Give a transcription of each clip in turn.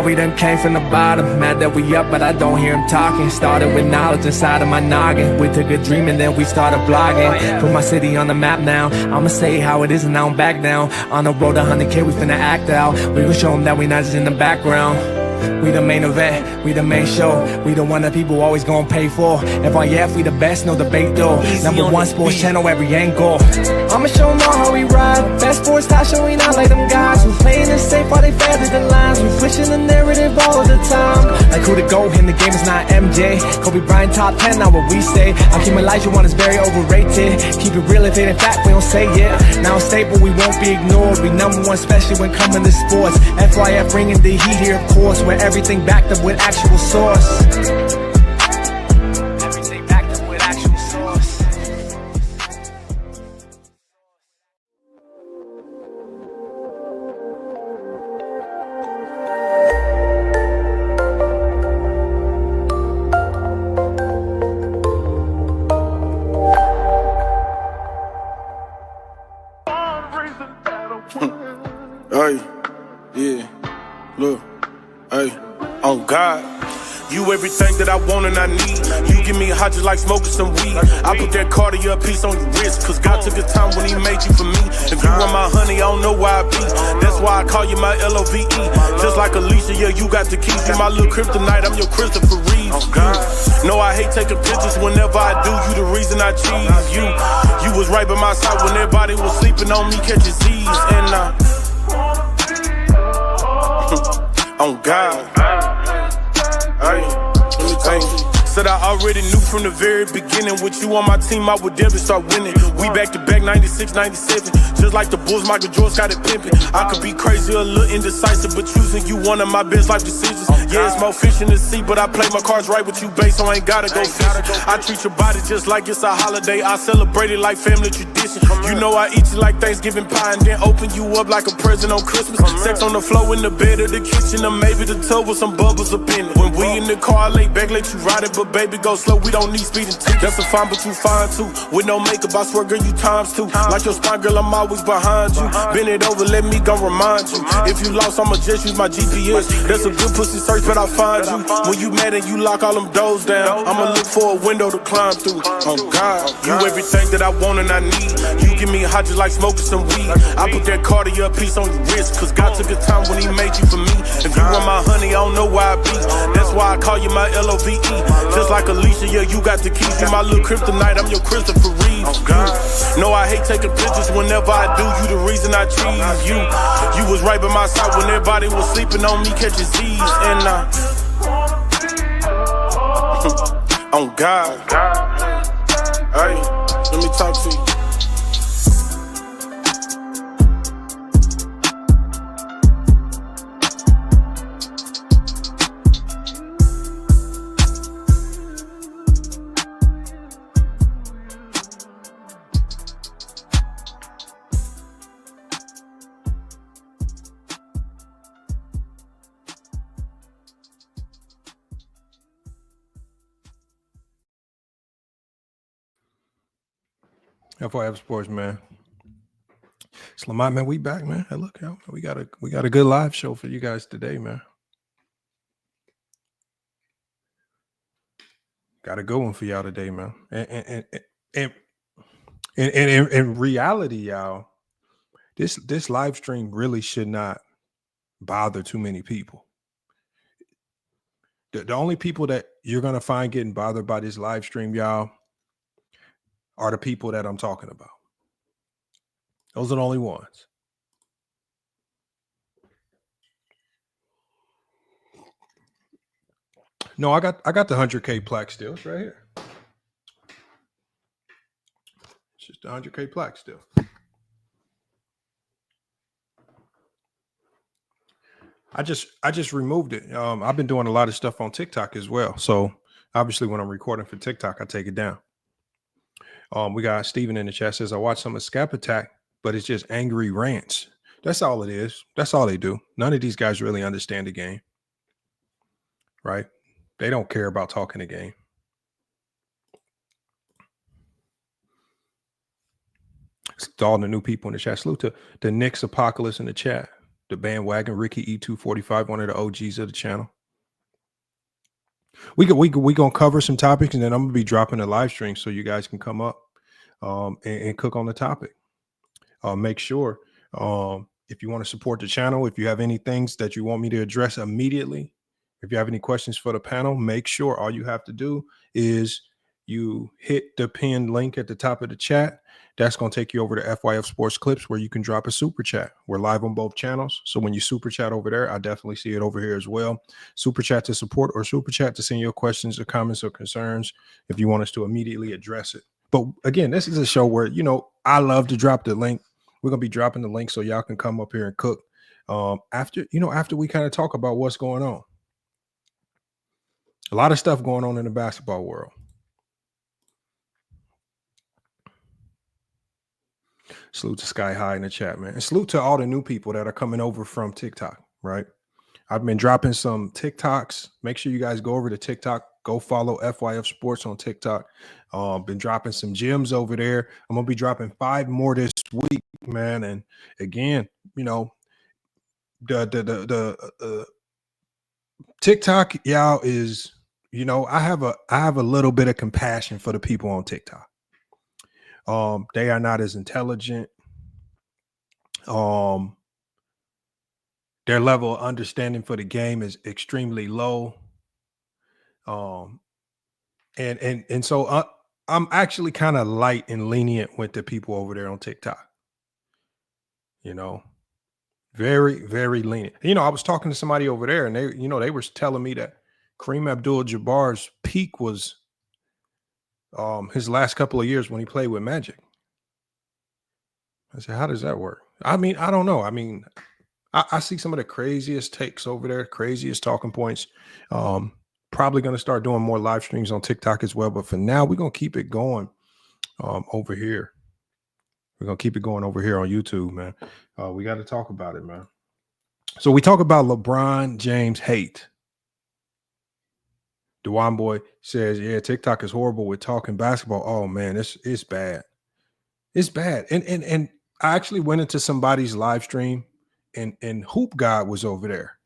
we done came from the bottom. Mad that we up, but I don't hear him talking. Started with knowledge inside of my noggin. We took a dream and then we started blogging. Put my city on the map now. I'ma say how it is and I don't back down. On the road to 100K, we finna act out. We gon' show them that we not just in the background. We the main event, we the main show. We the one that people always gon' pay for. FYF, we the best, no debate though. #1 sports channel, every angle. I'ma show them all how we ride. Best sports talk show, we not like them guys who playing it safe while they faded the lines. We switching the narrative all the time. Like who to go in the game is not MJ. Kobe Bryant top 10, not what we say. I keep Elijah one is very overrated. Keep it real if it ain't fact, we don't say it. Now it's stable, we won't be ignored. We #1, especially when coming to sports. FYF bringing the heat here, of course. Where everything backed up with actual source. Everything backed up with actual source. Hey, yeah, look, hey, on God. You everything that I want and I need. You give me hot just like smoking some weed. I put that Cartier piece on your wrist, cause God took his time when he made you for me. If you want my honey, I don't know why I be. That's why I call you my LOVE. Just like Alicia, yeah, you got the keys. You my little kryptonite, I'm your Christopher Reeve. No, I hate taking pictures whenever I do. You the reason I cheese you. You was right by my side when everybody was sleeping on me, catching Z's. And on God. Hey, let me tell you. Said I already knew from the very beginning. With you on my team, I would definitely start winning. We back to back, 96, 97. Just like the Bulls, Michael Jordan got it pimping. I could be crazy, a little indecisive, but choosing you one of my best life decisions. Yeah, it's more fish in the sea, but I play my cards right with you, babe, so I ain't gotta go fishing. I treat your body just like it's a holiday. I celebrate it like family tradition. You know I eat you like Thanksgiving pie and then open you up like a present on Christmas. Sex on the floor in the bed or the kitchen, or maybe the tub with some bubbles up in it. When we in the car, I lay back, let you ride it, but baby, go slow, we don't need speeding tickets. That's a fine, but you fine too. With no makeup, I swear, girl, you times two. Like your spine, girl, I'm always behind you. Bend it over, let me go remind you. If you lost, I'ma just use my GPS. That's a good pussy search, but I find you. When you mad and you lock all them doors down, I'ma look for a window to climb through. Oh God, you everything that I want and I need. You give me hot just like smoking some weed. I put that Cartier piece on your wrist, cause God took his time when he made you for me. If you want my honey, I don't know why I be. That's why I call you my LOVE. Just like Alicia, yeah, you got the keys. You my little kryptonite, I'm your Christopher Reeve. No, I hate taking pictures whenever I do. You the reason I cheese you. You was right by my side when everybody was sleeping on me, catching Z's. And on God. Hey, let me talk to you. FYF Sports, man. It's Lamont, man. We back, man. Hey, look, yo, we got a good live show for you guys today, man. Got a good one for y'all today, man. And in reality, y'all, this live stream really should not bother too many people. The only people that you're gonna find getting bothered by this live stream, y'all, are the people that I'm talking about. Those are the only ones. No, I got the 100K plaque still. It's right here. It's just a 100K plaque still. I just removed it. I've been doing a lot of stuff on TikTok as well. So obviously when I'm recording for TikTok, I take it down. We got Steven in the chat says, I watched some of Skap Attack, but it's just angry rants. That's all it is. That's all they do. None of these guys really understand the game, right? They don't care about talking the game. It's all the new people in the chat. Salute to the Knicks Apocalypse in the chat. the bandwagon. Ricky E245, one of the OGs of the channel. We gonna cover some topics, and then I'm gonna be dropping a live stream so you guys can come up and cook on the topic. Make sure if you want to support the channel, if you have any things that you want me to address immediately, if you have any questions for the panel, make sure all you have to do is you hit the pinned link at the top of the chat. That's going to take you over to FYF Sports Clips, where you can drop a super chat. We're live on both channels, so when you super chat over there, I definitely see it over here as well. Super chat to support, or super chat to send your questions or comments or concerns if you want us to immediately address it. But again, this is a show where, you know, I love to drop the link. We're going to be dropping the link so y'all can come up here and cook after we kind of talk about what's going on. A lot of stuff going on in the basketball world. Salute to Sky High in the chat, man. And salute to all the new people that are coming over from TikTok, right? I've been dropping some TikToks. Make sure you guys go over to TikTok. Go follow FYF Sports on TikTok. Been dropping some gems over there. I'm going to be dropping 5 more this week, man. And again, you know, the TikTok, y'all, is, you know, I have a little bit of compassion for the people on TikTok. They are not as intelligent. Their level of understanding for the game is extremely low. And so I'm actually kind of light and lenient with the people over there on TikTok. You know, very, very lenient. You know, I was talking to somebody over there, and they were telling me that Kareem Abdul-Jabbar's peak was his last couple of years when he played with Magic. I said, how does that work? I mean, I don't know. I mean, I see some of the craziest takes over there, craziest talking points. Probably going to start doing more live streams on TikTok as well. But for now, we're going to keep it going over here. We're going to keep it going over here on YouTube, man. We got to talk about it, man. So we talk about LeBron James hate. Dewan Boy says, yeah, TikTok is horrible with talking basketball. Oh, man, it's bad. It's bad. And I actually went into somebody's live stream, and Hoop God was over there.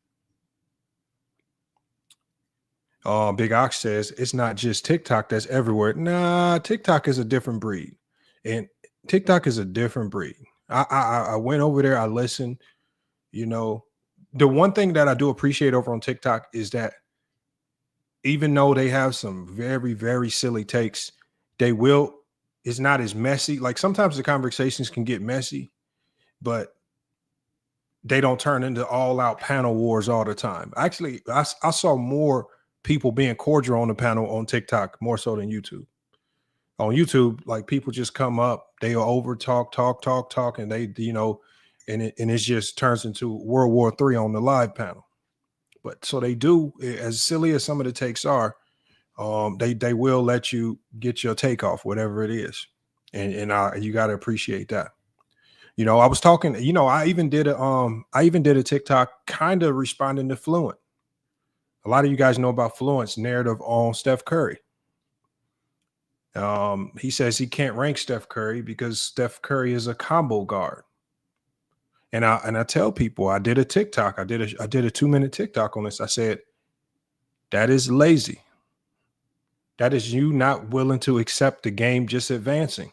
Big Ox says, it's not just TikTok that's everywhere. Nah, TikTok is a different breed. And TikTok is a different breed. I went over there. I listened. You know, the one thing that I do appreciate over on TikTok is that even though they have some very, very silly takes, it's not as messy. Like sometimes the conversations can get messy, but they don't turn into all out panel wars all the time. Actually, I saw more people being cordial on the panel on TikTok more so than YouTube. On YouTube, like people just come up, they over talk, and they, you know, and it just turns into World War III on the live panel. But so they do, as silly as some of the takes are, they will let you get your take off, whatever it is. And you got to appreciate that. You know, I was talking, you know, I even did a TikTok kind of responding to Fluent. A lot of you guys know about Fluent's narrative on Steph Curry. He says he can't rank Steph Curry because Steph Curry is a combo guard. And I tell people, I did a TikTok. I did a 2-minute TikTok on this. I said, that is lazy. That is you not willing to accept the game just advancing.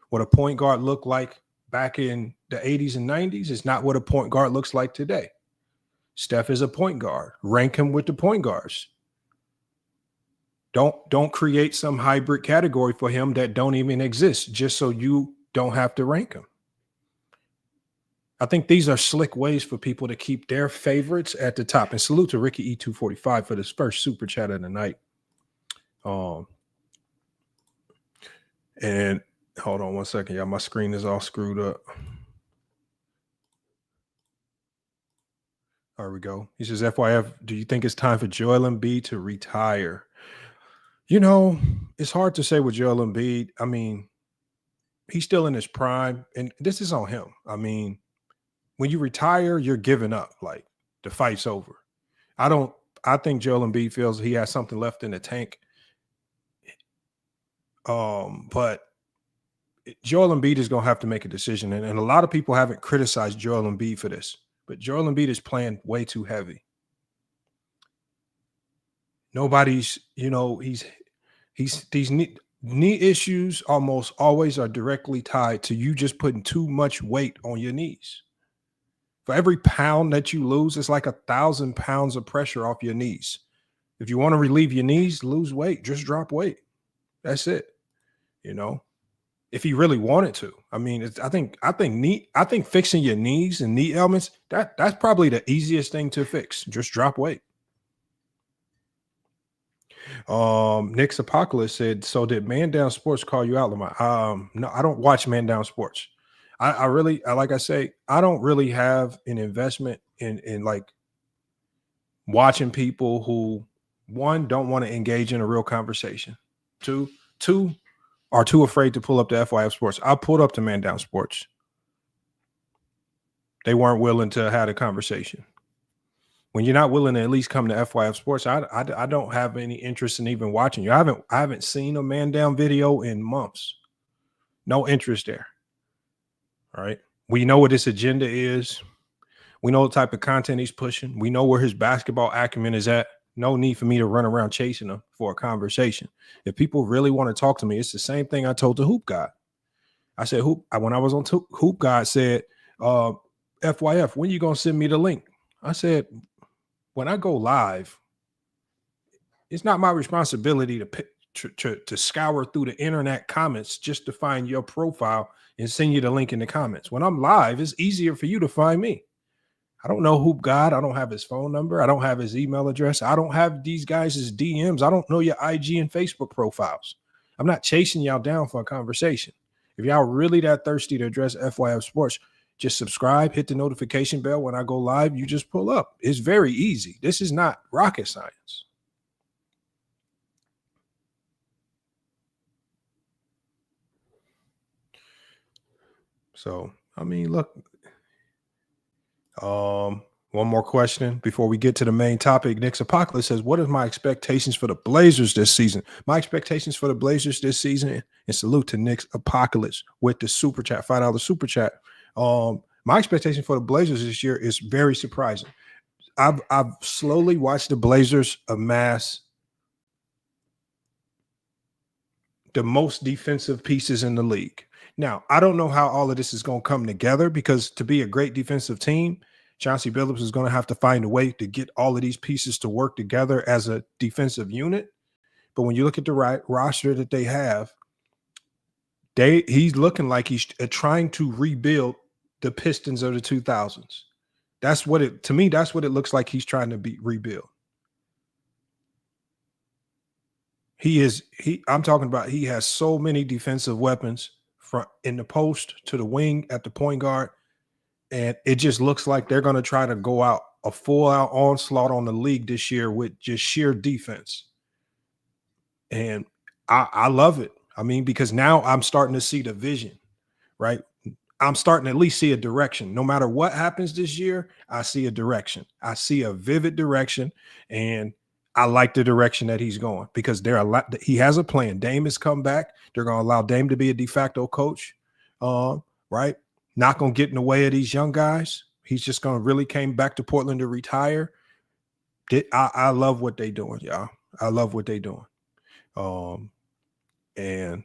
What a point guard looked like back in the 80s and 90s is not what a point guard looks like today. Steph is a point guard. Rank him with the point guards. Don't create some hybrid category for him that don't even exist just so you don't have to rank him. I think these are slick ways for people to keep their favorites at the top. And salute to Ricky E245 for this first super chat of the night. And hold on one second, y'all. My screen is all screwed up. There we go. He says, FYF, do you think it's time for Joel Embiid to retire? You know, it's hard to say with Joel Embiid. I mean, he's still in his prime, and this is on him. I mean, when you retire, you're giving up. Like, the fight's over. I think Joel Embiid feels he has something left in the tank. But Joel Embiid is going to have to make a decision. And a lot of people haven't criticized Joel Embiid for this. but Joel Embiid is playing way too heavy. Nobody's, he's these knee issues almost always are directly tied to you just putting too much weight on your knees. For every pound that you lose, it's like 1,000 pounds of pressure off your knees. If you want to relieve your knees, lose weight, just drop weight. That's it. If he really wanted to. I mean, I think fixing your knees and knee ailments, that's probably the easiest thing to fix. Just drop weight. Nick's Apocalypse said, so did Man Down Sports call you out, Lamar? No, I don't watch Man Down Sports. I really, like I say, I don't really have an investment in like watching people who, one, don't want to engage in a real conversation. Two, are too afraid to pull up to FYF Sports. I pulled up to Man Down Sports. They weren't willing to have a conversation. When you're not willing to at least come to FYF Sports, I don't have any interest in even watching you. I haven't seen a Man Down video in months. No interest there. All right. We know what his agenda is. We know the type of content he's pushing. We know where his basketball acumen is at. No need for me to run around chasing him for a conversation. If people really want to talk to me, it's the same thing I told the Hoop God. I said, when I was on Hoop God said, FYF, when you going to send me the link? I said, when I go live, it's not my responsibility to scour through the internet comments just to find your profile and send you the link in the comments. When I'm live, it's easier for you to find me. I don't know Hoop God. I don't have his phone number. I don't have his email address. I don't have these guys' DMs. I don't know your IG and Facebook profiles. I'm not chasing y'all down for a conversation. If y'all really that thirsty to address FYF Sports, just subscribe, hit the notification bell. When I go live, you just pull up. It's very easy. This is not rocket science. So, I mean, look, one more question before we get to the main topic. Nick's Apocalypse says, what are my expectations for the Blazers this season? My expectations for the Blazers this season, and salute to Nick's Apocalypse with the super chat, $5 super chat. My expectation for the Blazers this year is very surprising. I've slowly watched the Blazers amass the most defensive pieces in the league. Now, I don't know how all of this is going to come together, because to be a great defensive team, Chauncey Billups is going to have to find a way to get all of these pieces to work together as a defensive unit. But when you look at the roster that they have, he's looking like he's trying to rebuild the Pistons of the 2000s. That's what it looks like he's trying to rebuild. I'm talking about, he has so many defensive weapons from in the post to the wing at the point guard. And it just looks like they're going to try to go out a full-out onslaught on the league this year with just sheer defense. And I love it. I mean, because now I'm starting to see the vision, right? I'm starting to at least see a direction. No matter what happens this year, I see a direction. I see a vivid direction, and I like the direction that he's going, because he has a plan. Dame has come back. They're going to allow Dame to be a de facto coach, right? Not going to get in the way of these young guys. He's just going to really came back to Portland to retire. I love what they're doing, y'all. I love what they're doing. And,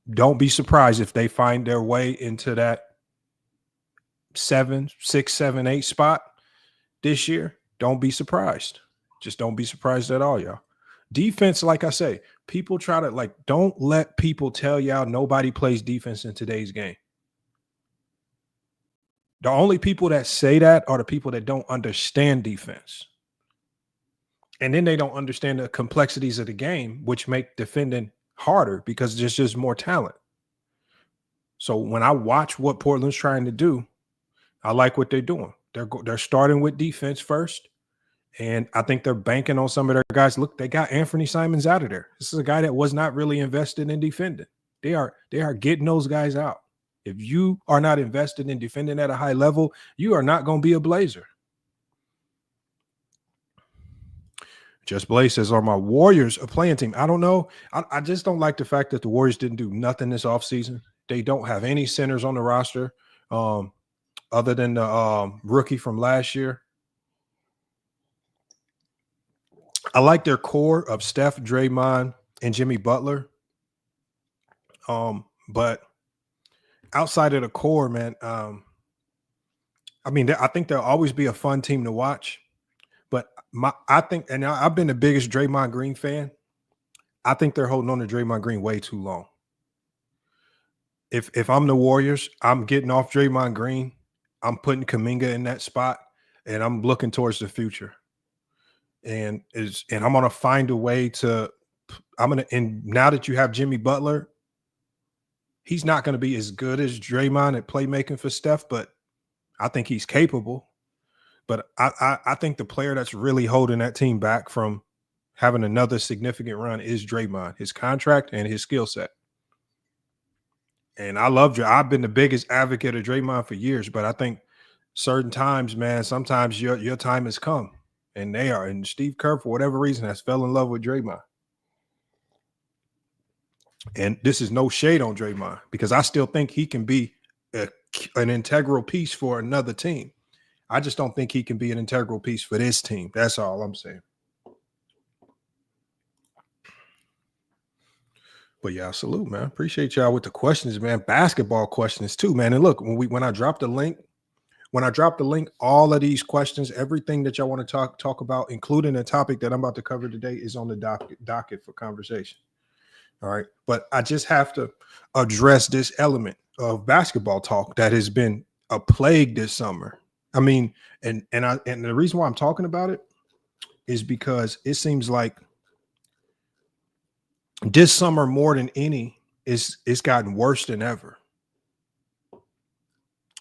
don't be surprised if they find their way into that 7, 6, 7, 8 spot this year. Don't be surprised. Just don't be surprised at all, y'all. Defense, like I say, people try to don't let people tell y'all nobody plays defense in today's game. The only people that say that are the people that don't understand defense. And then they don't understand the complexities of the game, which make defending harder because there's just more talent. So when I watch what Portland's trying to do, I like what they're doing. They're starting with defense first, and I think they're banking on some of their guys. Look, they got Anthony Simons out of there. This is a guy that was not really invested in defending. They are getting those guys out. If you are not invested in defending at a high level, you are not going to be a Blazer. Just Blaze says, are my Warriors a playing team? I don't know. I just don't like the fact that the Warriors didn't do nothing this offseason. They don't have any centers on the roster. other than the rookie from last year. I like their core of Steph, Draymond, and Jimmy Butler. But outside of the core, man, I mean, I think they'll always be a fun team to watch. But I think, and I've been the biggest Draymond Green fan. I think they're holding on to Draymond Green way too long. If I'm the Warriors, I'm getting off Draymond Green. I'm putting Kuminga in that spot, and I'm looking towards the future. And I'm gonna find a way to. And now that you have Jimmy Butler, he's not going to be as good as Draymond at playmaking for Steph, but I think he's capable. But I think the player that's really holding that team back from having another significant run is Draymond, his contract and his skill set. And I've been the biggest advocate of Draymond for years, but I think certain times, man, sometimes your time has come, and they are. And Steve Kerr, for whatever reason, has fell in love with Draymond. And this is no shade on Draymond, because I still think he can be an integral piece for another team. I just don't think he can be an integral piece for this team. That's all I'm saying. But yeah, salute, man. Appreciate y'all with the questions, man. Basketball questions too, man. And look, when I drop the link, all of these questions, everything that y'all want to talk about, including the topic that I'm about to cover today, is on the docket for conversation. All right. But I just have to address this element of basketball talk that has been a plague this summer. I mean, and the reason why I'm talking about it is because it seems like this summer, more than any, it's gotten worse than ever.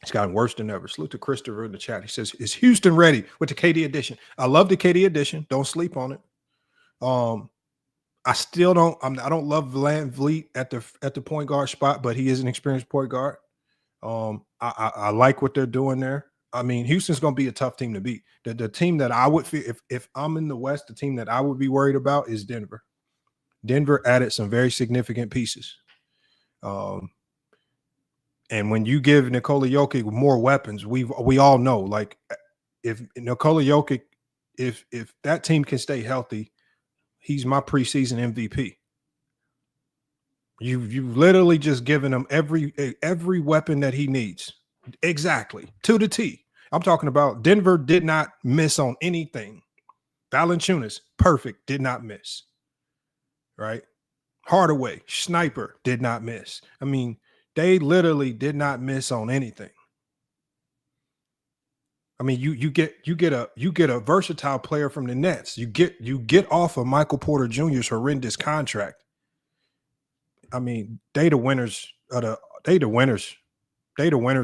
It's gotten worse than ever. Salute to Christopher in the chat. He says, "Is Houston ready with the KD edition?" I love the KD edition. Don't sleep on it. I still don't. I don't love VanVleet at the point guard spot, but he is an experienced point guard. I like what they're doing there. I mean, Houston's going to be a tough team to beat. The team that I would feel if I'm in the West, the team that I would be worried about is Denver. Denver added some very significant pieces. And when you give Nikola Jokic more weapons, we all know, like, if Nikola Jokic, if that team can stay healthy, he's my preseason MVP. You've literally just given him every weapon that he needs. Exactly. To the T. I'm talking about Denver did not miss on anything. Valanciunas, perfect, did not miss. Right? Hardaway, sniper, did not miss. I mean, they literally did not miss on anything. I mean, you get a versatile player from the Nets. You get off of Michael Porter Jr.'s horrendous contract. I mean, they the winners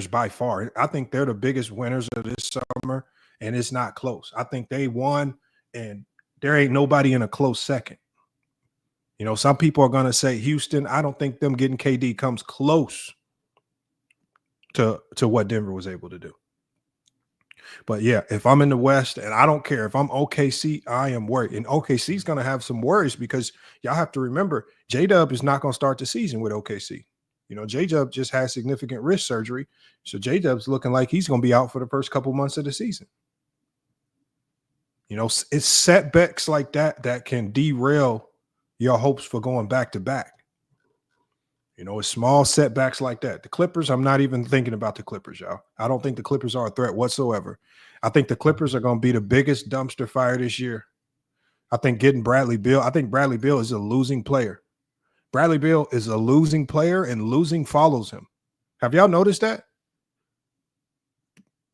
by far. I think they're the biggest winners of this summer, and it's not close. I think they won, and there ain't nobody in a close second. You know, some people are going to say Houston. I don't think them getting KD comes close to what Denver was able to do. But yeah, if I'm in the West, and I don't care if I'm OKC, I am worried. And OKC is going to have some worries, because y'all have to remember, J-Dub is not going to start the season with OKC. You know, J-Dub just had significant wrist surgery. So J-Dub's looking like he's going to be out for the first couple months of the season. You know, it's setbacks like that can derail your hopes for going back to back. You know, it's small setbacks like that. The Clippers, I'm not even thinking about the Clippers, y'all. I don't think the Clippers are a threat whatsoever. I think the Clippers are going to be the biggest dumpster fire this year. I think getting Bradley Beal is a losing player. Bradley Beal is a losing player, and losing follows him. Have y'all noticed that?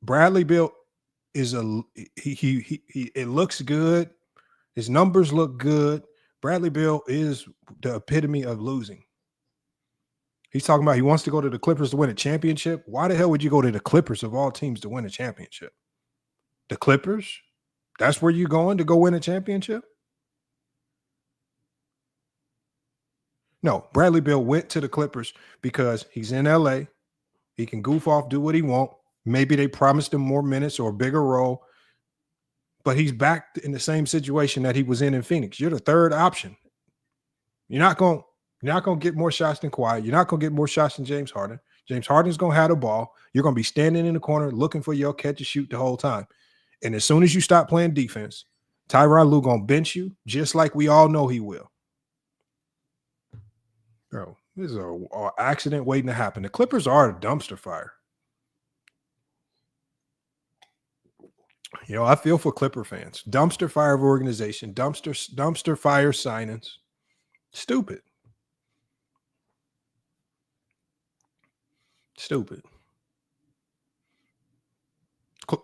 Bradley Beal is it looks good. His numbers look good. Bradley Beal is the epitome of losing. He's talking about he wants to go to the Clippers to win a championship. Why the hell would you go to the Clippers of all teams to win a championship? The Clippers? That's where you're going to go win a championship? No, Bradley Beal went to the Clippers because he's in LA. He can goof off, do what he wants. Maybe they promised him more minutes or a bigger role, but he's back in the same situation that he was in Phoenix. You're the third option. You're not going to get more shots than Kawhi. You're not going to get more shots than James Harden. James Harden's going to have the ball. You're going to be standing in the corner looking for your catch and shoot the whole time. And as soon as you stop playing defense, Tyronn Lue going to bench you just like we all know he will. Bro, this is an accident waiting to happen. The Clippers are a dumpster fire. You know, I feel for Clipper fans. Dumpster fire of organization, dumpster fire signings. Stupid. Stupid.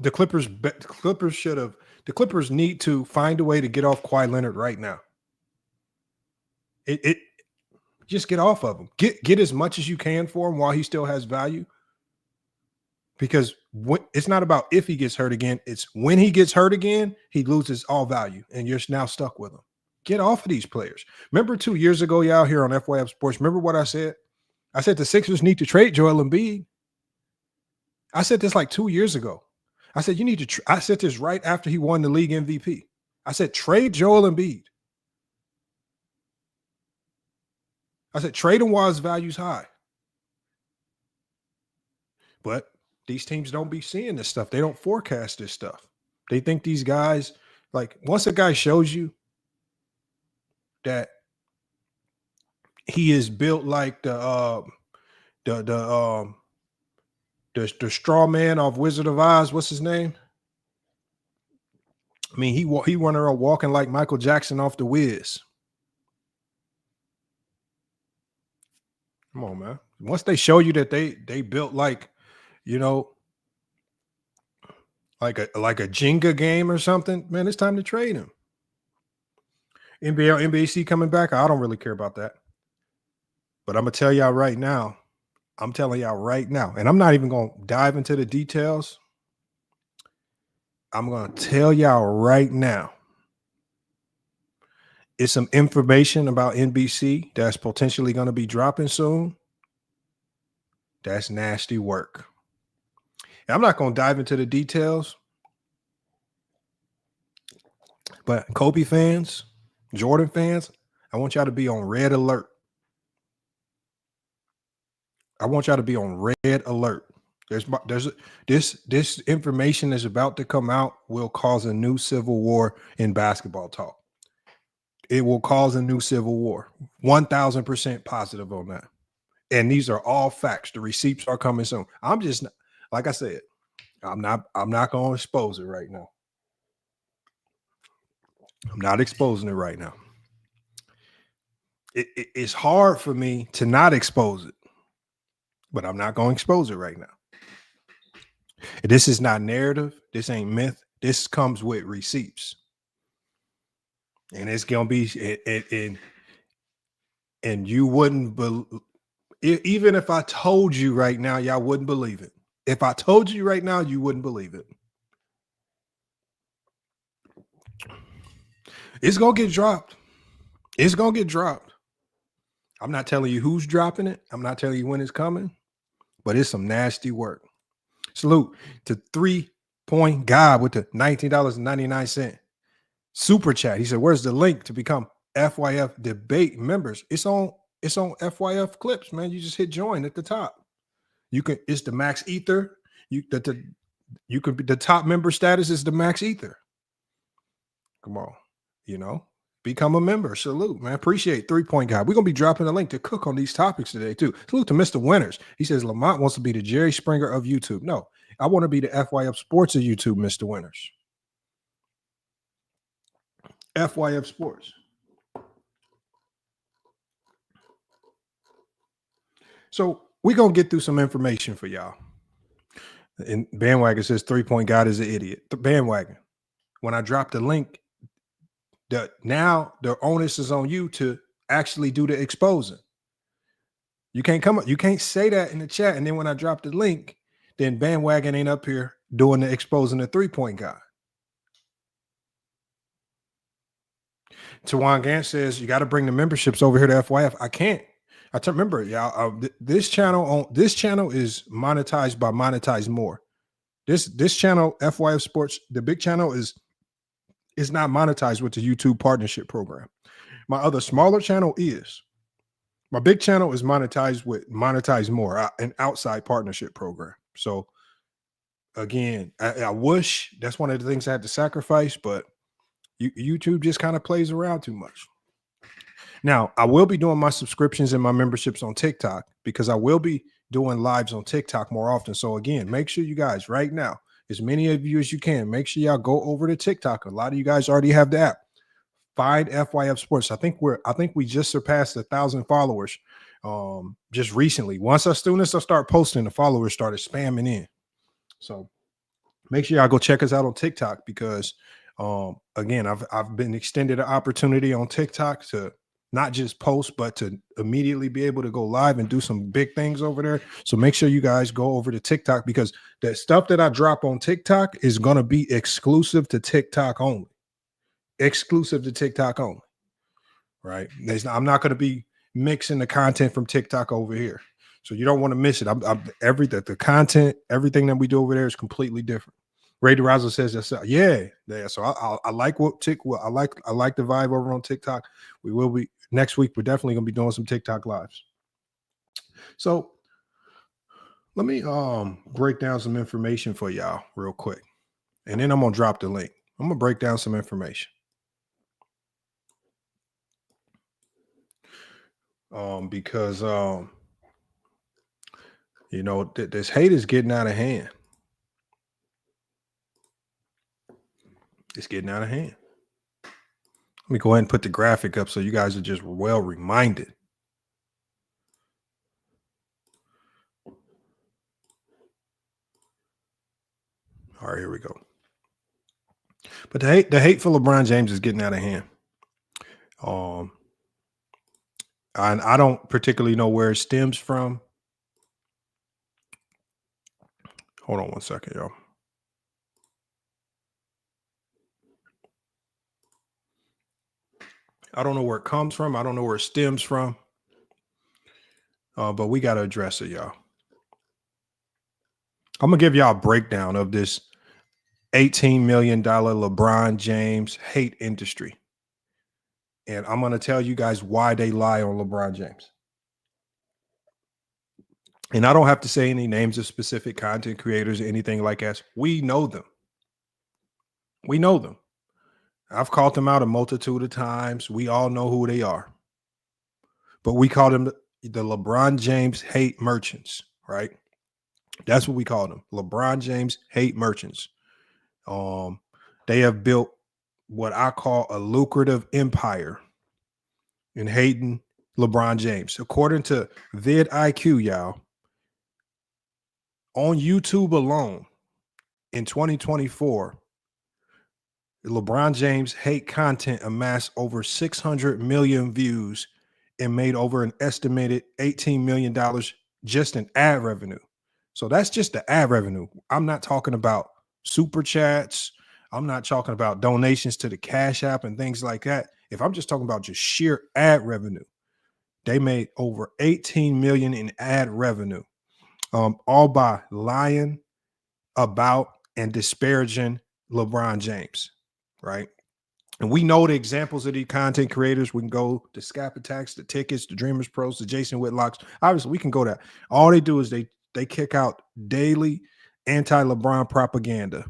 The Clippers should have. The Clippers need to find a way to get off Kawhi Leonard right now. It just get off of him. Get as much as you can for him while he still has value. Because it's not about if he gets hurt again. It's when he gets hurt again, he loses all value, and you're now stuck with him. Get off of these players. Remember 2 years ago, y'all here on FYF Sports, remember what I said? I said the Sixers need to trade Joel Embiid. I said this like 2 years ago. I said you need to I said this right after he won the league MVP. I said trade Joel Embiid. I said trade him while his value's high. But these teams don't be seeing this stuff. They don't forecast this stuff. They think these guys, like, once a guy shows you that he is built like the straw man of Wizard of Oz, what's his name? I mean, he went around walking like Michael Jackson off the Wiz. Come on, man. Once they show you that they built like, you know, like a Jenga game or something, man, it's time to trade him. NBC coming back, I don't really care about that. But I'm going to tell y'all right now, I'm telling y'all right now, and I'm not even going to dive into the details. I'm going to tell y'all right now, it's some information about NBC that's potentially going to be dropping soon. That's nasty work. And I'm not going to dive into the details, but Kobe fans, Jordan fans, I want y'all to be on red alert. I want y'all to be on red alert. This information that's about to come out will cause a new civil war in basketball talk. It will cause a new civil war. 1,000% positive on that. And these are all facts. The receipts are coming soon. I'm just, like I said, I'm not going to expose it right now. I'm not exposing it right now. It's hard for me to not expose it, but I'm not going to expose it right now. This is not narrative. This ain't myth. This comes with receipts. And it's going to be, and you wouldn't believe, even if I told you right now, y'all wouldn't believe it. If I told you right now, you wouldn't believe it. It's going to get dropped. It's going to get dropped. I'm not telling you who's dropping it. I'm not telling you when it's coming, but it's some nasty work. Salute to 3-Point Guy with the $19.99 super chat. He said, where's the link to become FYF debate members? It's on FYF clips, man. You just hit join at the top. It's the max ether. You could be the top member status is the max ether. Come on, become a member. Salute, man. Appreciate 3-Point Guy. We're gonna be dropping a link to cook on these topics today too. Salute to Mr. Winters. He says Lamont wants to be the Jerry Springer of YouTube. No, I want to be the FYF Sports of YouTube, Mr. Winters. FYF Sports. So we're going to get through some information for y'all. And Bandwagon says 3-Point God is an idiot. The Bandwagon. When I drop the link, now the onus is on you to actually do the exposing. You can't say that in the chat. And then when I drop the link, then Bandwagon ain't up here doing the exposing the 3-Point God. Tawan Gant says you got to bring the memberships over here to FYF. I can't. Remember, y'all. This channel is monetized by Monetize More. This channel, FYF Sports, the big channel is not monetized with the YouTube partnership program. My other smaller channel is, My big channel is monetized with Monetize More, an outside partnership program. So again, I wish that's one of the things I had to sacrifice, but YouTube just kind of plays around too much. Now, I will be doing my subscriptions and my memberships on TikTok because I will be doing lives on TikTok more often. So again, make sure you guys right now, as many of you as you can, make sure y'all go over to TikTok. A lot of you guys already have the app. Find FYF Sports. I think we just surpassed 1,000 followers just recently. Once our students start posting, the followers started spamming in. So make sure y'all go check us out on TikTok because again, I've been extended an opportunity on TikTok to not just post, but to immediately be able to go live and do some big things over there. So make sure you guys go over to TikTok because the stuff that I drop on TikTok is going to be exclusive to TikTok only. Exclusive to TikTok only, right? I'm not going to be mixing the content from TikTok over here. So you don't want to miss it. The content, everything that we do over there is completely different. Ray DeRosa says that. Yeah. So I like I like the vibe over on TikTok. We will be next week. We're definitely going to be doing some TikTok lives. So let me break down some information for y'all real quick. And then I'm going to drop the link. I'm going to break down some information. Because you know, this hate is getting out of hand. It's getting out of hand. Let me go ahead and put the graphic up so you guys are just well reminded. All right, here we go. But the hate for LeBron James is getting out of hand. And I don't particularly know where it stems from. Hold on one second, y'all. I don't know where it comes from. I don't know where it stems from. But we got to address it, y'all. I'm going to give y'all a breakdown of this $18 million LeBron James hate industry. And I'm going to tell you guys why they lie on LeBron James. And I don't have to say any names of specific content creators or anything like that. We know them. We know them. I've called them out a multitude of times. We all know who they are. But we call them the LeBron James hate merchants, right? That's what we call them. LeBron James hate merchants. They have built what I call a lucrative empire in hating LeBron James. According to VidIQ, y'all, on YouTube alone in 2024, LeBron James hate content amassed over 600 million views and made over an estimated $18 million just in ad revenue. So that's just the ad revenue. I'm not talking about super chats. I'm not talking about donations to the Cash App and things like that. If I'm just talking about just sheer ad revenue, they made over 18 million in ad revenue, all by lying about and disparaging LeBron James, right? And we know the examples of these content creators. We can go to Skap Attacks, the Tickets, the Dreamerspros, the Jason Whitlocks. Obviously, we can go there. All they do is they kick out daily anti-LeBron propaganda.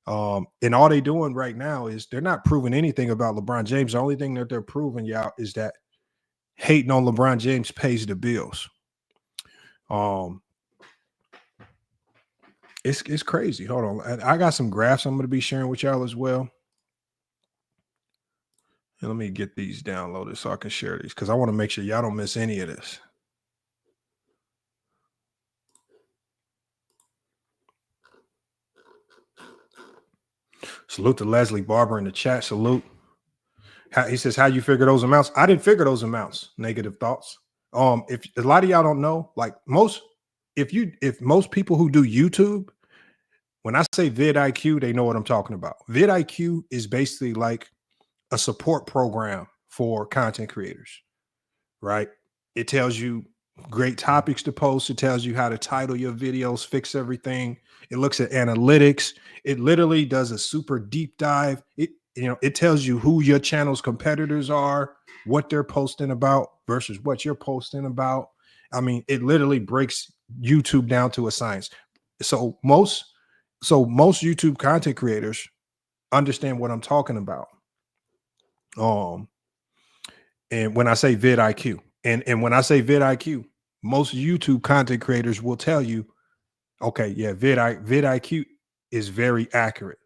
And all they're doing right now is they're not proving anything about LeBron James. The only thing that they're proving, y'all, is that hating on LeBron James pays the bills. It's crazy. Hold on. I got some graphs I'm going to be sharing with y'all as well. And let me get these downloaded so I can share these because I want to make sure y'all don't miss any of this. Salute to Leslie Barber in the chat. Salute. He says, how you figure those amounts? I didn't figure those amounts. Negative thoughts. If a lot of y'all don't know, like if most people who do YouTube, when I say VidIQ, they know what I'm talking about. VidIQ is basically like a support program for content creators, right? It tells you great topics to post. It tells you how to title your videos, fix everything. It looks at analytics. It literally does a super deep dive. it tells you who your channel's competitors are, what they're posting about versus what you're posting about. I mean, it literally breaks YouTube down to a science. So most YouTube content creators understand what I'm talking about. And when I say VidIQ, and when I say VidIQ, most YouTube content creators will tell you, okay, yeah, VidIQ is very accurate.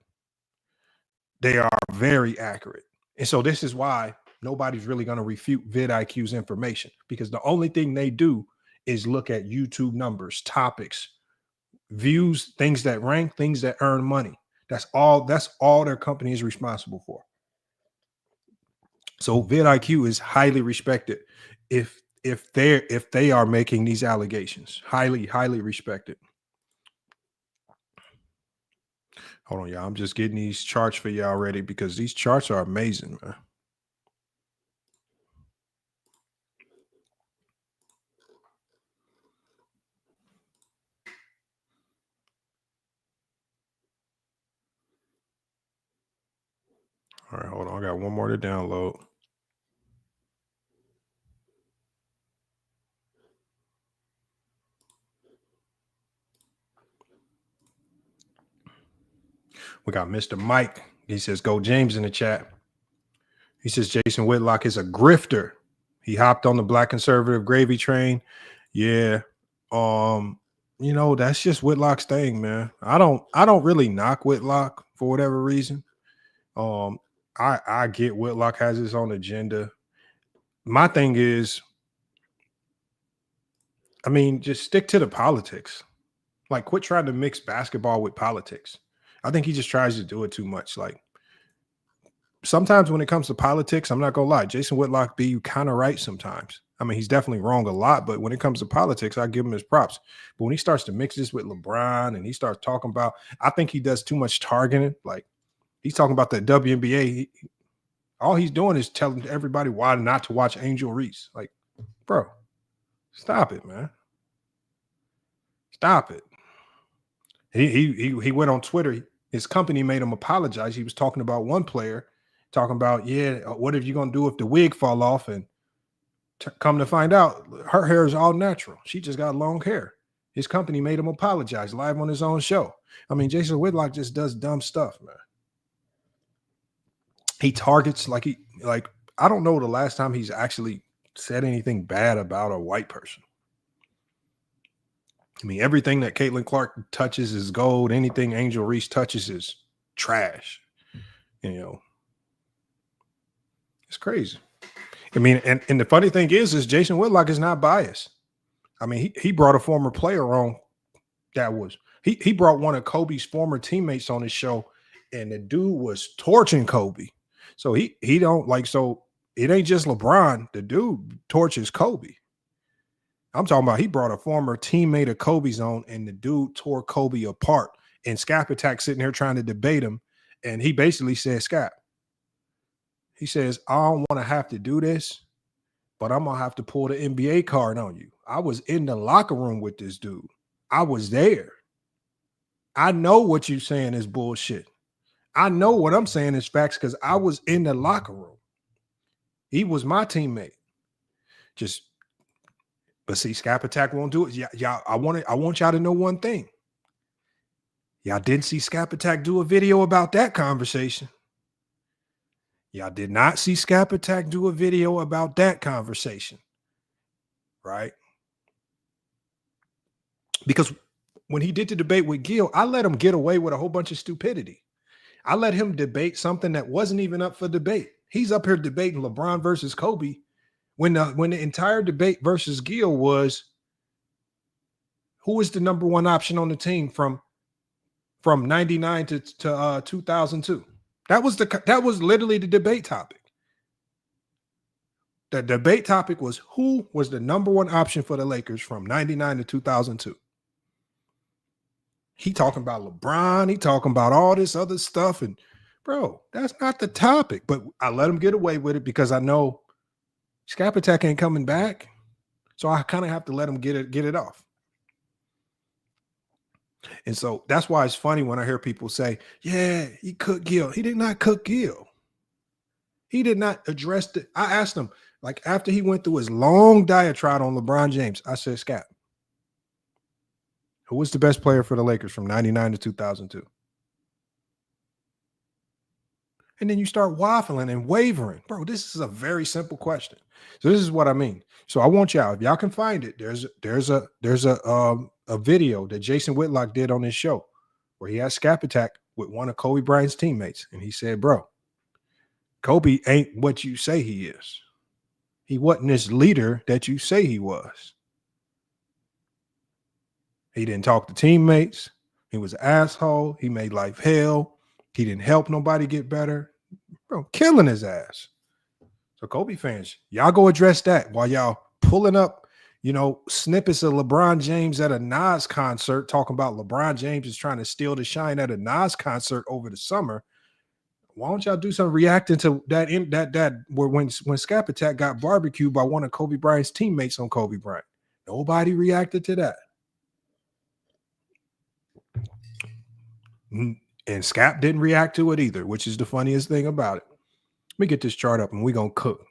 They are very accurate. And so this is why nobody's really going to refute VidIQ's information, because the only thing they do is look at YouTube numbers, topics, views, things that rank, things that earn money. That's all their company is responsible for. So VidIQ is highly respected if they are making these allegations. Highly, highly respected. Hold on, y'all. I'm just getting these charts for y'all ready because these charts are amazing, man. All right, hold on. I got one more to download. We got Mr. Mike. He says, go James in the chat. He says, Jason Whitlock is a grifter. He hopped on the black conservative gravy train. Yeah. That's just Whitlock's thing, man. I don't really knock Whitlock for whatever reason. I get Whitlock has his own agenda. My thing is, I mean, just stick to the politics. Like, quit trying to mix basketball with politics. I think he just tries to do it too much. Like, sometimes when it comes to politics, I'm not gonna lie, Jason Whitlock be kind of right sometimes. I mean, he's definitely wrong a lot, but when it comes to politics, I give him his props. But when he starts to mix this with LeBron and he starts talking about, I think he does too much targeting. Like, he's talking about the WNBA. All he's doing is telling everybody why not to watch Angel Reese. Like, bro, stop it, man. Stop it. He went on Twitter. His company made him apologize. He was talking about one player, talking about, what are you going to do if the wig fall off? And come to find out, her hair is all natural. She just got long hair. His company made him apologize live on his own show. I mean, Jason Whitlock just does dumb stuff, man. He targets I don't know the last time he's actually said anything bad about a white person. I mean, everything that Caitlin Clark touches is gold. Anything Angel Reese touches is trash. It's crazy. I mean, and the funny thing is Jason Whitlock is not biased. I mean, he brought a former player on that was he brought one of Kobe's former teammates on his show, and the dude was torching Kobe. So he don't like, so it ain't just LeBron. The dude torches Kobe. I'm talking about he brought a former teammate of Kobe's on, and the dude tore Kobe apart. And Skap Attack sitting here trying to debate him. And he basically said, Skap, he says, I don't want to have to do this, but I'm going to have to pull the NBA card on you. I was in the locker room with this dude. I was there. I know what you're saying is bullshit. I know what I'm saying is facts because I was in the locker room. He was my teammate. But see, Skap Attack won't do it. Yeah, I want y'all to know one thing. Y'all didn't see Skap Attack do a video about that conversation. Y'all did not see Skap Attack do a video about that conversation. Right? Because when he did the debate with Gil, I let him get away with a whole bunch of stupidity. I let him debate something that wasn't even up for debate. He's up here debating LeBron versus Kobe when the entire debate versus Gil was who is the number one option on the team from 99 to 2002. That was literally the debate topic. The debate topic was who was the number one option for the Lakers from 99 to 2002. He talking about LeBron. He talking about all this other stuff. And bro, that's not the topic. But I let him get away with it because I know Skap Attack ain't coming back. So I kind of have to let him get it off. And so that's why it's funny when I hear people say, yeah, he cooked Gil. He did not cook Gil. He did not address it. I asked him, like, after he went through his long diatribe on LeBron James, I said, Skap, who was the best player for the Lakers from 99 to 2002? And then you start waffling and wavering. Bro, this is a very simple question. So this is what I mean. So I want y'all, if y'all can find it, there's a video that Jason Whitlock did on his show where he had Skap Attack with one of Kobe Bryant's teammates. And he said, bro, Kobe ain't what you say he is. He wasn't this leader that you say he was. He didn't talk to teammates. He was an asshole. He made life hell. He didn't help nobody get better. Bro, killing his ass. So Kobe fans, y'all go address that while y'all pulling up, snippets of LeBron James at a Nas concert, talking about LeBron James is trying to steal the shine at a Nas concert over the summer. Why don't y'all do something reacting to that where when Skap Attack got barbecued by one of Kobe Bryant's teammates on Kobe Bryant? Nobody reacted to that. And Skap didn't react to it either, which is the funniest thing about it. Let me get this chart up and we're going to cook.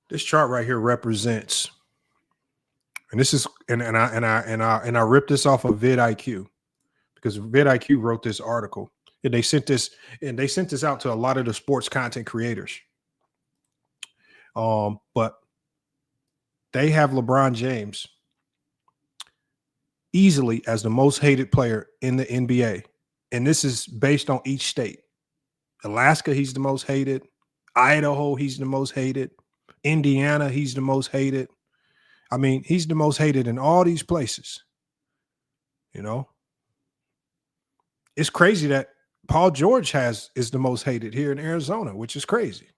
This chart right here represents, and this is, and I ripped this off of VidIQ because VidIQ wrote this article and they sent this out to a lot of the sports content creators. But they have LeBron James easily as the most hated player in the NBA. And this is based on each state. Alaska, he's the most hated. Idaho, he's the most hated. Indiana, he's the most hated. I mean, he's the most hated in all these places. It's crazy that Paul George is the most hated here in Arizona, which is crazy.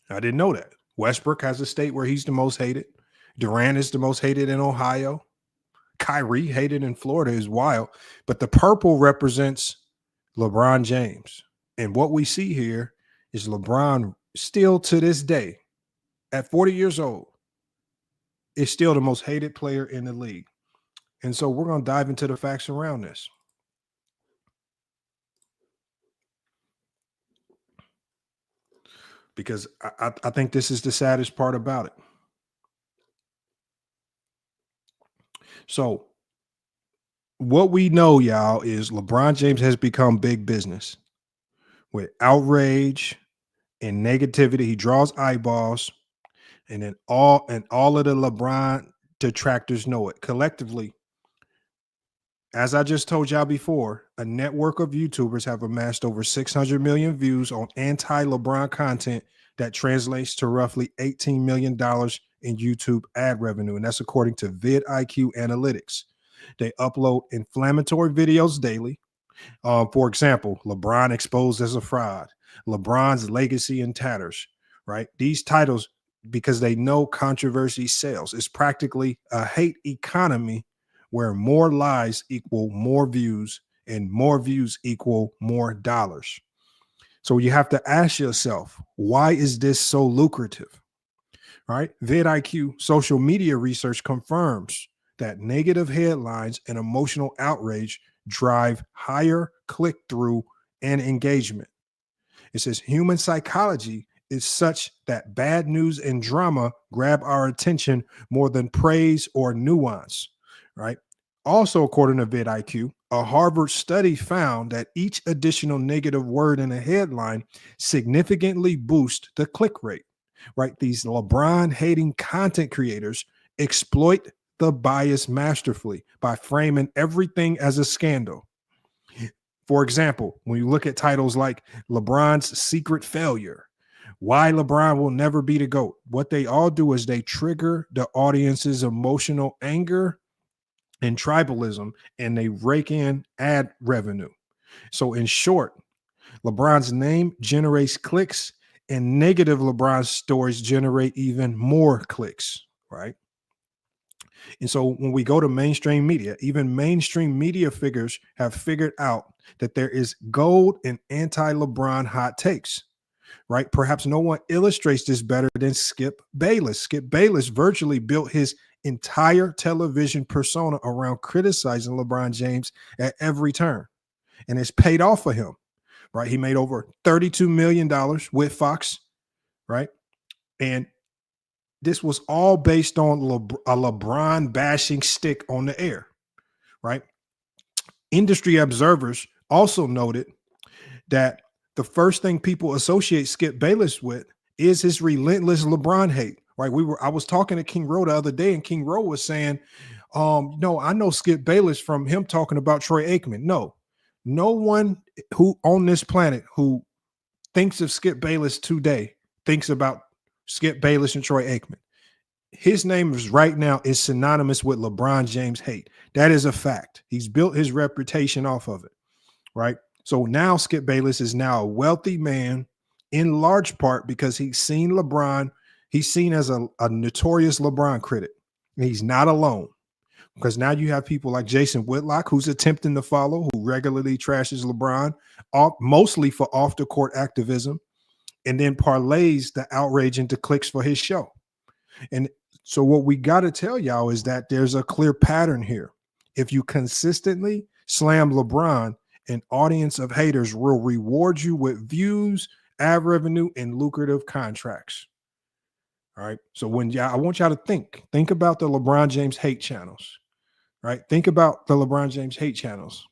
I didn't know that. Westbrook has a state where he's the most hated. Durant is the most hated in Ohio. Kyrie hated in Florida is wild. But the purple represents LeBron James. And what we see here is LeBron still to this day, at 40 years old, is still the most hated player in the league. And so we're going to dive into the facts around this. Because I think this is the saddest part about it. So what we know, y'all, is LeBron James has become big business with outrage and negativity. He draws eyeballs, and then all of the LeBron detractors know it. Collectively, as I just told y'all before, a network of YouTubers have amassed over 600 million views on anti-LeBron content that translates to roughly $18 million in YouTube ad revenue. And that's according to VidIQ analytics. They upload inflammatory videos daily. For example, LeBron exposed as a fraud, LeBron's legacy in tatters, right? These titles, because they know controversy sells. It's practically a hate economy where more lies equal more views and more views equal more dollars. So you have to ask yourself, why is this so lucrative? Right? VidIQ social media research confirms that negative headlines and emotional outrage drive higher click-through and engagement. It says human psychology is such that bad news and drama grab our attention more than praise or nuance, right? Also, according to VidIQ, a Harvard study found that each additional negative word in a headline significantly boosts the click rate, right? These LeBron hating content creators exploit the bias masterfully by framing everything as a scandal. For example, when you look at titles like LeBron's secret failure, why LeBron will never be the GOAT, what they all do is they trigger the audience's emotional anger and tribalism, and they rake in ad revenue. So in short, LeBron's name generates clicks, and negative LeBron stories generate even more clicks, right? And so when we go to mainstream media, even mainstream media figures have figured out that there is gold in anti-LeBron hot takes, right? Perhaps no one illustrates this better than Skip Bayless. Skip Bayless virtually built his entire television persona around criticizing LeBron James at every turn. and it's paid off for him, right? He made over $32 million with Fox, right? And this was all based on a LeBron bashing stick on the air, right? Industry observers also noted that the first thing people associate Skip Bayless with is his relentless LeBron hate, right? I was talking to King Rowe the other day, and King Rowe was saying, no, I know Skip Bayless from him talking about Troy Aikman. No one who on this planet who thinks of Skip Bayless today thinks about Skip Bayless and Troy Aikman. His name is right now is synonymous with LeBron James hate. That is a fact. He's built his reputation off of it, right? So now Skip Bayless is now a wealthy man in large part because he's seen LeBron. He's seen as a notorious LeBron critic. And he's not alone, because now you have people like Jason Whitlock, who's attempting to follow, who regularly trashes LeBron, mostly for off-the-court activism, and then parlays the outrage into clicks for his show. And so what we got to tell y'all is that there's a clear pattern here. If you consistently slam LeBron, an audience of haters will reward you with views, ad revenue, and lucrative contracts. All right. So I want y'all to think about the LeBron James hate channels, right? Think about the LeBron James hate channels.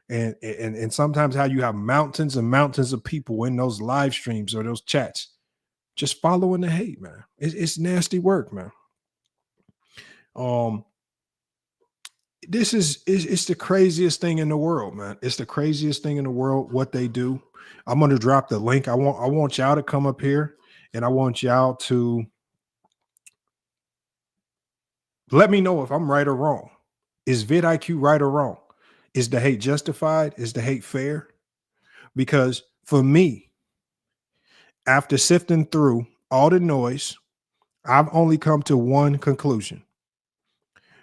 And sometimes how you have mountains and mountains of people in those live streams or those chats just following the hate, man. It's nasty work, man. It's the craziest thing in the world, man. It's the craziest thing in the world what they do. I'm going to drop the link. I want y'all to come up here, and I want y'all to let me know if I'm right or wrong. Is VidIQ right or wrong? Is the hate justified? Is the hate fair? Because for me, after sifting through all the noise, I've only come to one conclusion,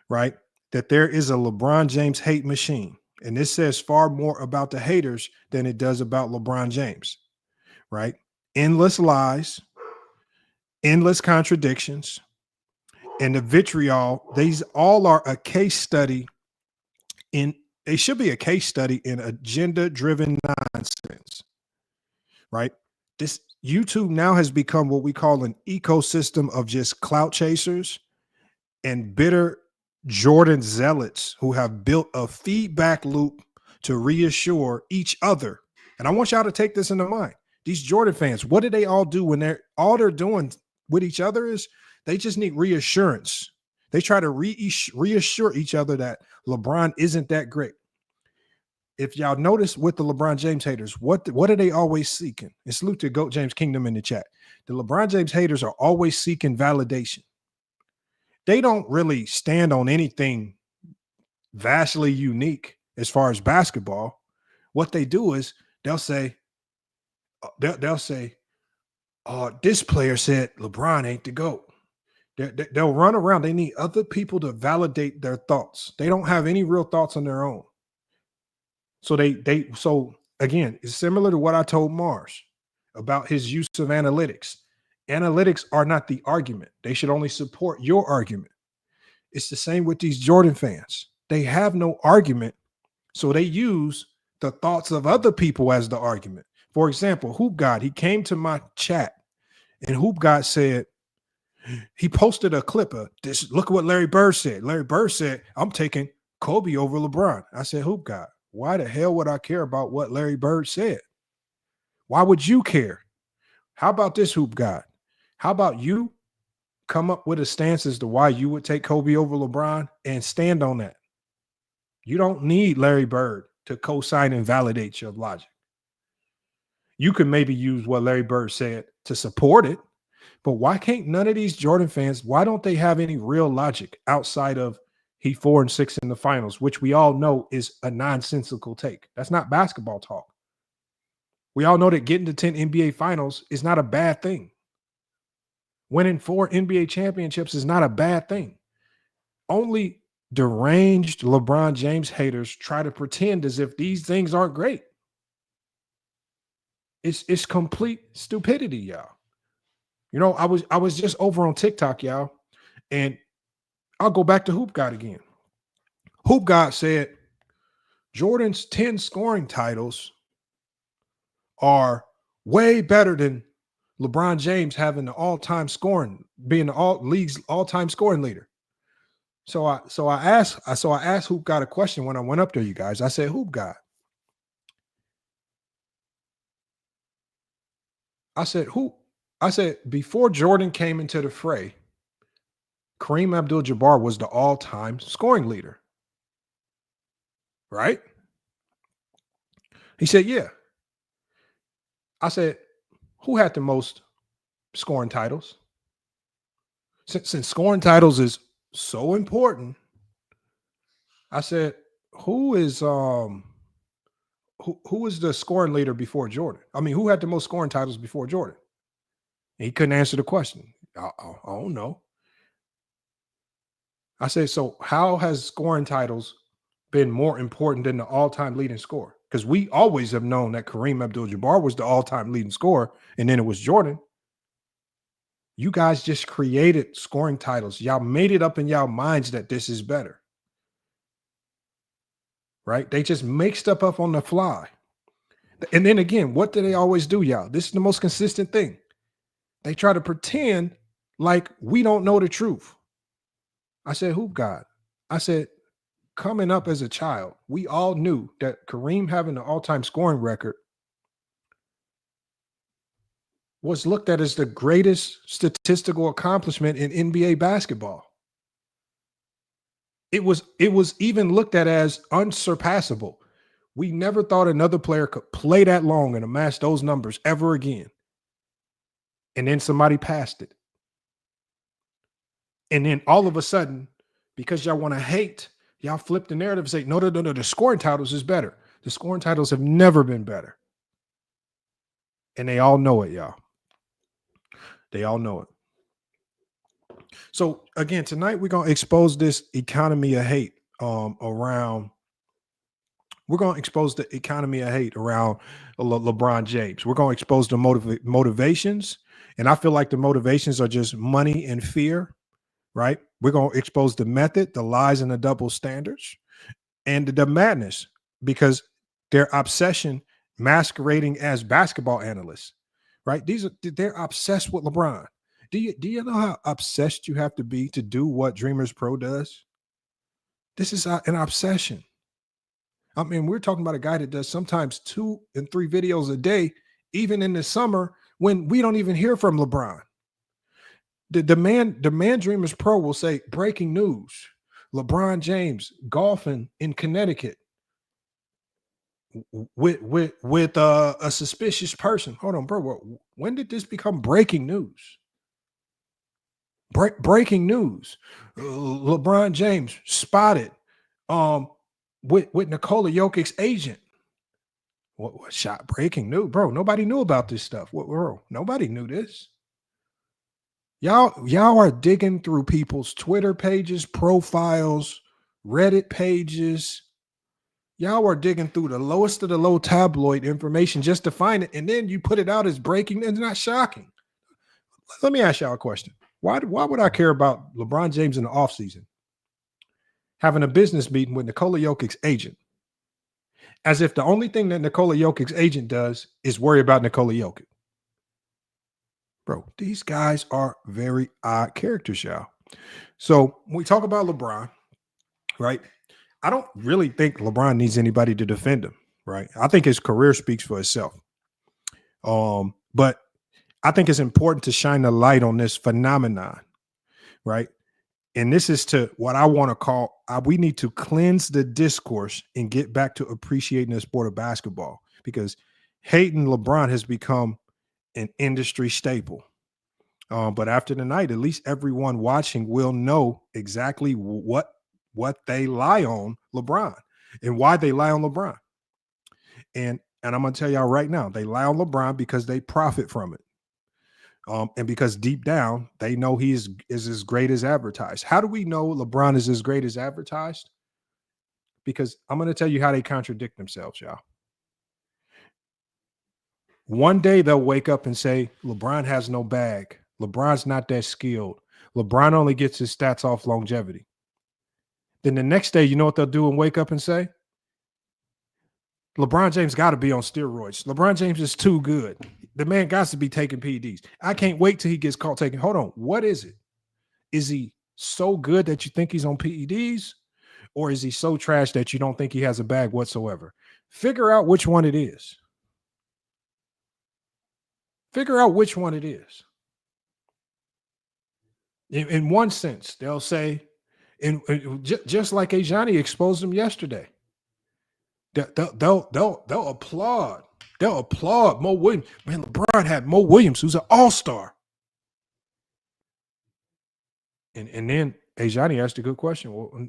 right? That there is a LeBron James hate machine. And this says far more about the haters than it does about LeBron James, right? Endless lies, endless contradictions, and the vitriol. These all are a case study they should be a case study in agenda-driven nonsense, right? This YouTube now has become what we call an ecosystem of just clout chasers and bitter Jordan zealots who have built a feedback loop to reassure each other. And I want y'all to take this into mind. These Jordan fans, what do they all do when all they're doing with each other is they just need reassurance. They try to reassure each other that LeBron isn't that great. If y'all notice with the LeBron James haters, what are they always seeking? And salute to Goat James Kingdom in the chat. The LeBron James haters are always seeking validation. They don't really stand on anything vastly unique as far as basketball. What they do is they'll say, oh, this player said LeBron ain't the GOAT. They'll run around. They need other people to validate their thoughts. They don't have any real thoughts on their own. So so again, it's similar to what I told Mars about his use of analytics. Analytics are not the argument. They should only support your argument. It's the same with these Jordan fans. They have no argument, so they use the thoughts of other people as the argument. For example, Hoop God, he came to my chat, and Hoop God said, he posted a clip of this. Look at what Larry Bird said. Larry Bird said, I'm taking Kobe over LeBron. I said, Hoop God, why the hell would I care about what Larry Bird said? Why would you care? How about this, Hoop God? How about you come up with a stance as to why you would take Kobe over LeBron and stand on that? You don't need Larry Bird to co-sign and validate your logic. You can maybe use what Larry Bird said to support it, but why can't none of these Jordan fans, why don't they have any real logic outside of he 4-6 in the finals, which we all know is a nonsensical take. That's not basketball talk. We all know that getting to 10 NBA finals is not a bad thing. Winning 4 NBA championships is not a bad thing. Only deranged LeBron James haters try to pretend as if these things aren't great. It's complete stupidity, y'all. You know, I was just over on TikTok, y'all, and I'll go back to Hoop God again. Hoop God said, Jordan's 10 scoring titles are way better than LeBron James having the all-time scoring, being the league's all-time scoring leader. So I asked Hoop God a question when I went up there, you guys. I said, Hoop God. I said, before Jordan came into the fray, Kareem Abdul-Jabbar was the all-time scoring leader. Right? He said, yeah. I said, who had the most scoring titles? Since scoring titles is so important, I said, who is the scoring leader before Jordan? I mean, who had the most scoring titles before Jordan? And he couldn't answer the question. I don't know. I said, so how has scoring titles been more important than the all-time leading scorer? Because we always have known that Kareem Abdul-Jabbar was the all-time leading scorer, and then it was Jordan. You guys just created scoring titles. Y'all made it up in y'all minds that this is better. Right? They just make stuff up on the fly. And then again, what do they always do, y'all? This is the most consistent thing. They try to pretend like we don't know the truth. I said, Hoop God. I said, coming up as a child, we all knew that Kareem having the all-time scoring record was looked at as the greatest statistical accomplishment in NBA basketball. It was even looked at as unsurpassable. We never thought another player could play that long and amass those numbers ever again. And then somebody passed it. And then all of a sudden, because y'all want to hate, y'all flip the narrative and say, no, the scoring titles is better. The scoring titles have never been better. And they all know it, y'all. They all know it. So again, tonight we're going to expose this economy of hate around. We're going to expose the economy of hate around LeBron James. We're going to expose the motivations. And I feel like the motivations are just money and fear, right? We're going to expose the method, the lies and the double standards, and the madness, because their obsession masquerading as basketball analysts, right? They're obsessed with LeBron. Do you know how obsessed you have to be to do what Dreamerspro does? This is an obsession. I mean, we're talking about a guy that does sometimes 2 and 3 videos a day, even in the summer when we don't even hear from LeBron. The man Dreamerspro will say, breaking news, LeBron James golfing in Connecticut with a suspicious person. Hold on, bro. When did this become breaking news? Breaking news. LeBron James spotted with Nikola Jokic's agent. What shot? Breaking news, bro. Nobody knew about this stuff. Nobody knew this. Y'all are digging through people's Twitter pages, profiles, Reddit pages. Y'all are digging through the lowest of the low tabloid information just to find it, and then you put it out as breaking. It's not shocking. Let me ask y'all a question. Why would I care about LeBron James in the offseason having a business meeting with Nikola Jokic's agent, as if the only thing that Nikola Jokic's agent does is worry about Nikola Jokic? Bro, these guys are very odd characters, y'all. So when we talk about LeBron, right, I don't really think LeBron needs anybody to defend him, right? I think his career speaks for itself. But I think it's important to shine a light on this phenomenon, right? And this is to what I want to call, we need to cleanse the discourse and get back to appreciating the sport of basketball, because hating LeBron has become an industry staple. But after the night, at least everyone watching will know exactly what they lie on LeBron and why they lie on LeBron. And I'm going to tell y'all right now, they lie on LeBron because they profit from it. And because deep down, they know he is as great as advertised. How do we know LeBron is as great as advertised? Because I'm going to tell you how they contradict themselves, y'all. One day they'll wake up and say, LeBron has no bag. LeBron's not that skilled. LeBron only gets his stats off longevity. Then the next day, you know what they'll do and wake up and say? LeBron James got to be on steroids. LeBron James is too good. The man got to be taking PEDs. I can't wait till he gets caught taking. Hold on. What is it? Is he so good that you think he's on PEDs? Or is he so trash that you don't think he has a bag whatsoever? Figure out which one it is. Figure out which one it is. In one sense, they'll say, just like Ajani exposed him yesterday, they'll applaud. They'll applaud Mo Williams. Man, LeBron had Mo Williams, who's an all-star. And then Ajani asked a good question. Well,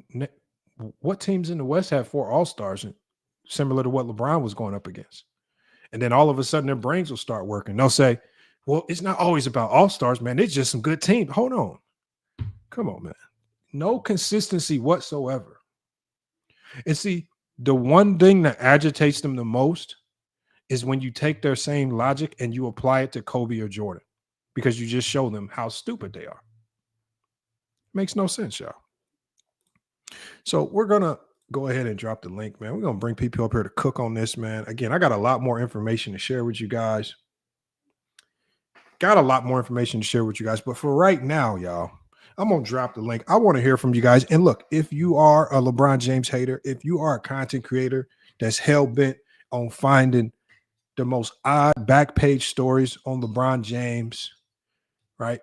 what teams in the West have 4 all-stars, similar to what LeBron was going up against? And then all of a sudden their brains will start working. They'll say, well, it's not always about all-stars, man. It's just some good teams. Hold on. Come on, man. No consistency whatsoever. And see, the one thing that agitates them the most is when you take their same logic and you apply it to Kobe or Jordan, because you just show them how stupid they are. Makes no sense, y'all. So we're going to go ahead and drop the link, man. We're going to bring people up here to cook on this, man. Again, I got a lot more information to share with you guys. But for right now, y'all, I'm going to drop the link. I want to hear from you guys. And look, if you are a LeBron James hater, if you are a content creator that's hell-bent on finding the most odd back page stories on LeBron James, right?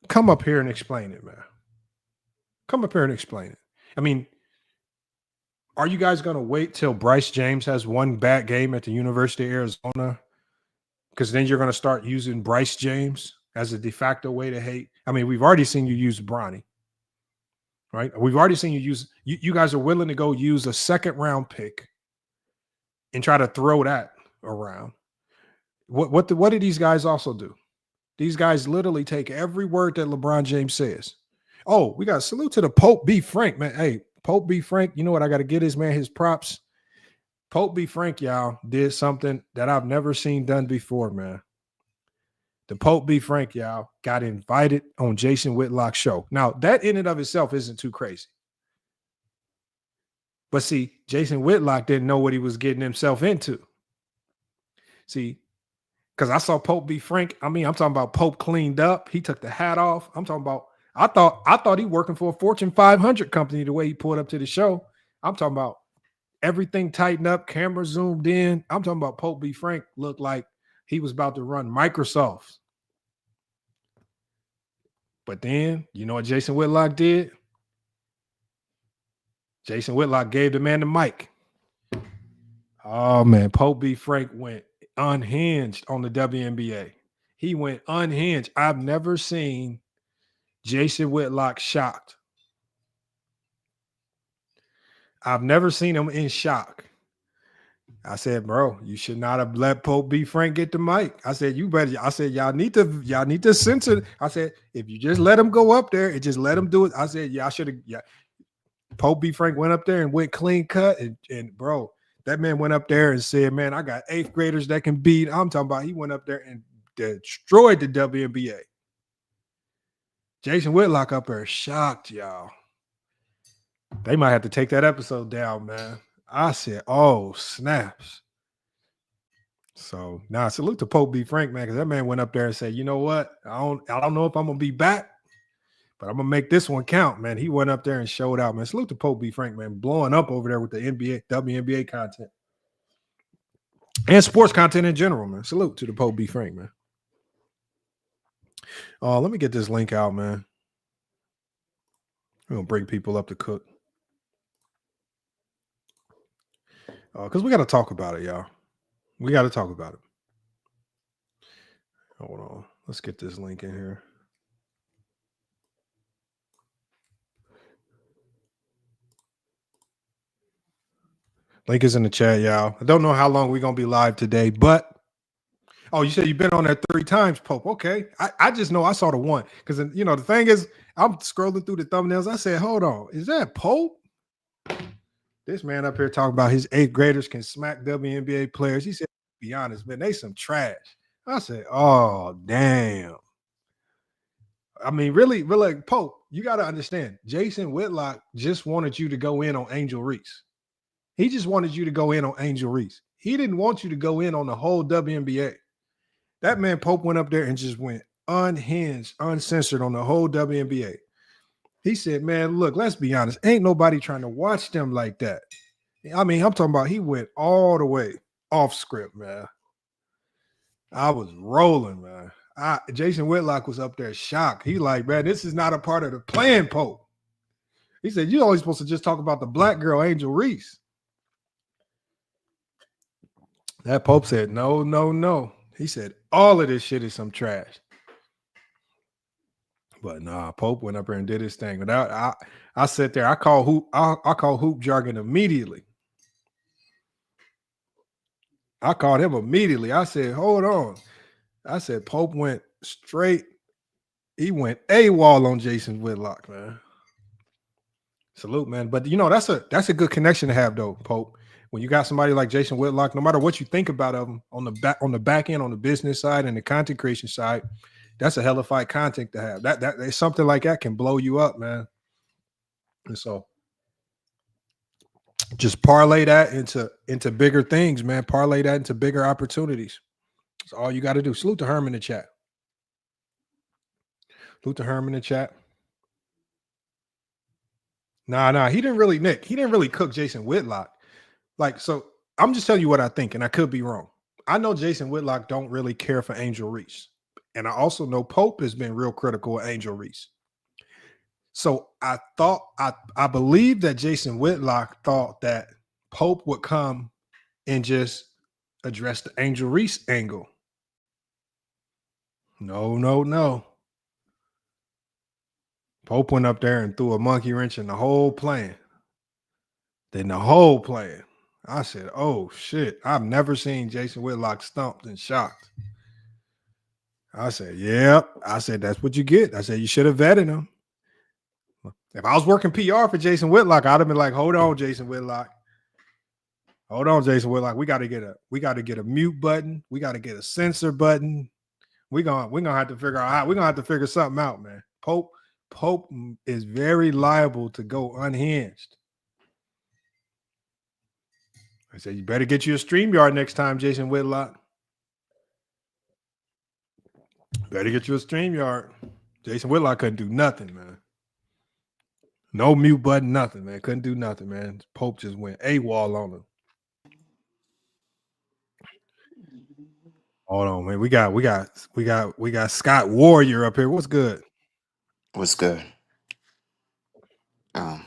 Come up here and explain it, man. Come up here and explain it. I mean, are you guys going to wait till Bryce James has one bad game at the University of Arizona? Because then you're going to start using Bryce James as a de facto way to hate. I mean, we've already seen you use Bronny, right? We've already seen you use, you guys are willing to go use a second round pick and try to throw that around. What do these guys also do? These guys literally take every word that LeBron James says. Oh, we got a salute to the Pope B. Frank, man. Hey, Pope B. Frank, you know what? I got to get his man his props. Pope B. Frank, y'all, did something that I've never seen done before, man. The Pope B. Frank, y'all, got invited on Jason Whitlock's show. Now, that in and of itself isn't too crazy. But see, Jason Whitlock didn't know what he was getting himself into. See, because I saw Pope B. Frank. I mean, I'm talking about Pope cleaned up. He took the hat off. I'm talking about, I thought he working for a Fortune 500 company the way he pulled up to the show. I'm talking about everything tightened up, camera zoomed in. I'm talking about Pope B. Frank looked like he was about to run Microsoft. But then, you know what Jason Whitlock did? Jason Whitlock gave the man the mic. Oh, man, Pope B. Frank went unhinged on the WNBA. He went unhinged. I've never seen Jason Whitlock shocked. I've never seen him in shock. I said, bro, you should not have let Pope B. Frank get the mic. I said, you better. I said, y'all need to censor. I said, if you just let him go up there and just let him do it. I said, yeah, I should have. Yeah. Pope B. Frank went up there and went clean cut. And bro, that man went up there and said, man, I got 8th graders that can beat. I'm talking about he went up there and destroyed the WNBA. Jason Whitlock up there shocked, y'all. They might have to take that episode down, man. I said, oh, snaps. So now salute to Pope B. Frank, man, because that man went up there and said, you know what? I don't know if I'm gonna be back, but I'm gonna make this one count, man. He went up there and showed out, man. Salute to Pope B. Frank, man, blowing up over there with the NBA, WNBA content and sports content in general, man. Salute to the Pope B. Frank, man. Let me get this link out, man. I'm gonna bring people up to cook. Because we got to talk about it, y'all. We got to talk about it. Hold on. Let's get this link in here. Link is in the chat, y'all. I don't know how long we're going to be live today, but oh, you said you've been on there 3 times, Pope. Okay. I just know I saw the one because, you know, the thing is, I'm scrolling through the thumbnails. I said, hold on. Is that Pope? This man up here talking about his 8th graders can smack WNBA players. He said, be honest, man, they some trash. I said, oh, damn. I mean, really, like, Pope, you got to understand, Jason Whitlock just wanted you to go in on Angel Reese. He just wanted you to go in on Angel Reese. He didn't want you to go in on the whole WNBA. That man Pope went up there and just went unhinged, uncensored on the whole WNBA. He said, man, look, let's be honest. Ain't nobody trying to watch them like that. I mean, I'm talking about he went all the way off script, man. I was rolling, man. Jason Whitlock was up there shocked. He like, man, this is not a part of the plan, Pope. He said, you're always supposed to just talk about the black girl, Angel Reese. That Pope said, no, no, no. He said, all of this shit is some trash. But nah, Pope went up there and did his thing. But I sat there. I call hoop jargon immediately. I called him immediately. I said, hold on. I said, Pope went straight. He went AWOL on Jason Whitlock, man. Salute, man. But you know, that's a good connection to have, though, Pope. When you got somebody like Jason Whitlock, no matter what you think about him on the back end, on the business side and the content creation side, that's a hell of fight content to have. That something like that can blow you up, man. And so just parlay that into bigger things, man. Parlay that into bigger opportunities. That's all you got to do. Salute to Herm in the chat. Salute to Herm in the chat. Nah, he didn't really cook Jason Whitlock. Like, so I'm just telling you what I think, and I could be wrong. I know Jason Whitlock don't really care for Angel Reese. And I also know Pope has been real critical of Angel Reese. So I believe that Jason Whitlock thought that Pope would come and just address the Angel Reese angle. No. Pope went up there and threw a monkey wrench in the whole plan. Then the whole plan. I said, oh, shit. I've never seen Jason Whitlock stumped and shocked. I said, yep. I said, that's what you get. I said, you should have vetted him. If I was working PR for Jason Whitlock, I'd have been like, hold on, Jason Whitlock. Hold on, Jason Whitlock. We got to get a mute button. We got to get a censor button. We're gonna have to figure out how we're gonna have to figure something out, man. Pope is very liable to go unhinged. I said, you better get you a StreamYard next time, Jason Whitlock. Better get you a StreamYard. Jason Whitlock couldn't do nothing, man. No mute button, nothing, man. Couldn't do nothing, man. Pope just went AWOL on him. Hold on, man. We got Scott Warrior up here. What's good? What's good? About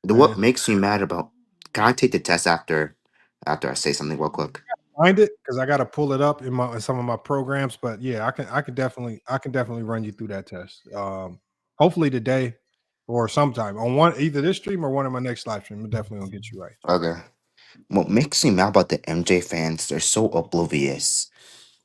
what makes you mad about? Can I take the test after I say something real quick? Find it because I got to pull it up in some of my programs. But yeah, I can definitely run you through that test. Hopefully today or sometime on either this stream or one of my next live stream. I'm definitely gonna get you right. Okay. What makes me mad about the MJ fans? They're so oblivious.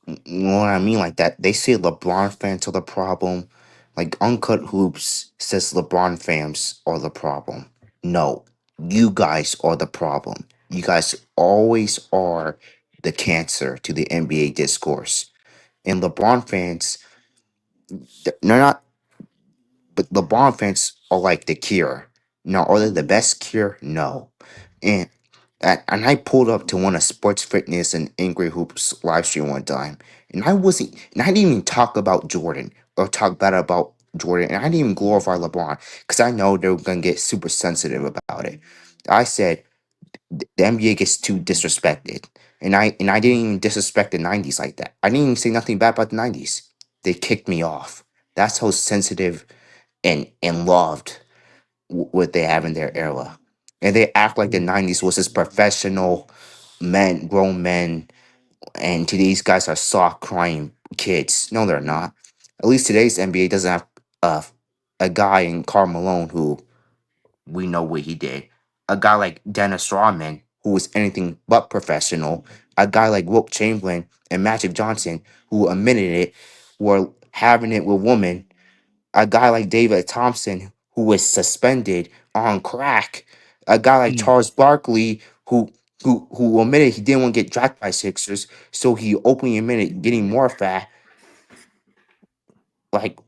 You know what I mean? Like that, they say LeBron fans are the problem. Like Uncut Hoops says LeBron fans are the problem. No, you guys are the problem. You guys always are the cancer to the NBA discourse. And LeBron fans, they're not, but LeBron fans are like the cure. Now, are they the best cure? No. And and I pulled up to one of Sports Fitness and Angry Hoops live stream one time, and I didn't even talk about Jordan or talk bad about Jordan, and I didn't even glorify LeBron because I know they were gonna get super sensitive about it. I said the NBA gets too disrespected, and I didn't even disrespect the '90s like that. I didn't even say nothing bad about the '90s. They kicked me off. That's how sensitive and loved what they have in their era. And they act like the 90s was this professional men, grown men, and today's guys are soft crying kids. No, they're not. At least today's NBA doesn't have a guy in Karl Malone who we know what he did. A guy like Dennis Rodman, who was anything but professional. A guy like Wilt Chamberlain and Magic Johnson, who admitted it, were having it with women. A guy like David Thompson, who was suspended on crack. A guy like Charles Barkley, who admitted he didn't want to get drafted by Sixers, so he openly admitted getting more fat. Like,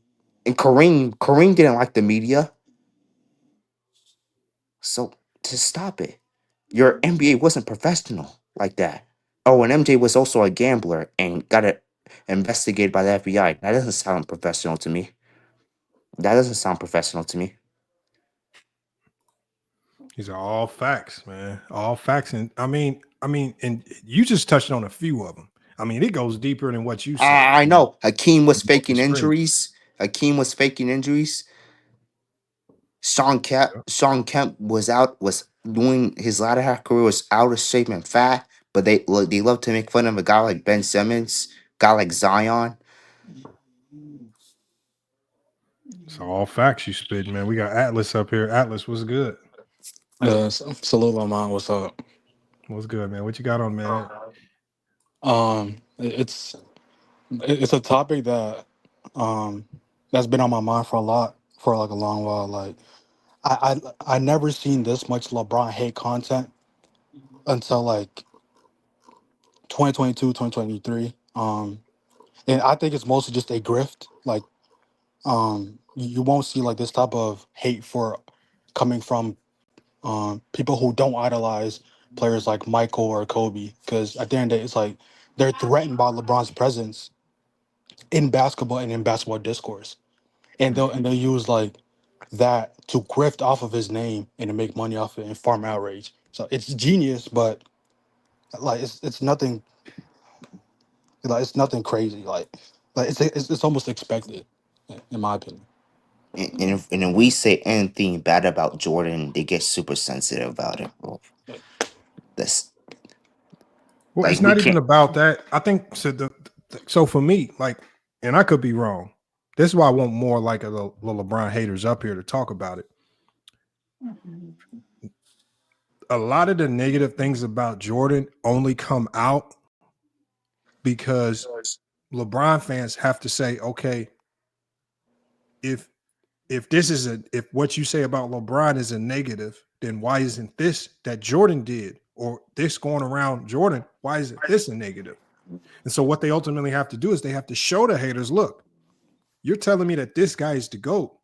and Kareem didn't like the media. So to stop it. Your NBA wasn't professional like that. Oh, and MJ was also a gambler and got investigated by the FBI. That doesn't sound professional to me. That doesn't sound professional to me. These are all facts, man. All facts, and I mean, and you just touched on a few of them. I mean, it goes deeper than what you said. I know. Hakeem was Both faking extremes. injuries. Hakeem was faking injuries. Sean Kemp was doing his latter half career was out of shape and fat, but they love to make fun of a guy like Ben Simmons, guy like Zion. It's all facts you spit, man. We got Atlas up here. Atlas, what's good? Salute my mom. What's up? What's good, man? What you got on, man? It's a topic that that's been on my mind for like a long while. Like I never seen this much LeBron hate content until like 2022, 2023. And I think it's mostly just a grift. Like you won't see like this type of hate for coming from people who don't idolize players like Michael or Kobe, because at the end of the day, it's like they're threatened by LeBron's presence in basketball and in basketball discourse, and they'll use like that to grift off of his name and to make money off it and farm outrage. So it's genius, but like it's nothing. Like it's nothing crazy. Like it's almost expected, in my opinion. And if we say anything bad about Jordan, they get super sensitive about it, bro. That's Well, like it's we not even can't. about that. I think so. So for me, like, and I could be wrong. This is why I want more like the LeBron haters up here to talk about it. A lot of the negative things about Jordan only come out because LeBron fans have to say, okay, if what you say about LeBron is a negative, then why isn't this that Jordan did or this going around Jordan? Why isn't this a negative? And so what they ultimately have to do is they have to show the haters, look, you're telling me that this guy is the GOAT,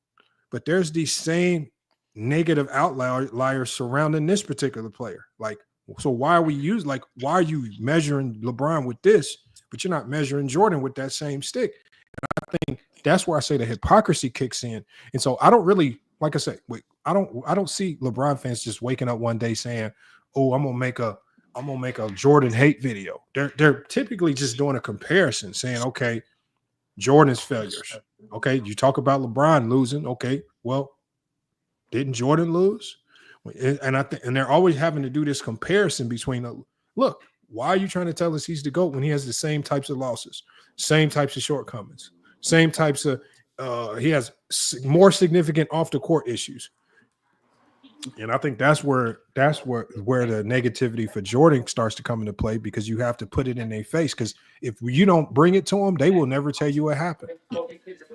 but there's these same negative outliers surrounding this particular player. Like, so why are why are you measuring LeBron with this, but you're not measuring Jordan with that same stick? And I think that's where I say the hypocrisy kicks in. And so I don't really, like I said, I don't see LeBron fans just waking up one day saying, oh, I'm gonna make a Jordan hate video. They're typically just doing a comparison, saying, okay, Jordan's failures. Okay, you talk about LeBron losing. Okay, well, didn't Jordan lose? And I think, and they're always having to do this comparison between. Look, why are you trying to tell us he's the GOAT when he has the same types of losses, same types of shortcomings, same types of? He has more significant off the court issues. And I think that's where the negativity for Jordan starts to come into play, because you have to put it in their face. Because if you don't bring it to them, they will never tell you what happened.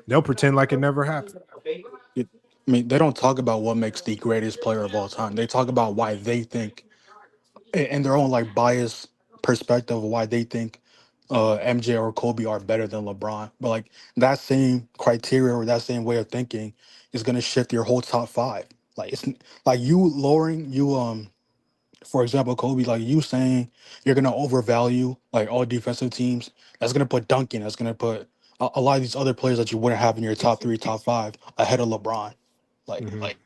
They'll pretend like it never happened. I mean, they don't talk about what makes the greatest player of all time. They talk about why they think, in their own like biased perspective, of why they think MJ or Kobe are better than LeBron. But like that same criteria or that same way of thinking is going to shift your whole top five. Like it's like you lowering you for example, Kobe, like you saying you're gonna overvalue like all defensive teams. That's gonna put Duncan. That's gonna put a lot of these other players that you wouldn't have in your top three, top five ahead of LeBron. Like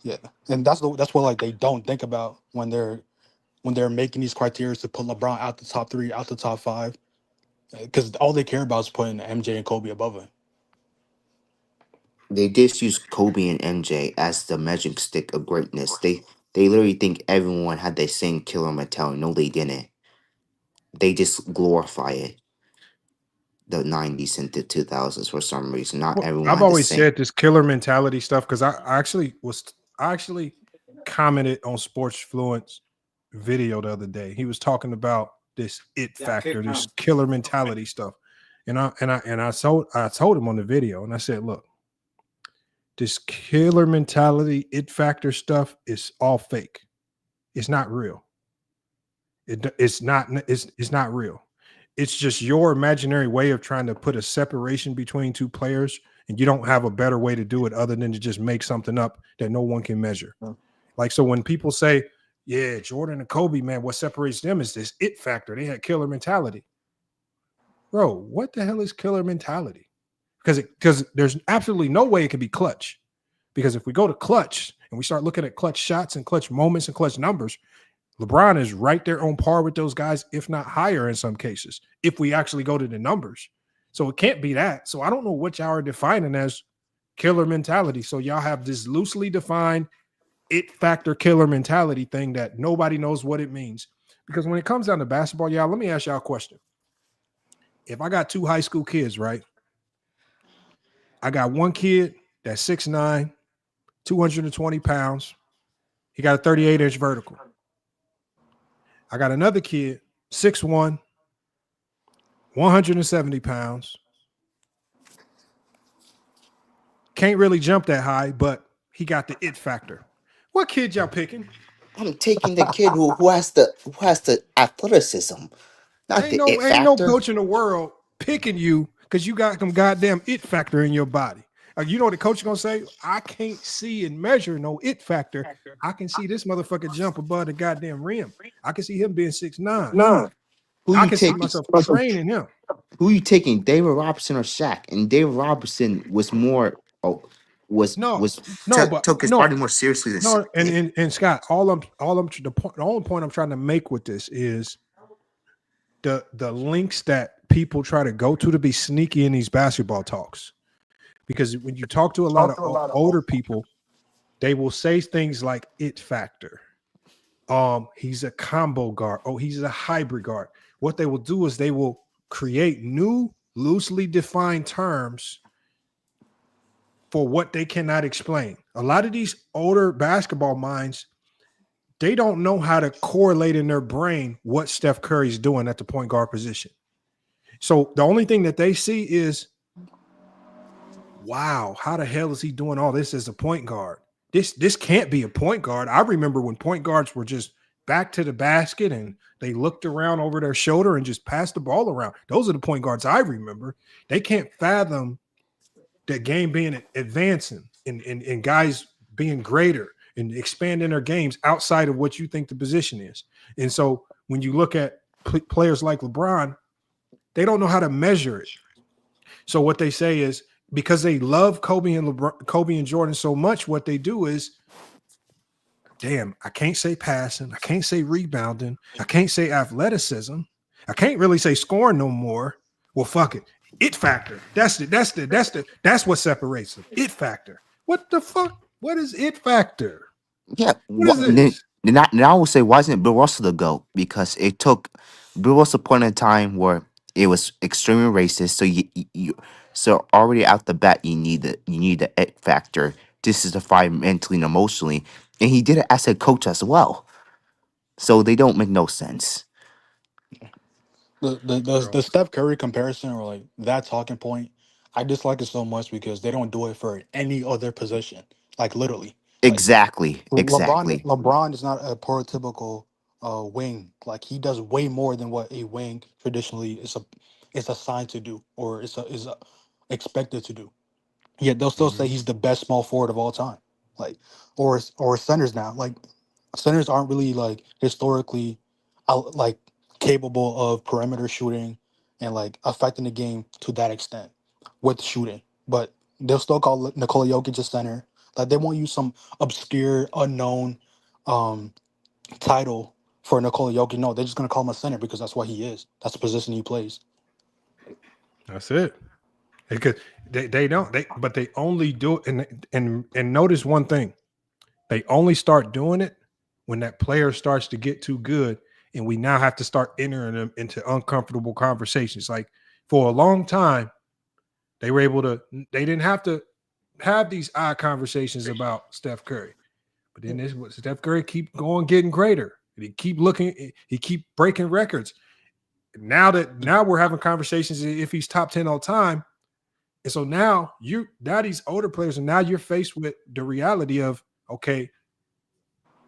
yeah, and that's what like they don't think about when they're making these criteria to put LeBron out the top three, out the top five, because all they care about is putting MJ and Kobe above him. They just use Kobe and MJ as the measuring stick of greatness. They literally think everyone had the same killer mentality. No, they didn't. They just glorify it. The 90s into 2000s for some reason. Not everyone I've had the always same. said this killer mentality stuff because I actually commented on Sports Fluent's video the other day. He was talking about this it factor, this killer mentality stuff, and I told him on the video, and I said, look, this killer mentality, it factor stuff is all fake. It's not real. It's not real. It's just your imaginary way of trying to put a separation between two players, and you don't have a better way to do it other than to just make something up that no one can measure. Like, so when people say, yeah, Jordan and Kobe, man, what separates them is this it factor. They had killer mentality. Bro, what the hell is killer mentality? Because there's absolutely no way it can be clutch. Because if we go to clutch and we start looking at clutch shots and clutch moments and clutch numbers, LeBron is right there on par with those guys, if not higher in some cases, if we actually go to the numbers. So it can't be that. So I don't know what y'all are defining as killer mentality. So y'all have this loosely defined it factor killer mentality thing that nobody knows what it means. Because when it comes down to basketball, y'all, let me ask y'all a question. If I got two high school kids, right? I got one kid that's 6'9", 220 pounds. He got a 38-inch vertical. I got another kid, 6'1", 170 pounds. Can't really jump that high, but he got the it factor. What kid y'all picking? I'm taking the kid who has the athleticism, not Ain't the it no factor. coach in the world picking you because you got some goddamn it factor in your body. You know what the coach is gonna say? I can't see and measure no it factor. I can see this motherfucker jump above the goddamn rim. I can see him being 6'9". Who I you can see taking? myself training him. Who you taking? David Robinson or Shaq? And David Robinson was more. No, but Took his body more seriously than no. it. And Scott, the only point I'm trying to make with this is the links that people try to go to be sneaky in these basketball talks. Because when you talk to a lot of older people, they will say things like it factor. He's a combo guard. Oh, he's a hybrid guard. What they will do is they will create new loosely defined terms for what they cannot explain. A lot of these older basketball minds, they don't know how to correlate in their brain what Steph Curry's doing at the point guard position. So the only thing that they see is, wow, how the hell is he doing all this as a point guard? This can't be a point guard. I remember when point guards were just back to the basket and they looked around over their shoulder and just passed the ball around. Those are the point guards I remember. They can't fathom that game being advancing and guys being greater and expanding their games outside of what you think the position is. And so when you look at players like LeBron, they don't know how to measure it. So what they say is, because they love Kobe and Jordan so much, what they do is, damn, I can't say passing, I can't say rebounding, I can't say athleticism, I can't really say scoring no more. Well, fuck it. It factor. That's what separates them. It factor. What the fuck? What is it factor? Yeah. What is this? Then I will say, why isn't Bill Russell the GOAT? Because it took Bill Russell point in time where it was extremely racist. So already out the bat, you need the it factor. This is the fight mentally and emotionally, and he did it as a coach as well. So they don't make no sense. The Steph Curry comparison, or like that talking point, I dislike it so much because they don't do it for any other position. Like literally, like Exactly. LeBron is not a prototypical wing. Like he does way more than what a wing traditionally is assigned to do, or is expected to do. Yet they'll still say he's the best small forward of all time. Like or centers now. Like centers aren't really like historically out like capable of perimeter shooting and like affecting the game to that extent with shooting. But they'll still call Nikola Jokic a center. Like they won't use some obscure, unknown title for Nikola Jokic. No, they're just gonna call him a center because that's what he is. That's the position he plays. That's it. Because they only do it, and notice one thing. They only start doing it when that player starts to get too good, and we now have to start entering them into uncomfortable conversations. Like for a long time, they didn't have to have these odd conversations about Steph Curry. But then Steph Curry keep getting greater. And he keep breaking records. Now we're having conversations if he's top 10 all time. And so now these older players, and now you're faced with the reality of, okay,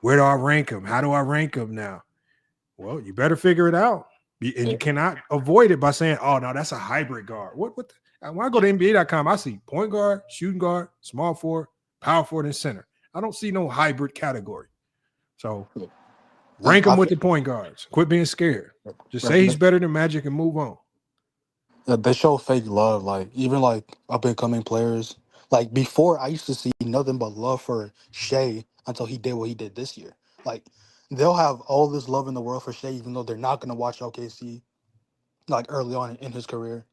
where do I rank him? How do I rank him now? Well, you better figure it out. And you cannot avoid it by saying, oh, no, that's a hybrid guard. When I go to NBA.com, I see point guard, shooting guard, small forward, power forward, and center. I don't see no hybrid category. So rank him with the point guards. Quit being scared. Just say he's better than Magic and move on. They show fake love, like even like up and coming players. Like before, I used to see nothing but love for Shea until he did what he did this year. Like they'll have all this love in the world for Shea, even though they're not going to watch OKC like early on in his career.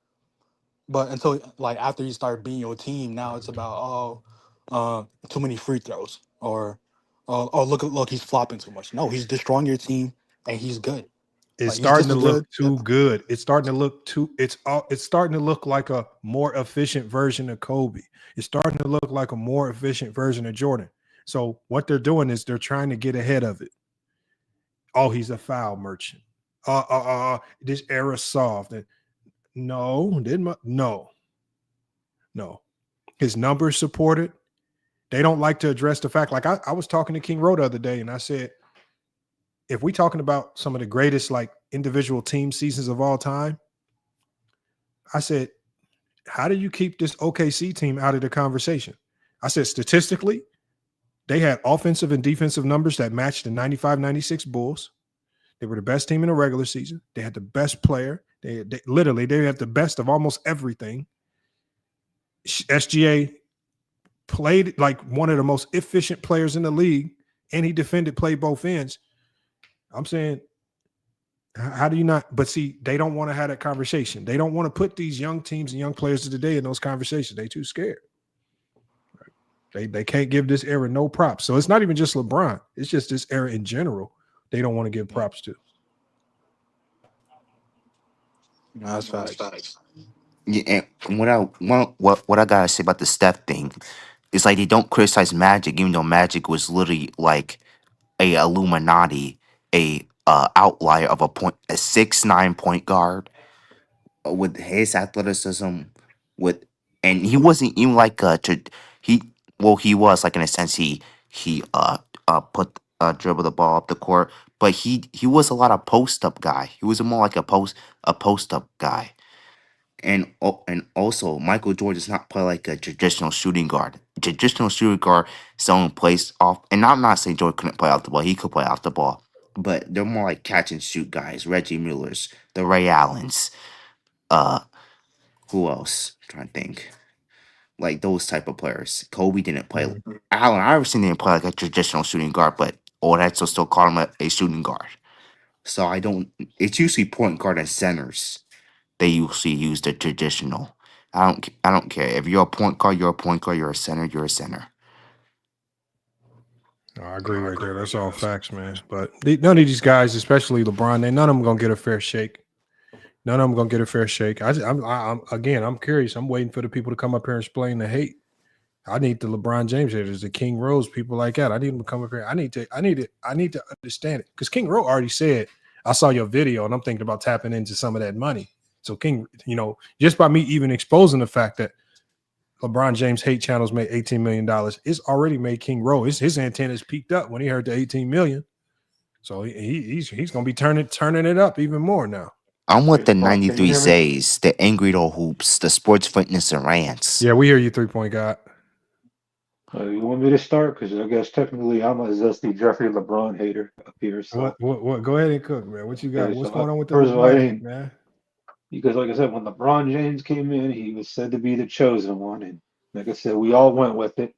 But until like after you start being your team, now it's about too many free throws or oh look he's flopping too much. No, he's destroying your team and he's good. It's Like, he's starting just to as look good. too good. It's starting to look too. It's starting to look like a more efficient version of Kobe. It's starting to look like a more efficient version of Jordan. So what they're doing is they're trying to get ahead of it. Oh, he's a foul merchant. This era's soft. No. His numbers support it. They don't like to address the fact. Like I was talking to King Rowe the other day, and I said, if we talking about some of the greatest like individual team seasons of all time, I said, how do you keep this OKC team out of the conversation? I said, statistically, they had offensive and defensive numbers that matched the 95-96 Bulls. They were the best team in the regular season. They had the best player. They had the best of almost everything. SGA played like one of the most efficient players in the league, and he played both ends. I'm saying, how do you not? But see, they don't want to have that conversation. They don't want to put these young teams and young players of today in those conversations. They too scared. They can't give this era no props. So it's not even just LeBron. It's just this era in general. They don't want to give props to. No, that's facts. Yeah, and what I gotta say about the Steph thing is like they don't criticize Magic, even though Magic was literally like a Illuminati, a outlier of a 6'9" point guard with his athleticism, and he wasn't even like he was like in a sense he dribbled the ball up the court, but he was a lot of post up guy. He was more like a post up guy. And also Michael Jordan does not play like a traditional shooting guard. Traditional shooting guard, someone plays off, and I'm not saying Jordan couldn't play off the ball. He could play off the ball, but they're more like catch and shoot guys. Reggie Miller's, the Ray Allens, who else? I'm trying to think. Like those type of players. Kobe didn't play. Allen Iverson didn't play like a traditional shooting guard, but Oladipo still call him a shooting guard. So I don't. It's usually point guard and centers. They usually use the traditional. I don't care if you're a point guard. You're a point guard. You're a center. You're a center. I agree right there. That's all facts, man. But none of these guys, especially LeBron, none of them gonna get a fair shake. None of them gonna get a fair shake. I'm curious. I'm waiting for the people to come up here and explain the hate. I need the LeBron James haters, the King Rose people like that. I need them to come up here. I need to understand it because King Rose already said, "I saw your video and I'm thinking about tapping into some of that money." So King, just by me even exposing the fact that LeBron James hate channels made $18 million, it's already made King Rose. His antennas peaked up when he heard the $18 million. So he's gonna be turning it up even more now. I'm with the 93 says, the angry old hoops, the sports fitness and rants. Yeah, we hear you, 3-point guy. You want me to start? Because I guess technically I'm a zesty Jeffrey LeBron hater up here. So What? Go ahead and cook, man. What you got? Okay, What's so going on with the first of all, LeBron, man? because like I said, when LeBron James came in, he was said to be the chosen one, and like I said, we all went with it.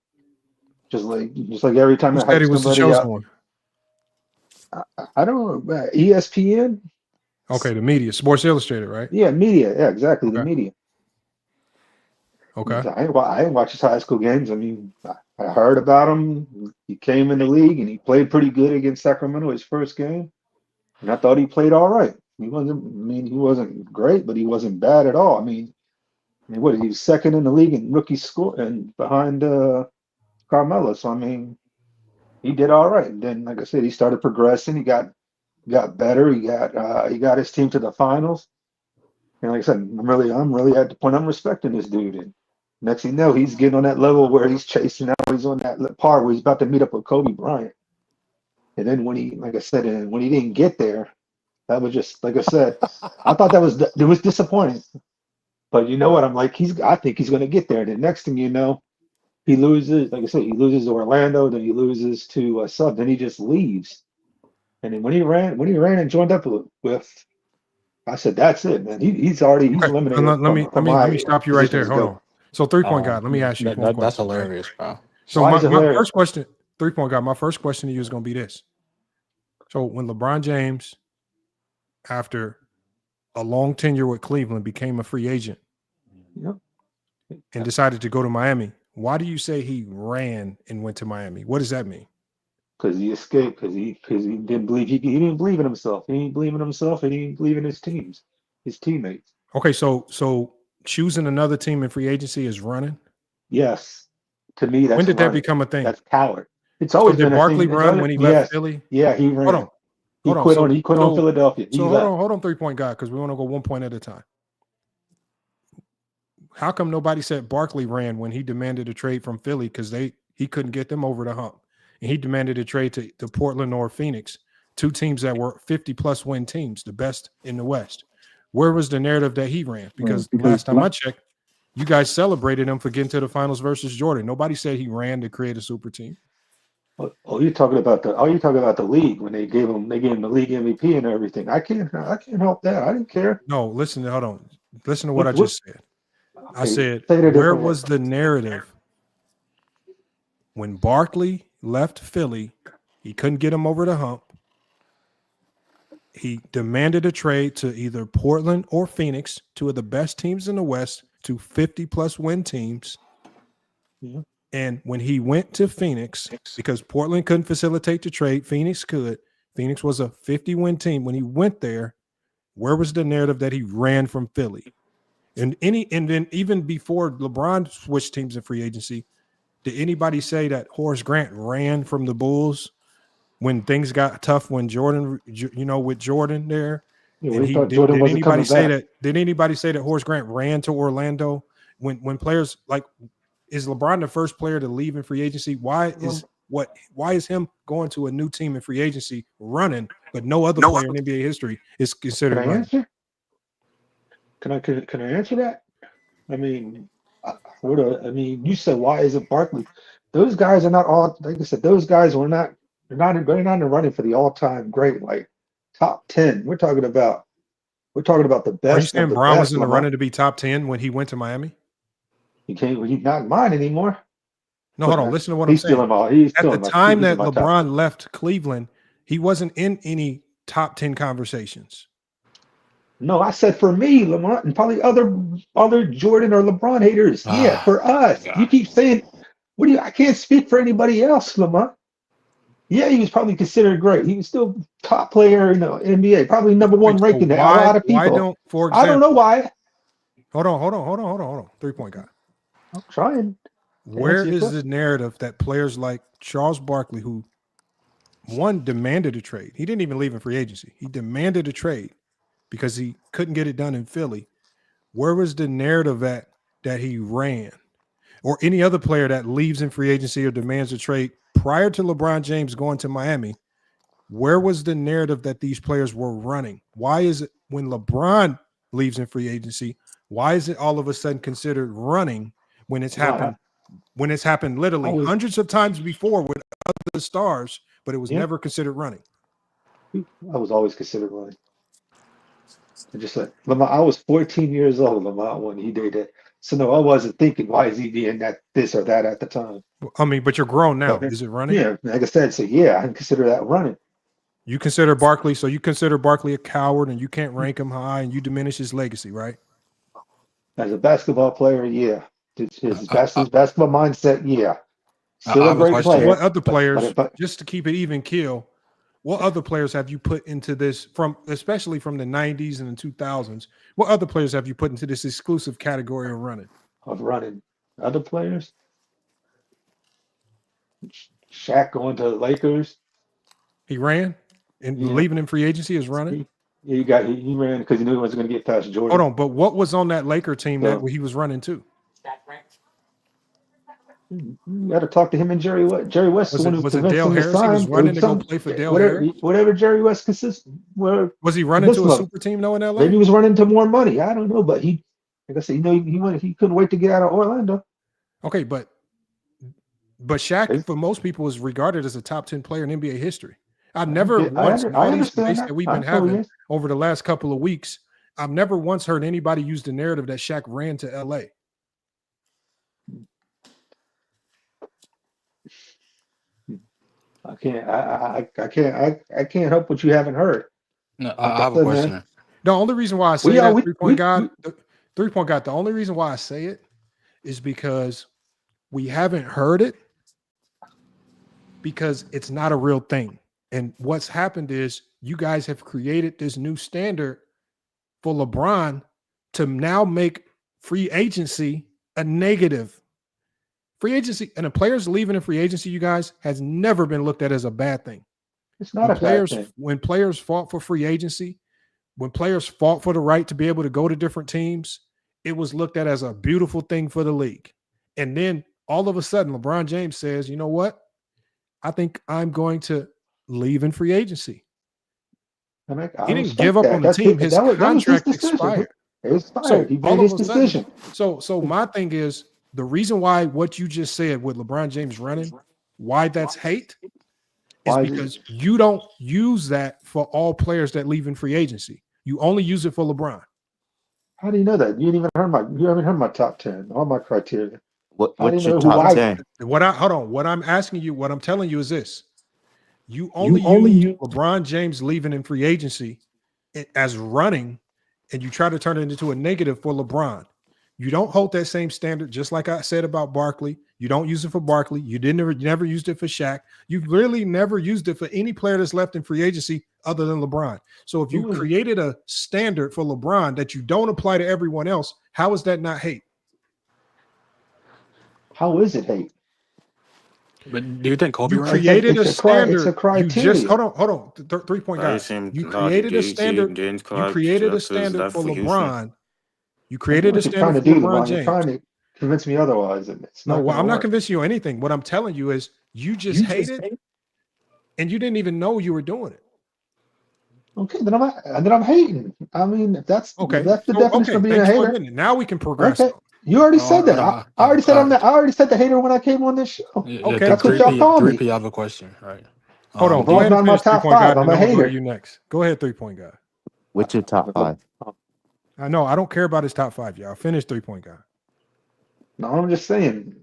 Just like every time Who I said hype he was the somebody chosen up, one? I don't know, ESPN. Okay, the media, Sports Illustrated, right? Yeah, media. Yeah, exactly. The Okay. media. Okay. I didn't watch his high school games. I mean, I heard about him. He came in the league and he played pretty good against Sacramento his first game, and I thought he played all right. He wasn't great, but he wasn't bad at all. I mean, he was second in the league in rookie score and behind Carmelo. So I mean, he did all right. And then, like I said, he started progressing. He got better. He got his team to the finals. And like I said, I'm really at the point I'm respecting this dude. And next thing you know, he's getting on that level where he's chasing now. He's on that part where he's about to meet up with Kobe Bryant. And then when he didn't get there, that was just like I said. I thought it was disappointing. But you know what? I'm like, I think he's going to get there. And the next thing you know, he loses, like I said, he loses to Orlando, then he loses to Sub, then he just leaves. And then when he ran and joined up with, I said, that's it, man. He's eliminated Let me stop you right there. Hold on. So 3-point guy, let me ask you one question. That's hilarious, bro. So my first question, 3-point guy, my first question to you is going to be this. So when LeBron James, after a long tenure with Cleveland, became a free agent and decided to go to Miami, why do you say he ran and went to Miami? What does that mean? Because he escaped, because he didn't believe he didn't believe in himself. He didn't believe in himself, and he didn't believe in his teammates. Okay, so choosing another team in free agency is running? Yes. To me, that's when did running. that become a thing? That's coward. It's always been did Barkley run when he left Philly? Yeah, he ran. He quit on Philadelphia. Hold on, 3-point guy, because we want to go 1 point at a time. How come nobody said Barkley ran when he demanded a trade from Philly because he couldn't get them over the hump? And he demanded a trade to Portland or Phoenix, 2 teams that were 50-plus win teams, the best in the West. Where was the narrative that he ran? Because last time I checked, you guys celebrated him for getting to the finals versus Jordan. Nobody said he ran to create a super team. Oh, you're talking about the league when they gave him the league MVP and everything. I can't help that. I didn't care. No, hold on. Listen to what I just said. Okay, I said, where was the narrative when Barkley left Philly? He couldn't get him over the hump. He demanded a trade to either Portland or Phoenix, 2 of the best teams in the West, 2 50-plus win teams. Yeah. And when he went to Phoenix, because Portland couldn't facilitate the trade, Phoenix could. Phoenix was a 50-win team. When he went there, where was the narrative that he ran from Philly? And then even before LeBron switched teams in free agency, did anybody say that Horace Grant ran from the Bulls when things got tough when Jordan, with Jordan there? Yeah, and did anybody say that Horace Grant ran to Orlando when players like, is LeBron the first player to leave in free agency? Why is him going to a new team in free agency running, but no other player in NBA history is considered running? Can I answer that? I mean, you said, why isn't Barkley? Those guys are not all, like I said, those guys they're not in the running for the all-time great, like top 10. We're talking about the best. Are you saying Brown was in the running to be top 10 when he went to Miami? He's not in mine anymore. No, hold on. Listen to what I'm saying. At the time that LeBron left Cleveland, he wasn't in any top 10 conversations. No, I said for me, Lamont, and probably other Jordan or LeBron haters. Yeah, for us. God. You keep saying, I can't speak for anybody else, Lamont. Yeah, he was probably considered great. He was still top player in the NBA, probably number 1 ranking there. A lot of people. I don't know why. Hold on. 3-point guy. I'm trying. Where is the narrative that players like Charles Barkley, who one demanded a trade, he didn't even leave in free agency. He demanded a trade because he couldn't get it done in Philly. Where was the narrative that he ran? Or any other player that leaves in free agency or demands a trade prior to LeBron James going to Miami, where was the narrative that these players were running? Why is it when LeBron leaves in free agency, why is it all of a sudden considered running when it's happened? When it's happened literally hundreds of times before with other stars, but it was never considered running. I was always considered running. Just like Lamont, I was 14 years old, Lamont, when he did that. So no, I wasn't thinking, why is he being this or that at the time? I mean, but you're grown now. Is it running? Yeah, like I said, so yeah, I consider that running. You consider Barkley a coward, and you can't rank him high, and you diminish his legacy, right? As a basketball player, yeah. His basketball mindset, yeah. Still a great player. What other players, just to keep it even keel, what other players have you put into this, especially from the 90s and the 2000s, what other players have you put into this exclusive category of running? Other players? Shaq going to the Lakers. He ran? And leaving in free agency is running? He ran because he knew he wasn't going to get past Jordan. Hold on, but what was on that Laker team that he was running to? You got to talk to him and Jerry West. Jerry West was it Dale Harris? He was running to go play for Dale Harris? Whatever Jerry West consists. Was he running to a super team though in LA? Maybe he was running to more money. I don't know, but like I said, he couldn't wait to get out of Orlando. Okay, but But Shaq, for most people, is regarded as a top 10 player in NBA history. I've never once in I all these understand debates that. that we've been having over the last couple of weeks, I've never once heard anybody use the narrative that Shaq ran to LA. I can't help what you haven't heard. No, I have a question. Man. The only reason why I say that, three-point guy, the only reason why I say it is because we haven't heard it because it's not a real thing. And what's happened is you guys have created this new standard for LeBron to now make free agency a negative. Free agency and the players leaving in free agency, you guys, has never been looked at as a bad thing. It's not a bad thing. When players fought for free agency, when players fought for the right to be able to go to different teams, it was looked at as a beautiful thing for the league. And then all of a sudden, LeBron James says, you know what? I think I'm going to leave in free agency. He didn't give up on the team. His contract expired. It was expired. He made his decision. So my thing is, the reason why what you just said with LeBron James running, why that's hate, is because you don't use that for all players that leave in free agency. You only use it for LeBron. How do you know that? You haven't heard my top 10, all my criteria. What's your top 10? What I'm asking you, what I'm telling you is this. You only use LeBron James leaving in free agency as running, and you try to turn it into a negative for LeBron. You don't hold that same standard, just like I said about Barkley. You don't use it for Barkley. You never used it for Shaq. You've really never used it for any player that's left in free agency other than LeBron. So if you created a standard for LeBron that you don't apply to everyone else, how is that not hate? How is it hate? But do you think Kobe created a standard? It's a criteria. Hold on. 3-point guy. You created a standard. You created a standard for LeBron. You created a standard for LeBron James. You're trying to convince me otherwise. I'm not convincing you of anything. What I'm telling you is you just hate it, and you didn't even know you were doing it. Okay, then I'm hating. I mean, that's the definition of being a hater. Now we can progress. Okay. You already said that. I already said I already said the hater when I came on this show. Okay, that's what y'all call me. 3P, I have a question. All right. Hold on. LeBron's not my top 5. I'm a hater. You next. Go ahead, 3-point guy. What's your top 5? I know. I don't care about his top 5, y'all. Finish 3-point guy. No, I'm just saying.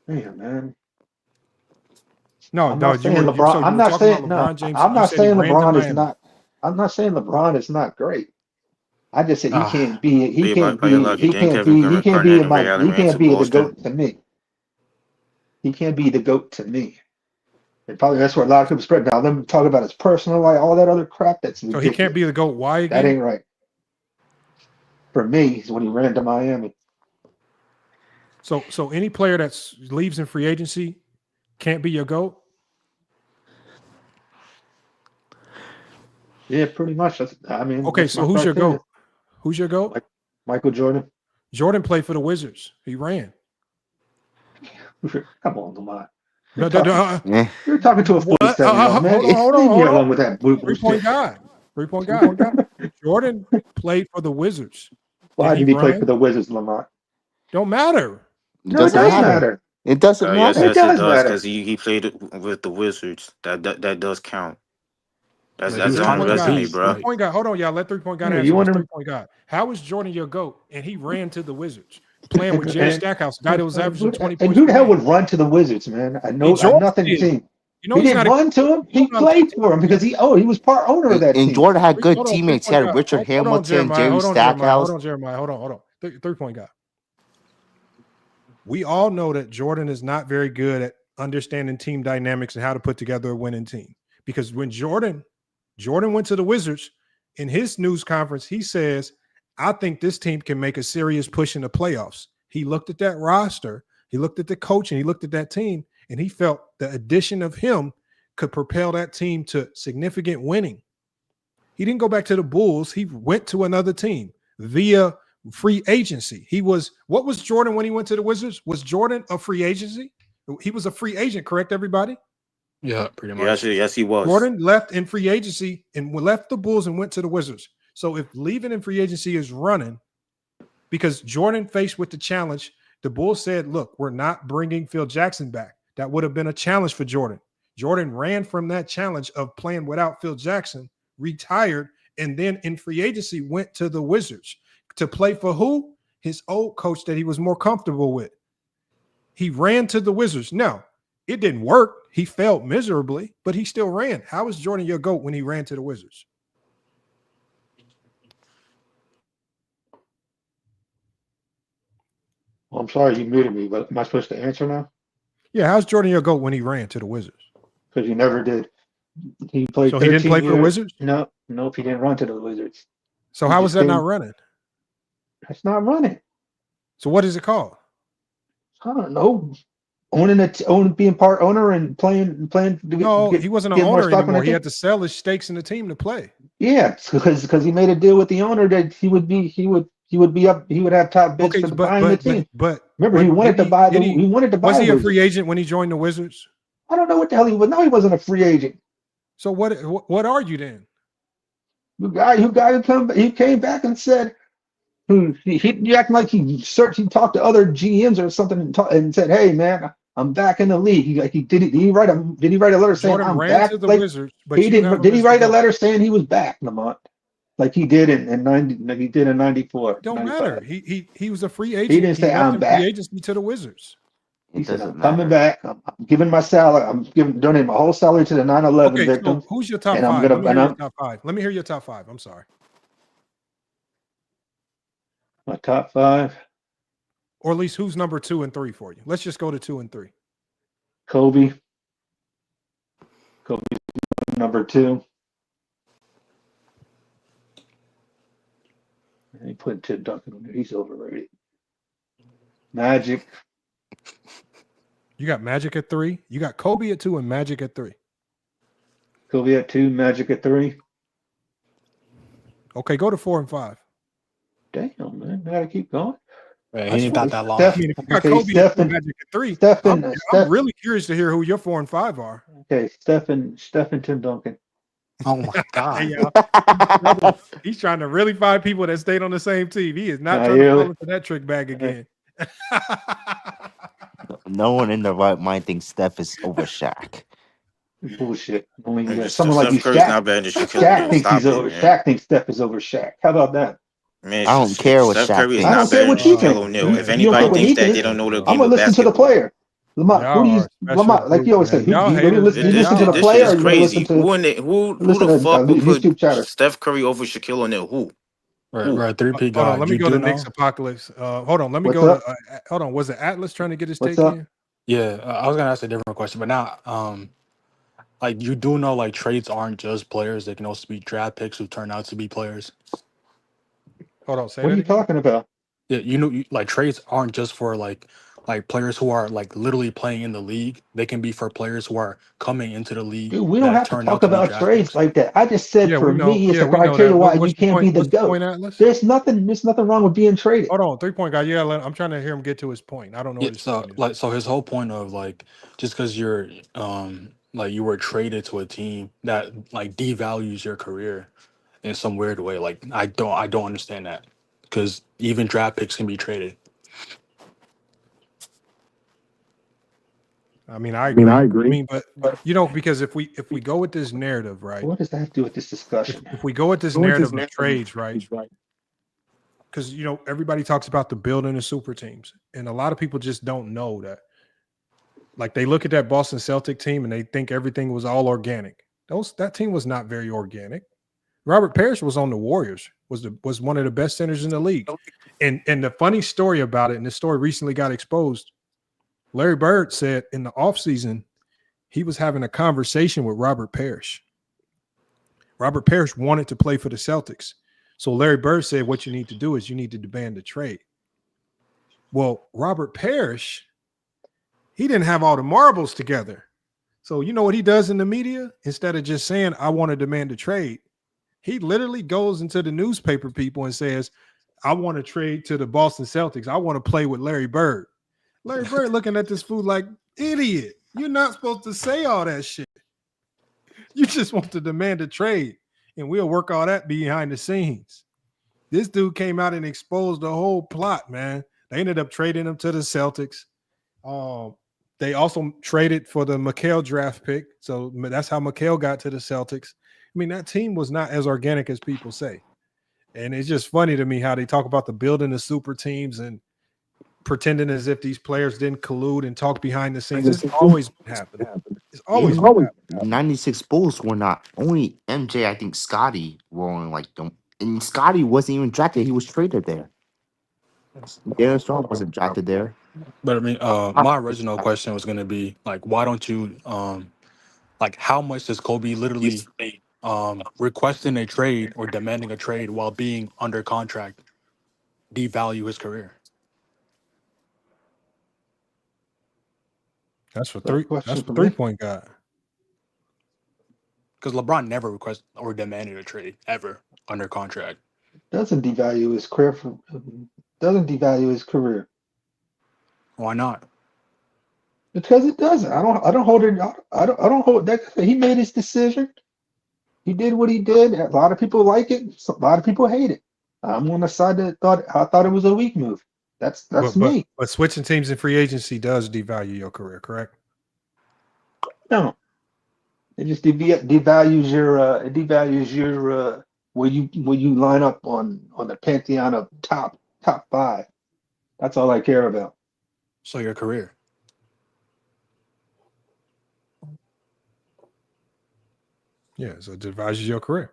Man. I'm not saying LeBron. I'm not saying LeBron is not. I'm not saying LeBron is not great. I just said he can't be the GOAT to me. He can't be the GOAT to me. And probably that's where a lot of people spread. Now them talk about his personal life, all that other crap. That's ridiculous. So he can't be the GOAT. Why again? That ain't right. For me, is when he ran to Miami. So any player that leaves in free agency can't be your GOAT? Yeah, pretty much. Okay, so who's your GOAT? Who's your GOAT? Michael Jordan. Jordan played for the Wizards. He ran. Come on, Lamont. You're talking to a 47-year-old man. Hold on. With that 3-point guy. 3-point guy. Jordan played for the Wizards. Why did he play for the Wizards, Lamont? Don't matter. It doesn't matter. It doesn't matter. Yes, it does because he played with the Wizards. That does count. That's on the resume, bro. 3-point guy. Hold on, y'all. Let 3-point guy answer. 3-point guy. How is Jordan your GOAT? And he ran to the Wizards, playing with Jerry Stackhouse, guy that was averaging 20 points. And who the hell would run to the Wizards, man? I know nothing team. He didn't run to him. He played for him because he was part owner of that team. And Jordan had good teammates. He had Richard Hamilton, Jerry Stackhouse. Hold on, Jeremiah. Hold on. 3-point guy. We all know that Jordan is not very good at understanding team dynamics and how to put together a winning team. Because when Jordan went to the Wizards, in his news conference, he says, I think this team can make a serious push in the playoffs. He looked at that roster, he looked at the coach, and he looked at that team, and he felt the addition of him could propel that team to significant winning. He didn't go back to the Bulls. He went to another team via free agency. What was Jordan when he went to the Wizards? Was Jordan a free agency? He was a free agent, correct, everybody? Yeah, pretty much. Yes, he was. Jordan left in free agency and left the Bulls and went to the Wizards. So if leaving in free agency is running, because Jordan faced with the challenge The Bulls said, look, we're not bringing Phil Jackson back. That would have been a challenge for Jordan. Jordan ran from that challenge of playing without Phil Jackson, retired, and then in free agency went to the Wizards to play for who? His old coach that he was more comfortable with. He ran to the Wizards. Now, it didn't work. He failed miserably, but he still ran. How is Jordan your GOAT when he ran to the Wizards? Well, I'm sorry you muted me, but am I supposed to answer now? Yeah, how's Jordan your GOAT when he ran to the Wizards? Because he never did. He played. So he didn't play for the Wizards? No, nope, he didn't run to the Wizards. So how was that not running? That's not running. So what is it called? I don't know. Being part owner and playing. No, he wasn't an owner anymore. He had to sell his stakes in the team to play. Yeah, because he made a deal with the owner that he would have top bids for buying the team. But remember, he wanted to buy. He wanted to buy. Was he a free agent when he joined the Wizards? I don't know what the hell he was. No, he wasn't a free agent. So what are you then? The guy who came back and said, he acting like he talked to other GMs or something and said, "Hey man, I'm back in the league." Did he write a letter saying Jordan I'm ran back? to the Wizards, but he didn't. Did he write a letter saying he was back, Lamont? Like he did in 90, like he did in 94. Don't 95. matter. He was a free agent. He didn't say I'm back. Free agency to the Wizards. He said, "I'm coming back. I'm giving my salary. I'm donating my whole salary to the 9/11 victims." So who's your top and five? Let me hear your top five. I'm sorry. My top five. Or at least who's number 2 and 3 for you? Let's just go to 2 and 3. Kobe. Kobe's number 2. And he put Tim Duncan on there. He's overrated. Magic. You got Magic at 3. You got Kobe at 2 and Magic at 3. Kobe at 2, Magic at 3. Okay, go to 4 and 5. Damn, man. Gotta keep going. Man, he ain't got that long. I mean, if you got Kobe at 2 and Magic at 3, I'm really curious to hear who your 4 and 5 are. Okay, Stephen Tim Duncan. Oh my God. Hey, he's trying to really find people that stayed on the same team. He is not trying to fall into that trick bag again. No one in their right mind thinks Steph is over Shaq. Bullshit. I mean, Man, someone like you, Curry's Shaq. not better than Shaquille Shaq O'Neal. thinks Stop he's it, over. man. Shaq thinks Steph is over Shaq. How about that? Man, I don't care what Steph Shaq Curry is thinks. I not don't care better what than you Shaquille think. O'Neal. If You don't care anybody what he thinks that, thinks. they don't know the I'm game gonna of listen to the basketball. player. Lamont, who do you, Y'all like you always say, are special you group, listen man. to the This player, shit or is you listen crazy. to Who listen the to fuck would YouTube chatter? put Steph Curry over Shaquille O'Neal? Who? Right, 3P Hold on, guy. let me You go do to know? Nick's Apocalypse. Hold on, let me What's go up? to hold on. Was it Atlas trying to get his What's take up? in? Yeah, I was gonna ask a different question, but now, like you do know, like trades aren't just players; they can also be draft picks who turn out to be players. Hold on, say What that are you again. talking about? Yeah, like trades aren't just for like players who are like literally playing in the league. They can be for players who are coming into the league Dude, we don't that have to turn out talk to be about draft trades picks. like that. I just said Yeah, for we know. me, it's Yeah, a we know criteria that. why What's you your can't be point? the What's the GOAT. point, Atlas? There's nothing wrong with being traded. Hold on, 3-point guy. Yeah, I'm trying to hear him get to his point. I don't know Yeah, what his so point is. like his whole point of like just because you're like you were traded to a team that like devalues your career in some weird way. Like I don't understand that because even draft picks can be traded. I mean, I agree. I mean, but But because if we go with this narrative, right? what does that have to do with this discussion? If we go with this narrative of trades, right? Because everybody talks about the building of super teams, and a lot of people just don't know that. Like they look at that Boston Celtic team and they think everything was all organic. That team was not very organic. Robert Parrish was on the Warriors, was one of the best centers in the league. And the funny story about it, and the story recently got exposed, Larry Bird said in the offseason, he was having a conversation with Robert Parrish. Robert Parrish wanted to play for the Celtics. So Larry Bird said, what you need to do is you need to demand a trade. Well, Robert Parrish, he didn't have all the marbles together. So you know what he does in the media? Instead of just saying, I want to demand a trade, he literally goes into the newspaper people and says, I want to trade to the Boston Celtics. I want to play with Larry Bird. Larry Bird looking at this fool like, idiot, you're not supposed to say all that shit. You just want to demand a trade, and we'll work all that behind the scenes. This dude came out and exposed the whole plot, man. They ended up trading him to the Celtics. They also traded for the Mikal draft pick. So that's how Mikal got to the Celtics. I mean, that team was not as organic as people say. And it's just funny to me how they talk about the building of super teams and pretending as if these players didn't collude and talk behind the scenes. It's always been happening. It's always been happening. 96 Bulls were not only MJ, I think Scotty were only like them. And Scotty wasn't even drafted. He was traded there. Darren Strong wasn't drafted there. But I mean, my original question was going to be like, why don't you, like, how much does Kobe literally requesting a trade or demanding a trade while being under contract devalue his career? That's for three-point guy. Because LeBron never requested or demanded a trade ever under contract. Doesn't devalue his career. Doesn't devalue his career. Why not? Because it doesn't. I don't hold it. I don't hold that. He made his decision. He did what he did. A lot of people like it. A lot of people hate it. I'm on the side that thought it was a weak move. That's me. But switching teams in free agency does devalue your career, correct? No, it just devalues your where you line up on the pantheon of top 5. That's all I care about. So your career. Yeah, so it devalues your career.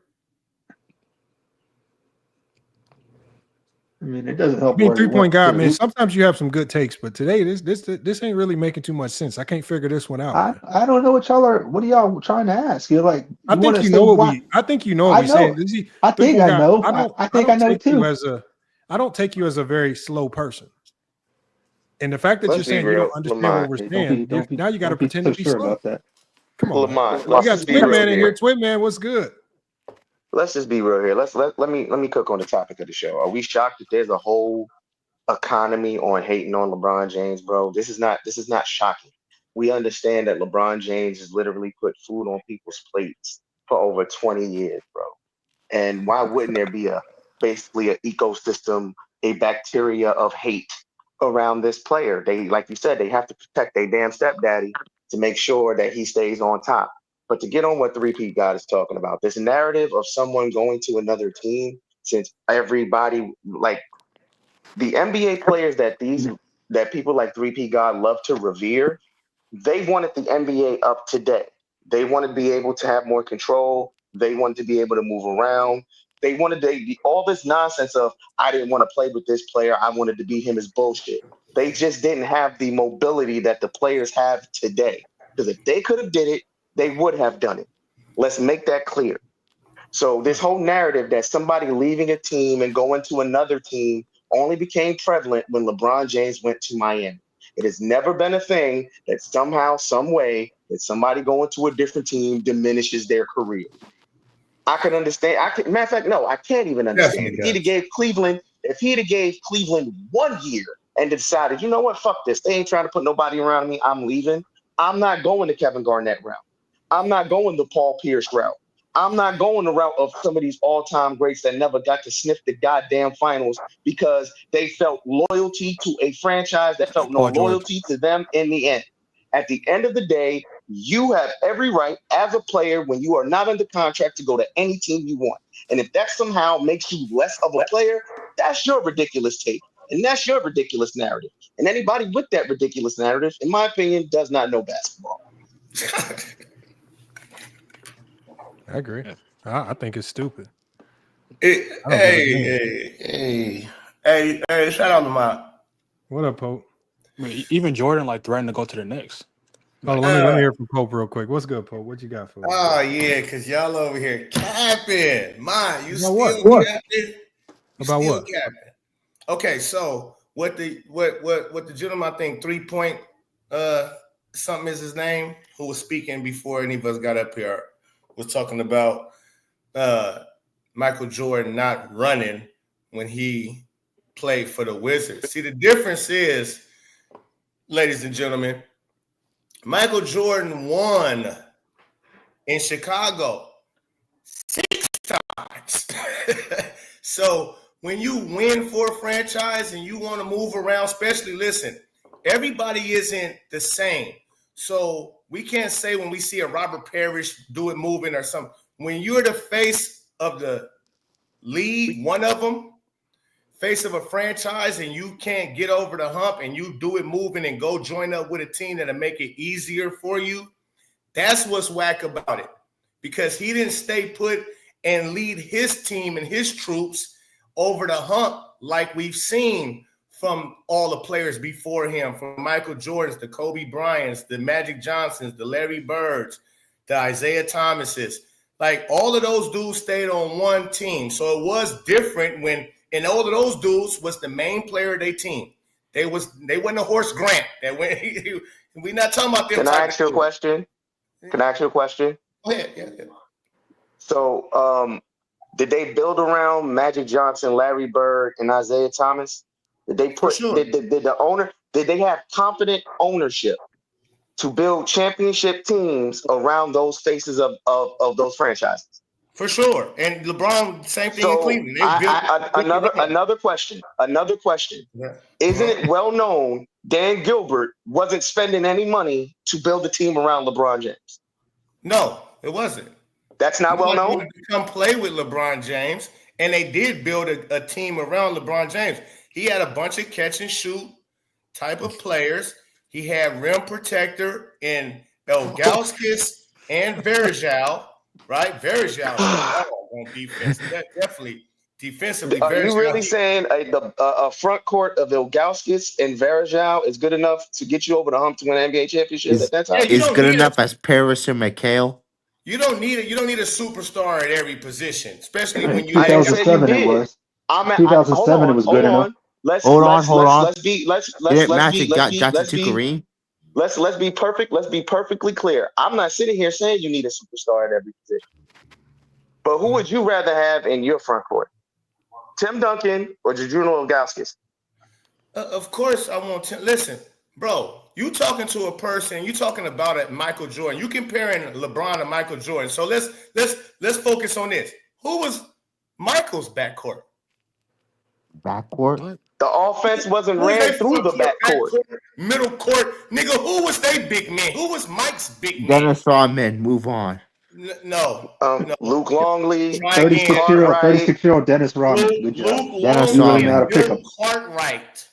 I mean, it doesn't help. I mean, 3-point guy, man. Sometimes you have some good takes, but today this ain't really making too much sense. I can't figure this one out. I don't know what y'all are. What are y'all trying to ask? You're like, I think you know what we're saying. I think I know. I think I know too. I don't take you as a very slow person, and the fact that you're saying you don't understand what we're saying, now you got to pretend to be slow. About that. Come on, we got Twin Man in here. Twin Man, what's good? Let's just be real here. Let me cook on the topic of the show. Are we shocked that there's a whole economy on hating on LeBron James, bro? This is not shocking. We understand that LeBron James has literally put food on people's plates for over 20 years, bro. And why wouldn't there be basically an ecosystem, a bacteria of hate around this player? They, like you said, they have to protect their damn stepdaddy to make sure that he stays on top. But to get on what 3P God is talking about, this narrative of someone going to another team, since everybody, like the NBA players that people like 3P God love to revere, they wanted the NBA up today. They wanted to be able to have more control. They wanted to be able to move around. They wanted all this nonsense of, I didn't want to play with this player. I wanted to beat him is bullshit. They just didn't have the mobility that the players have today. Because if they could have did it, they would have done it. Let's make that clear. So this whole narrative that somebody leaving a team and going to another team only became prevalent when LeBron James went to Miami. It has never been a thing that somehow, some way, that somebody going to a different team diminishes their career. I can understand. Matter of fact, no, I can't even understand. If he'd have gave Cleveland 1 year and decided, you know what, fuck this. They ain't trying to put nobody around me. I'm leaving. I'm not going the Kevin Garnett route. I'm not going the Paul Pierce route. I'm not going the route of some of these all-time greats that never got to sniff the goddamn finals because they felt loyalty to a franchise that felt no loyalty to them in the end. At the end of the day, you have every right as a player when you are not under contract to go to any team you want. And if that somehow makes you less of a player, that's your ridiculous take. And that's your ridiculous narrative. And anybody with that ridiculous narrative, in my opinion, does not know basketball. I agree. I think it's stupid. Hey, shout out to my. What up, Pope? I mean, even Jordan threatened to go to the Knicks. Oh, let me hear from Pope real quick. What's good, Pope? What you got for us? Oh yeah, because y'all over here capping. You still what? capping? About what? Capping. Okay, so what the gentleman, I think 3-point something is his name, who was speaking before any of us got up here, was talking about Michael Jordan not running when he played for the Wizards. See, the difference is, ladies and gentlemen, Michael Jordan won in Chicago 6 times. So when you win for a franchise and you want to move around, especially, listen, everybody isn't the same. So we can't say when we see a Robert Parrish do it moving or something. When you're the face of the league, one of them, face of a franchise, and you can't get over the hump and you do it moving and go join up with a team that'll make it easier for you, that's what's whack about it. Because he didn't stay put and lead his team and his troops over the hump like we've seen from all the players before him, from Michael Jordans, the Kobe Bryants, the Magic Johnsons, the Larry Birds, the Isaiah Thomases. Like, all of those dudes stayed on one team. So it was different when, and all of those dudes was the main player of their team. They wasn't a Horace Grant. We're not talking about them. Can I ask you a question? Can I ask you a question? Go ahead. Yeah. So, did they build around Magic Johnson, Larry Bird, and Isaiah Thomas? Did they put? Sure. Did the owner? Did they have competent ownership to build championship teams around those faces of those franchises? For sure. And LeBron, same thing in Cleveland. Another question. Yeah. Isn't it well known Dan Gilbert wasn't spending any money to build a team around LeBron James? No, it wasn't. That's not well known. To come play with LeBron James, and they did build a team around LeBron James. He had a bunch of catch and shoot type of players. He had rim protector in Elgauskas and Verjao, right? Verjao on defense. That definitely defensively. Are you really saying a front court of Elgauskas and Verjao is good enough to get you over the hump to win an NBA championship at that time? Is good enough as Paris and McHale? You don't need it. You don't need a superstar at every position, especially when you. 2007 it was. 2007 it was good enough. Hold on. Let's be perfectly clear. I'm not sitting here saying you need a superstar at every position. But who would you rather have in your front court? Tim Duncan or Jujuno Ilgauskas? Of course, I want to listen, bro. You talking to a person? You talking about it, Michael Jordan? You comparing LeBron to Michael Jordan? So let's focus on this. Who was Michael's backcourt? Backcourt? The offense wasn't ran through the backcourt. Middle court, nigga. Who was they big man? Who was Mike's big man? Dennis Rodman. Move on. No. Luke Longley, 36-year-old Dennis Rodman. Good job. Dennis Rodman. Bill Cartwright.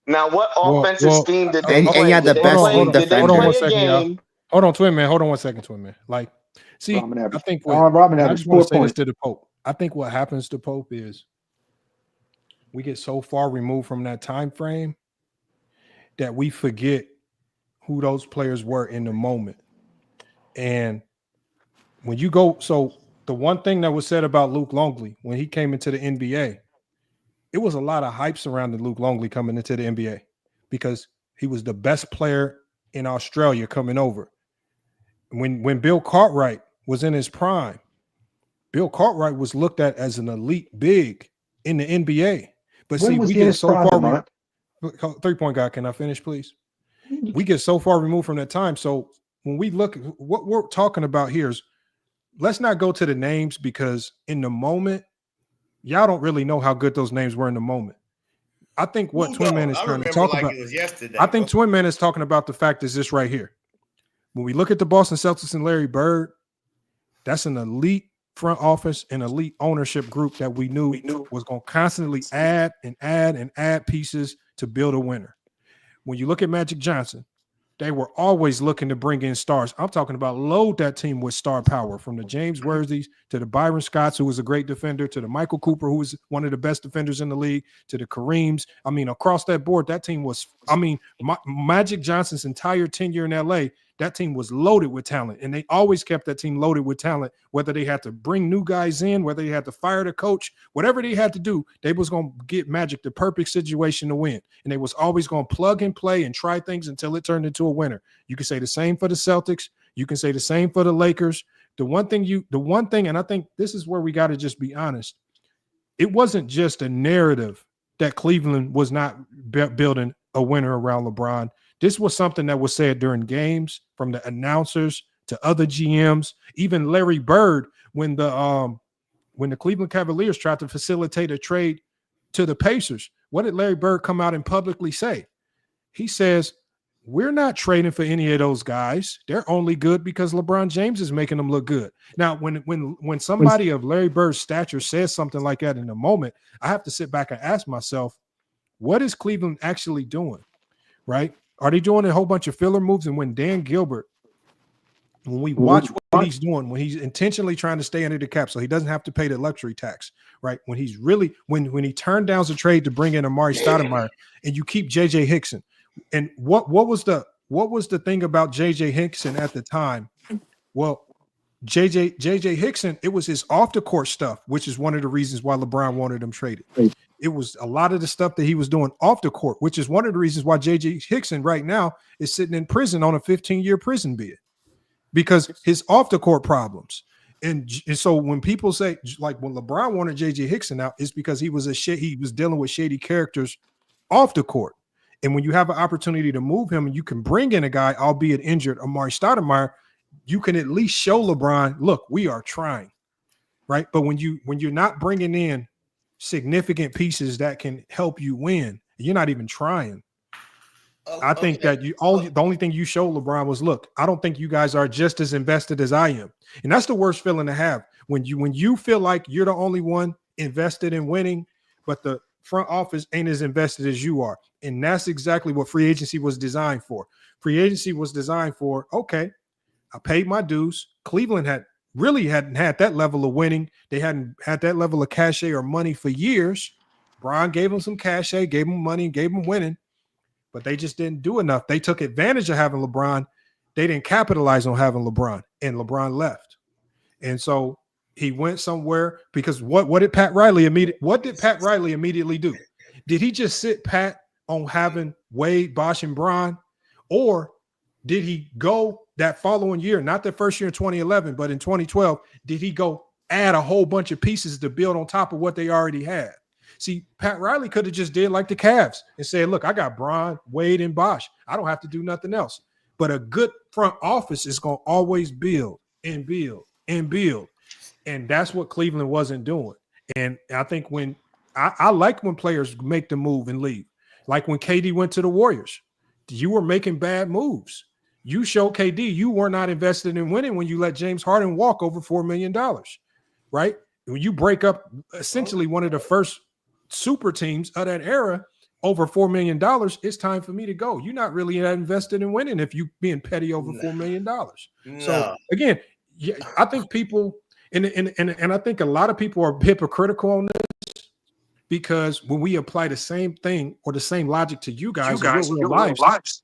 Now, what offensive scheme did they play? And you had the best wing defender. Hold on 1 second, y'all. Hold on, Twin Man. Hold on 1 second, Twin Man. Like, see, I think I just want to say this to the Pope. I think what happens to Pope is we get so far removed from that time frame that we forget who those players were in the moment. And when you go, so the one thing that was said about Luke Longley when he came into the NBA, it was a lot of hype surrounding Luke Longley coming into the NBA because he was the best player in Australia coming over. When Bill Cartwright was in his prime, Bill Cartwright was looked at as an elite big in the NBA. But see, we get so far. 3-point guy, can I finish, please? We get so far removed from that time. So when we look, what we're talking about here is, let's not go to the names because in the moment, y'all don't really know how good those names were in the moment. I think what Twin Man is trying to talk about. I think Twin Man is talking about the fact is this right here. When we look at the Boston Celtics and Larry Bird, that's an elite front office and elite ownership group that we knew was going to constantly add pieces to build a winner. When you look at Magic Johnson, they were always looking to bring in stars. I'm talking about load that team with star power, from the James Worthies to the Byron Scotts, who was a great defender, to the Michael Cooper, who was one of the best defenders in the league, to the Kareems. I mean, across that board, that team was, Magic Johnson's entire tenure in LA, that team was loaded with talent, and they always kept that team loaded with talent, whether they had to bring new guys in, whether they had to fire the coach, whatever they had to do, they was going to get Magic the perfect situation to win, and they was always going to plug and play and try things until it turned into a winner. You can say the same for the Celtics. You can say the same for the Lakers. The one thing, and I think this is where we got to just be honest, it wasn't just a narrative that Cleveland was not building a winner around LeBron. This was something that was said during games from the announcers to other GMs, even Larry Bird, when the Cleveland Cavaliers tried to facilitate a trade to the Pacers, what did Larry Bird come out and publicly say? He says, we're not trading for any of those guys. They're only good because LeBron James is making them look good. Now, when somebody of Larry Bird's stature says something like that in a moment, I have to sit back and ask myself, what is Cleveland actually doing, right? Are they doing a whole bunch of filler moves? And when Dan Gilbert, when we watch what he's doing, when he's intentionally trying to stay under the cap so he doesn't have to pay the luxury tax, right? When he's really, when he turned down the trade to bring in Amari Stoudemire and you keep J.J. Hickson, and what was the thing about J.J. Hickson at the time? Well, J.J. Hickson, it was his off the court stuff, which is one of the reasons why LeBron wanted him traded. It was a lot of the stuff that he was doing off the court, which is one of the reasons why J.J. Hickson right now is sitting in prison on a 15-year prison bid, because his off the court problems. And so when people say, like when LeBron wanted J.J. Hickson out, it's because he was dealing with shady characters off the court. And when you have an opportunity to move him and you can bring in a guy, albeit injured, Amari Stoudemire, you can at least show LeBron, look, we are trying, right? But when you're not bringing in significant pieces that can help you win, you're not even trying. I think that the only thing you showed LeBron was, look, I don't think you guys are just as invested as I am. And that's the worst feeling to have when you feel like you're the only one invested in winning, but the front office ain't as invested as you are. And that's exactly what free agency was designed for. Free agency was designed for, okay, I paid my dues. Cleveland hadn't had that level of winning. They hadn't had that level of cachet or money for years. Brian gave them some cachet, gave them money, gave them winning, but they just didn't do enough. They took advantage of having LeBron. They didn't capitalize on having LeBron, and LeBron left. And so he went somewhere because what did Pat Riley immediately do? Did he just sit pat on having Wade, Bosh, and Bron, or did he go that following year, not the first year in 2011, but in 2012, did he go add a whole bunch of pieces to build on top of what they already had? See, Pat Riley could have just did like the Cavs and said, look, I got Bron, Wade, and Bosh. I don't have to do nothing else. But a good front office is going to always build and build and build. And that's what Cleveland wasn't doing. And I think when I like when players make the move and leave. Like when KD went to the Warriors, you were making bad moves. You showed KD you were not invested in winning when you let James Harden walk over $4 million, right? When you break up essentially one of the first super teams of that era over $4 million, it's time for me to go. You're not really that invested in winning if you being petty over $4 million. No. So again, yeah, I think people and I think a lot of people are hypocritical on this, because when we apply the same thing or the same logic to you guys in your real lives,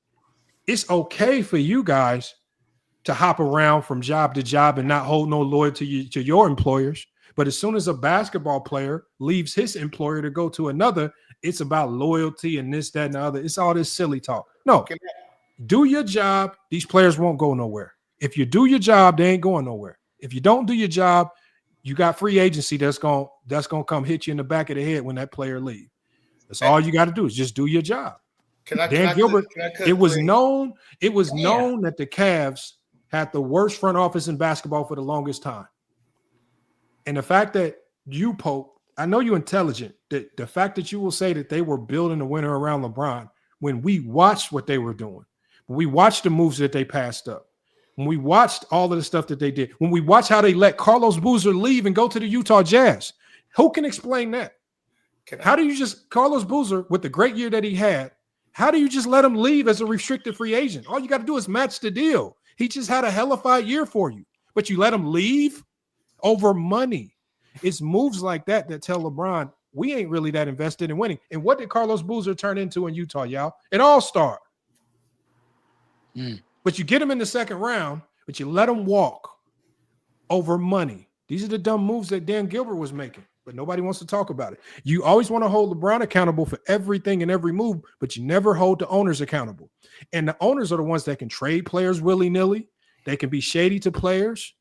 it's okay for you guys to hop around from job to job and not hold no loyalty to your employers. But as soon as a basketball player leaves his employer to go to another, it's about loyalty and this, that, and the other. It's all this silly talk. No, do your job. These players won't go nowhere. If you do your job, they ain't going nowhere. If you don't do your job, you got free agency that's gonna come hit you in the back of the head when that player leaves. That's all you got to do is just do your job. Dan Gilbert, it was known that the Cavs had the worst front office in basketball for the longest time. And the fact that you, Pope, I know you're intelligent, that the fact that you will say that they were building a winner around LeBron when we watched what they were doing, when we watched the moves that they passed up, when we watched all of the stuff that they did, when we watched how they let Carlos Boozer leave and go to the Utah Jazz, who can explain that? How do you just, Carlos Boozer, with the great year that he had, how do you just let him leave as a restricted free agent? All you got to do is match the deal. He just had a hellified year for you, but you let him leave over money. It's moves like that that tell LeBron, we ain't really that invested in winning. And what did Carlos Boozer turn into in Utah, y'all? An all-star. But you get him in the second round, but you let him walk over money. These are the dumb moves that Dan Gilbert was making, but nobody wants to talk about it. You always want to hold LeBron accountable for everything and every move, but you never hold the owners accountable. And the owners are the ones that can trade players willy-nilly. They can be shady to players.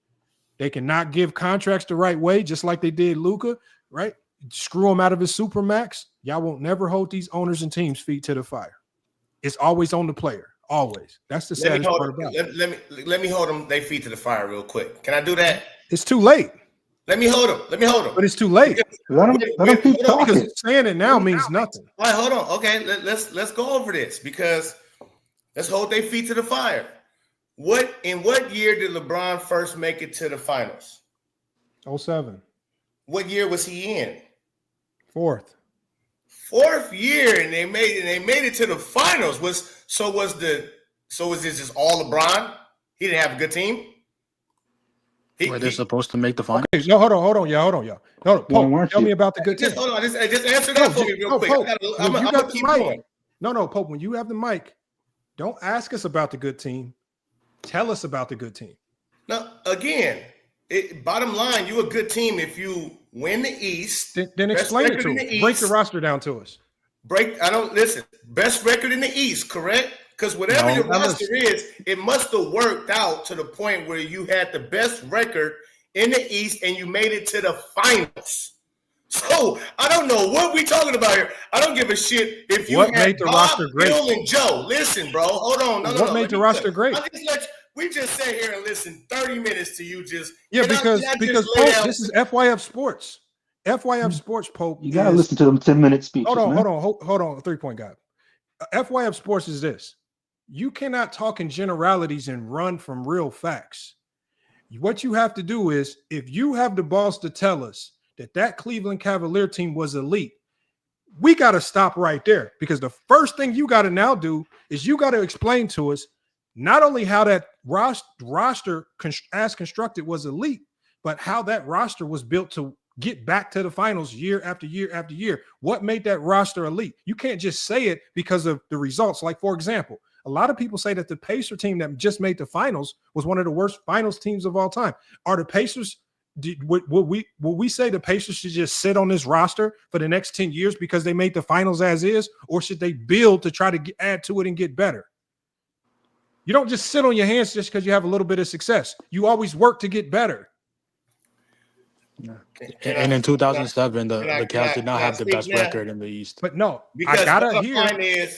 They cannot give contracts the right way, just like they did Luka, right? Screw him out of his supermax. Y'all won't never hold these owners and teams' feet to the fire. It's always on the player. Always. That's the saddest part about it. Let me hold them their feet to the fire real quick. Can I do that? It's too late. Let me hold him. But it's too late. Let him keep Because talking. saying it now means nothing. All right, hold on. Okay, let's go over this because let's hold their feet to the fire. In what year did LeBron first make it to the finals? 07. What year was he in? Fourth year, and they made it to the finals. Was this just all LeBron? He didn't have a good team. Were they supposed to make the finals? Okay, no, hold on, y'all. No, Pope, tell me about the good team. Just hold on. Just answer that for me real quick. Pope, I'm gonna keep going. No, Pope, when you have the mic, don't ask us about the good team. Tell us about the good team. Now, again, bottom line, you're a good team if you win the East. Then explain it to us. Break the roster down to us. Best record in the East, correct? Because whatever your roster is, it must have worked out to the point where you had the best record in the East and you made it to the finals. So I don't know what we talking about here. I don't give a shit if you had Bob, Bill, and Joe. Listen, bro, hold on. No. What made the roster great? We just sat here and listened 30 minutes to you just. Because Pope, this is FYF Sports. FYF Sports, Pope. You gotta listen to them 10-minute speeches. Hold on. 3-point guy. FYF Sports is this. You cannot talk in generalities and run from real facts. What you have to do is, if you have the balls to tell us that Cleveland Cavalier team was elite, we got to stop right there, because the first thing you got to now do is you got to explain to us not only how that roster as constructed was elite, but how that roster was built to get back to the finals year after year after year. What made that roster elite? You can't just say it because of the results. Like, for example, a lot of people say that the Pacer team that just made the finals was one of the worst finals teams of all time. Are the Pacers, would we say the Pacers should just sit on this roster for the next 10 years because they made the finals as is, or should they build to try to add to it and get better? You don't just sit on your hands just because you have a little bit of success. You always work to get better. And in 2007, the Cavs did not have the best record in the East. But no, I gotta hear.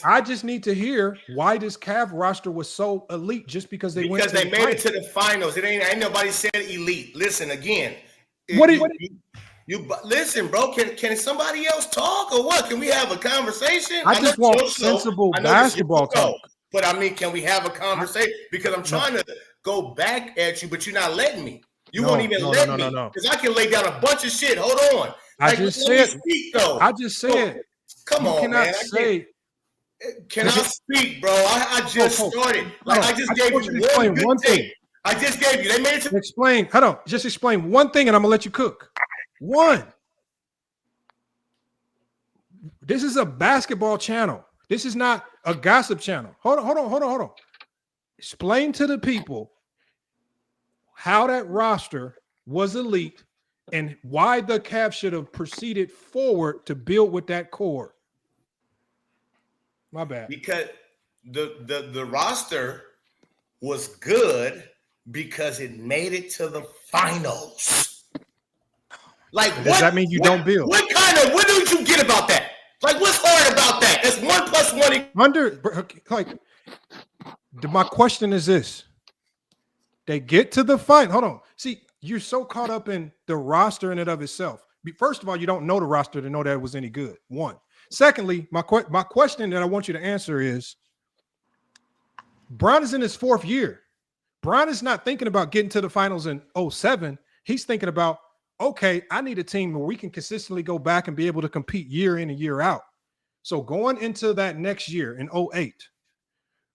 I just need to hear why this Cav roster was so elite just because they went. Because they made it to the finals. It ain't nobody said elite. Listen again. You listen, bro. Can somebody else talk or what? Can we have a conversation? I just want sensible basketball talk. But I mean, can we have a conversation? Because I'm trying to go back at you, but you're not letting me. You won't even let me. Because I can lay down a bunch of shit. Hold on. I just said. Come on, man. Can I speak, bro? I just started. I just gave you one thing. I just gave you. They made it to explain. Hold on. Just explain one thing, and I'm gonna let you cook. One. This is a basketball channel. This is not a gossip channel. Hold on. Explain to the people how that roster was elite and why the Cavs should have proceeded forward to build with that core. My bad. Because the roster was good because it made it to the finals. Like, does that mean you don't build? What did you get about that? Like, what's hard about that? It's 1 + 1. My question is this. They get to the final. Hold on. See, you're so caught up in the roster in and of itself. First of all, you don't know the roster to know that it was any good. One. Secondly, my question that I want you to answer is, Brown is in his 4th year. Brown is not thinking about getting to the finals in 07. He's thinking about, okay, I need a team where we can consistently go back and be able to compete year in and year out. So going into that next year in 08,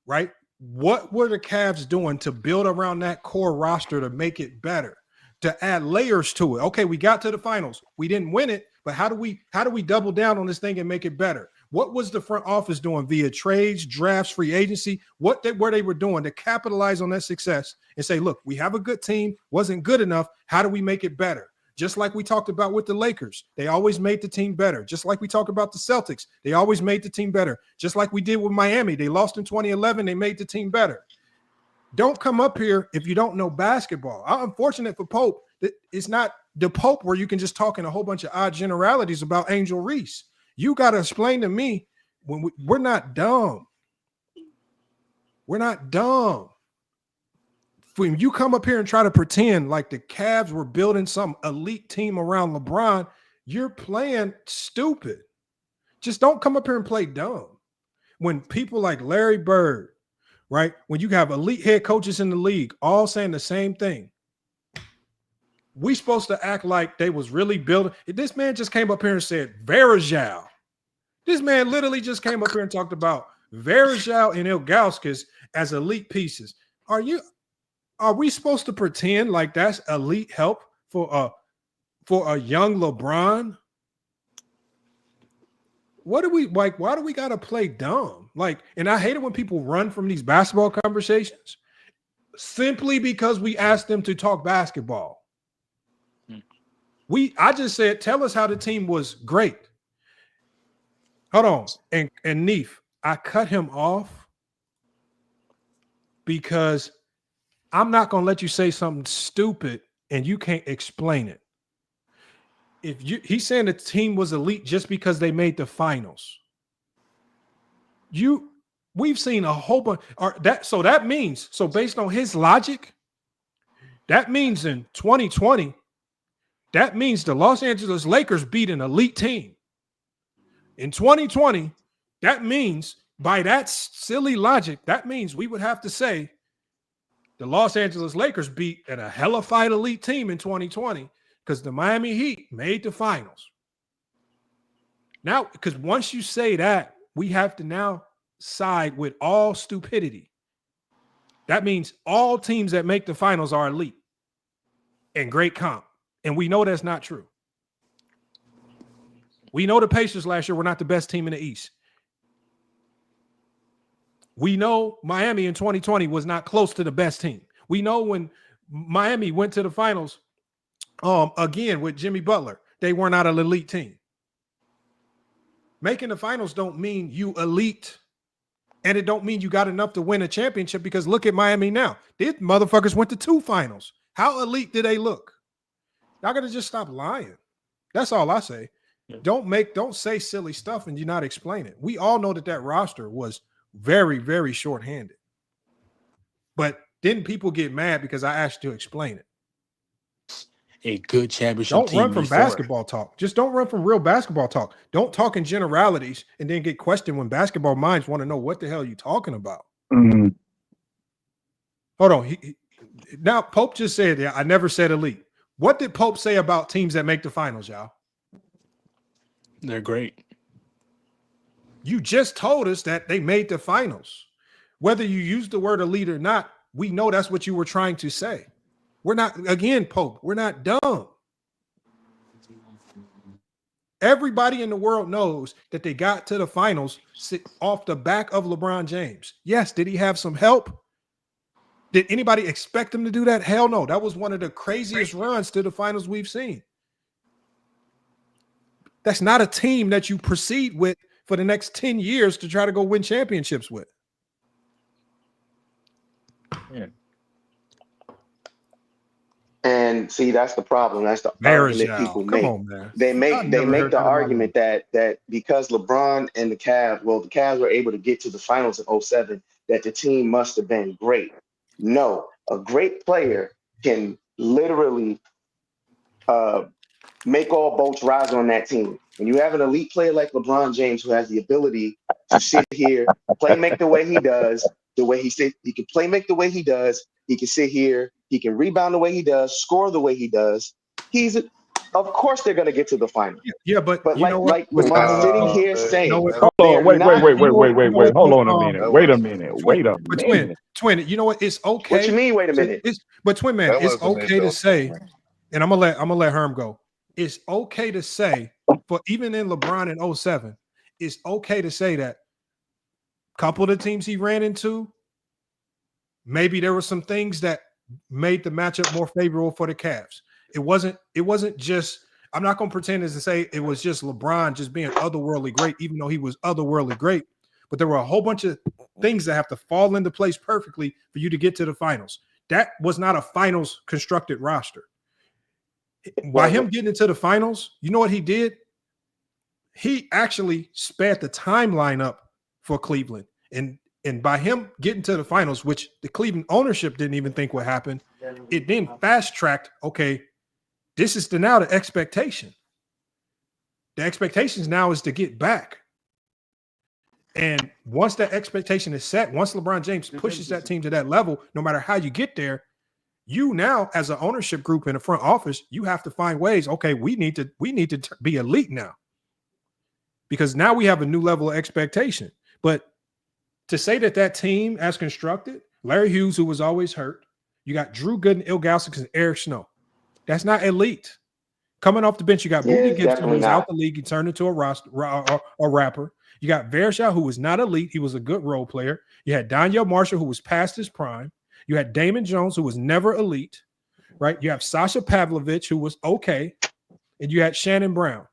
right? What were the Cavs doing to build around that core roster to make it better, to add layers to it? Okay, we got to the finals. We didn't win it, but how do we double down on this thing and make it better? What was the front office doing via trades, drafts, free agency? What they were doing to capitalize on that success and say, look, we have a good team, wasn't good enough. How do we make it better? Just like we talked about with the Lakers, they always made the team better. Just like we talked about the Celtics, they always made the team better. Just like we did with Miami, they lost in 2011, they made the team better. Don't come up here if you don't know basketball. I'm fortunate for Pope that it's not the Pope where you can just talk in a whole bunch of odd generalities about Angel Reese. You got to explain to me when we're not dumb. We're not dumb. when you come up here and try to pretend like the Cavs were building some elite team around LeBron, you're playing stupid. Just don't come up here and play dumb. When people like Larry Bird, right? When you have elite head coaches in the league all saying the same thing, we supposed to act like they was really building. This man just came up here and said Varejao. This man literally just came up here and talked about Varejao and Ilgauskas as elite pieces. Are we supposed to pretend like that's elite help for a young LeBron? What do we like? Why do we gotta play dumb? Like, and I hate it when people run from these basketball conversations simply because we asked them to talk basketball. I just said, tell us how the team was great. Hold on. And Neef, I cut him off because I'm not going to let you say something stupid and you can't explain it. He's saying the team was elite just because they made the finals. We've seen a whole bunch. That means based on his logic, that means in 2020, that means the Los Angeles Lakers beat an elite team. In 2020, that means by that silly logic, that means we would have to say the Los Angeles Lakers beat a hellified elite team in 2020 because the Miami Heat made the finals. Now, because once you say that, we have to now side with all stupidity. That means all teams that make the finals are elite and great comp. And we know that's not true. We know the Pacers last year were not the best team in the East. We know Miami in 2020 was not close to the best team. We know when Miami went to the finals again with Jimmy Butler, they were not an elite team. Making the finals don't mean you elite, and it don't mean you got enough to win a championship because look at Miami now. These motherfuckers went to 2 finals. How elite did they look? Y'all got to just stop lying. That's all I say. Yeah. Don't say silly stuff and you not explain it. We all know that roster was very, very short-handed. But didn't people get mad because I asked you to explain it? A good championship don't team. Don't run from basketball talk. Just don't run from real basketball talk. Don't talk in generalities and then get questioned when basketball minds want to know what the hell you talking about. Mm-hmm. Hold on. Now, Pope just said, I never said elite. What did Pope say about teams that make the finals, y'all? They're great. You just told us that they made the finals. Whether you use the word elite or not, we know that's what you were trying to say. We're not, again, Pope, we're not dumb. Everybody in the world knows that they got to the finals off the back of LeBron James. Yes, did he have some help? Did anybody expect him to do that? Hell no. That was one of the craziest runs to the finals we've seen. That's not a team that you proceed with for the next 10 years to try to go win championships with. Yeah. And see, that's the problem. That's the argument people make. Come on, man. They make the argument that because LeBron and the Cavs were able to get to the finals in 2007, that the team must have been great. No, a great player can literally make all boats rise on that team. When you have an elite player like LeBron James who has the ability to sit here, play make the way he does, the way he can play make the way he does, he can sit here, he can rebound the way he does, score the way he does. Of course they're going to get to the final. Yeah, but you know what? Like sitting here saying, hold on, wait. Hold on a minute. Wait a minute. Twin, you know what? It's okay. What you mean? Wait a minute. But Twin Man, it's okay to say, and I'm gonna let Herm go. It's okay to say, but even in LeBron in 2007, it's okay to say that a couple of the teams he ran into, maybe there were some things that made the matchup more favorable for the Cavs. It wasn't just, I'm not going to pretend as to say it was just LeBron just being otherworldly great, even though he was otherworldly great. But there were a whole bunch of things that have to fall into place perfectly for you to get to the finals. That was not a finals constructed roster. By him getting into the finals, you know what he did? He actually sped the timeline up for Cleveland. And And by him getting to the finals, which the Cleveland ownership didn't even think would happen, it then fast-tracked, okay, this is now the expectation. The expectations now is to get back. And once that expectation is set, once LeBron James pushes that team to that level, no matter how you get there, you now, as an ownership group in the front office, you have to find ways. Okay, we need to be elite now, because now we have a new level of expectation. But to say that team, as constructed, Larry Hughes, who was always hurt, you got Drew Gooden, Ilgauskas, and Eric Snow. That's not elite. Coming off the bench, you got Boogie Gibson, who's out the league. He turned into a rapper. You got Vershao, who was not elite. He was a good role player. You had Daniel Marshall, who was past his prime. You had Damon Jones, who was never elite, right? You have Sasha Pavlovich, who was okay. And you had Shannon Brown.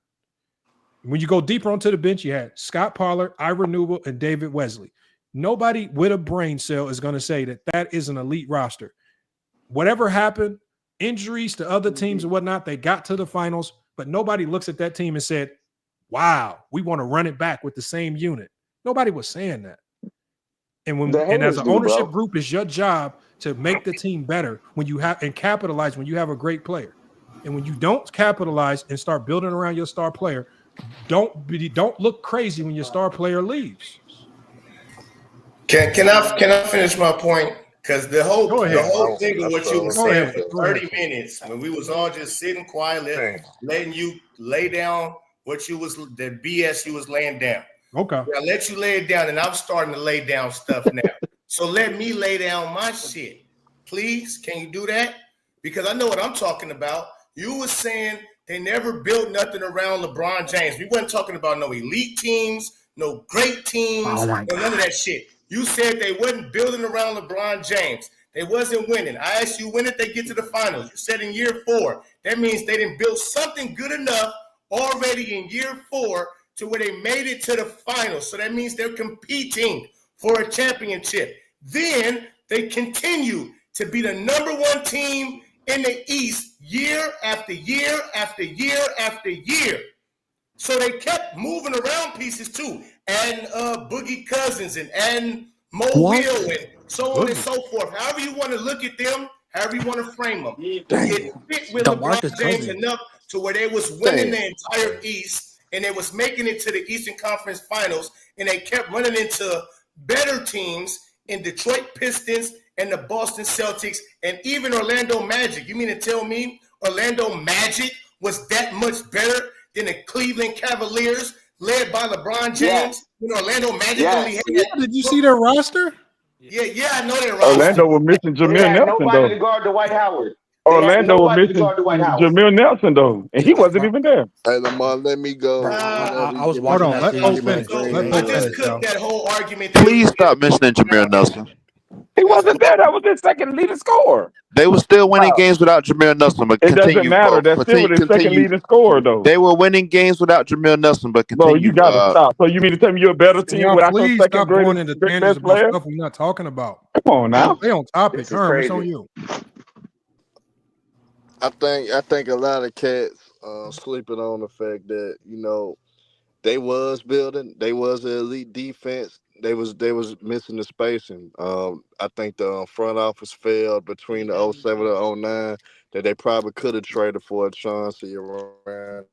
When you go deeper onto the bench, you had Scott Pollard, Ira Newell, and David Wesley. Nobody with a brain cell is going to say that is an elite roster. Whatever happened, injuries to other teams and whatnot, they got to the finals, but nobody looks at that team and said, wow, we want to run it back with the same unit. Nobody was saying that. And as an ownership group, it's your job to make the team better when you have and capitalize when you have a great player. And when you don't capitalize and start building around your star player, don't look crazy when your star player leaves. Can I finish my point? Because the whole thing of what you were saying for 30 minutes, when we was all just sitting quietly, letting you lay down the BS you was laying down. Okay. I let you lay it down, and I'm starting to lay down stuff now. So let me lay down my shit. Please, can you do that? Because I know what I'm talking about. You were saying they never built nothing around LeBron James. We wasn't talking about no elite teams, no great teams, none of that shit. You said they wasn't building around LeBron James. They wasn't winning. I asked you, when did they get to the finals? You said in year 4. That means they didn't build something good enough already in year 4 to where they made it to the finals. So that means they're competing for a championship. Then they continue to be the number 1 team in the East year after year after year after year. So they kept moving around pieces too, and Boogie Cousins and Mo Will and so on and so forth. However you want to look at them, however you want to frame them. It fit with LeBron James enough to where they was winning the entire East, and they was making it to the Eastern Conference Finals, and they kept running into better teams in Detroit Pistons and the Boston Celtics and even Orlando Magic. You mean to tell me Orlando Magic was that much better than the Cleveland Cavaliers led by LeBron James? Yes. You know, Orlando Magic only had that. Did you see their roster? Yeah, I know their roster. Orlando was missing Jameer Nelson, nobody though. to guard Dwight Howard. Orlando was missing Jameer Nelson, though, and he wasn't even there. Hey, Lamar, let me go. I was watching that team. I just cooked that whole argument. Please stop mentioning Jameer Nelson. He wasn't there. That was his second leading scorer. They were still winning games without Jameer Nelson, but it continue. Doesn't matter. That's still his second leading scorer, though. They were winning games without Jameer Nelson, but continue. Bro, you gotta stop. So you mean to tell me you're a better team without your second greatest player? Stuff we're not talking about. Come on now. They on topic. Herm, it's on you. I think a lot of cats sleeping on the fact that, you know, they was building, they was an elite defense. They was missing the spacing. I think the front office failed between the 07 and 09 that they probably could have traded for a Chauncey around.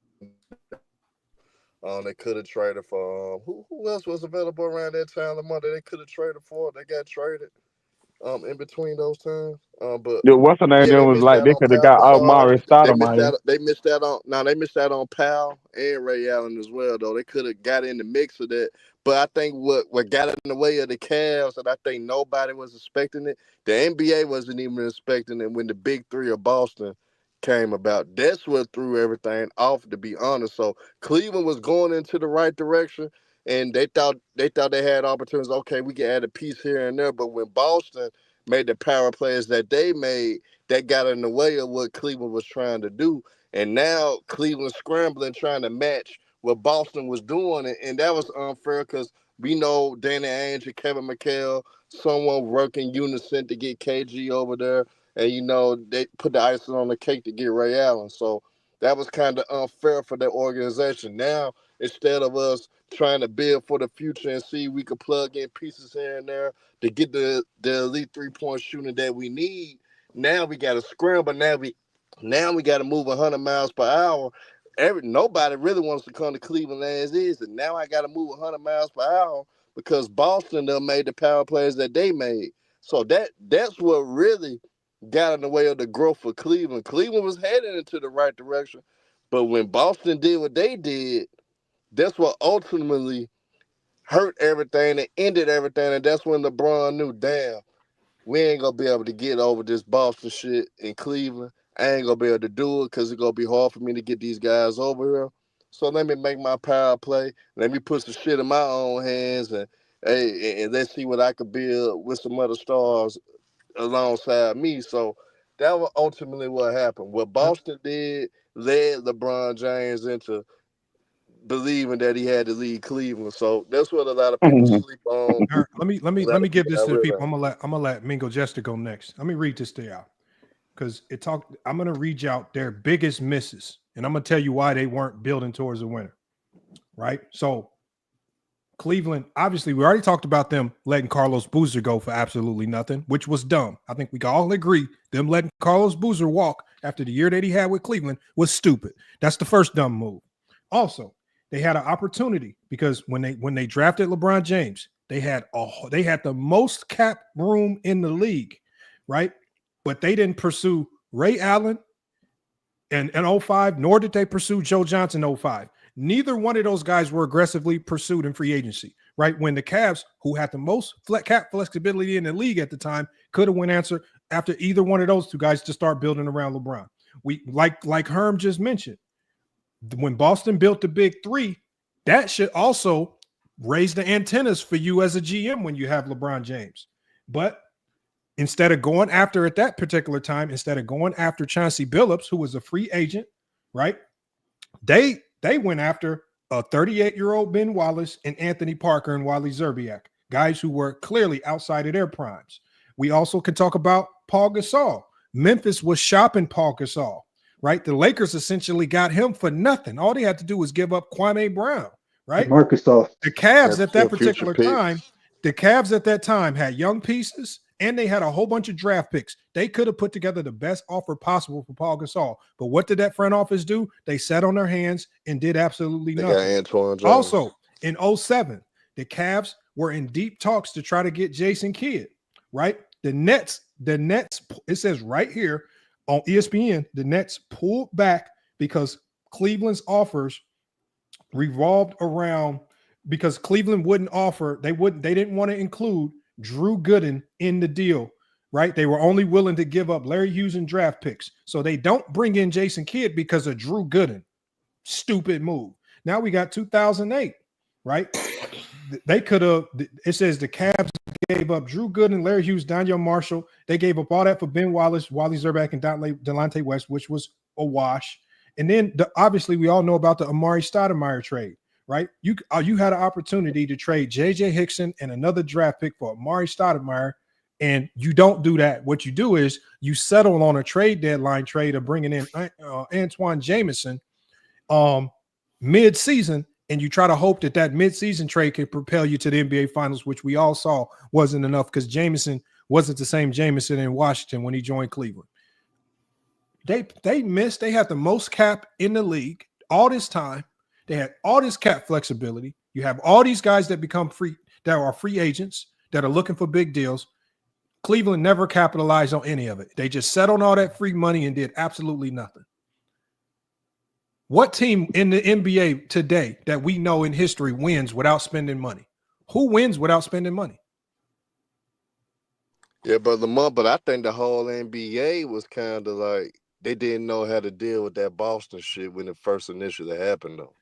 They could have traded for who else was available around that time of the month that they could have traded for. They got traded in between those times. But what's the name? There was like they could have got Almari Stoudemire. They missed out on Powell and Ray Allen as well, though. They could have got in the mix of that. But I think what got in the way of the Cavs, and I think nobody was expecting it, the NBA wasn't even expecting it when the big 3 of Boston came about. That's what threw everything off, to be honest. So Cleveland was going into the right direction, and they thought they had opportunities. Okay, we can add a piece here and there. But when Boston made the power plays that they made, that got in the way of what Cleveland was trying to do. And now Cleveland's scrambling, trying to match what Boston was doing, and that was unfair because we know Danny Ainge and Kevin McHale, someone working unison to get KG over there, and you know they put the icing on the cake to get Ray Allen. So that was kind of unfair for that organization. Now instead of us trying to build for the future and see we could plug in pieces here and there to get the elite 3-point shooting that we need. Now we got to scramble. Now we got to move 100 miles per hour. Nobody really wants to come to Cleveland as is, and now I got to move 100 miles per hour because Boston done made the power plays that they made. So that's what really got in the way of the growth for Cleveland. Cleveland was heading into the right direction, but when Boston did what they did, that's what ultimately hurt everything and ended everything, and that's when LeBron knew, damn, we ain't going to be able to get over this Boston shit in Cleveland. I ain't going to be able to do it because it's going to be hard for me to get these guys over here. So let me make my power play. Let me put some shit in my own hands, and let's see what I could build with some other stars alongside me. So that was ultimately what happened. What Boston did led LeBron James into believing that he had to leave Cleveland. So that's what a lot of people sleep on. All right, let me give this to the people. I'm gonna let Mingo Jester go next. Let me read this to y'all because I'm gonna read out their biggest misses, and I'm gonna tell you why they weren't building towards a winner. Right? So Cleveland, obviously, we already talked about them letting Carlos Boozer go for absolutely nothing, which was dumb. I think we can all agree them letting Carlos Boozer walk after the year that he had with Cleveland was stupid. That's the first dumb move. Also, they had an opportunity because when they drafted LeBron James, they had the most cap room in the league, right? But they didn't pursue Ray Allen in 05, nor did they pursue Joe Johnson in 05. Neither one of those guys were aggressively pursued in free agency, right? When the Cavs, who had the most cap flexibility in the league at the time, could have went after either one of those two guys to start building around LeBron. We like Herm just mentioned, when Boston built the big three, that should also raise the antennas for you as a GM when you have LeBron James. But instead of going after at that particular time, instead of going after Chauncey Billups, who was a free agent, right? They went after a 38-year-old Ben Wallace and Anthony Parker and Wally Zerbiak, guys who were clearly outside of their primes. We also can talk about Paul Gasol. Memphis was shopping Paul Gasol. Right, the Lakers essentially got him for nothing. All they had to do was give up Kwame Brown. Right, Marcus off. The Cavs at that particular time, had young pieces and they had a whole bunch of draft picks. They could have put together the best offer possible for Paul Gasol. But what did that front office do? They sat on their hands and did absolutely nothing. Also, in 07, the Cavs were in deep talks to try to get Jason Kidd. Right, the Nets. It says right here on ESPN, the Nets pulled back because Cleveland's offers revolved around because Cleveland wouldn't offer. They didn't want to include Drew Gooden in the deal, right? They were only willing to give up Larry Hughes and draft picks. So they don't bring in Jason Kidd because of Drew Gooden. Stupid move. Now we got 2008, right? They could have, it says the Cavs gave up Drew Gooden, Larry Hughes, Daniel Marshall. They gave up all that for Ben Wallace, Wally Zerbiak, and Delonte West, which was a wash. And then obviously we all know about the Amari Stoudemire trade, right? You had an opportunity to trade J.J. Hickson and another draft pick for Amari Stoudemire, and you don't do that. What you do is you settle on a trade deadline trade of bringing in Antoine Jameson mid-season, and you try to hope that mid-season trade can propel you to the NBA Finals, which we all saw wasn't enough because Jameson wasn't the same Jameson in Washington when he joined Cleveland. They missed. They had the most cap in the league all this time. They had all this cap flexibility. You have all these guys that become free, that are free agents, that are looking for big deals. Cleveland never capitalized on any of it. They just sat on all that free money and did absolutely nothing. What team in the NBA today that we know in history wins without spending money? Who wins without spending money? Yeah, but I think the whole NBA was kind of like they didn't know how to deal with that Boston shit when it first initially happened, though.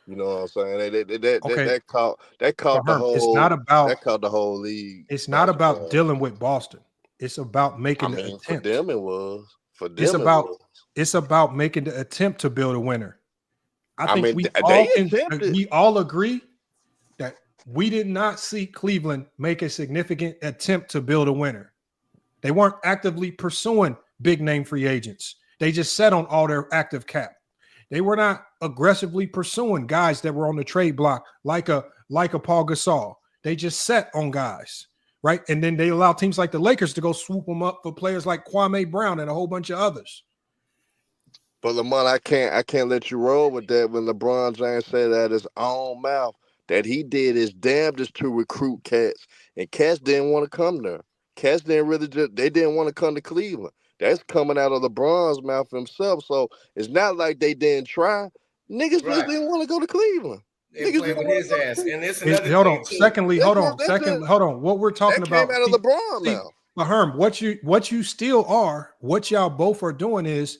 You know what I'm saying? That caught the whole. It's not about that caught the whole league. It's not about dealing with Boston. It's about making the attempt. For them, it was. For them, it's about making the attempt to build a winner. I think we all agree that we did not see Cleveland make a significant attempt to build a winner. They weren't actively pursuing big name free agents. They just sat on all their active cap. They were not aggressively pursuing guys that were on the trade block like a Paul Gasol. They just set on guys, right? And then they allow teams like the Lakers to go swoop them up for players like Kwame Brown and a whole bunch of others. But Lamont, I can't let you roll with that when LeBron James said out his own mouth that he did his damnedest to recruit cats, and cats didn't want to come there. Cats they didn't want to come to Cleveland. That's coming out of LeBron's mouth himself. So it's not like they didn't try. Niggas just didn't want to go to Cleveland. They Niggas played with his ass, and it's another hold thing on. too. Secondly, hold on. What we're talking That about came out of LeBron's mouth. But Herm, what you still are, what y'all both are doing is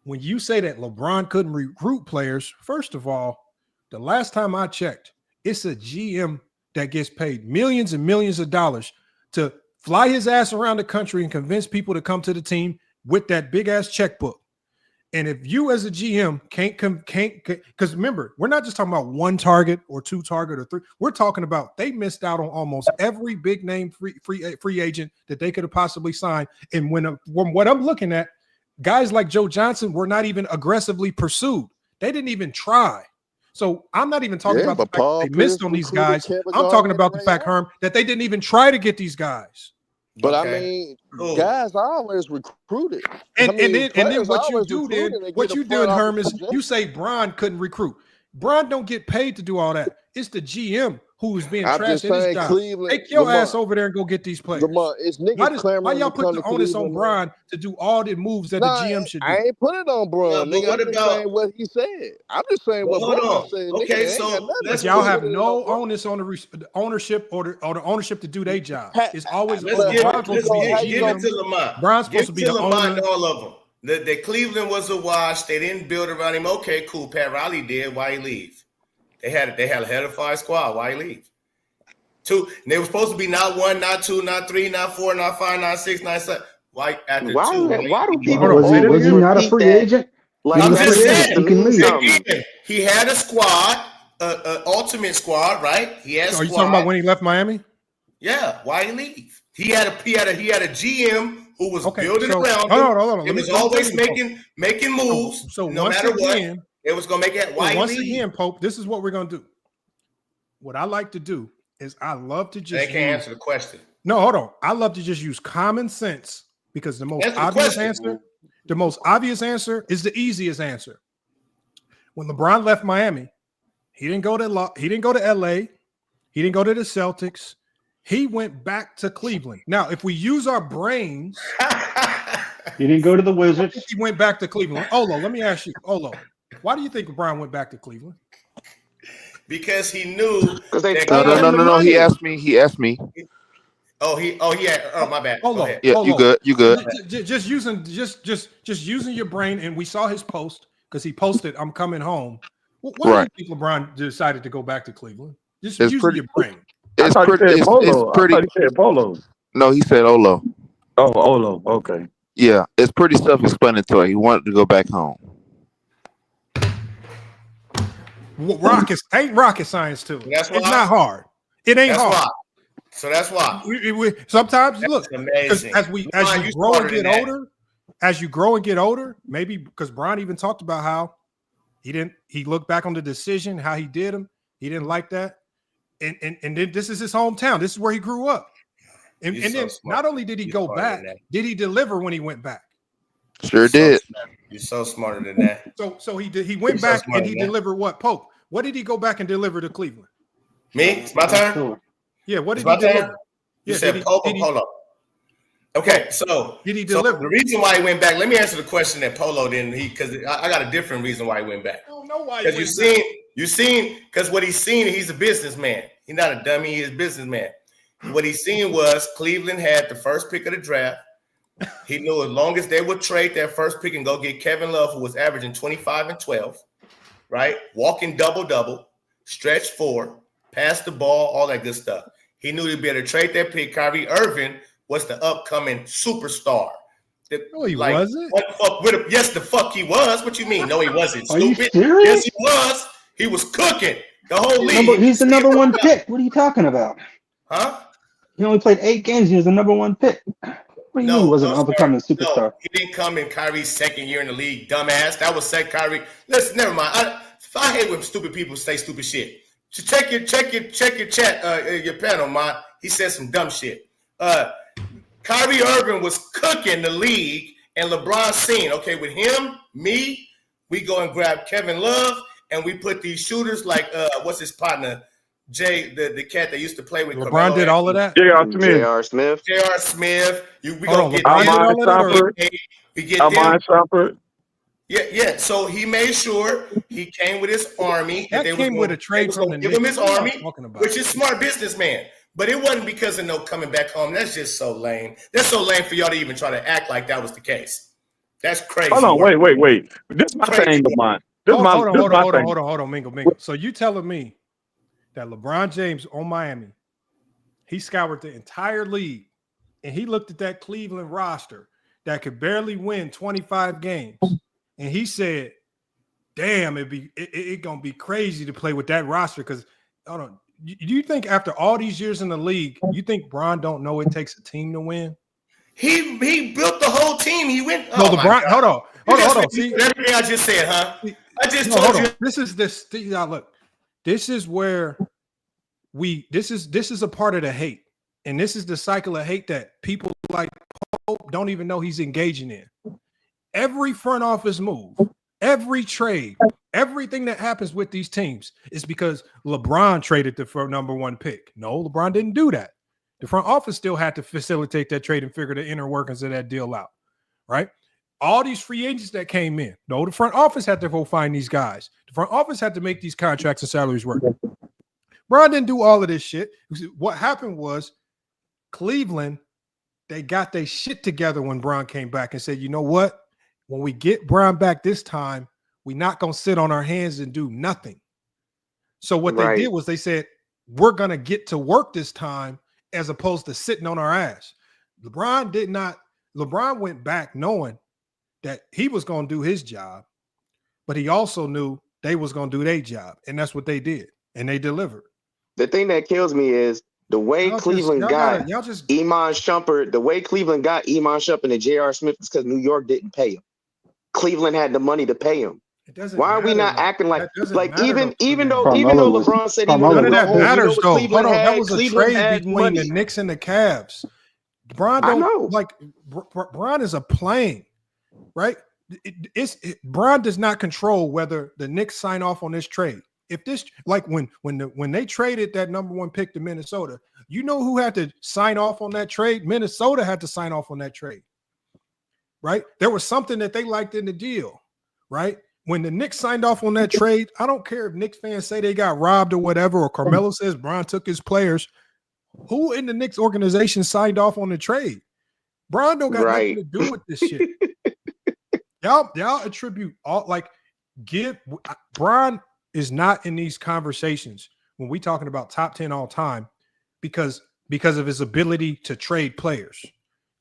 when you say that LeBron couldn't recruit players, first of all, the last time I checked, it's a GM that gets paid millions and millions of dollars to fly his ass around the country and convince people to come to the team with that big ass checkbook. And if you as a GM can't because remember, we're not just talking about one target or two target or three. We're talking about they missed out on almost every big name free agent that they could have possibly signed. And when what I'm looking at, guys like Joe Johnson were not even aggressively pursued. They didn't even try. So I'm not even talking about the fact that they missed on these guys. I'm talking about the fact, Herm, that they didn't even try to get these guys. But I mean, guys always recruited. And then what you do, Herm, is you say Bron couldn't recruit. Bron don't get paid to do all that. It's the GM who's being trashed in his job. Take your ass over there and go get these players. Why y'all put the onus on Bron to do all the moves that the GM should do? I ain't put it on Bron. Nigga, I'm just saying what he said. I'm just saying what Bron said. Okay, so y'all have no onus on the ownership or the ownership to do their job. It's always give it to Lamont. Bron's supposed to be the Lamont owner. all of them. The Cleveland was a wash. They didn't build around him. Okay, cool. Pat Riley did. Why he leave? They had a head of fire squad. Why he leave? Two. And they were supposed to be not one, not two, not three, not four, not five, not six, not seven. Why after two? Why do people? Was he not a free agent? I'm just saying. He had a squad, an ultimate squad, right? He had. Are you talking about when he left Miami? Yeah. Why he leave? He had a GM who was building around him. Hold on. It was always making moves. So no matter what. It was gonna make it. Once again, Pope, this is what we're gonna do. What I like to do is I love to just. They can't answer the question. No, hold on. I love to just use common sense because the most obvious answer is the easiest answer. When LeBron left Miami, he didn't go to LA. He didn't go to the Celtics. He went back to Cleveland. Now, if we use our brains, he didn't go to the Wizards. He went back to Cleveland. Olo, let me ask you, Olo. Why do you think LeBron went back to Cleveland? Because he knew. No. He asked me. Oh, my bad. Olo, yeah, Olo. you good. Just using your brain, and we saw his post because he posted, "I'm coming home." Why do you think LeBron decided to go back to Cleveland? Just using your brain. It's pretty. He said Polo. No, he said Olo. Oh, Olo. Okay. Yeah, it's pretty self-explanatory. He wanted to go back home. Ain't rocket science too. It's not hard. It ain't hard. Why. So that's why. Sometimes that's look, as you grow and get older, maybe because Bron even talked about how he looked back on the decision, how he did him. He didn't like that. And then this is his hometown. This is where he grew up. And then not only did he go back, did he deliver when he went back? Sure did. You're so smarter than that. So he did. He went back and he delivered what? Pope. What did he go back and deliver to Cleveland? Me? It's my turn? Yeah, what did he deliver? You said Pope or Polo? Okay, so did he deliver? The reason why he went back, let me answer the question that Polo didn't. Because I got a different reason why he went back. I don't know why. Because you seen, because what he's seen, he's a businessman. He's not a dummy, he's a businessman. What he's seen was Cleveland had the first pick of the draft. He knew as long as they would trade that first pick and go get Kevin Love, who was averaging 25 and 12, right? Walking double-double, stretch four, pass the ball, all that good stuff. He knew he'd be able to trade that pick. Kyrie Irving was the upcoming superstar. No, he wasn't. What the fuck with him? Yes, the fuck he was. What you mean? No, he wasn't. Are you stupid. serious? Yes, he was. He was cooking the whole league. He's the number one pick. What are you talking about? Huh? He only played 8 games. He was the number one pick. What do you mean he wasn't an up-and-coming No, superstar? he didn't come in Kyrie's second year in the league, dumbass. That was Kyrie. Listen, never mind. I hate when stupid people say stupid shit. So check your chat, your panel, man. He said some dumb shit. Kyrie Irving was cooking the league, and LeBron seen, okay, with him, me, we go and grab Kevin Love, and we put these shooters like, what's his partner? Jay, the cat that used to play with LeBron Carmelo did all of that. J.R. Smith. J.R. Smith. We gonna get Shumpert. Yeah. So he made sure he came with his army. That came with a trade from the give him his Knicks. army, which is smart businessman. But it wasn't because of no coming back home. That's just so lame. That's so lame for y'all to even try to act like that was the case. That's crazy. Hold on, wait. This is my thing, Lamont. Hold on, Mingle. So you telling me that LeBron James on Miami, he scoured the entire league, and he looked at that Cleveland roster that could barely win 25 games, and he said, "Damn, it gonna be crazy to play with that roster." Because hold on, do you think after all these years in the league, you think Bron don't know it takes a team to win? He built the whole team. He went. No, LeBron. Hold on. See everything I just said, huh? I just told you. This is now look. This is where this is a part of the hate, and this is the cycle of hate that people like Pope don't even know he's engaging in. Every front office move, every trade, everything that happens with these teams is because LeBron traded the number one pick. No, LeBron didn't do that. The front office still had to facilitate that trade and figure the inner workings of that deal out, right? All these free agents that came in, no, the front office had to go find these guys. The front office had to make these contracts and salaries work. Bron didn't do all of this shit. What happened was Cleveland, they got their shit together when Bron came back and said, you know what? When we get Bron back this time, we're not going to sit on our hands and do nothing. So what they did was they said, we're going to get to work this time as opposed to sitting on our ass. LeBron went back knowing that he was going to do his job, but he also knew they was going to do their job, and that's what they did, and they delivered. The thing that kills me is the way Cleveland got Iman Shumpert, and J.R. Smith is because New York didn't pay him. Cleveland had the money to pay him. Why are we not acting like even though LeBron said he none wanted of that to matters though. Cleveland Hold on, had, that was a Cleveland trade between money. the Knicks and the Cavs. Bron is a plane, right? Bron does not control whether the Knicks sign off on this trade. If this, like when they traded that number one pick to Minnesota, you know who had to sign off on that trade? Minnesota had to sign off on that trade, right? There was something that they liked in the deal, right? When the Knicks signed off on that trade, I don't care if Knicks fans say they got robbed or whatever, or Carmelo says Bron took his players. Who in the Knicks organization signed off on the trade? Bron don't got nothing to do with this shit. Y'all attribute all Bron is not in these conversations when we talking about top 10 all time because of his ability to trade players.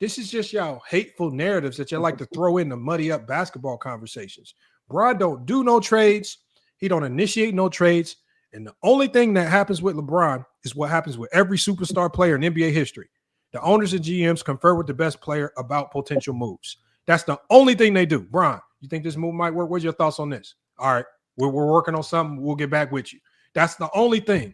This is just y'all hateful narratives that y'all like to throw in to muddy up basketball conversations. Bron don't do no trades. He don't initiate no trades. And the only thing that happens with LeBron is what happens with every superstar player in NBA history. The owners and GMs confer with the best player about potential moves. That's the only thing they do. Bron, you think this move might work? What's your thoughts on this? All right, we're working on something. We'll get back with you. That's the only thing.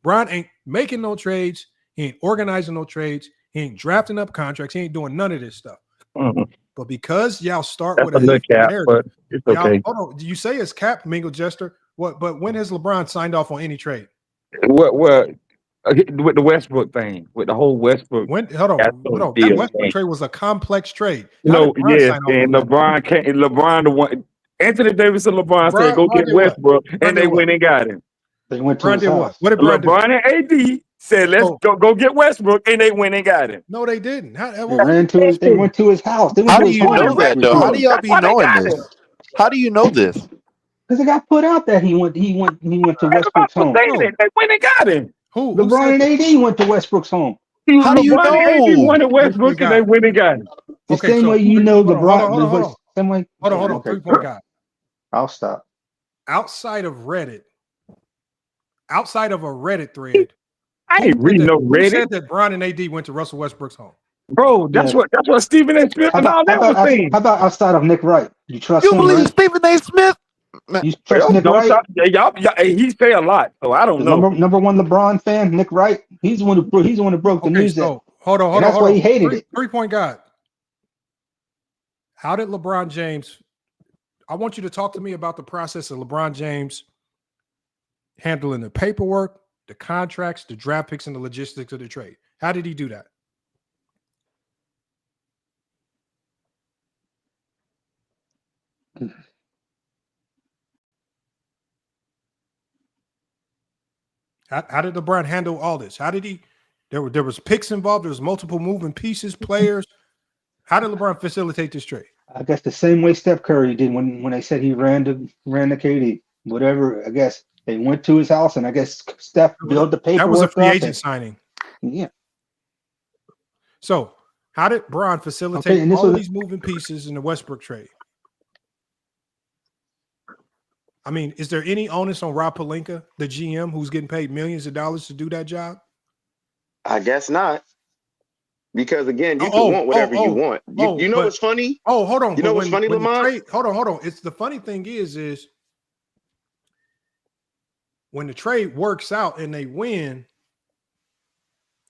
Bron ain't making no trades. He ain't organizing no trades. He ain't drafting up contracts. He ain't doing none of this stuff. Mm-hmm. But because y'all start with a cap, but it's okay. Hold on. Do you say it's cap, Mingle Jester? What? But when has LeBron signed off on any trade? What? With the Westbrook thing, with the whole Westbrook. Hold on. That Westbrook trade was a complex trade. And LeBron can't. LeBron the one. Anthony Davis and LeBron said, "Go get Westbrook," and they went and got him. They went to his house. What did LeBron and AD said, "Let's go get Westbrook," and they went and got him. No, they didn't. They went to his house. How do you know that though? How do y'all be knowing this? How do you know this? Because it got put out that he went to Westbrook's home. They went and got him. Who? LeBron and AD went to Westbrook's home. How do you know? AD wanted Westbrook and they went and got him. The same way you know LeBron. Same way. Hold on. 3-point guy. I'll stop. Outside of a Reddit thread, I ain't reading no Reddit. Who said that Bron and AD went to Russell Westbrook's home? Bro, that's Yeah. what Stephen A. Smith and all that was saying. How about outside of Nick Wright? You trust You him, believe right? Stephen A. Smith? Man, You trust Yo, Nick don't Wright? talk. Y'all, he say a lot, so I don't The know. number one LeBron fan, Nick Wright. He's the one who broke the Okay, news that, so hold and that's on. why he hated it. 3-point guy. How did LeBron James? I want you to talk to me about the process of LeBron James handling the paperwork, the contracts, the draft picks, and the logistics of the trade. How did he do that? How did LeBron handle all this? How did he? There was picks involved. There was multiple moving pieces, players. How did LeBron facilitate this trade? I guess the same way Steph Curry did when they said he ran to KD. Whatever. I guess they went to his house, and I guess Steph built the paperwork. That was a free up agent signing. Yeah. So how did Bron facilitate all of these moving pieces in the Westbrook trade? I mean, is there any onus on Rob Pelinka, the GM, who's getting paid millions of dollars to do that job? I guess not. Because again, you can want whatever you want. You know what's funny? Oh, hold on. You know what's funny, Lamont? Hold on. It's the funny thing is when the trade works out and they win,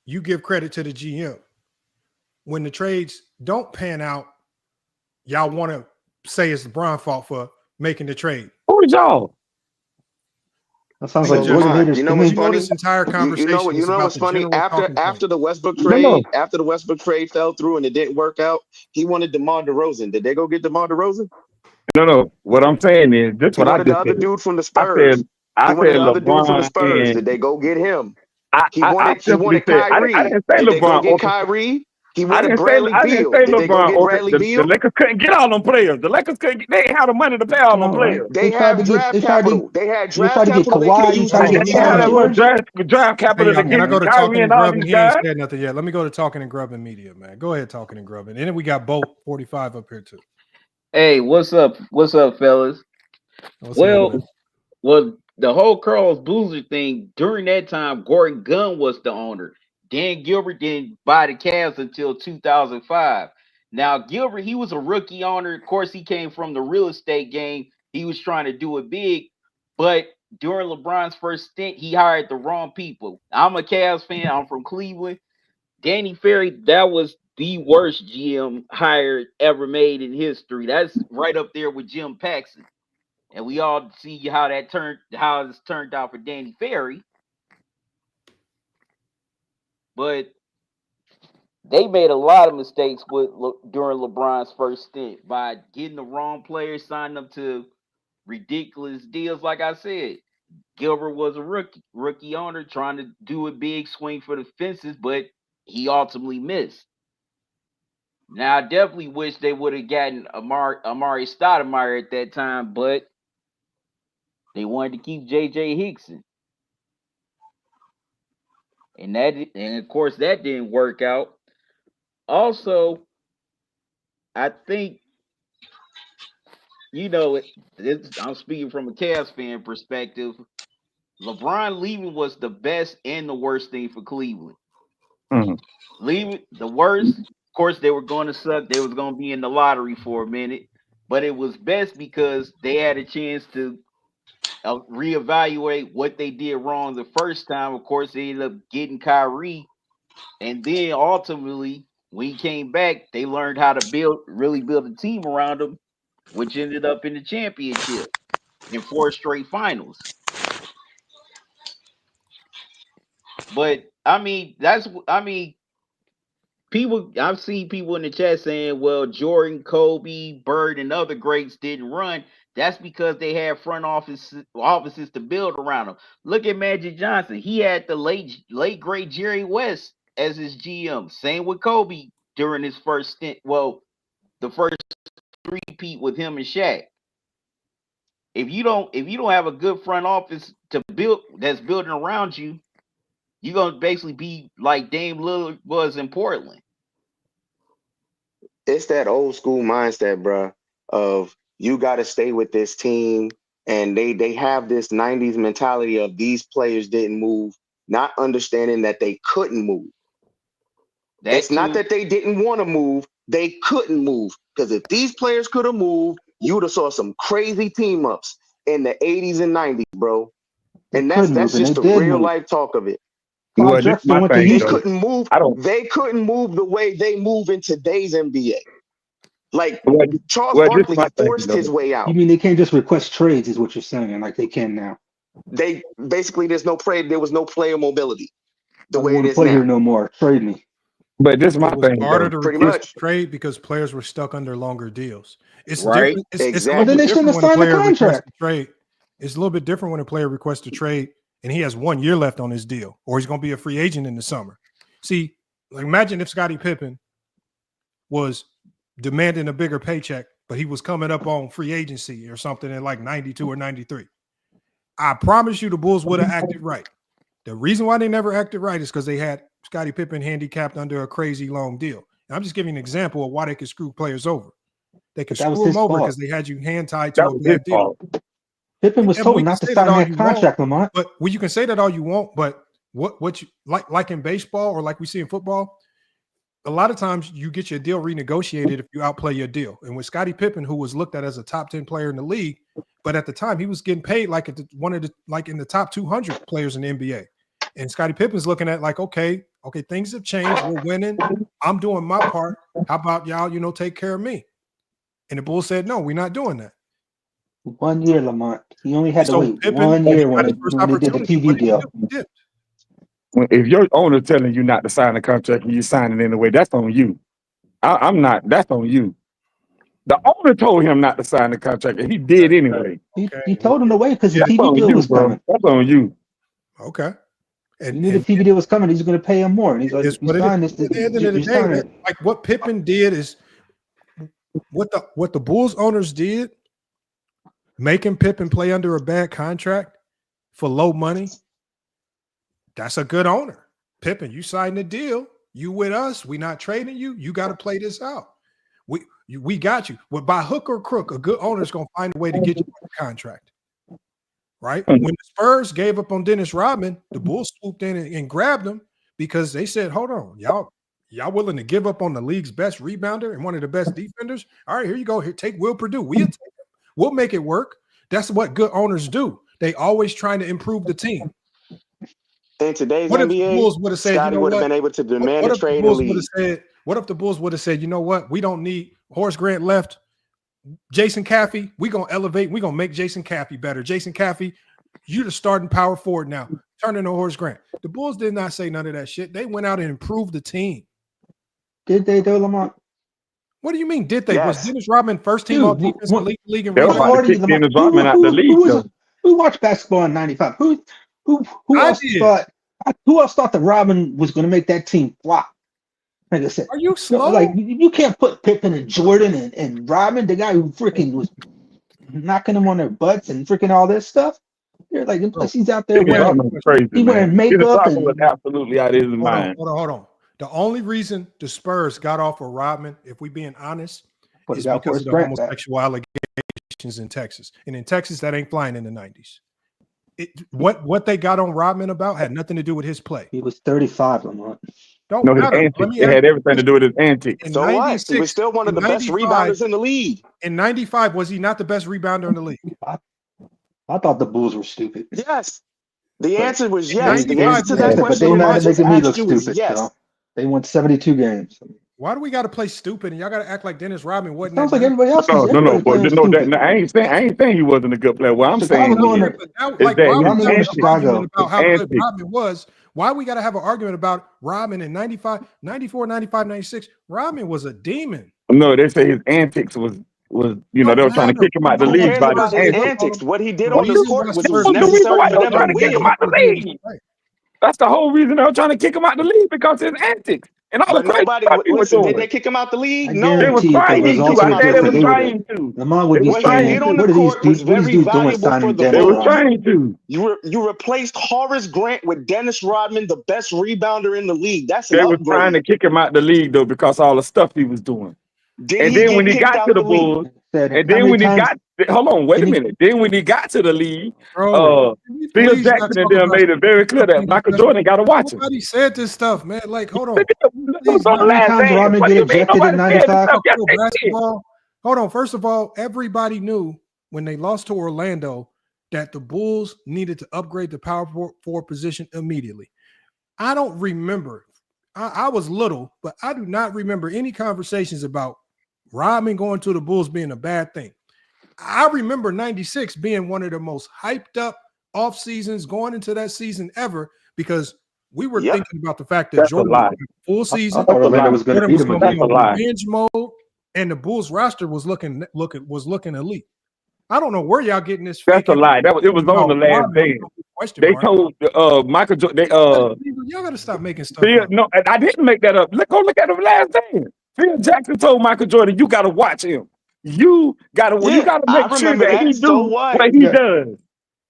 you give credit to the GM. When the trades don't pan out, y'all want to say it's LeBron's fault for making the trade. Who is y'all? That sounds like Jordan haters. You know what's funny? This entire conversation. You know what's funny? After the Westbrook trade fell through and it didn't work out, he wanted DeMar DeRozan. Did they go get DeMar DeRozan? No. What I'm saying is this. What I just the other said. dude from the Spurs. I said the other dude from the LeBron. Spurs. Did they go get him? He I wanted Kyrie. I didn't say Did they go LeBron. get Kyrie? He I wanted didn't Bradley say Beal. Did they go get LeBron. Bradley The Beal? Lakers couldn't get all them players. The Lakers couldn't. They ain't have the money to pay all them players. They had draft capital. They had draft capital. They could have used They had a little draft capital to Can I go get to Kyrie Talking and and all Grubbing? these He ain't guys. said nothing yet. Let me go to Talking and Grubbing Media, man. Go ahead, Talking and Grubbing. And then we got both 45 up here too. Hey, what's up? What's up, fellas? Well, the whole Carlos Boozer thing, during that time, Gordon Gunn was the owner. Dan Gilbert didn't buy the Cavs until 2005. Now, Gilbert, he was a rookie owner. Of course, he came from the real estate game. He was trying to do it big. But during LeBron's first stint, he hired the wrong people. I'm a Cavs fan. I'm from Cleveland. Danny Ferry, that was the worst GM hire ever made in history. That's right up there with Jim Paxson. And we all see how it's turned out for Danny Ferry. But they made a lot of mistakes during LeBron's first stint by getting the wrong players, signing them to ridiculous deals. Like I said, Gilbert was a rookie owner trying to do a big swing for the fences, but he ultimately missed. Now, I definitely wish they would have gotten Amari Stoudemire at that time, but they wanted to keep J.J. Hickson. And of course, that didn't work out. Also, I think, I'm speaking from a Cavs fan perspective. LeBron leaving was the best and the worst thing for Cleveland. Mm-hmm. Leaving the worst, of course, they were going to suck. They was going to be in the lottery for a minute, but it was best because they had a chance to reevaluate what they did wrong the first time. Of course, they ended up getting Kyrie, and then ultimately, when he came back, they learned how to really build a team around him, which ended up in the championship in 4 straight finals. But I've seen people in the chat saying, well, Jordan, Kobe, Bird, and other greats didn't run. That's because they had front offices to build around them. Look at Magic Johnson. He had the late great Jerry West as his GM. Same with Kobe during his first stint. Well, the first three-peat with him and Shaq. If you don't have a good front office that's building around you, you're gonna basically be like Dame Lillard was in Portland. It's that old school mindset, bro, of you got to stay with this team, and they have this 90s mentality of these players didn't move, not understanding that they couldn't move. It's not that they didn't want to move; they couldn't move. Because if these players could have moved, you would have saw some crazy team ups in the 80s and 90s, bro. And that's just the real life talk of it. Well, this is my thing. They couldn't move. They couldn't move the way they move in today's NBA. Like Charles Barkley forced his way out. You mean they can't just request trades? Is what you're saying? Like they can now? They basically there was no player mobility the I way don't it want to is play now. here no more. Trade me. But this is my thing. Harder to Pretty request much. a trade because players were stuck under longer deals. It's Right. different. It's Exactly. a Well, then they little bit shouldn't different have when a signed the player requests contract. a trade. It's a little bit different when a player requests a trade and he has 1 year left on his deal, or he's going to be a free agent in the summer. See, like imagine if Scottie Pippen was demanding a bigger paycheck, but he was coming up on free agency or something in like 92 or 93. I promise you the Bulls would have acted right. The reason why they never acted right is because they had Scottie Pippen handicapped under a crazy long deal. And I'm just giving an example of why they could screw players over. They could screw them over because they had you hand tied to a bad deal. Pippen was told not to sign that contract, Lamont. But well, you can say that all you want, but what you like in baseball or like we see in football, a lot of times you get your deal renegotiated if you outplay your deal. And with Scottie Pippen, who was looked at as a top 10 player in the league, but at the time he was getting paid like in the top 200 players in the NBA. And Scottie Pippen's looking at like, okay, things have changed. We're winning. I'm doing my part. How about y'all, take care of me? And the Bulls said, no, we're not doing that. 1 year, Lamont. He only had to wait Pippen, 1 year when they did the TV deal. If your owner telling you not to sign a contract and you sign it anyway, that's on you. I'm not. That's on you. The owner told him not to sign the contract, and he did anyway. He told him to wait because the TV deal was coming. That's on you. Okay. And he knew the TV deal was coming. He's going to pay him more. And he's like, at the end of the day, like what Pippen did is what the Bulls owners did, making Pippen play under a bad contract for low money. That's a good owner. Pippen, you signed the deal. You with us. We not trading you. You got to play this out. We got you. Well, by hook or crook, a good owner is going to find a way to get you a contract. Right? When the Spurs gave up on Dennis Rodman, the Bulls swooped in and grabbed him because they said, hold on, y'all willing to give up on the league's best rebounder and one of the best defenders? All right, here you go. Here, take Will Perdue. We'll make it work. That's what good owners do. They always trying to improve the team. In today's What if NBA, the Bulls would have said, Scottie would have been able to demand a trade and leave. What if the Bulls would have said, you know what? We don't need Horace Grant left. Jason Caffey, we're going to elevate. We're going to make Jason Caffey better. Jason Caffey, you're the starting power forward now. Turn into Horace Grant. The Bulls did not say none of that shit. They went out and improved the team. Did they, though, Lamont? What do you mean, did they? Yes. Was Dennis Rodman first team all defense in the league? And Dennis Rodman out the league. Who watched basketball in '95? Who else thought that Rodman was going to make that team flop? Like I said, are you slow? Like you can't put Pippen and Jordan and Rodman, the guy who freaking was knocking them on their butts and freaking all this stuff. You're like, plus he's out there wearing makeup and was absolutely out of his mind. Hold on. The only reason the Spurs got off of Rodman, if we being honest, is because of the homosexual allegations in Texas. And in Texas, that ain't flying in the 90s. What they got on Rodman about had nothing to do with his play. He was 35, Lamont. Don't no, his matter. antics. It had everything to do with his antics. So what? He was still one of the best rebounders in the league. In 95, was he not the best rebounder in the league? I thought the Bulls were stupid. Yes. The answer was yes. The answer to that but question they're not making me look was stupid. yes. So they won 72 games. Why do we got to play stupid and y'all got to act like Dennis Rodman wasn't? Sounds like everybody else. No. I ain't saying he wasn't a good player. What I'm saying is like, why we got an argument about how good antics. Rodman was? Why we got to have an argument about Rodman in 95, 94, 95, 96? Rodman was a demon. No, they say his antics was they were trying to kick him out the league by his antics. What he did on the court was necessary for them to kick him out the league. That's the whole reason they were trying to kick him out the league, because his antics. And all but the nobody did they kick him out the league? No, they were trying to. I said they were trying to. Lamont would be saying, what are these dudes doing signing Dennis? They were trying to. You replaced Horace Grant with Dennis Rodman, the best rebounder in the league. That's they were trying to kick him out the league though, because all the stuff he was doing. Did he when get he kicked got to out the the league? Bulls, Said and how then many when he times got, hold on, wait a can he? minute. Then when he got to the league, Bro, can we Phil please not Jackson and talk them about made it very clear stuff that we Michael discussed? Jordan got to watch him. Nobody said this stuff, man. Like, hold on. It was Please on How the not. many last times did dance. Rodman What get do you mean ejected in nobody said this '95? stuff? Yes, So they did. basketball. Hold on. First of all, everybody knew when they lost to Orlando that the Bulls needed to upgrade the power forward position immediately. I don't remember. I was little, but I do not remember any conversations about Rodman going to the Bulls being a bad thing. I remember '96 being one of the most hyped up off seasons going into that season ever because we were Yep. thinking about the fact that That's a Jordan was lie. going to full I season. thought Orlando was going to Jordan beat was him going to be That's a on again. lie. revenge mode, and the Bulls roster was looking elite. I don't know where y'all getting this That's fake a lie. It was on the last Rodman dance. question They mark. told Michael Jordan. Y'all gotta stop making stuff Phil, up. no, I didn't make that up. Go look at the last dance. Phil Jackson told Michael Jordan, "You got to watch him. You got to Yeah, I make sure remember that he that. So do what? what You he got does."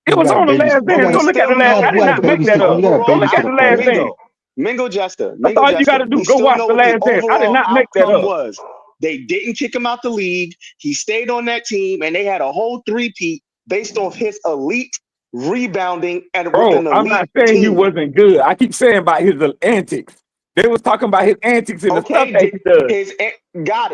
It you was got to on the baby. last You dance. got Go We to look at the still last. know I you did got to not the make babysit that him. up. You got to Go overall look at babysit the him, last Fez. dance. Mingo Jester, That's Mingo all you got Jester. to do. We Go still watch know the what the last dance. I did overall not make that outcome up. was. They didn't kick him out the league. He stayed on that team, and they had a whole three-peat based off his elite rebounding and with Bro, an I'm elite not saying he team. wasn't good. I keep saying about his antics. They was talking about his antics and the stuff Okay, that he does. got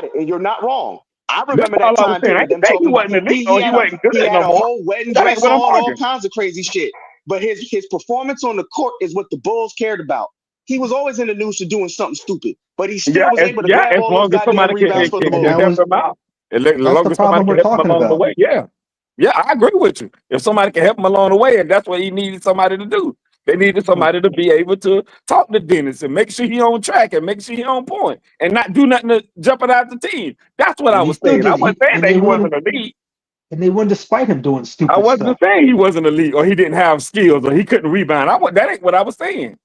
it, and you're not wrong. I That's remember that all I was time saying. I period. didn't Them say he talking about wasn't elite or he wasn't he good had no a more. whole wedding That ain't dress what I'm on, all arguing. kinds of crazy shit. But his performance on the court is what the Bulls cared about. He was always in the news for doing something stupid, but he still was able to grab As all those long as goddamn somebody rebounds for the And can that Bulls. help was him out. As that's long the as somebody problem can we're help him talking along the about. way. Yeah. Yeah, I agree with you. If somebody can help him along the way, and that's what he needed somebody to do. They needed somebody to be able to talk to Dennis and make sure he on track and make sure he on point and not do nothing to jeopardize the team. That's what I And he was still saying. I did. wasn't saying that he wasn't elite. And they won despite him doing I stupid wasn't stuff. saying he wasn't elite or he didn't have skills or he couldn't rebound. That ain't what I was saying.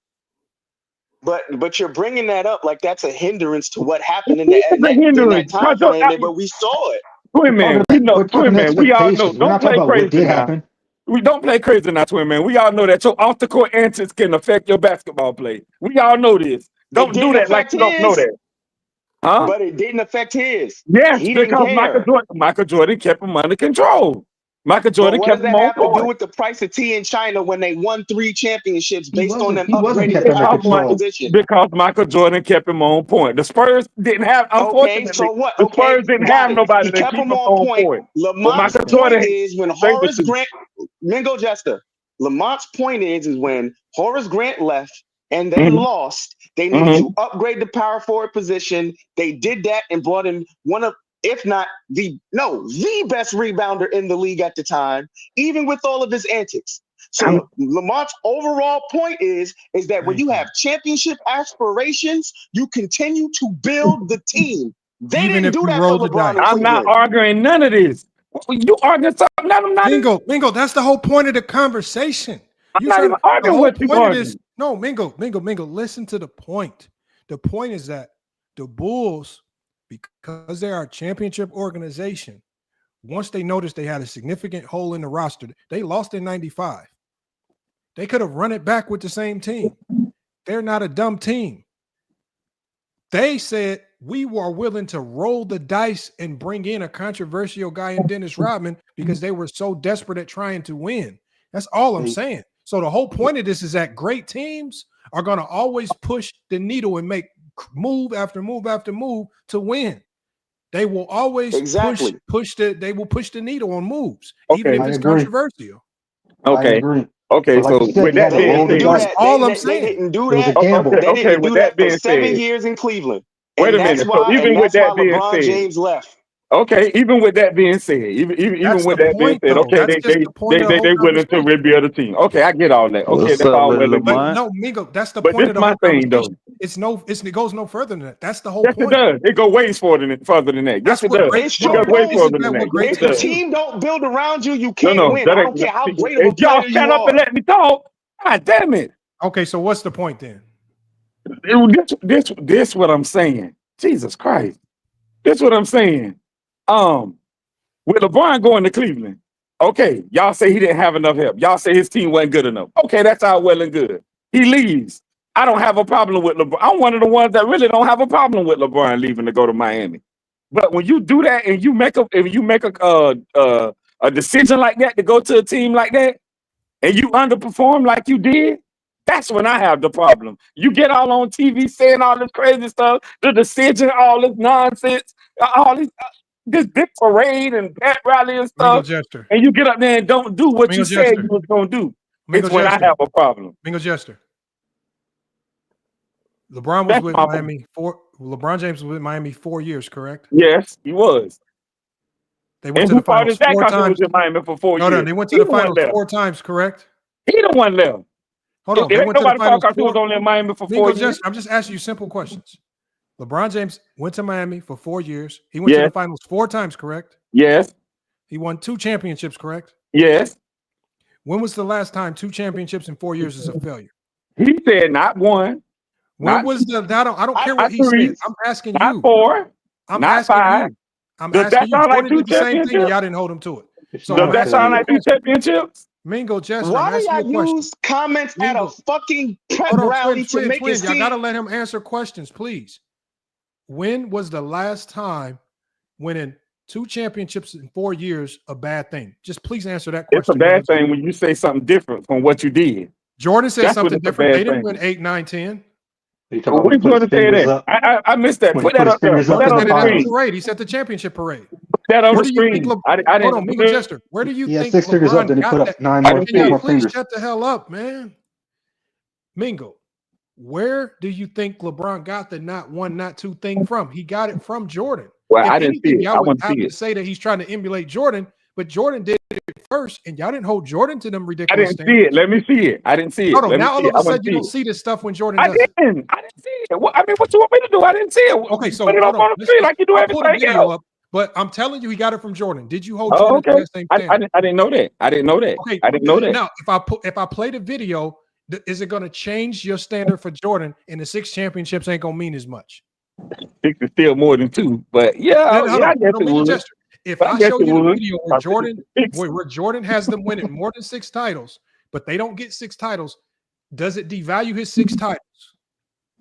But you're bringing that up like that's a hindrance to what happened It is a in that hindrance. time frame. But we saw it. Twin man, We're talking twin man, we all know. expectations. We're Don't not talking play about what crazy did now. happen. We don't play crazy now, twin man. We all know that your off the court antics can affect your basketball play. We all know this. It Don't do didn't that like affect you don't know his, that. Huh? but it didn't affect his. Yes, He didn't because care. Michael Jordan kept him under control. Michael But Jordan what does kept him that on have to do point. with the price of tea in China when they won 3 championships He based on wasn't them he wasn't upgrading the kept under power forward control. position? Because Michael Jordan kept him on point. The Spurs didn't have, Okay, unfortunately, so what? the Okay, Spurs didn't got have it. nobody He to kept keep him him on on point. point. But Lamont's Michael point Jordan is when stayed with Horace you. Grant, Mingo Jester, Lamont's point is when Horace Grant left and they Mhm, lost, they needed mhm. to upgrade the power forward position. They did that and brought in one of, if not the best rebounder in the league at the time, even with all of his antics. So Lamont's overall point is that when you have championship aspirations, you continue to build the team. They Even didn't if do you that for roll the LeBron dice. in I'm not Cleveland. arguing none of this. You arguing something that I'm not even, Mingo, that's the whole point of the conversation. I'm You not trying even the arguing whole what you point of this. arguing. No, Mingo, listen to the point. The point is that the Bulls, because they are a championship organization, once they noticed they had a significant hole in the roster, they lost in 95. They could have run it back with the same team. They're not a dumb team. They said we were willing to roll the dice and bring in a controversial guy in Dennis Rodman because they were so desperate at trying to win. That's all I'm saying. So the whole point of this is that great teams are going to always push the needle and make move after move after move to win. They will always push the needle on moves, even if I it's agree. controversial. I agree. Okay, But like so you said, with you had that to being roll the said, That's dice. all I'm They saying. didn't do It was a that. gamble. They didn't do with that that for being 7 said, years in Cleveland. wait And a minute. that's So why even with that being LeBron said, James left. okay, even with that being said, even That's with the that being point, said, though. okay, That's just the point of the whole they willing to conversation. rebuild a team. Okay, I get all that. Okay, What's that's up all with well and good. Lamont? No, Mingo, that's the But point this of the my whole thing though. conversation. It goes no further than that. That's the whole Yes, it point. does. It go way further than that. Yes, That's it what does. great. It It No, goes sure no, way does. isn't further that than what that. Yes, great it If the teams does. do? team don't build around you, you No, can't no, win. that I ain't. don't care how great of a If y'all player stand you up and are. let me talk, god damn it. Okay, so what's the point then? This what I'm saying. Jesus Christ. This what I'm saying. With LeBron going to Cleveland, okay, y'all say he didn't have enough help. Y'all say his team wasn't good enough. Okay, that's all well and good. He leaves. I don't have a problem with LeBron. I'm one of the ones that really don't have a problem with LeBron leaving to go to Miami. But when you do that and you make a decision like that to go to a team like that, and you underperform like you did, that's when I have the problem. You get all on TV saying all this crazy stuff, the decision, all this nonsense, all this big parade and pet rally and Mingo stuff, Jester. and you get up there and don't do what Mingo you said Jester. you was gonna do. Mingo It's when I Jester. have a problem. Mingo Jester. LeBron was with Miami LeBron James was with Miami 4 years, correct? Yes, he was. They went to the finals 4 times. He was in Miami for 4 years. No, they went to the finals 4 times, correct? He the one left. Hold on. They went to the finals. He was only in Miami for 4 years. I'm just asking you simple questions. LeBron James went to Miami for 4 years. He went to the finals 4 times, correct? Yes. He won 2 championships, correct? Yes. When was the last time 2 championships in 4 years is a failure? He said not one. When was the? I don't care what he said. I'm asking you. Not 4. I'm not asking 5. you. I'm asking you. Jordan did the same thing. Y'all didn't hold him to it. So does that sound like 2 championships? Mingo Jester. Why do y'all use comments at a fucking prep rally to make it seem? Y'all gotta let him answer questions, please. When was the last time winning 2 championships in 4 years a bad thing? Just please answer that question. It's a bad thing when you say something different from what you did. Jordan said something different. They didn't win 8, 9, 10. When Jordan said that? I missed that. Put that up there. Put that on the screen. Parade. He said the championship parade. Put that on the screen. Hold on, Mingo Jester. Where do you think? He had 6 fingers up, then he put up 9 more Please fingers. shut the hell up, man. Mingo, where do you think LeBron got the not 1, not 2 thing from? He got it from Jordan. Well, I didn't see it. I want to see it. Say that he's trying to emulate Jordan, but Jordan did it first, and y'all didn't hold Jordan to them ridiculous I didn't see it. Let me see it. I didn't see it. Hold on. Now all of a sudden you don't see this stuff when Jordan does it. I didn't see it. What you want me to do? I didn't see it. Okay, so put it up on the screen like you do everything else. But I'm telling you, he got it from Jordan. Did you hold Jordan to that same standard? I didn't know that. I didn't know that. Okay, I didn't know that. Now, if I play the video, is it going to change your standard for Jordan? And the 6 championships ain't going to mean as much. 6 is still more than 2, but I guess it would. If I show you the video where Jordan has them winning more than 6 titles, but they don't get 6 titles, does it devalue his 6 titles?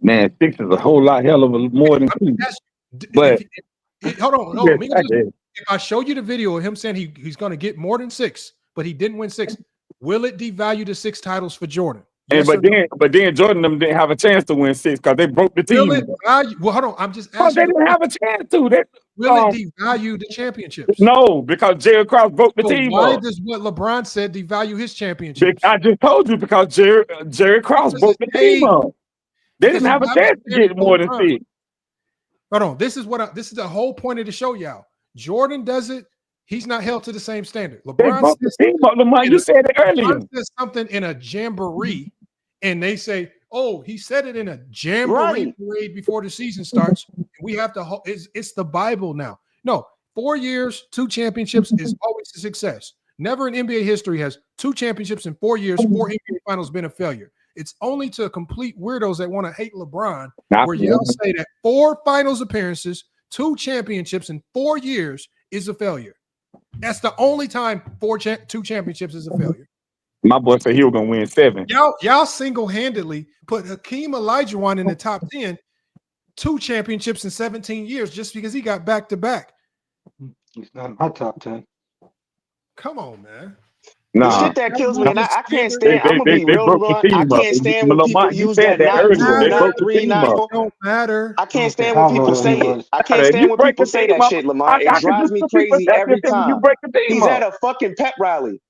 Man, 6 is a whole lot hell of a more than 2. But hold on. If I show you the video of him saying he's going to get more than 6, but he didn't win 6, will it devalue the 6 titles for Jordan? Yes, but then Jordan them didn't have a chance to win 6 because they broke the team. Well, hold on. I'm just asking. They didn't have a chance to. Will it devalue the championships? No, because Jerry Krause broke the team. Why does what LeBron said devalue his championships? I just told you because Jerry Krause broke the team up. They didn't have a chance to get more than 6. Hold on. This is the whole point of the show, y'all. Jordan does it. He's not held to the same standard. LeBron you said it earlier. LeBron says something in a jamboree, and they say, "Oh, he said it in a jamboree parade before the season starts." We have to. It's the Bible now. No, 4 years, 2 championships is always a success. Never in NBA history has 2 championships in 4 years, 4 NBA finals been a failure. It's only to complete weirdos that want to hate LeBron, where y'all say that 4 finals appearances, 2 championships in 4 years is a failure. That's the only time 2 championships is a failure. My boy said he was gonna win 7. Y'all single-handedly put Hakeem Olajuwon in the top 10, 2 championships in 17 years just because he got back-to-back. He's not in my top 10. Come on, man. The shit that kills me, and I can't stand. I'm gonna be real, Ron. I can't stand when people use that not 3, not 4. Don't matter. I can't stand when people say it. I can't stand when people say that shit, Lamar. It drives me crazy every time. He's at a fucking pep rally.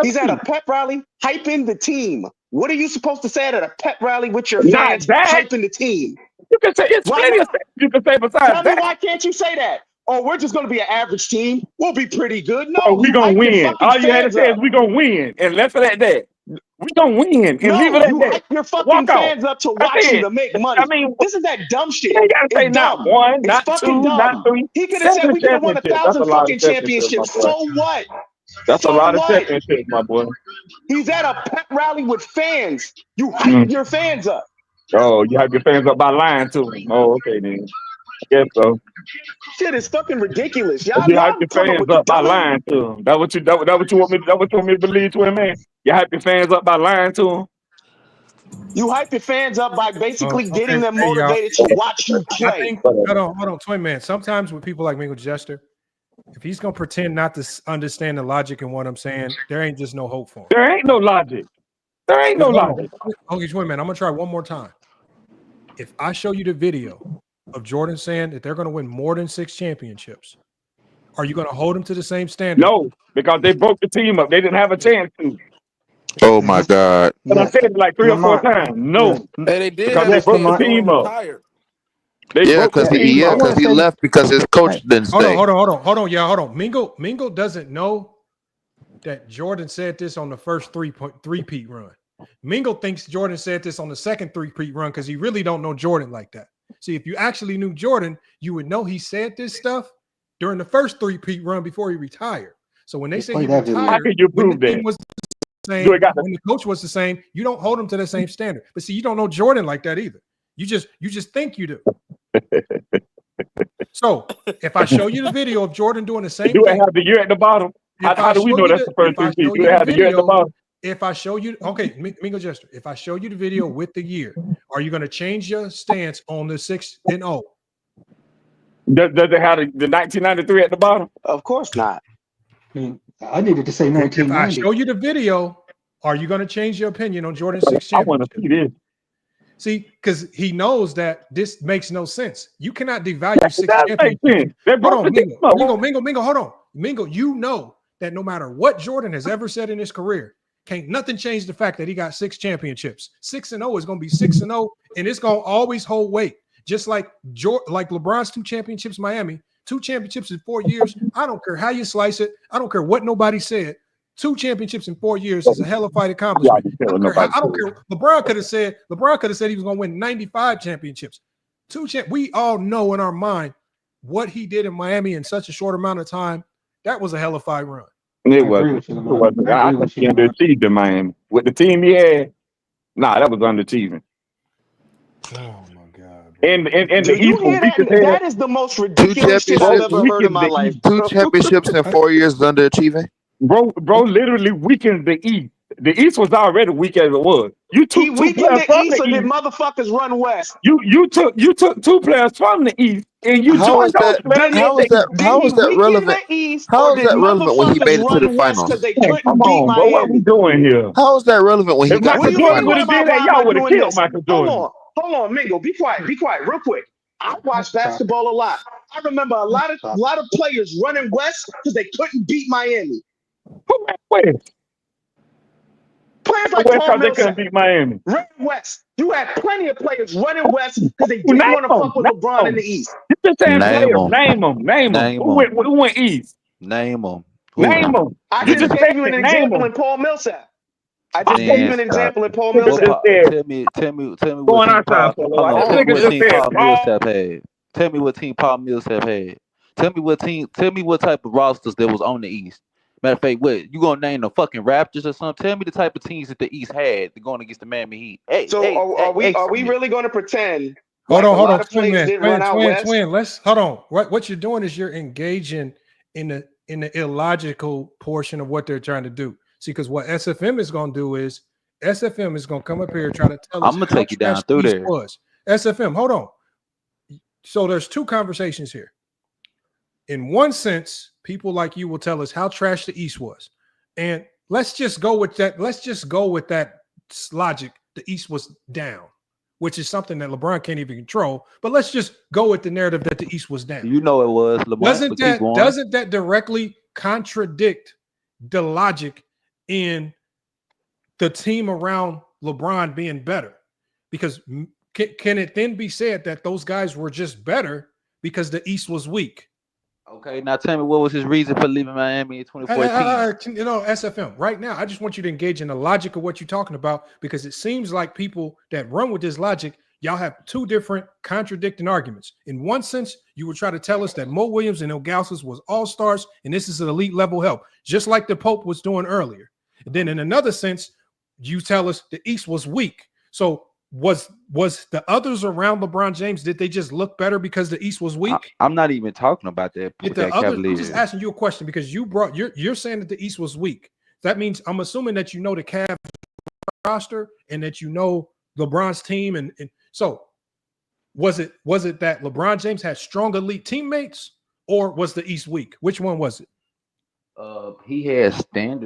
He's at a pep rally hyping the team. What are you supposed to say at a pep rally with your fans hyping the team? You can say it's plenty of things you can say besides that. Tell me why can't you say that? Oh, we're just going to be an average team. We'll be pretty good. No, we're going to win. All you had to say is we're going to win. And left it at that. We're going to win. And leave it at that. Hype your fucking fans up to watch you to make money. I mean, this is that dumb shit. You got to say not 1, not 2, not 3. He could have said we could have won 1,000 fucking championships. So what? That's a lot of championships, my boy. He's at a pep rally with fans. You hype your fans up. Oh, you hype your fans up by lying to them. Oh, okay, then. I guess so. Shit is fucking ridiculous. Y'all you hype your fans up by lying to them. That what you want me to believe to him, man? You hype your fans up by lying to them? You hype your fans up by basically getting them Hey, y'all. motivated to watch you I play. think, hold on, Twin Man. Sometimes with people like Mingo Jester, if he's gonna pretend not to understand the logic in what I'm saying, there ain't just no hope for him. There ain't no logic. There ain't no logic. Okay, Twin Man, I'm gonna try one more time. If I show you the video of Jordan saying that they're gonna win more than 6 championships, are you gonna hold him to the same standard? No, because they broke the team up. They didn't have a chance to. Oh my God. But I said it like 3 or 4 times. No. And they did because they broke the team up. Yeah, because he left because his coach didn't stay. Hold on, y'all. Hold on. Mingo doesn't know that Jordan said this on the first three-peat run. Mingo thinks Jordan said this on the second three-peat run because he really don't know Jordan like that. See, if you actually knew Jordan, you would know he said this stuff during the first three-peat run before he retired. So when they say he retired, how can you prove that? Was the same, when the coach was the same, you don't hold him to the same standard. But see, you don't know Jordan like that either. You just think you do. So if I show you the video of Jordan doing the same You thing, have the year at the bottom. How do we know that's the first 3 feet? You have the year at the bottom. If I show you, okay, Mingo Jester, if I show you the video with the year, are you going to change your stance on the 6-0? Does it have the 1993 at the bottom? Of course not. I mean, I needed to say 1990. If I show you the video, are you going to change your opinion on Jordan's 6 I want to championship? see this. See, because he knows that this makes no sense. You cannot devalue 6 That makes championships. sense. Hold on, Mingo, hold on. Mingo, you know that no matter what Jordan has ever said in his career, can't nothing change the fact that he got 6 championships. 6-0 is going to be 6-0, and it's going to always hold weight. Just like LeBron's 2 championships, Miami, 2 championships in 4 years. I don't care how you slice it. I don't care what nobody said. 2 championships in 4 years is a hell of a fight accomplishment. I don't care. LeBron could have said he was going to win 95 championships. We all know in our mind what he did in Miami in such a short amount of time. That was a hell of a fight run. It wasn't. I think he underachieved in Miami. With the team he had, that was underachieving. Oh my God. And Do the you East hear that? That is the most ridiculous shit I've ever heard in my life. 2 championships in 4 years is underachieving. Bro literally weakened the East. The East was already weak as it was. You took He weakened the East, so did motherfuckers run West? You took 2 players from the East, and you joined those players. How is that relevant? How is that relevant when he made it to the finals? Come on, bro. What are we doing here? How is that relevant when he got to the finals? Y'all would have killed Michael Jordan. Hold on, Mingo. Be quiet, real quick. I watch basketball a lot. I remember a lot of players running West because they couldn't beat Miami. Who ran West? Players like West Paul they couldn't beat Miami. Ran West. You had plenty of players running West because they didn't want to fuck with LeBron in the East. You just saying players. Name them. Who went East? Name them. Name them. I just gave you an example in Paul Millsap. Tell me Tell me what team Paul Millsap had. Tell me what type of rosters there was on the East. Matter of fact, what you gonna name the fucking Raptors or something? Tell me the type of teams that the East had going against the Miami Heat. Are we really going to pretend? Hold on, Twin. Let's hold on. What you're doing is you're engaging in the illogical portion of what they're trying to do. See, because what SFM is going to do is SFM is going to come up here and try to tell us. I'm gonna take you down through there. SFM, hold on. So there's 2 conversations here. In one sense, people like you will tell us how trash the East was. And let's just go with that. Let's just go with that logic. The East was down, which is something that LeBron can't even control. But let's just go with the narrative that the East was down. You know it was. LeBron, doesn't that directly contradict the logic in the team around LeBron being better? Because can it then be said that those guys were just better because the East was weak? Okay, now tell me what was his reason for leaving Miami in 2014? SFM, right now, I just want you to engage in the logic of what you're talking about, because it seems like people that run with this logic, y'all have 2 different contradicting arguments. In one sense, you would try to tell us that Mo Williams and Ilgauskas was all-stars, and this is an elite level help, just like the Pope was doing earlier. And then in another sense, you tell us the East was weak. So was the others around LeBron James, did they just look better because the East was weak? I'm not even talking about that. I'm just asking you a question because you're saying that the East was weak. That means I'm assuming that you know the Cavs roster and that you know LeBron's team, and so was it that LeBron James had strong elite teammates, or was the East weak? Which one was it? He had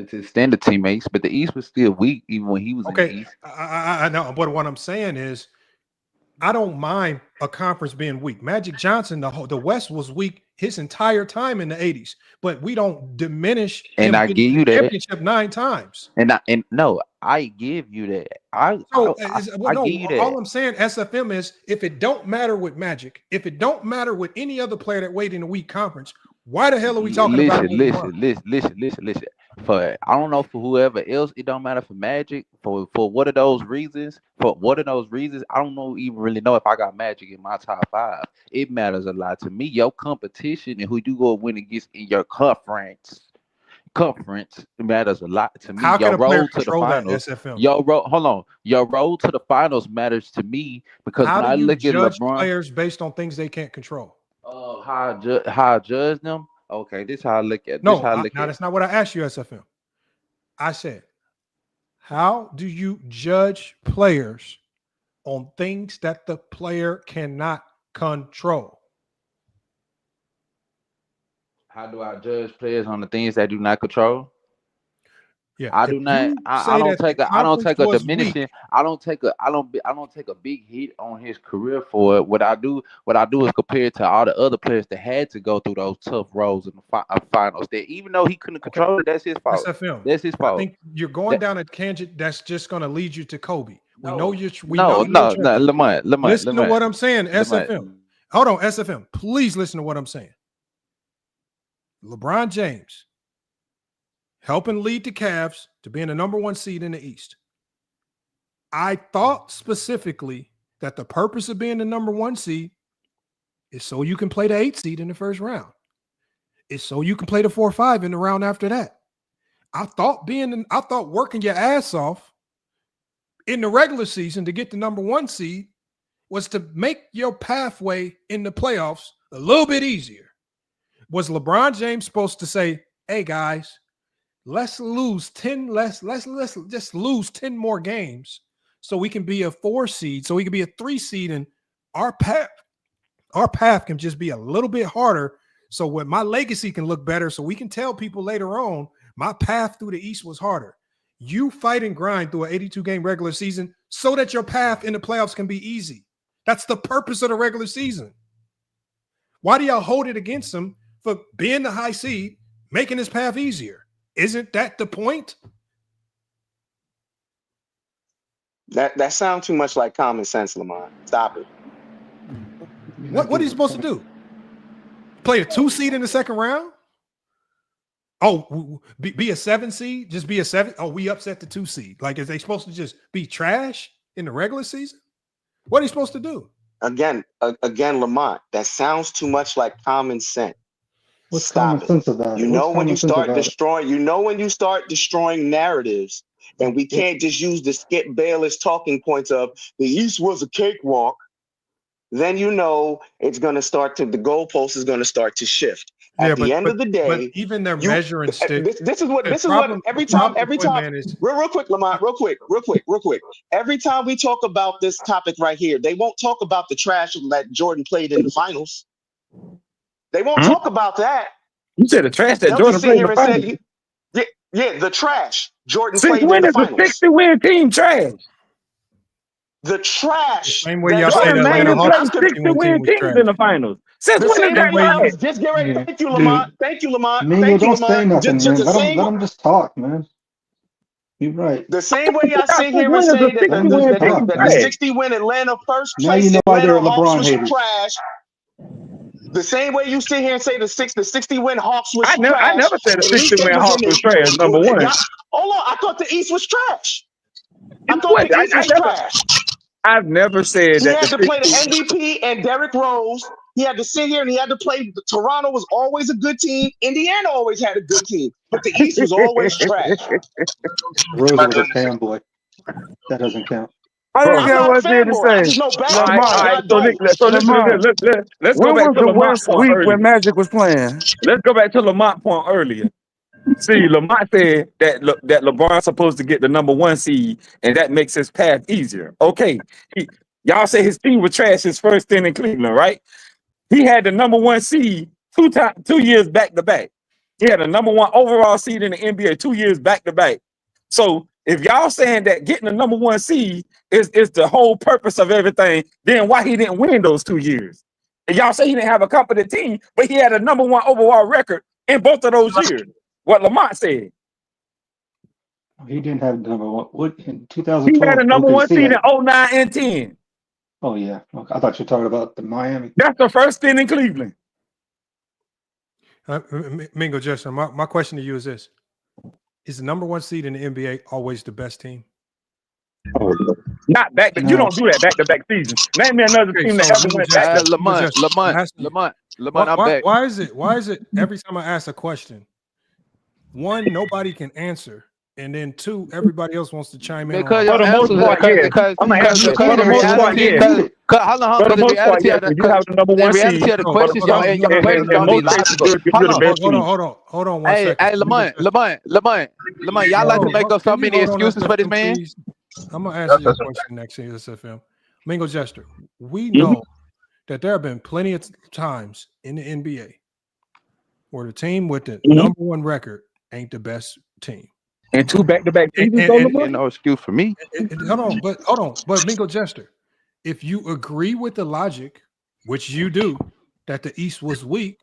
his standard teammates, but the East was still weak even when he was in the East. I know, but what I'm saying is, I don't mind a conference being weak. Magic Johnson, the West was weak his entire time in the 80s, but we don't diminish. And I give you that championship 9 times. And no, I give you that. I give you that. All I'm saying, SFM, is if it don't matter with Magic, if it don't matter with any other player that weighed in a weak conference, why the hell are we talking about? Listen. For I don't know, for whoever else, it don't matter. For Magic, for what are those reasons? I don't even really know if I got Magic in my top 5. It matters a lot to me. Your competition and who you go win against in your conference matters a lot to me. How can a player control that, SFM? Your road to the finals matters to me, because how when I look at LeBron, players based on things they can't control. How I judge them. Okay, this is how I look at. No, that's not what I asked you, SFM. I said, how do you judge players on things that the player cannot control? How do I judge players on the things that do not control? Yeah, I do not. I don't take a big hit on his career for it. What I do is compare it to all the other players that had to go through those tough roles in the finals. That even though he couldn't control it, that's his fault. That's his fault. I think you're going down a tangent that's just going to lead you to Kobe. No, Lamont. Listen to what I'm saying, SFM. Hold on, SFM. Please listen to what I'm saying. LeBron James helping lead the Cavs to being the number 1 seed in the East. I thought specifically that the purpose of being the number 1 seed is so you can play the 8 seed in the first round. It's so you can play the 4 or 5 in the round after that. I thought working your ass off in the regular season to get the number 1 seed was to make your pathway in the playoffs a little bit easier. Was LeBron James supposed to say, hey guys, let's lose 10 let's just lose 10 more games so we can be a 4 seed, so we can be a 3 seed, and our path can just be a little bit harder, so what my legacy can look better, so we can tell people later on my path through the East was harder. You fight and grind through an 82-game regular season so that your path in the playoffs can be easy. That's the purpose of the regular season. Why do y'all hold it against him for being the high seed, making his path easier? Isn't that the point? That sounds too much like common sense, Lamont. Stop it. What are you supposed to do? Play a 2 seed in the second round? Oh, be a 7 seed? Just be a 7? Oh, we upset the 2 seed. Like, is they supposed to just be trash in the regular season? What are you supposed to do? Again, Lamont, that sounds too much like common sense. What's Stop common sense about it? You know when you start destroying narratives, and we can't just use the Skip Bayless talking points of the East was a cakewalk, then you know it's going to start to, the goalpost is going to start to shift. At the end of the day, but even their measuring stick. This is what every time. Real quick, Lamont, real quick. Every time we talk about this topic right here, they won't talk about the trash that Jordan played in the finals. They won't talk about that. You said the trash that Jordan played in the finals. Yeah, the trash Jordan played in the finals. 60-win team trash. The trash. Same way y'all say the Atlanta Hawks 60-win teams in the finals. Since when did that just get ready. Thank you, Lamont. Thank you, Lamont. Mingo, don't say nothing, man. Let them just talk, man. You're right. The same way y'all sit here and say that the 60-win Atlanta first place Atlanta Hawks was trash. The same way you sit here and say the 60-win Hawks was trash. I never said the 60-win Hawks was trash, number one. Hold on, I thought the East was trash. I thought the East was trash. I've never said that. He had to play the MVP and Derrick Rose. He had to sit here and he had to play. Toronto was always a good team. Indiana always had a good team. But the East was always trash. Rose was a fanboy. That doesn't count. I didn't get what they to say. Let's go back to Lamont's point earlier. Week when Magic was playing. Let's go back to Lamont's point earlier. See, Lamont said that that LeBron's supposed to get the #1 seed, and that makes his path easier. Okay, y'all say his team was trash his first stint in Cleveland, right? He had the #1 seed 2 years back to back. He had a #1 overall seed in the NBA 2 years back to back. So if y'all saying that getting the #1 seed is the whole purpose of everything, then why he didn't win those 2 years? And y'all say he didn't have a competent team, but he had a #1 overall record in both of those years. What Lamont said. He didn't have #1. What in He 2012? had a #1 seed in 09 and 10. Oh yeah, okay. I thought you were talking about the Miami. That's the first stint in Cleveland. Mingo Jester, my question to you is this: is the #1 seed in the NBA always the best team? Oh, not back. You don't do that back-to-back season. Name me another team that ever went back. Lamont, I'm back. Why is it every time I ask a question, one, nobody can answer, and then two, everybody else wants to chime in? Because for the most part, yes. I'm gonna answer for the most part, yes. For the most part, yes. You have the #1 seed. The questions your questions don't be logical. Hold on 1 second. Hey, Lamont, y'all like to make up so many excuses for this man. I'm gonna answer your question next to SFM. Mingo Jester, we know that there have been plenty of times in the NBA where the team with the #1 record ain't the best team. And 2 back-to-back seasons. And no excuse for me. Hold on. But Mingo Jester, if you agree with the logic, which you do, that the East was weak,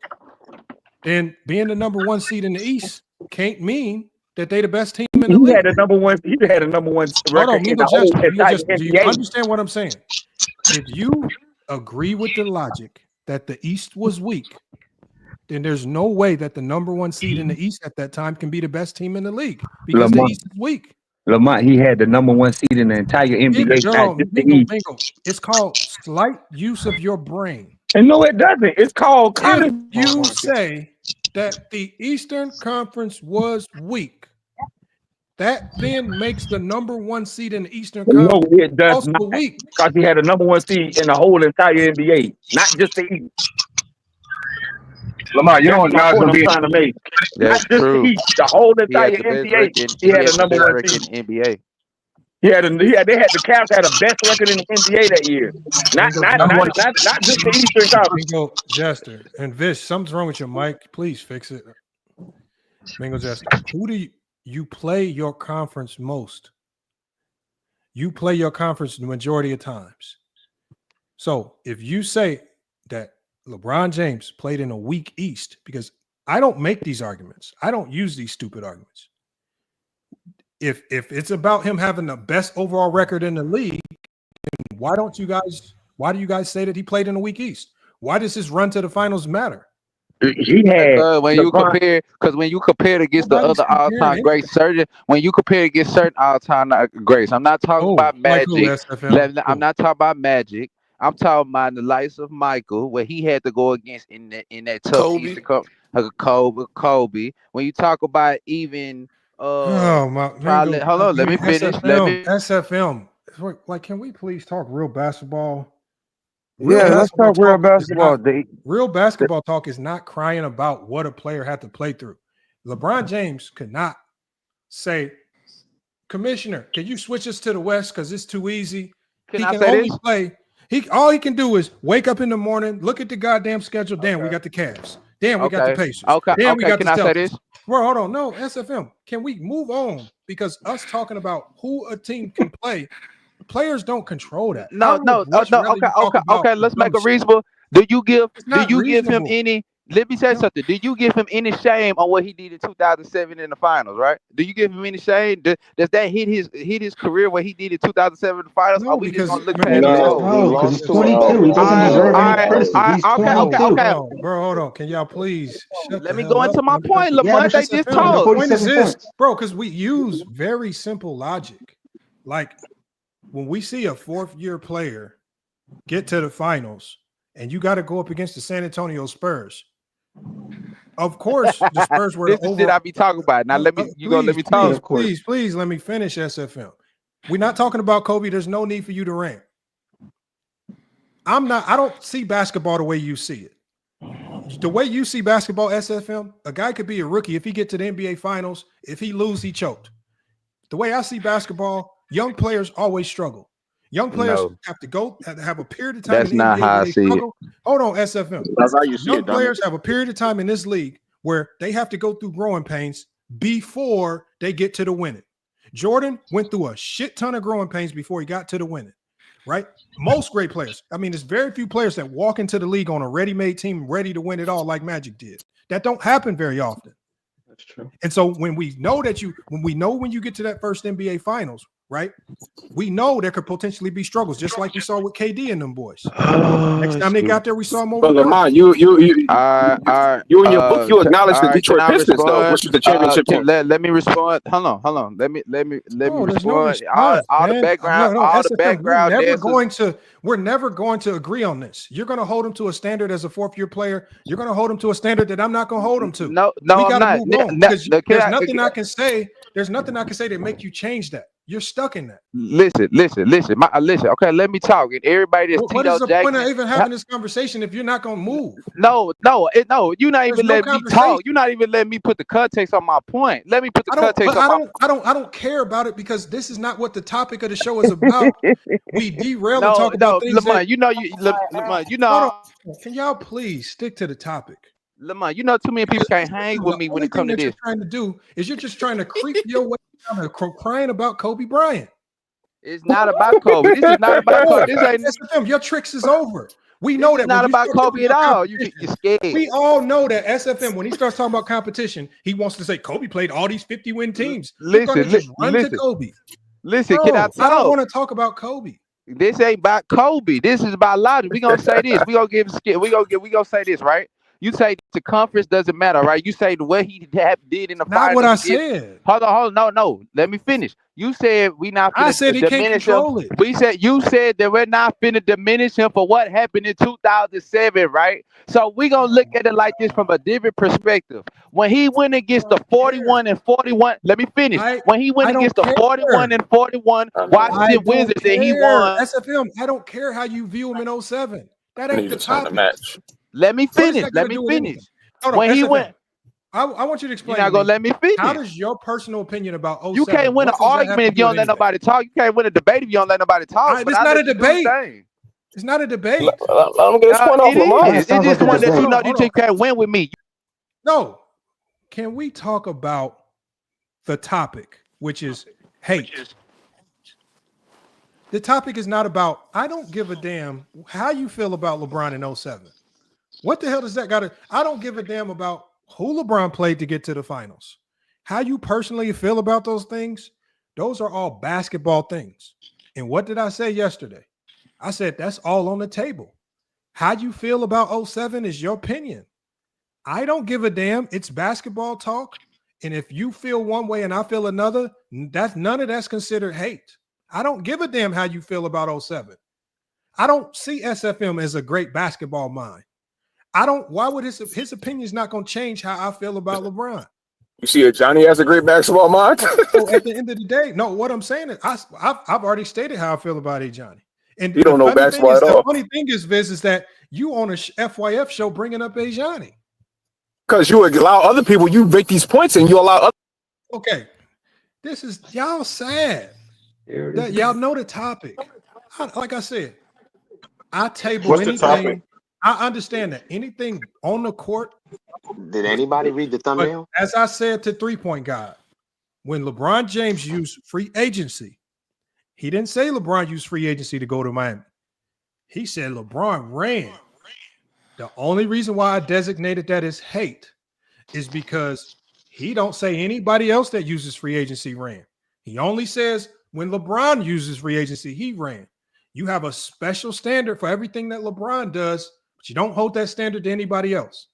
then being the #1 seed in the East can't mean that they the best team in the league. He had a #1 record in the whole do you understand what I'm saying? If you agree with the logic that the East was weak, then there's no way that the #1 seed in the East at that time can be the best team in the league because the East is weak. Lamont, he had the #1 seed in the entire NBA. Bingo. It's called slight use of your brain. And no, it doesn't. It's called if you say that the Eastern Conference was weak, that then makes the #1 seed in the Eastern Conference no, it does also not, weak. because he had a #1 seed in the whole entire NBA, not just the East. Lamar, you don't know what I'm trying to make. That's not true. Just the whole entire NBA. He had a #1 seed in NBA. They had the Cavs had the best record in the NBA that year. Not just the Eastern Conference. Mingo Jester and Vish, something's wrong with your mic. Please fix it. Mingo Jester, who do you play your conference most? You play your conference the majority of times. So if you say that LeBron James played in a weak East, because I don't make these arguments. I don't use these stupid arguments. If it's about him having the best overall record in the league, then why do you guys say that he played in a weak East? Why does his run to the finals matter? He had when you compare against the other all-time greats, when you compare against certain all-time greats, I'm not talking about Magic. I'm not talking about Magic. I'm talking about the likes of Michael, where he had to go against in that tough Eastern Conference. Kobe. When you talk about even hold on, let me finish. SFM. Like, can we please talk real basketball? Let's talk real basketball. Real basketball talk is not crying about what a player had to play through. LeBron James could not say, Commissioner, can you switch us to the West because it's too easy? He can only play. All he can do is wake up in the morning, look at the goddamn schedule. Damn, we got the Cavs. Damn, we got the Pacers. Damn, we got the Celtics. Bro, hold on. No, SFM. Can we move on? Because us talking about who a team can play, players don't control that. No. Okay. Let's make it reasonable. Do you give him any? Let me say something. Do you give him any shame on what he did in 2007 in the finals? Right? Do you give him any shame? Does that hit his career what he did in 2007 in the finals? No, because he's 22. He doesn't deserve any criticism. He's 22. Okay. Bro, hold on. Can y'all please let me go into my point, Lamont? They just talked. The point is this, bro, because we use very simple logic. Like when we see a fourth-year player get to the finals, and you got to go up against the San Antonio Spurs. Of course, the Spurs were this is shit I be talking about. Now let me talk. Please let me finish, SFM. We're not talking about Kobe. There's no need for you to rant. I don't see basketball the way you see it. the way you see basketball, SFM, a guy could be a rookie if he get to the NBA Finals. If he lose, he choked. The way I see basketball, young players always struggle. Young players have to have a period of time. That's in the not NBA how where I they see struggle. Hold on, SFM. That's how you see Young it, players have a period of time in this league where they have to go through growing pains before they get to the winning. Jordan went through a shit ton of growing pains before he got to the winning, right? Most great players. I mean, there's very few players that walk into the league on a ready-made team ready to win it all like Magic did. That don't happen very often. That's true. And so when we know when you get to that first NBA Finals, right? We know there could potentially be struggles, just like we saw with KD and them boys. Next time they got there, we saw them over. But Lamont, you in your book, you acknowledge the Detroit Pistons, though, which is the championship team. Let me respond. Hold on. Let me respond. No all the background. SFM, The background. We're never going to agree on this. You're going to hold him to a standard as a fourth-year player. You're going to hold him to a standard that I'm not going to hold him to. No, we I'm not. Move on, because there's nothing I can say. There's nothing I can say to make you change that. You're stuck in that. Listen. Listen. Okay, let me talk. And everybody that's what is the point of even having this conversation if you're not gonna move? No. You're not even letting me talk. You're not even letting me put the context on my point. Let me put the context on I don't care about it because this is not what the topic of the show is about. We derail and talk about things. Lamont, Can y'all please stick to the topic? Lamont, too many people can't hang with me when it comes to this. You're trying to do is you're just trying to creep your way down to crying about Kobe Bryant. It's not about Kobe. This is not about Kobe. This ain't. Your tricks is over. We know that. It's not about Kobe at all. You're scared. We all know that SFM, when he starts talking about competition, he wants to say Kobe played all these 50-win teams. Listen, to Kobe. Listen, Bro, can I talk? I don't want to talk about Kobe. This ain't about Kobe. This is about logic. We gonna say this. We gonna say this, right? You say the conference doesn't matter, right? You say what he did in the finals. Not what I said. Hold on. No. Let me finish. You said we not. I said he can't control it. You said that we're not finna diminish him for what happened in 2007, right? So we gonna look at it like this from a different perspective. When he went against the 41 and 41, let me finish. When he went against the 41 and 41 Washington Wizards, and he won. SFM, I don't care how you view him in 07. That ain't the topic. Let me finish. When he went, I want you to explain. You're not gonna let me finish. How does your personal opinion about 07? You can't win an argument if you don't let nobody talk. You can't win a debate if you don't let nobody talk. It's not a debate. It's not a debate. I'm get this point off, Lamont. It's just one that you know you can't win with me. No. Can we talk about the topic, which is hate? The topic is not about, I don't give a damn how you feel about LeBron in 07. What the hell does that got to, I don't give a damn about who LeBron played to get to the finals. How you personally feel about those things, those are all basketball things. And what did I say yesterday? I said, that's all on the table. How you feel about 07 is your opinion. I don't give a damn. It's basketball talk. And if you feel one way and I feel another, none of that's considered hate. I don't give a damn how you feel about 07. I don't see SFM as a great basketball mind. Why would his opinion is not going to change how I feel about LeBron? You see it, Johnny has a great basketball mind. So at the end of the day, no, what I'm saying is I've already stated how I feel about A. Johnny. And you don't know basketball at all. The funny thing is, Viz, is that you on a FYF show bringing up A. Johnny. Because you allow other people, you make these points and you allow other. Okay. This is y'all sad. That y'all know the topic. Like I said, I table What's anything. The topic? I understand that anything on the court. Did anybody read the thumbnail? As I said to 3-Point God, when LeBron James used free agency, he didn't say LeBron used free agency to go to Miami. He said LeBron ran. The only reason why I designated that as hate is because he don't say anybody else that uses free agency ran. He only says when LeBron uses free agency, he ran. You have a special standard for everything that LeBron does, but you don't hold that standard to anybody else.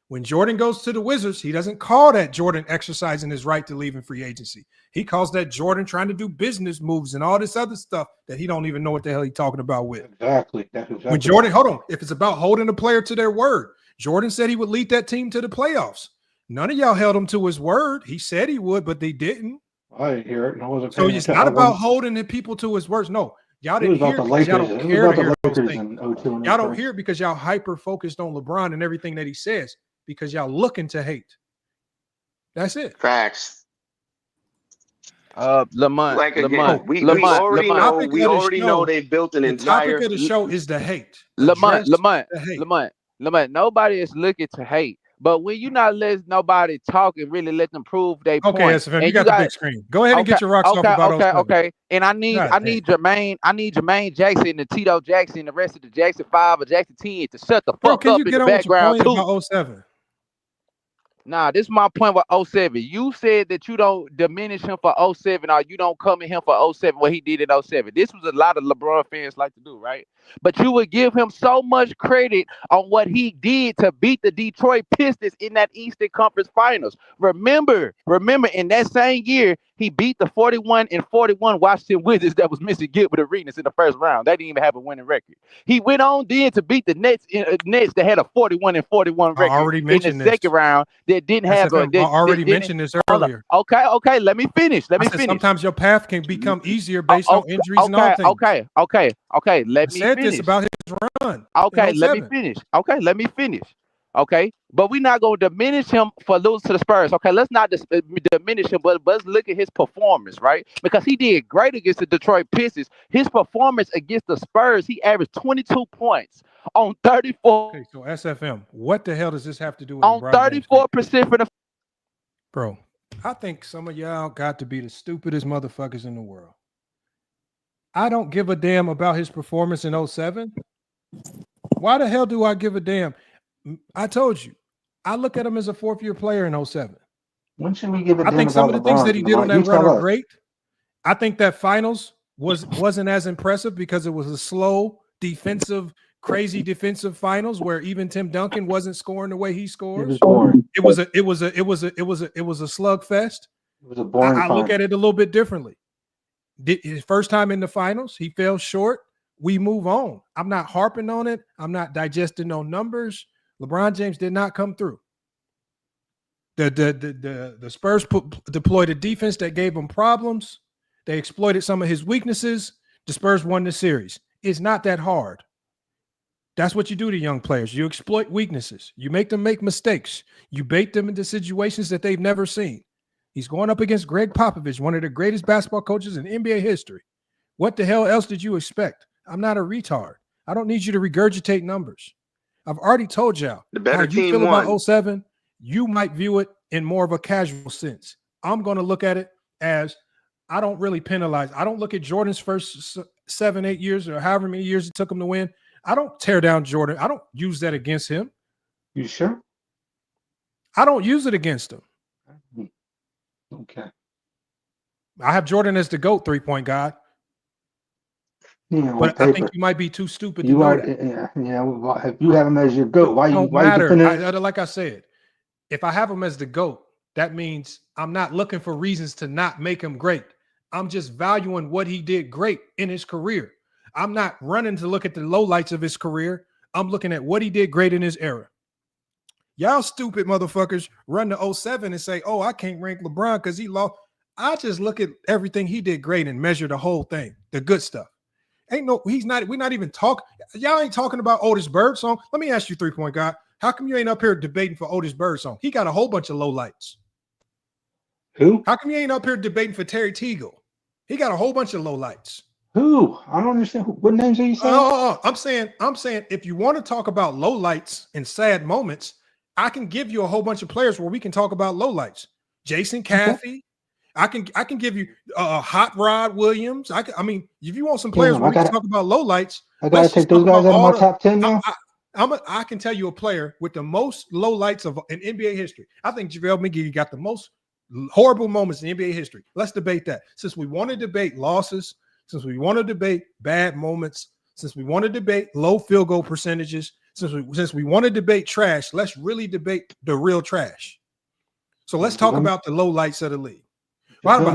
When Jordan goes to the Wizards, he doesn't call that Jordan exercising his right to leave in free agency. He calls that Jordan trying to do business moves and all this other stuff that he don't even know what the hell he's talking about with. Exactly. When Jordan, hold on, if it's about holding a player to their word, Jordan said he would lead that team to the playoffs. None of y'all held him to his word. He said he would, but they didn't. I didn't hear it. And I wasn't. So it's not about holding the people to his words. No, Y'all It was didn't about hear the it because y'all Lakers. don't It was care about to hear the those Lakers things. in 02 and Y'all don't 03. hear it because y'all hyper focused on LeBron and everything that he says because y'all looking to hate. That's it. Facts. Lamont, Like again, Lamont, Oh, we Lamont, already Lamont, know topic of the show. they built an The topic entire. of the show is the hate. Lamont, Address Lamont, the hate. Lamont, Lamont. Nobody is looking to hate, but when you not let nobody talk and really let them prove their Okay, point, SFM, you and you got the got big screen. Go ahead and okay, get your rocks off okay, about okay, 07. okay, and I need God damn. Jermaine Jackson and Tito Jackson and the rest of the Jackson 5 or Jackson 10 to shut the Bro, fuck can up you in get the on with your background point too. about 07? Nah, this is my point with 07. You said that you don't diminish him for 07 or you don't come at him for 07, what he did in 07. This was a lot of LeBron fans like to do, right? But you would give him so much credit on what he did to beat the Detroit Pistons in that Eastern Conference Finals. Remember, in that same year, he beat the 41-41 Washington Wizards that was missing Gilbert Arenas in the first round. They didn't even have a winning record. He went on then to beat the Nets that had a 41-41 I record already in the mentioned this. second round that didn't have a SFM, I already mentioned this hold up. earlier. Okay, let me finish. I said sometimes your path can become easier based on injuries and all things. Okay, let I me said finish. this about his run Okay, in let me 07. finish. Okay, let me finish. Okay, but we're not going to diminish him for losing to the Spurs. Okay, let's not diminish him, but let's look at his performance, right? Because he did great against the Detroit Pistons. His performance against the Spurs, he averaged 22 points on 34. Okay, so SFM, what the hell does this have to do with on LeBron James? 34% for the. Bro, I think some of y'all got to be the stupidest motherfuckers in the world. I don't give a damn about his performance in 07. Why the hell do I give a damn? I told you, I look at him as a fourth-year player in 07. When should we give a I damn think some about of the things LeBron? that he did on You that run tell are us. great. I think that finals wasn't as impressive because it was a slow defensive, crazy defensive finals where even Tim Duncan wasn't scoring the way he It scores. was boring. It was a slugfest. It was a boring I look final. at it a little bit differently. His first time in the finals, he fell short. We move on. I'm not harping on it. I'm not digesting no numbers. LeBron James did not come through. The Spurs deployed a defense that gave them problems. They exploited some of his weaknesses. The Spurs won the series. It's not that hard. That's what you do to young players. You exploit weaknesses. You make them make mistakes. You bait them into situations that they've never seen. He's going up against Greg Popovich, one of the greatest basketball coaches in NBA history. What the hell else did you expect? I'm not a retard. I don't need you to regurgitate numbers. I've already told y'all The better how you team feel won. about 07. You might view it in more of a casual sense. I'm going to look at it as I don't really penalize. I don't look at Jordan's first 7-8 years or however many years it took him to win. I don't tear down Jordan. I don't use that against him. You sure? I don't use it against him. Okay. I have Jordan as the GOAT 3-point guy. Yeah, but I think you might be too stupid to know that. Well, if you have him as your GOAT, why you matter. defending? Like I said, if I have him as the GOAT, that means I'm not looking for reasons to not make him great. I'm just valuing what he did great in his career. I'm not running to look at the lowlights of his career. I'm looking at what he did great in his era. Y'all stupid motherfuckers run to 07 and say, oh, I can't rank LeBron because he lost. I just look at everything he did great and measure the whole thing, the good stuff. We're not even talking. Y'all ain't talking about Otis Birdsong. Let me ask you, 3-point guy. How come you ain't up here debating for Otis Birdsong? He got a whole bunch of lowlights. Who? How come you ain't up here debating for Terry Teagle? He got a whole bunch of lowlights. Who? I don't understand. What names are you saying? I'm saying if you want to talk about lowlights and sad moments, I can give you a whole bunch of players where we can talk about lowlights. Jason Caffey. Okay. I can give you Hot Rod Williams. I mean, if you want some players where we can talk about lowlights, I gotta take those guys out of my top 10 now. I can tell you a player with the most lowlights in NBA history. I think JaVale McGee got the most horrible moments in NBA history. Let's debate that. Since we want to debate losses, since we want to debate bad moments, since we want to debate low field goal percentages, since we want to debate trash, let's really debate the real trash. So let's talk about the lowlights of the league. Let's put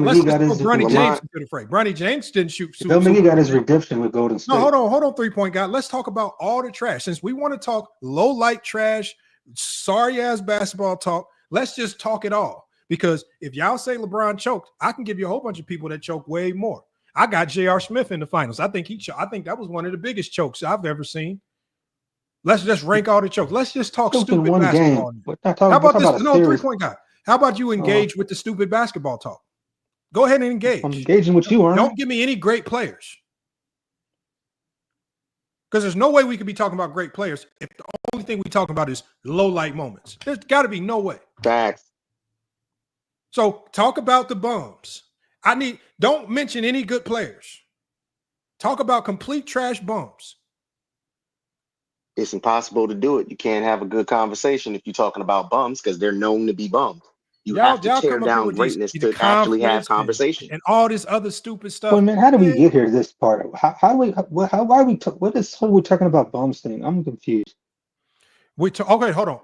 Bronny James into the fray. Bronny James didn't shoot. He got his redemption with Golden State. No, hold on, 3-point guy. Let's talk about all the trash. Since we want to talk low light trash, sorry ass basketball talk, let's just talk it all. Because if y'all say LeBron choked, I can give you a whole bunch of people that choke way more. I got J.R. Smith in the finals. I think that was one of the biggest chokes I've ever seen. Let's just rank all the chokes. Let's just talk stupid basketball. How about this? No, 3-point guy. How about you engage with the stupid basketball talk? Go ahead and engage. I'm engaging with you, aren't I? Don't give me any great players. Because there's no way we could be talking about great players if the only thing we talking about is low light moments. There's got to be no way. Facts. So talk about the bums. Don't mention any good players. Talk about complete trash bums. It's impossible to do it. You can't have a good conversation if you're talking about bums because they're known to be bums. You have to tear down greatness to actually have conversation and all this other stupid stuff. Well, man, how do we get here to this part? Why are we talking about bums thing? I'm confused. Okay, hold on.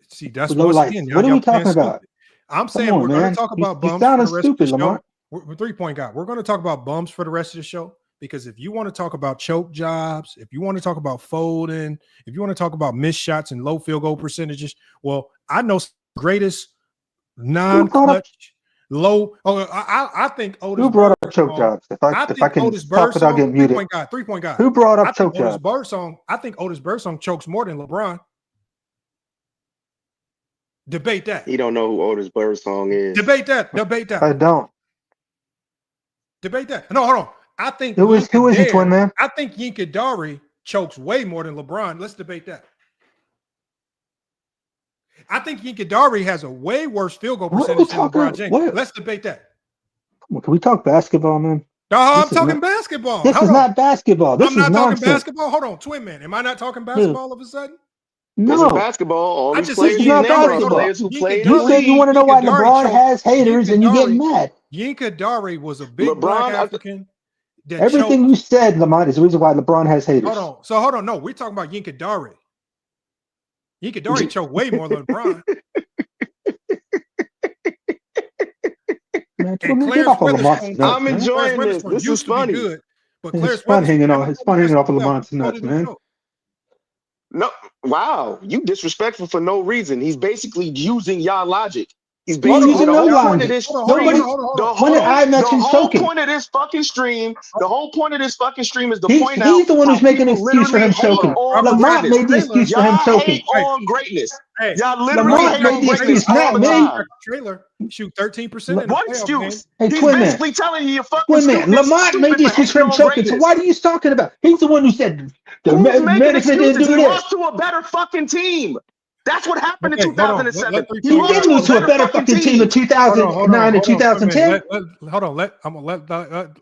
See, that's what are we talking about? I'm saying we're going to talk about bums for the rest of the show. We're 3-point guy. We're going to talk about bums for the rest of the show because if you want to talk about choke jobs, if you want to talk about folding, if you want to talk about missed shots and low field goal percentages, well, I know greatest non-clutch, low. I think Otis. Who brought up choke jobs? If I can talk without getting muted. 3-point guy. Who brought up choke jobs? I think Otis Birdsong chokes more than LeBron. Debate that. You don't know who Otis Birdsong is. Debate that. I don't. Debate that. No, hold on. I think who is the twin man? I think Yinka Dari chokes way more than LeBron. Let's debate that. I think Yinka Dari has a way worse field goal percentage than LeBron James. Let's debate that. Can we talk basketball, man? No, I'm talking basketball. This is not basketball. This is nonsense. I'm not talking basketball. Hold on, twin man. Am I not talking basketball all of a sudden? No, basketball. All these players who played. You said you want to know why LeBron has haters, and you get mad. Yinka Dari was a big black African. Everything you said, Lamont, is the reason why LeBron has haters. Hold on. No, we're talking about Yinka Dari. Yinka Dari choked way more than LeBron. Man, I'm enjoying this. This is funny. Good, but it's fun hanging off of Lamont's nuts, man. No, wow, you disrespectful for no reason. He's basically using y'all logic. He's basically the whole point of this stream. The whole point of this fucking stream. The whole point of this fucking stream is to point out. He's the one who's making an excuse for him choking. Lamont made the excuse for him choking. On greatness. Y'all literally hate on greatness all the time. Trailer shoot 13%. What excuse? Hey, he's twin basically man. telling you you're fucking stupid. Lamont made the excuse for him choking. So why are you talking about? He's the one who said the management didn't do this. He lost to a better fucking team. That's what happened in 2007. He did lose to a better fucking team in 2009 and 2010.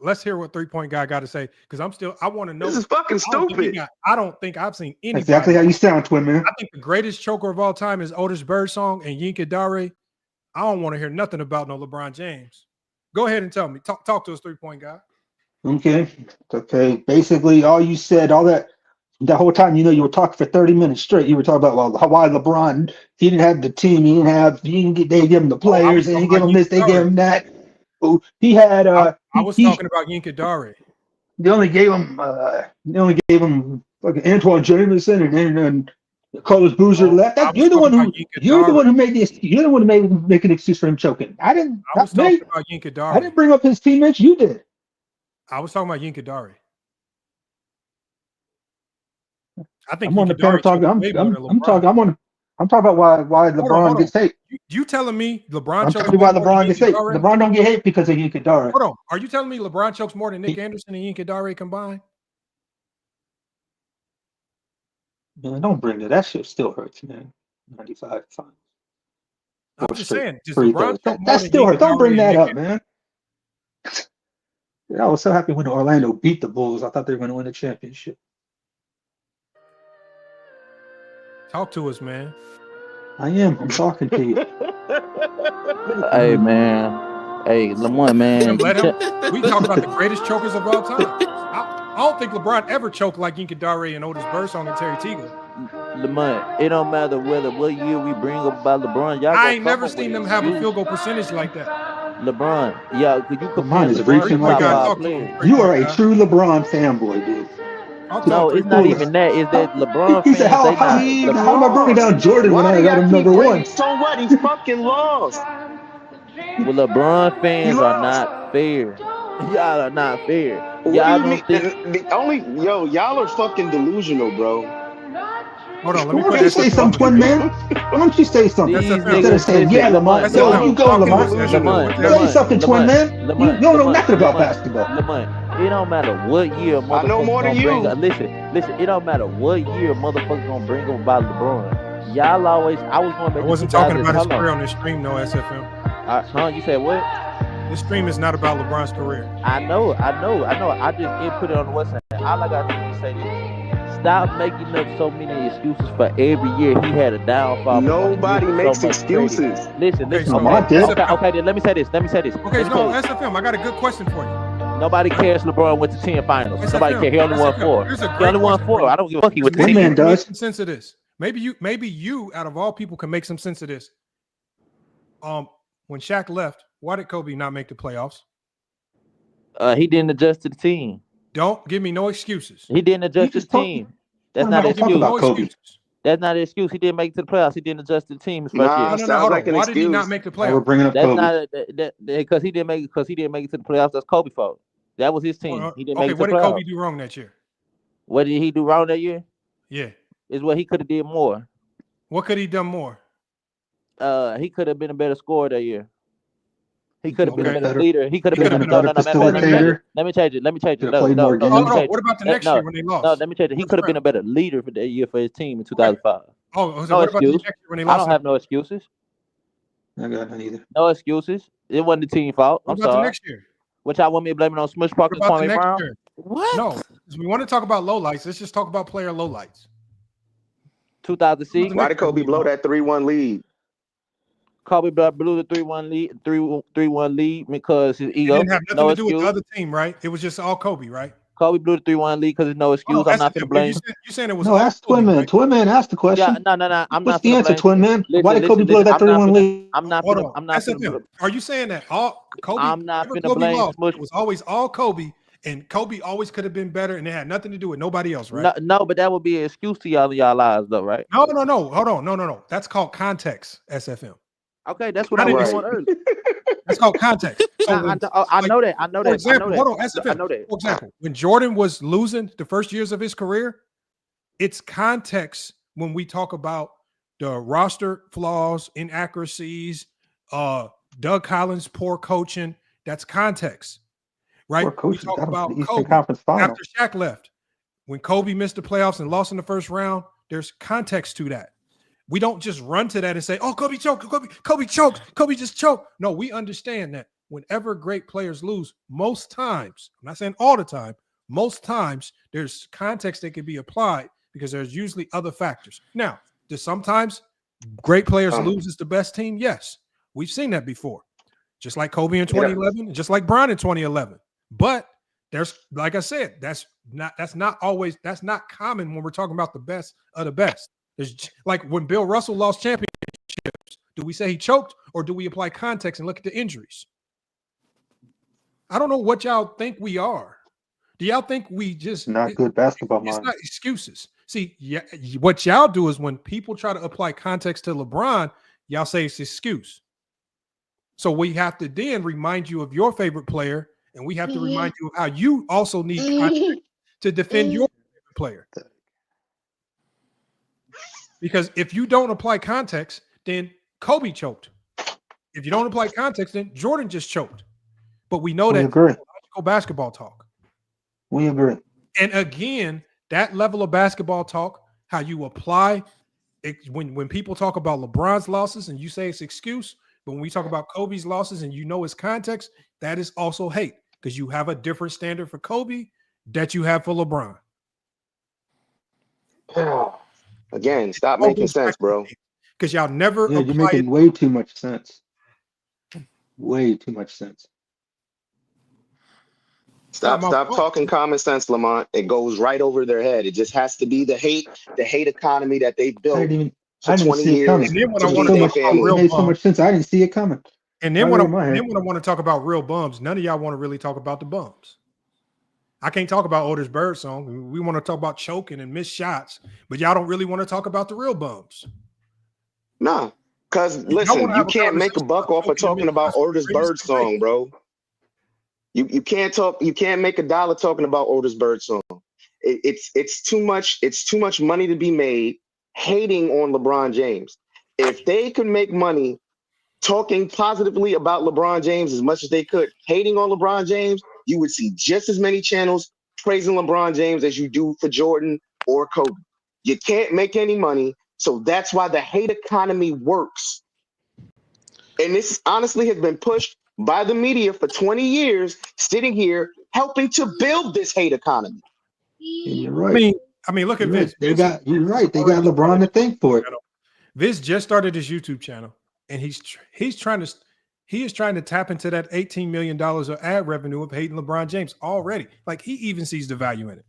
Let's hear what 3-point guy got to say because I want to know. This is fucking stupid. I don't think I've seen anybody. Exactly how you sound, twin man. I think the greatest choker of all time is Otis Birdsong and Yinka Dari. I don't want to hear nothing about no LeBron James. Go ahead and tell me. Talk to us, 3-point guy. Okay. Basically, all you said, all that whole time, you were talking for 30 minutes straight. You were talking about why LeBron, he didn't have the team, they give him the players, they didn't give him this, they gave him that. He had I was talking about Yinka Dari. They only gave him fucking Antoine Jameson and then Carlos Boozer left. You're the one who made this. You're the one who made make an excuse for him choking. I was talking about Yinka Dari. I didn't bring up his teammates. You did. I was talking about Yinka Dari. I think I'm on the panel talking. I'm talking about why LeBron gets hate. You telling me LeBron? I'm telling you why LeBron gets hate. LeBron don't get hate because of Yinka Dari. Hold on. Are you telling me LeBron chokes more than Nick Anderson and Yinka Dari combined? Man, don't bring that. That shit still hurts, man. 95 fine. I'm just saying. That still hurts. Don't bring that up, man. I was so happy when Orlando beat the Bulls. I thought they were going to win the championship. Talk to us, man. I am. I'm talking to you. Hey, man. Hey, Lamont, man. We talk about the greatest chokers of all time. I don't think LeBron ever choked like Yinka Dari and Otis Birdsong and Terry Teagle. Lamont, it don't matter what year we bring up about LeBron. I ain't never seen them have a field goal percentage like that. LeBron, could you compare is reaching like you are a true LeBron fanboy, dude. No, it's not even that. It's that LeBron fans. How am I bringing down Jordan when I got him number one? So what? He fucking lost. Well, LeBron fans are not fair. Y'all are not fair. What Y'all do you don't mean? think. Y'all are fucking delusional, bro. Hold on, let Why me put don't you say SFM on something, the twin screen. man? Why don't you say something These SFM. instead of niggas, saying, listen, "Yeah, Lamont, yo, SFM. you Y'all go, fucking Lamont." delusional. What the Say SFM? something, twin man. You don't know nothing about basketball. Lamont. It don't matter what year I know motherfuckers more than gonna bring you. up. Listen. It don't matter what year motherfuckers gonna bring up about LeBron. Y'all always. I was going I back to wasn't talking 2000. about his Hold career on. on this stream, no SFM. Huh? You said what? This stream is not about LeBron's career. I know. I just put it on the website. All I gotta do is say this. Stop making up so many excuses for every year he had a downfall. Nobody makes so much excuses. credit. Listen. Okay, so Lamont did. Okay. Then let me say this. Okay, no, SFM. I got a good question for you. Nobody cares LeBron went to 10 finals. SFM, Nobody cares. He only won 4. Here's a He great only won question 4. for you. I don't give a fuck. He went to One 10. man Make does. some sense of this. Maybe you, out of all people, can make some sense of this. When Shaq left, why did Kobe not make the playoffs? He didn't adjust to the team. Don't give me no excuses. He didn't adjust to the team. That's not an Talk excuse. about Kobe. That's not an excuse. He didn't make it to the playoffs. He didn't adjust to the team his first year. Nah, No, sounds hold like on. an Why did he not excuse. make the Now we're playoffs? bringing up That's Kobe. not because he didn't make it to the playoffs. That's Kobe's fault. That was his team. He didn't make it to what the did playoffs. Kobe do wrong that year? What did he do wrong that year? Yeah. Is what he could have did more. What could he done more? He could have been a better scorer that year. He could have been a Okay. better leader. He could have Could been have been a better facilitator. Let me change it. Could have played more games. Hold on. What about the next year when they lost? No, let me change it. He could have been a better leader for that year for his team in 2005. Oh, so No what about the excuse. next year when they I lost? don't have no excuses. I got none either. No excuses. It wasn't the team fault. What I'm about the sorry. next year? Which I want me to blame it on Smush Park What and about the Kwame next Brown. year? What? No, because we want to talk about lowlights. Let's just talk about player lowlights. 2006. Why did Kobe blow that 3-1 lead? Kobe blew the 3-1 lead, 3-1 lead because his It ego. didn't have nothing No to do with excuse. the other team, right? It was just all Kobe, right? Kobe blew the 3-1 lead because there's no excuse. Hold on, I'm not gonna SFM, blame. you saying it was No, all ask Kobe, twin man. right? Twin man asked the question. Yeah, no. I'm What's not the gonna answer, blame. twin man? Why did Kobe Listen, blow that I'm not 3-1 lead? I'm not Hold finna. on, I'm not SFM. finna. Are you saying that all Kobe? I'm not whenever finna Kobe blame lost, Smush. it was always all Kobe, and Kobe always could have been better, and it had nothing to do with nobody else, right? No, but that would be an excuse to y'all in y'all lives, though, right? No. Hold on, no. That's called context, SFM. Okay, that's what I was doing earlier. That's called context. So I know that. I know for that. example, I know that. hold on, SFM. I know that. For example, when Jordan was losing the first years of his career, it's context when we talk about the roster flaws, inaccuracies, Doug Collins' poor coaching. That's context, right? Poor coaching. We talk Got him to about the Eastern Kobe Conference Final. after Shaq left. When Kobe missed the playoffs and lost in the first round, there's context to that. We don't just run to that and say, "Oh, Kobe choked. Kobe choked. Kobe just choked." No, we understand that whenever great players lose, most times, I'm not saying all the time, most times there's context that can be applied because there's usually other factors. Now, do sometimes great players lose as the best team? Yes, we've seen that before. Just like Kobe in 2011, just like Bryant in 2011. But there's, like I said, that's not common when we're talking about the best of the best. There's like when Bill Russell lost championships, do we say he choked or do we apply context and look at the injuries? I don't know what y'all think we are. Do y'all think we just not good basketball It's minds? not excuses. See, yeah, what y'all do is when people try to apply context to LeBron, y'all say it's excuse. So we have to then remind you of your favorite player, and we have to remind you of how you also need context to defend your favorite player. Because if you don't apply context, then Kobe choked. If you don't apply context, then Jordan just choked. But we know that logical basketball talk. We agree. And again, that level of basketball talk, how you apply it, when people talk about LeBron's losses and you say it's excuse, but when we talk about Kobe's losses and you know it's context, that is also hate because you have a different standard for Kobe that you have for LeBron. Again, stop making sense, bro. Because y'all never you're making way too much sense. Way too much sense. Stop talking common sense, Lamont. It goes right over their head. It just has to be the hate economy that they built for 20 years. And then when I want to talk about real made so much sense, I didn't see it coming. And then when I want to talk about real bums, none of y'all want to really talk about the bums. I can't talk about Otis Birdsong. We want to talk about choking and missed shots, but y'all don't really want to talk about the real bums. No, because listen, you can't make a buck off of talking about Otis Birdsong, bro. You can't talk. You can't make $1 talking about Otis Birdsong. It's too much. It's too much money to be made hating on LeBron James. If they could make money talking positively about LeBron James as much as they could, hating on LeBron James, you would see just as many channels praising LeBron James as you do for Jordan or Kobe. You can't make any money, so that's why the hate economy works. And this honestly has been pushed by the media for 20 years, sitting here helping to build this hate economy. You're right. I mean, look at Viz. You're right. They got LeBron to thank for it. Viz just started his YouTube channel, and he is trying to tap into that $18 million of ad revenue of hating LeBron James already. Like, he even sees the value in it.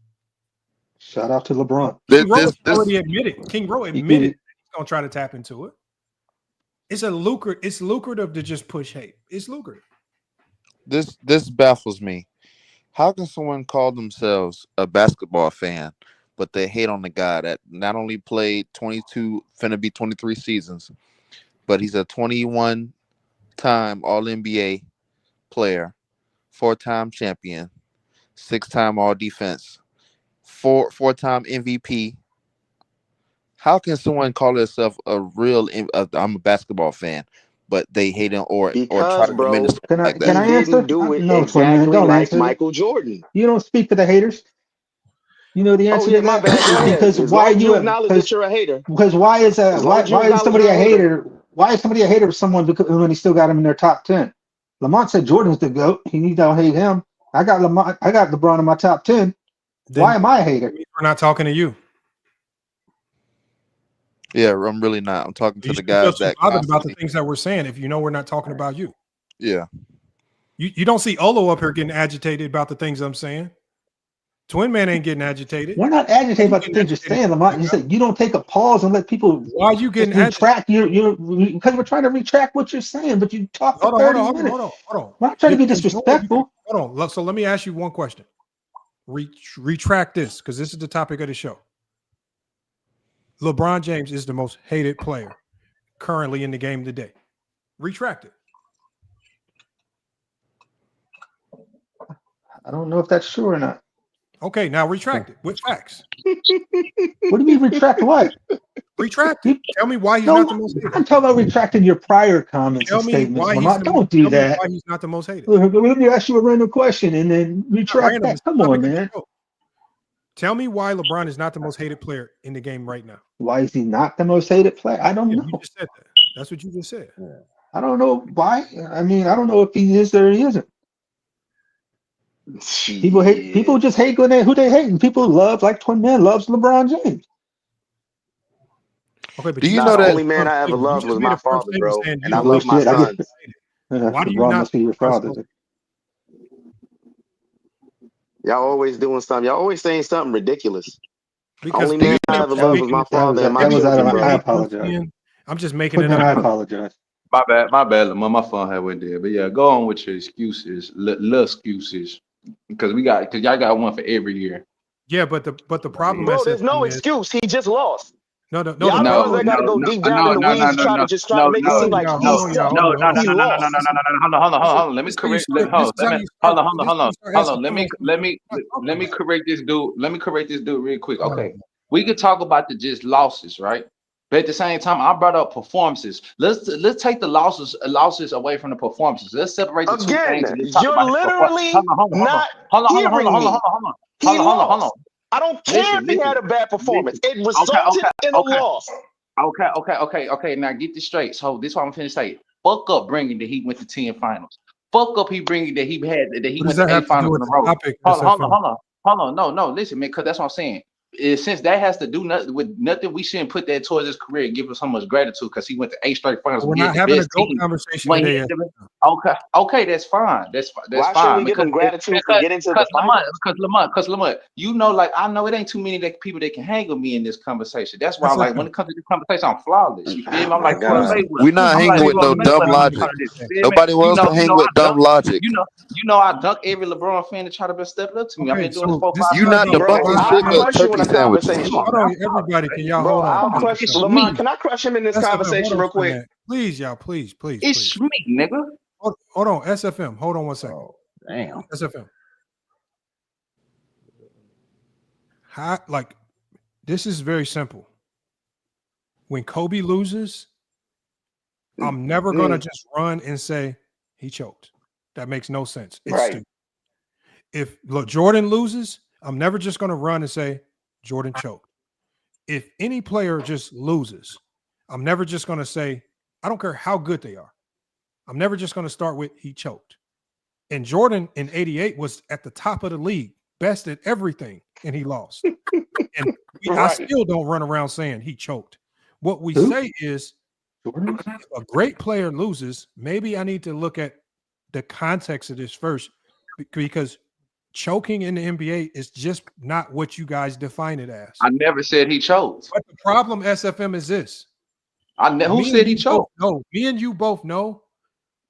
Shout out to LeBron. King Rowe already admitted. King Rowe admitted he's gonna try to tap into it. It's lucrative to just push hate. It's lucrative. This baffles me. How can someone call themselves a basketball fan, but they hate on the guy that not only played 22, finna be 23 seasons, but he's a 21-time All-NBA player, 4-time champion, 6-time All-Defense, four-time MVP. How can someone call themselves I'm a basketball fan, but they hate him or try to diminish Can like that? I answer? Do it No, exactly don't like answer. Michael Jordan. You don't speak for the haters. You know the answer to my that? bad. Go ahead. Because As why long as you you acknowledge that you're a hater. Because why is somebody a hater? Why is somebody a hater of someone when he still got him in their top 10? Lamont said Jordan's the GOAT. He don't hate him. I got LeBron in my top 10. Why am I a hater? We're not talking to you. Yeah, I'm really not. I'm talking to You the should guys feel that bothered about the constantly. things that we're saying if you know we're not talking about you. Yeah. You don't see Olo up here getting agitated about the things I'm saying. Twin Man ain't getting agitated. We're not agitated about the things you're saying, Lamont. You said you don't take a pause and let people. Why are you getting retract? Because we're trying to retract what you're saying, but you talk for 30 minutes. Hold on. We're not trying to be disrespectful. Hold on. So let me ask you one question. Retract this, because this is the topic of the show. LeBron James is the most hated player currently in the game today. Retract it. I don't know if that's true or not. Okay, now retract it with facts. What do you mean retract what? Retract it. Tell me why he's not the most hated. I'm talking about retracting your prior comments and statements. Don't do that. Why he's not the most hated. Let me ask you a random question and then retract that. Come on, man. Tell me why LeBron is not the most hated player in the game right now. Why is he not the most hated player? I don't know. You just said that. That's what you just said. Yeah. I don't know why. I mean, I don't know if he is or he isn't. People hate. People just hate who they hate, and people love, like Twin Man loves LeBron James. Okay, but do you know that the only man I ever loved was my father, bro, and I love my sons. Why do you LeBron not must be your father? Y'all always doing something. Y'all always saying something ridiculous. Because only man I ever loved was my father and my children, bro. I apologize. I'm just making it up. I apologize. My bad. My phone had went there. But yeah, go on with your excuses, little excuses, because y'all got one for every year. Yeah, but the problem, bro, there's no excuse. He just lost. No. Y'all know they gotta go deep down in the weeds to try to make it seem like he's still. No. Hold on. Let me correct. Hold on. Let me correct this dude. Let me correct this dude real quick. Okay, we could talk about the just losses, right? But at the same time, I brought up performances. Let's take the losses away from the performances. Let's separate the two things. You're literally not hearing me. He lost. I don't care if he had a bad performance. It resulted in a loss. Okay. Now get this straight. So this is what I'm finna say. Fuck up bringing that he went to 10 finals. Fuck up he bringing that he went to 8 finals in a row. Hold on. No. Listen, man, because that's what I'm saying. Since that has to do nothing, we shouldn't put that towards his career and give him so much gratitude because he went to 8 straight finals. We're not having a GOAT conversation today. Okay, that's fine. That's Why fine. Should we give him gratitude for getting to the finals? Because Lamont, you know, like I know it ain't too many people that can hang with me in this conversation. That's why I'm like, when it comes to this conversation, I'm flawless. You feel me? I'm like, we're not hanging with no dumb logic. Nobody wants to hang with dumb logic. You know, I dunk every LeBron fan to try to step it up to me. I've been doing this for 5 years. You not the bucket turkey sandwiches. Hold on, everybody. Can y'all hold on? I'll crush Lamont. Can I crush him in this conversation real quick? Please, y'all. Please. It's me, nigga. Hold on, SFM. Hold on one second. Damn. SFM. This is very simple. When Kobe loses, I'm never gonna just run and say he choked. That makes no sense. It's stupid. If Jordan loses, I'm never just gonna run and say Jordan choked. If any player just loses, I'm never just gonna say, I don't care how good they are. I'm never just gonna start with he choked. And Jordan in 88 was at the top of the league, best at everything, and he lost. And I still don't run around saying he choked. What we say is, if a great player loses, maybe I need to look at the context of this first, because choking in the NBA is just not what you guys define it as. I never said he choked. But the problem, SFM, is this. Who said he choked? No, me and you both know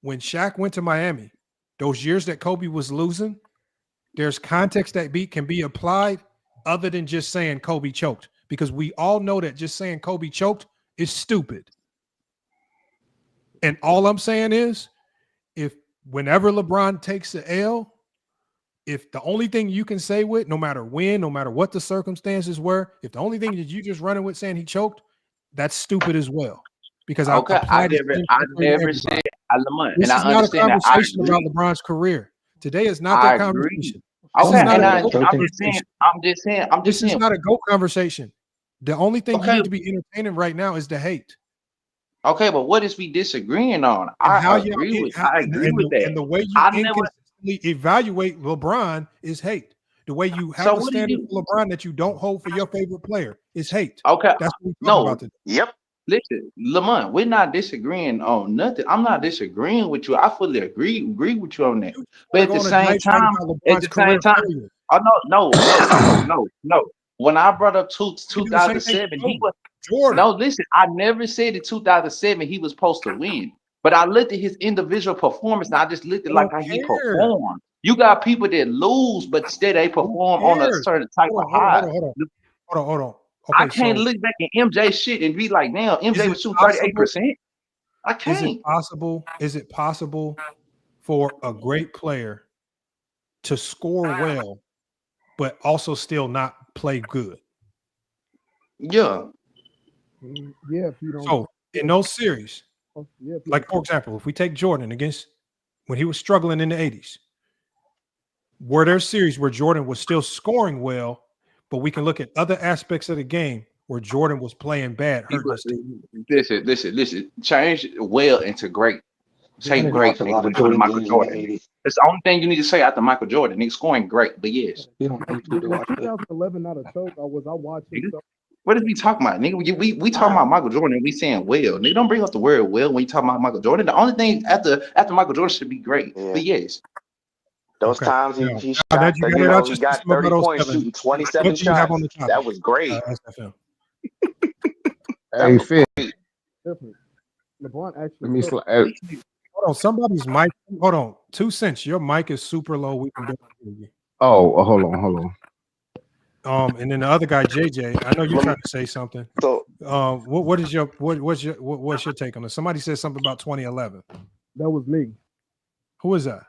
when Shaq went to Miami, those years that Kobe was losing, there's context that can be applied other than just saying Kobe choked, because we all know that just saying Kobe choked is stupid. And all I'm saying is, if whenever LeBron takes the L, if the only thing you can say with, no matter when, no matter what the circumstances were, if the only thing that you just running with saying he choked, that's stupid as well. Because I never said Lamont, and I understand that. This is not a conversation about LeBron's career. Today is not that conversation. Okay, and I'm just saying. This is not a GOAT conversation. The only thing you need to be entertaining right now is the hate. Okay, but what is we disagreeing on? I agree with that. And the way you inconsistently evaluate LeBron is hate. The way you have a standard for LeBron that you don't hold for your favorite player is hate. Okay, that's what we're talking about today. Yep. Listen, Lamont, we're not disagreeing on nothing. I'm not disagreeing with you. I fully agree with you on that. But at the same time, no. When I brought up 2007, he was Jordan. No, listen, I never said in 2007 he was supposed to win. But I looked at his individual performance, and I just looked at like how he performed. You got people that lose, but still they perform on a certain type of high. Hold on. Okay, I can't look back at MJ shit and be like, damn, MJ was shooting 38%. I can't. Is it possible for a great player to score well, but also still not play good? Yeah. Yeah, if you don't. So in those series, like for example, if we take Jordan against when he was struggling in the 80s, were there series where Jordan was still scoring well, but we can look at other aspects of the game where Jordan was playing bad? Listen. Change well into great. Say great, nigga, Michael Jordan. That's the only thing you need to say after Michael Jordan. Nigga scoring great, but yes. You don't need to watch 2011 not a choke. I watching. What is we talking about, nigga? We talking about Michael Jordan. We saying well, nigga. Don't bring up the word well when you talk about Michael Jordan. The only thing after Michael Jordan should be great, but yes. Those times he shot, he got 30 points shooting 27 shots. That was great. Hey, Phil. LeBron actually. Let me hold on. Somebody's mic. Hold on. 2 cents. Your mic is super low. We can barely hear you. Oh, hold on. And then the other guy, JJ. I know you're trying to say something. So, what's your take on this? Somebody said something about 2011. That was me. Who is that?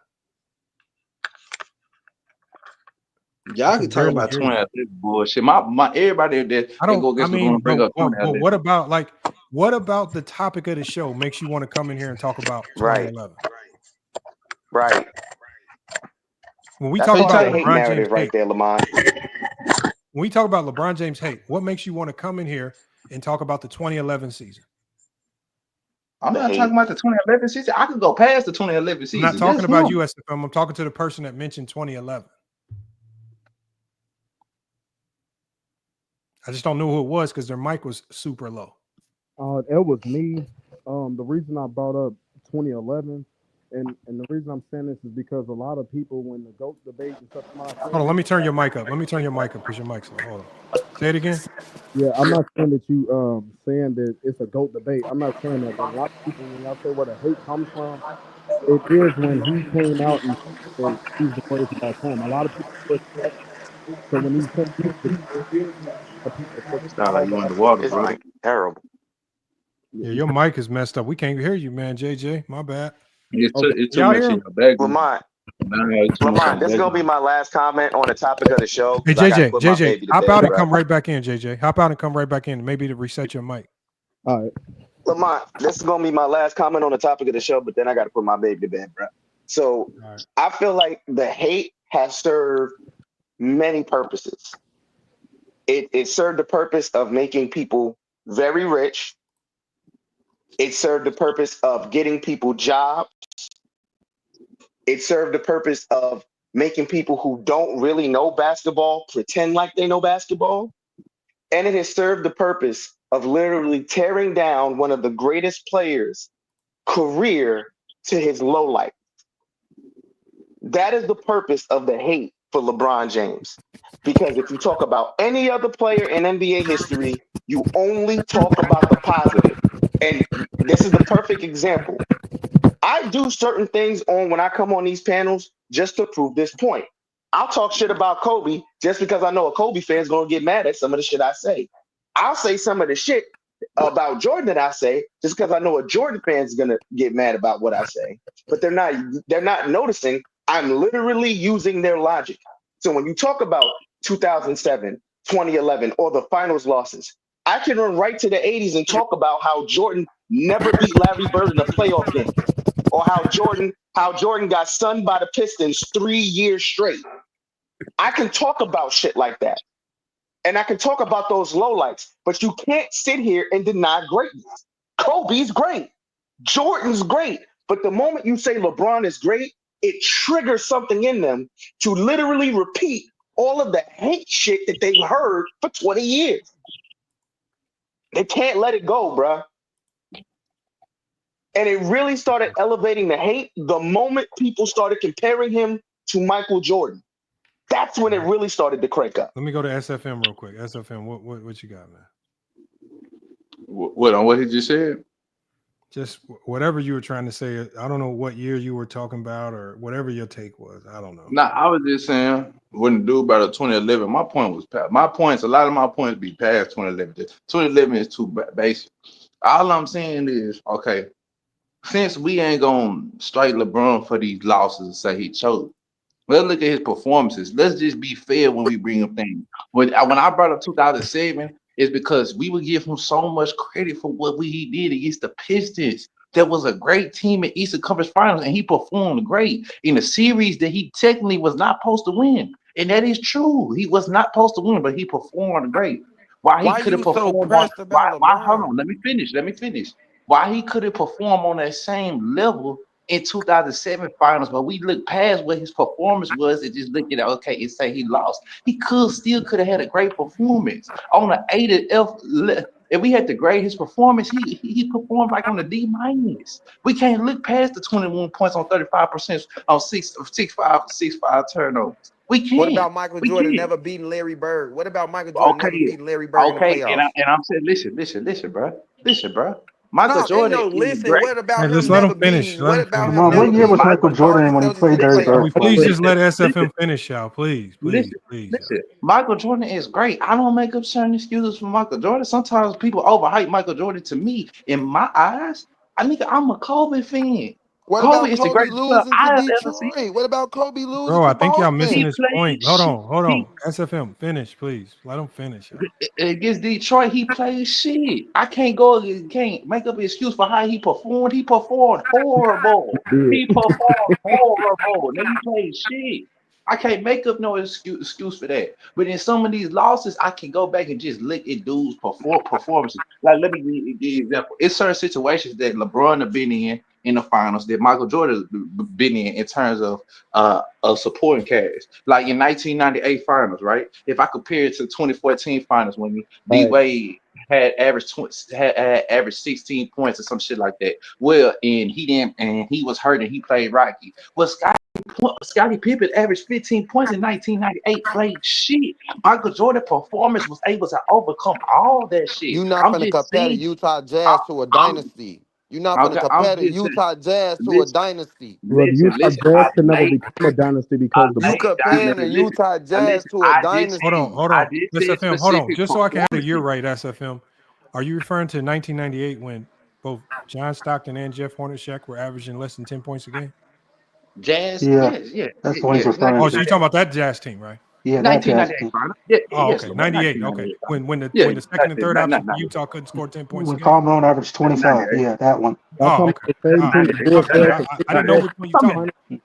Y'all can talk about 2011 bullshit. My everybody that go against the bring up 2011. What about the topic of the show makes you want to come in here and talk about 2011? Right. When we talk about LeBron James right there, Lamont. When we talk about LeBron James hate, what makes you want to come in here and talk about the 2011 season? I'm not talking about the 2011 season. I could go past the 2011 season. I'm not talking about you, SFM. I'm talking to the person that mentioned 2011. I just don't know who it was because their mic was super low. It was me. The reason I brought up 2011, and the reason I'm saying this is because a lot of people, when the GOAT debate and stuff, hold on, let me turn your mic up. Because your mic's low. Hold on. Say it again. Yeah, I'm not saying that you saying that it's a GOAT debate. I'm not saying that. But a lot of people, when y'all say where the hate comes from, it is when he came out and said he's the greatest of all time. A lot of people push that. So when he said sound like you underwater, it's bro. like terrible. Yeah, your mic is messed up. We can't hear you, man. JJ, my bad. It's too much in your background. Lamont, Lamont, this is gonna be my last comment on the topic of the show Hey because I got to JJ, put my baby JJ, to hop bed, out and bro. come right back in, JJ. Hop out and come right back in, maybe to reset your mic. All right. Lamont, this is gonna be my last comment on the topic of the show, but then I got to put my baby to bed, bro. So I feel like the hate has served many purposes. It served the purpose of making people very rich. It served the purpose of getting people jobs. It served the purpose of making people who don't really know basketball pretend like they know basketball. And it has served the purpose of literally tearing down one of the greatest players' career to his low light. That is the purpose of the hate for LeBron James. Because if you talk about any other player in NBA history, you only talk about the positive. And this is the perfect example. I do certain things when I come on these panels just to prove this point. I'll talk shit about Kobe just because I know a Kobe fan is going to get mad at some of the shit I say. I'll say some of the shit about Jordan that I say just because I know a Jordan fan is going to get mad about what I say. But they're not noticing I'm literally using their logic. So when you talk about 2007, 2011, or the finals losses, I can run right to the 80s and talk about how Jordan never beat Larry Bird in a playoff game, or how Jordan got stunned by the Pistons 3 years straight. I can talk about shit like that. And I can talk about those lowlights, but you can't sit here and deny greatness. Kobe's great. Jordan's great. But the moment you say LeBron is great, it triggers something in them to literally repeat all of the hate shit that they've heard for 20 years. They can't let it go, bruh. And it really started elevating the hate the moment people started comparing him to Michael Jordan. That's when it really started to crank up. Let me go to SFM real quick. SFM, what you got, man? What on what he just said? Just whatever you were trying to say. I don't know what year you were talking about or whatever your take was. I don't know. Nah, I was just saying when the dude about 2011, my point was past. My points, a lot of my points be past 2011. 2011 is too basic. All I'm saying is, okay, since we ain't gonna strike LeBron for these losses and say he choked, let's look at his performances. Let's just be fair when we bring up things. When I brought up 2007, it's because we would give him so much credit for what he did against the Pistons. That was a great team in Eastern Conference Finals, and he performed great in a series that he technically was not supposed to win. And that is true. He was not supposed to win, but he performed great. Why he could have performed on hold on, let me finish. Why he couldn't perform on that same level in 2007 finals, but we look past what his performance was and just look at it, okay, and say he lost. He could have had a great performance on an A to F. If we had to grade his performance, he performed like on a D minus. We can't look past the 21 points on 35% on 6.5 turnovers. We can't. What about Michael Jordan never beating Larry Bird? What about Michael Jordan never beating Larry Bird in the playoffs? And I'm saying, listen, bro. Michael Jordan is great. What about just him let never him finish. beating? What about him Lamont, never what year was beating Michael Jordan when he played Larry Bird? Please just let SFM finish, y'all. Please. Listen. Michael Jordan is great. I don't make up certain excuses for Michael Jordan. Sometimes people overhype Michael Jordan. To me, in my eyes, I'm a Kobe fan. What Kobe about is the Kobe greatest player losing I to have ever seen. Detroit? What about Kobe losing Bro, I to think y'all missing Boston? his point. Hold on. SFM, finish, please. Let him finish. Against Detroit, he played shit. I can't make up an excuse for how he performed. He performed horrible. Then he played shit. I can't make up no excuse for that. But in some of these losses, I can go back and just look at dudes' performances. Like, let me give you an example. It's certain situations that LeBron have been in the finals that Michael Jordan been in terms of supporting cast. Like in 1998 finals, right? If I compare it to 2014 finals when D-Wade had averaged 16 points or some shit like that. Well, and he was hurt and he played Rocky. Well, Scottie Pippen averaged 15 points in 1998, played shit. Michael Jordan performance was able to overcome all that shit. You're not going to compare the Utah Jazz to a dynasty. You're not going to compare the Utah Jazz to a dynasty. Well, the Utah Jazz can never become a dynasty because the You comparing the Utah Jazz to a dynasty. Hold on. SFM, hold on. Just so I can have the year right, SFM. Are you referring to 1998 when both John Stockton and Jeff Hornacek were averaging less than 10 points a game? Jazz, Yeah, yes, that's the one he's yes. referring Oh, so to. you're talking about that Jazz team, right? Yeah, that Jazz 1998 team. final. Yeah, Oh, yes, okay. LeBron. 98. Okay. 1998 final. When Yeah, the second that's and third it. option for Not Utah couldn't score 10 points a When game. Kwame Brown averaged 25. 98. Yeah, that one. Y'all Oh, talking okay. about the same All team right. that 98. did My bad. fail Okay. for I didn't know which one you Come talking in. about.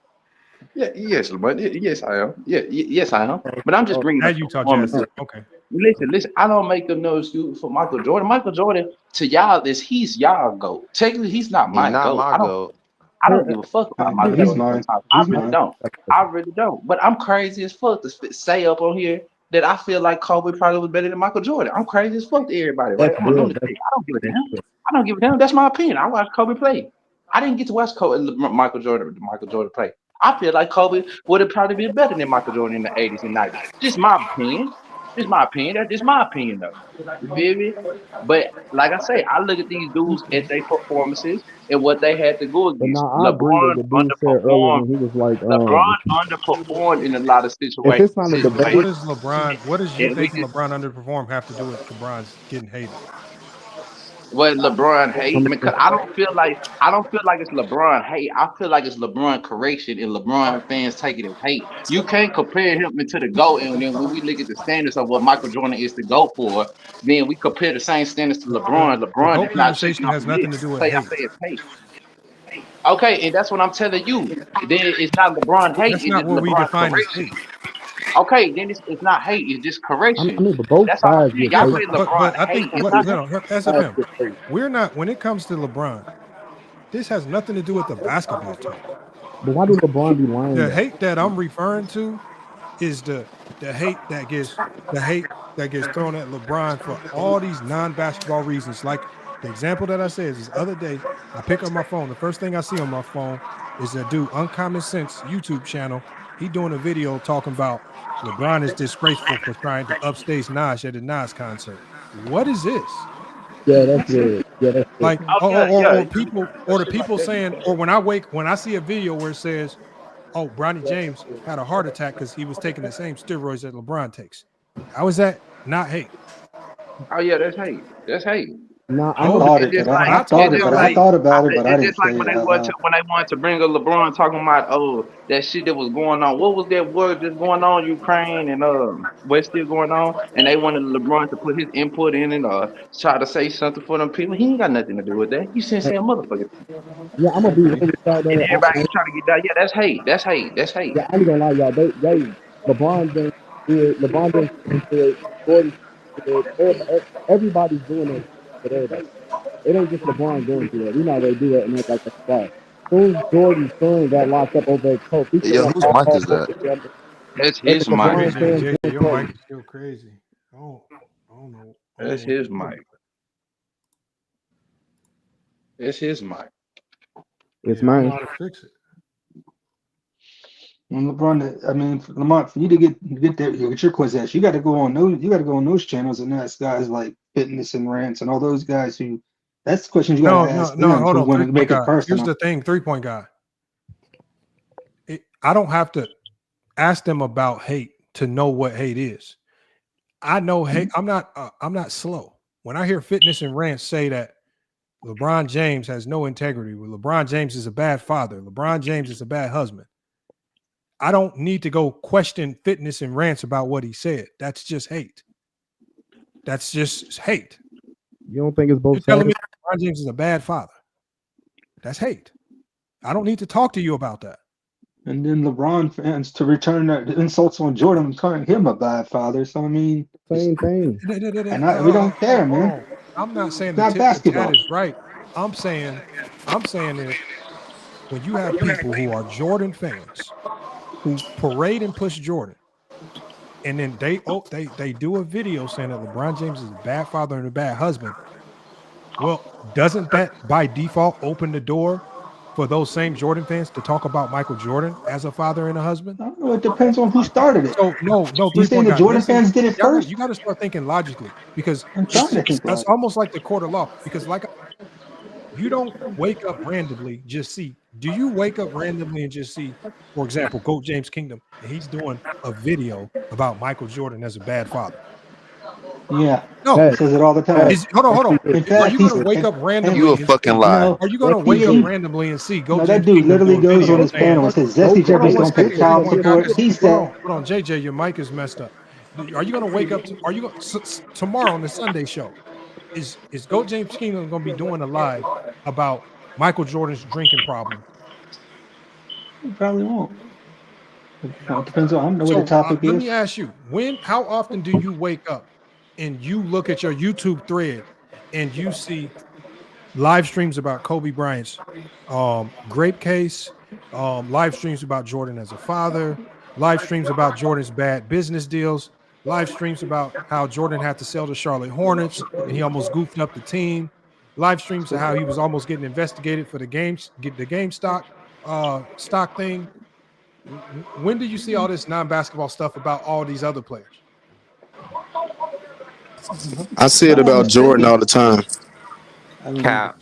Yeah, yes, LeBron. Yes, I am. Yeah, yes, I am. But I'm just bringing up That Utah Jazz performances. team. Okay. Listen. I don't make no excuse for Michael Jordan. Michael Jordan to y'all he's y'all GOAT. Technically, he's not He's my not GOAT. my goat. I don't give a fuck about my Yeah, he's GOAT in the mine. top. I He's really mine. don't. I really don't. But I'm crazy as fuck to say up on here that I feel like Kobe probably was better than Michael Jordan. I'm crazy as fuck to everybody, right? That's I'm a real. lunatic. I don't give a damn. I don't give a damn. That's my opinion. I watched Kobe play. I didn't get to watch Michael Jordan play. I feel like Kobe would have probably been better than Michael Jordan in the 80s and 90s. Just my opinion. Just my opinion. That's just my opinion, though. You feel me? But like I say, I look at these dudes at their performances and what they had to go But against. now I agree with what dude said earlier when he was like, LeBron underperformed in a lot of if it's not a What debate, does LeBron? What does you And we think just LeBron underperform have to do with LeBron's getting hated? what LeBron hate. I I mean, cause I don't feel like it's LeBron hate. I feel like it's LeBron correction and LeBron fans taking it as hate. You can't compare him into the GOAT, and then when we look at the standards of what Michael Jordan is the GOAT for, then we compare the same standards to LeBron. The LeBron is GOAT not checking conversation off has the nothing list. to do with hate. I say it's hate. Okay, and that's what I'm telling you. Then it's not LeBron hate. That's It's not just what we LeBron define as correction. hate. Okay, then it's not hate. It's just correction. mean, but both That's all I'm sides saying. get Yeah, Y'all hate. say LeBron but I hate. think It's what not. no, Sides SFM, get hate. we're not when it comes to LeBron. This has nothing to do with the basketball talk. But why do LeBron be lying The though? hate that I'm referring to is the hate that gets thrown at LeBron for all these non-basketball reasons. Like the example that I said is this other day, I pick up my phone. The first thing I see on my phone is that dude Uncommon Sense YouTube channel. He doing a video talking about LeBron is disgraceful for trying to upstage Nas at a Nas concert. What is this? Yeah, that's weird. Yeah, that's weird. Like, Oh yeah, yeah. or the people saying, or when I see a video where it says, "Oh, Bronny James had a heart attack because he was taking the same steroids that LeBron takes." How is that not hate? Oh yeah, that's hate. That's hate. Nah, I'm I a No, thought It's it, just but when like I I talk thought it's it, just but about I like hate, thought about it, but I it's didn't just like say when it they out want loud. to bring a LeBron talking about that shit that was going on. What was that word just going on Ukraine and what's still going on? And they wanted LeBron to put his input in and try to say something for them people. He ain't got nothing to do with that. You shouldn't say a motherfucker. yeah, I'm gonna be real with y'all And though. everybody keep trying to get that. Yeah, that's hate. That's hate. That's hate. Yeah, I ain't gonna lie, y'all. They LeBron James do it. LeBron James do it. Jordan do it. Everybody's doing it with everybody. It ain't just LeBron going through it. We not gonna do it and act like that's why. Soon as Jordan's son got locked up over at Coke, he Yeah, shouldn't have whose mic all is over that? the That's every his mic. LeBron JJ, fans JJ, going your mic crazy. is still crazy. I don't know. That's his mic. It's his mic. It's Yeah, I don't know mine. how to fix it. When LeBron, I mean, Lamont, for you to get there, get your Quizette, you got to go on those. You got to go on those channels and ask guys like Fitness and Rants and all those guys who. That's the questions you got to ask No. them Hold who on, want to 3-point make it guy. Here's personal. the thing, 3-point guy. I don't have to ask them about hate to know what hate is. I know hate. I'm not slow. When I hear Fitness and Rants say that LeBron James has no integrity, LeBron James is a bad father, LeBron James is a bad husband, I don't need to go question Fitness and Rants about what he said. That's just hate. That's just hate. You don't think it's both You're telling sides? me LeBron James is a bad father. That's hate. I don't need to talk to you about that. And then LeBron fans to return the insults on Jordan, calling him a bad father. So I mean, Same thing. and we don't care, man. I'm not saying It's the not tit for tat basketball. is right. I'm saying that when you have people who are Jordan fans who parade and push Jordan, and then they do a video saying that LeBron James is a bad father and a bad husband. Well, doesn't that by default open the door for those same Jordan fans to talk about Michael Jordan as a father and a husband? I don't know. It depends on who started it. So no, You saying 3-point the guy. Jordan Listen, fans did it first? you got to start thinking logically because I'm trying to think it's logically. almost like the court of law. Because you don't wake up randomly, just see. Do you wake up randomly and just see, for example, James Kingdom, and he's doing a video about Michael Jordan as a bad father? Yeah, No, he says it all the time. hold on. In Are fact, you going to wake up randomly? You a And fucking see, lie. are you going to wake up randomly and see no, Go that James dude Kingdom literally do a goes on video his saying, panel and says Zesty hold on Jeffries one don't pay second, you child one guy, support. because He said, hold on, JJ, your mic is messed up. Are you going to wake up? Are you going tomorrow on the Sunday show? Is Go James Kingdom going to be doing a live about Michael Jordan's drinking problem? he probably won't. It depends on, I don't know what the So topic let is. me ask you: how often do you wake up and you look at your YouTube thread and you see live streams about Kobe Bryant's grape case, live streams about Jordan as a father, live streams about Jordan's bad business deals, live streams about how Jordan had to sell the Charlotte Hornets and he almost goofed up the team, live streams of how he was almost getting investigated for the GameStop stock thing. When do you see all this non-basketball stuff about all these other players? I see If it I'm not about Jordan all mistaken, the time. I mean, Cap.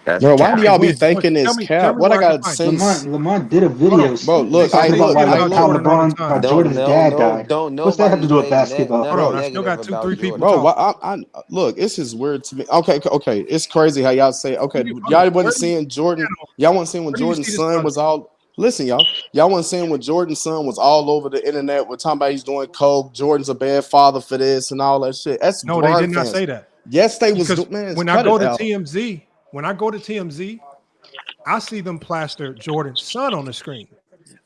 That's Bro, why do Okay, cap. y'all be when? thinking Tell this me cap? What I where I can got find it. since Lamont did a Hold video on. bro, They look, say hey, they look, say hey, about look, how Jordan all the LeBron, how time. Jordan's dad died. Don't What's that have to nobody do with say basketball? Hold on, nothing I still negative got about 2-3 people Jordan. bro. talking. I look, this is weird to me. Okay, it's crazy how y'all say okay. Hold on. Y'all Where wasn't do you see seeing Jordan. this channel? Y'all wasn't seeing when Where do you see Jordan's this son was content? all. Listen, y'all wasn't seeing when Jordan's son was all over the internet. We're talking about he's doing coke. Jordan's a bad father for this and all that shit. That's No, they Bron did not fans. say that. Yes, they was Because doing. Man, when I cut go it to out. TMZ, I see them plaster Jordan's son on the screen.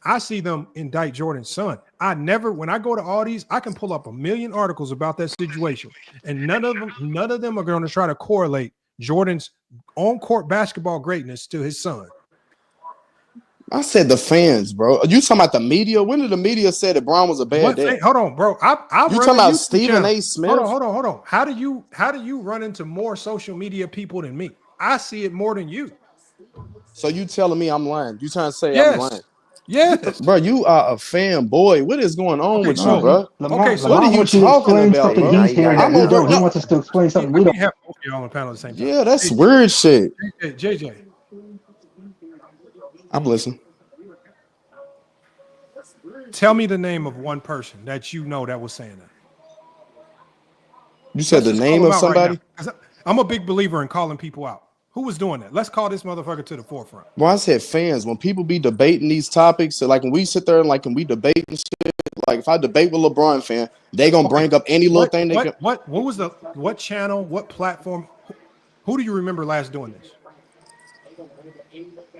I see them indict Jordan's son. When I go to all these, I can pull up a million articles about that situation, and none of them are going to try to correlate Jordan's on-court basketball greatness to his son. I said the fans, bro. You talking about the media? When did the media say that Brown was a bad dad? Hold on, bro. I You run talking a about YouTube Stephen channel. A. Smith? Hold on. How do you run into more social media people than me? I see it more than you. So you telling me I'm lying? You trying to say I'm lying? Yes. Bro, you are a fanboy. What is going on with you, bro? Lamont What are you wants you to talking explain about, something bro? he's hearing that I'm we over. don't. He No, wants us to explain something I we don't. can't have both of y'all on the panel at the same time. yeah, that's weird shit. JJ, I'm listening. tell me the name of one person that you know that was saying that. You said Let's the just call name them of out right now. somebody? 'Cause I'm a big believer in calling people out. Who was doing that? Let's call this motherfucker to the forefront. Well, I said fans. When people be debating these topics, so like when we sit there and like when we debate and shit, like if I debate with LeBron fan, they gonna Okay. bring up any little thing they can. What channel, what platform? Who do you remember last doing this?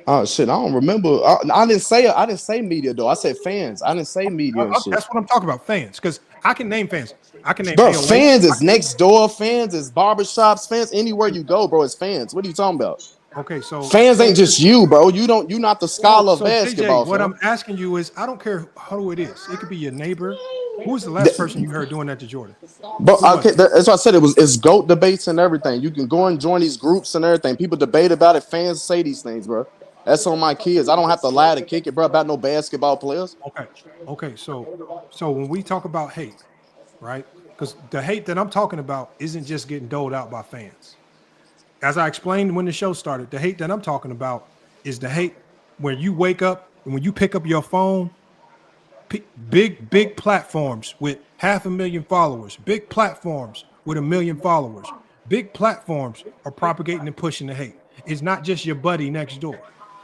Oh shit, I don't remember. I didn't say media though. I said fans. I didn't say media and shit. That's what I'm talking about, fans. Because I can name fans. I can name Bro, AOH. fans is next door, fans is barbershops, fans anywhere you go, bro. It's fans. What are you talking about? Okay, Fans ain't just you, bro. You're not the scholar of so JJ, basketball, what fam. I'm asking you is, I don't care who it is. It could be your neighbor. Who was the last person you heard doing that to Jordan? But Who was okay, it? that's why I said it's GOAT debates and everything. You can go and join these groups and everything. People debate about it. Fans say these things, bro. That's on my kids. I don't have to lie to kick it, bro, about no basketball players. Okay. So when we talk about hate, right? Because the hate that I'm talking about isn't just getting doled out by fans. As I explained when the show started, the hate that I'm talking about is the hate when you wake up and when you pick up your phone, big platforms with 500,000 followers, big platforms with 1 million followers, big platforms are propagating and pushing the hate. It's not just your buddy next door.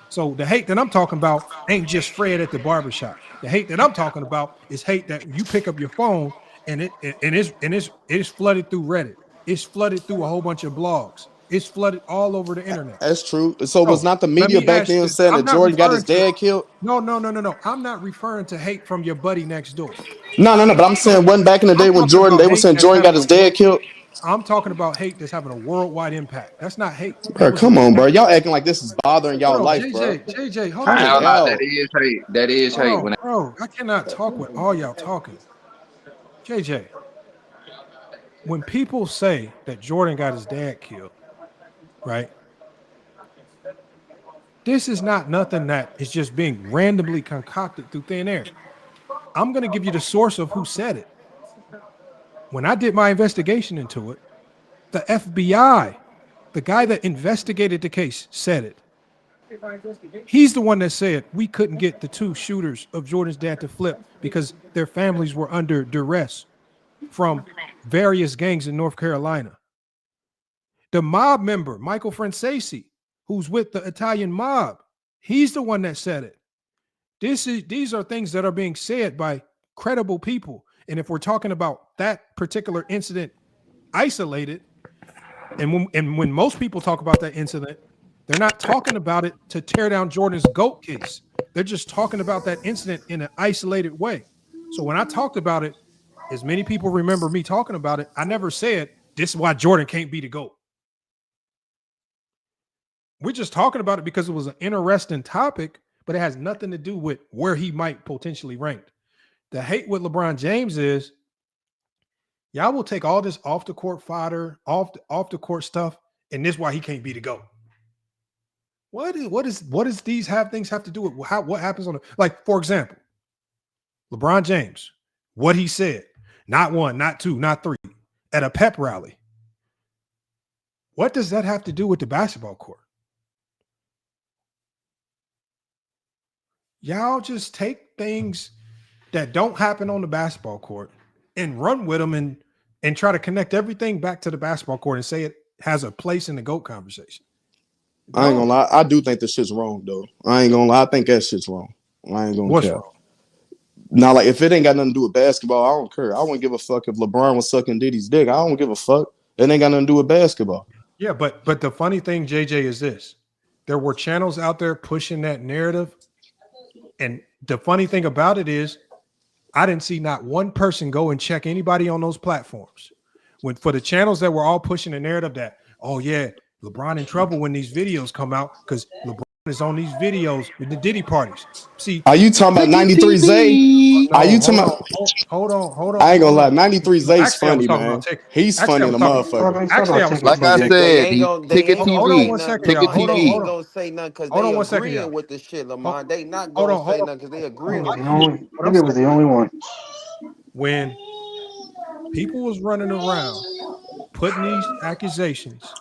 So the hate that I'm talking about ain't just Fred at the barbershop. The hate that I'm talking about is hate that you pick up your phone and it's flooded through Reddit. It's flooded through a whole bunch of blogs. It's flooded all over the internet. That's true. So was So not the let media me back ask then you, saying I'm that not Jordan got his referring to dad killed? no. I'm not referring to hate from your buddy next door. No. But I'm saying wasn't back in the day I'm when talking Jordan, about they were hate saying that's Jordan got having a his dad world. killed. I'm talking about hate that's having a worldwide impact. That's not hate. That Bro, was a come on, bro. reaction. Y'all acting like this is bothering y'all Hold on, life, bro. JJ, hold Cut on. it Hell no, that out. is hate. That is Hold hate. on, bro. I cannot talk with all y'all talking. JJ, when people say that Jordan got his dad killed, right? This is not nothing that is just being randomly concocted through thin air. I'm going to give you the source of who said it. When I did my investigation into it, the FBI, the guy that investigated the case, said it. He's the one that said we couldn't get the two shooters of Jordan's dad to flip because their families were under duress. from various gangs in North Carolina. The mob member, Michael Francesi, who's with the Italian mob, he's the one that said it. These are things that are being said by credible people. And if we're talking about that particular incident isolated, and when most people talk about that incident, they're not talking about it to tear down Jordan's GOAT case. They're just talking about that incident in an isolated way. So when I talked about it, as many people remember me talking about it, I never said this is why Jordan can't be the GOAT. We're just talking about it because it was an interesting topic, but it has nothing to do with where he might potentially rank. The hate with LeBron James is y'all will take all this off the court fodder, off the court stuff, and this is why he can't be the GOAT. What does these things have to do with what happens on the, like, for example, LeBron James, what he said, not 1, not 2, not 3, at a pep rally. What does that have to do with the basketball court? Y'all just take things that don't happen on the basketball court and run with them and try to connect everything back to the basketball court and say it has a place in the GOAT conversation. I ain't gonna lie. I do think this shit's wrong, though. I ain't gonna lie. I think that shit's wrong. I ain't gonna What's care. wrong? Now, like, if it ain't got nothing to do with basketball, I don't care. I wouldn't give a fuck if LeBron was sucking Diddy's dick. I don't give a fuck. It ain't got nothing to do with basketball. Yeah, but the funny thing, JJ, is this. There were channels out there pushing that narrative. And the funny thing about it is I didn't see not one person go and check anybody on those platforms. For the channels that were all pushing the narrative that, oh, yeah, LeBron in trouble when these videos come out because LeBron is on these videos with the Diddy parties. See, are you talking about 93 Zay? No, are you talking about? Hold on. I ain't gonna lie, 93 Zay's funny, man. He's Actually, funny in a motherfucker. Actually, I was Like I said, Ticket hold on TV. one second, Ticket y'all. Hold on, TV. hold on. Gonna say nothing because Hold they on one second, agreeing y'all. with the shit, Lamont. They not Hold gonna on, say hold nothing because they agreeing I with think it was the only one. When people was running around putting these accusations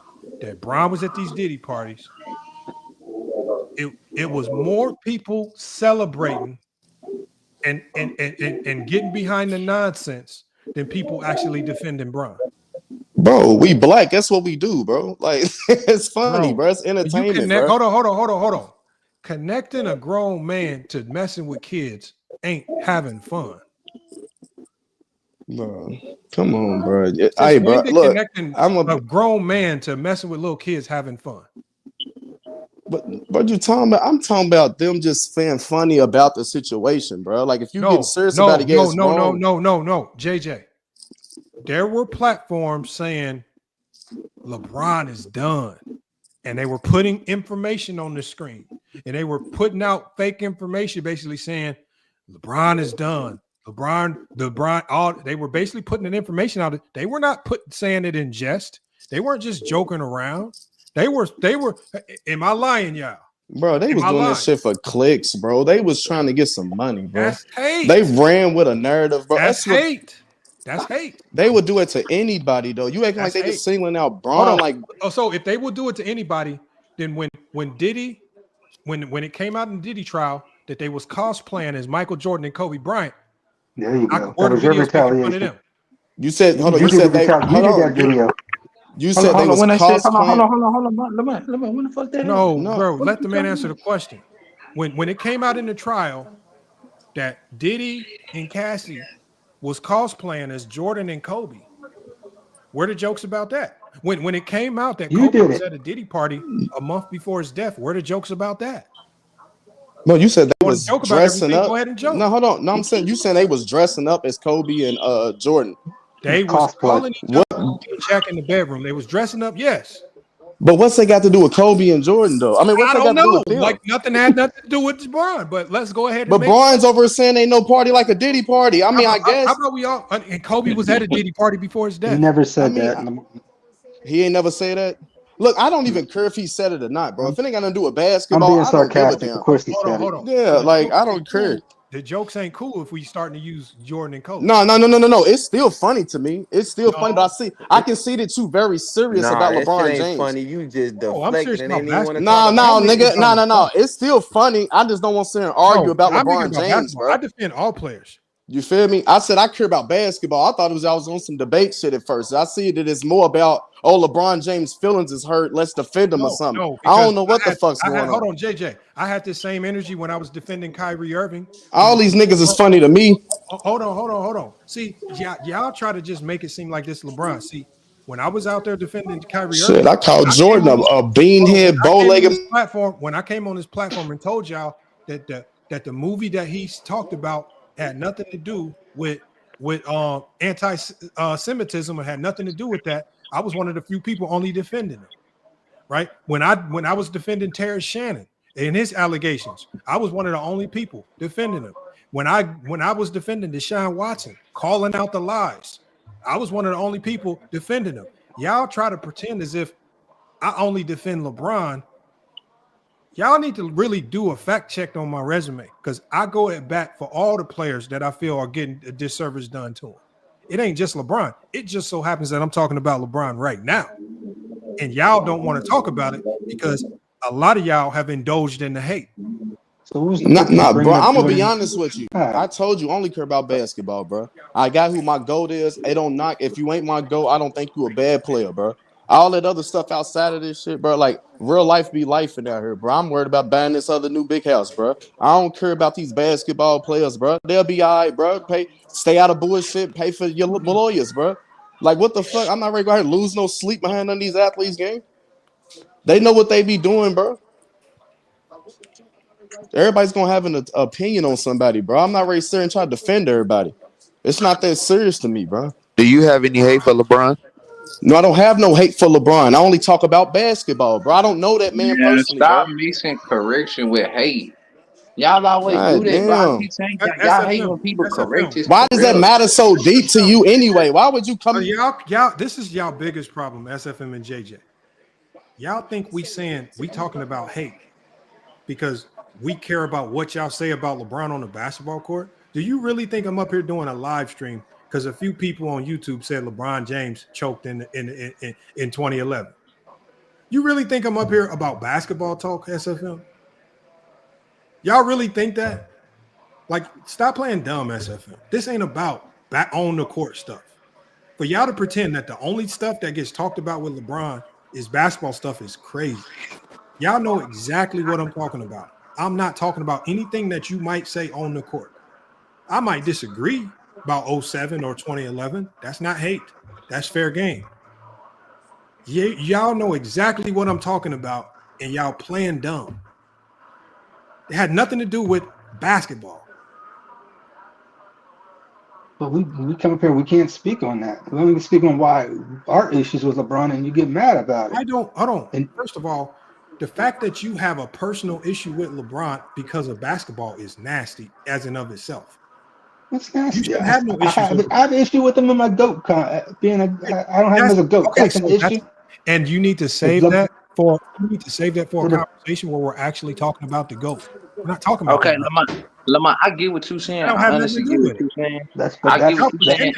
that Bron was at these Diddy parties, it was more people celebrating and getting behind the nonsense than people actually defending Bron. Bro, we black. That's what we do, bro. Like, it's funny, bro. It's You entertainment, connect. bro. Hold on. Connecting a grown man to messing with kids ain't having fun. Bro, come on, bro. Since Hey, when bro, did look, connecting I'm a grown man to messing with little kids having fun? But what you talking about? I'm talking about them just being funny about the situation, bro. Like, if you getting serious about it, it's wrong. No, JJ. There were platforms saying LeBron is done, and they were putting information on the screen, and they were putting out fake information, basically saying LeBron is done. They were basically putting an information out. They were not saying it in jest. They weren't just joking around. They were. Am I lying, y'all? Bro, they was doing that shit for clicks, bro. They was trying to get some money, bro. That's hate. They ran with a narrative, bro. That's hate. That's hate. They would do it to anybody, though. You acting like they just singling out Bron, like. So if they would do it to anybody, then when Diddy, when it came out in Diddy trial that they was cosplaying as Michael Jordan and Kobe Bryant, there you go. That was your retaliation. You said, hold on. You said they. Hold on. Video. You said they was cosplaying. Hold on. When the fuck that? No, bro. Let the man answer the question. When it came out in the trial that Diddy and Cassie was cosplaying as Jordan and Kobe, where the jokes about that? When it came out that Kobe was at a Diddy party a month before his death, where the jokes about that? No, you said they was dressing up. Go ahead and joke. No, hold on. No, I'm saying you saying they was dressing up as Kobe and Jordan. They was calling each other Jack in the bedroom. They was dressing up, yes. But what's they got to do with Kobe and Jordan, though? I mean, what's they got to do with them? Like nothing had nothing to do with LeBron. But let's go ahead. But Bron's over saying ain't no party like a Diddy party. I mean, I guess. How about we all? And Kobe was at a Diddy party before his death. He never said that. He ain't never say that. Look, I don't even care if he said it or not, bro. If it ain't got nothing to do with basketball, I'm being sarcastic. Of course he said it. Yeah, like I don't care. The jokes ain't cool if we starting to use Jordan and Kobe. No. It's still funny to me. It's still funny, but I can see that you very serious about LeBron James. James. Funny, you just I'm serious about basketball. No. It's still funny. I just don't want to sit and argue about LeBron James, bro. I defend all players. You feel me? I said I care about basketball. I thought I was on some debate shit at first. I see that it's more about LeBron James' feelings is hurt. Let's defend him or something. No, I because don't know what the fuck's I going had hold on. on, JJ. I had this same energy when I was defending Kyrie Irving. All these niggas is funny to me. Hold on. See, y'all try to just make it seem like this LeBron. See, when I was out there defending Kyrie Shit, Irving, I called Jordan a beanhead, bow-legged. When I came on this platform and told y'all that the movie that he's talked about had nothing to do with anti-Semitism, and had nothing to do with that. I was one of the few people only defending him. Right? When I was defending Terrence Shannon and his allegations, I was one of the only people defending him. When I was defending Deshaun Watson, calling out the lies, I was one of the only people defending him. Y'all try to pretend as if I only defend LeBron. Y'all need to really do a fact check on my resume, because I go at bat for all the players that I feel are getting a disservice done to them. It ain't just LeBron. It just so happens that I'm talking about LeBron right now. And y'all don't want to talk about it because a lot of y'all have indulged in the hate. So who's Nah, bro. I'm gonna be Jordan? honest with you. I told you I only care about basketball, bro. I got who my GOAT is. It don't knock. If you ain't my GOAT, I don't think you a bad player, bro. All that other stuff outside of this shit, bro. Like real life be life in out here, bro. I'm worried about buying this other new big house, bro. I don't care about these basketball players, bro. They'll be all right, bro. Stay out of bullshit. Pay for your lawyers, bro. Like what the fuck? I'm not ready to go ahead and lose no sleep behind none of these athletes' game. They know what they be doing, bro. Everybody's gonna have an opinion on somebody, bro. I'm not ready to sit and try to defend everybody. It's not that serious to me, bro. Do you have any hate for LeBron? No, I don't have no hate for LeBron. I only talk about basketball, bro. I don't know that man Man, personally, stop bro. mixing correction with hate. Y'all always do God that, bro. I damn. keep saying y'all hate when people correct this Why for does that real. matter so deep to you anyway? Why would you come? Y'all, this is y'all biggest problem, SFM and JJ. Y'all think we talking about hate because we care about what y'all say about LeBron on the basketball court? Do you really think I'm up here doing a live stream because a few people on YouTube said LeBron James choked in 2011? You really think I'm up here about basketball talk, SFM? Y'all really think that? Like, stop playing dumb, SFM. This ain't about back on the court stuff. For y'all to pretend that the only stuff that gets talked about with LeBron is basketball stuff is crazy. Y'all know exactly what I'm talking about. I'm not talking about anything that you might say on the court. I might disagree about 07 or 2011. That's not hate. That's fair game. Y'all know exactly what I'm talking about, and y'all playing dumb. It had nothing to do with basketball. But we come up here, we can't speak on that. We only can speak on why our issues with LeBron, and you get mad about it. Hold on. And first of all, the fact that you have a personal issue with LeBron because of basketball is nasty as in of itself. What's nasty? You shouldn't have no issues. I have an issue with him in my GOAT. I don't have him as a GOAT. Okay, that's an issue. And you need to save that for a conversation where we're actually talking about the GOAT. We're not talking about Okay, that. Lamont, I get what you're saying. I honestly get what you're saying. I get what you're saying.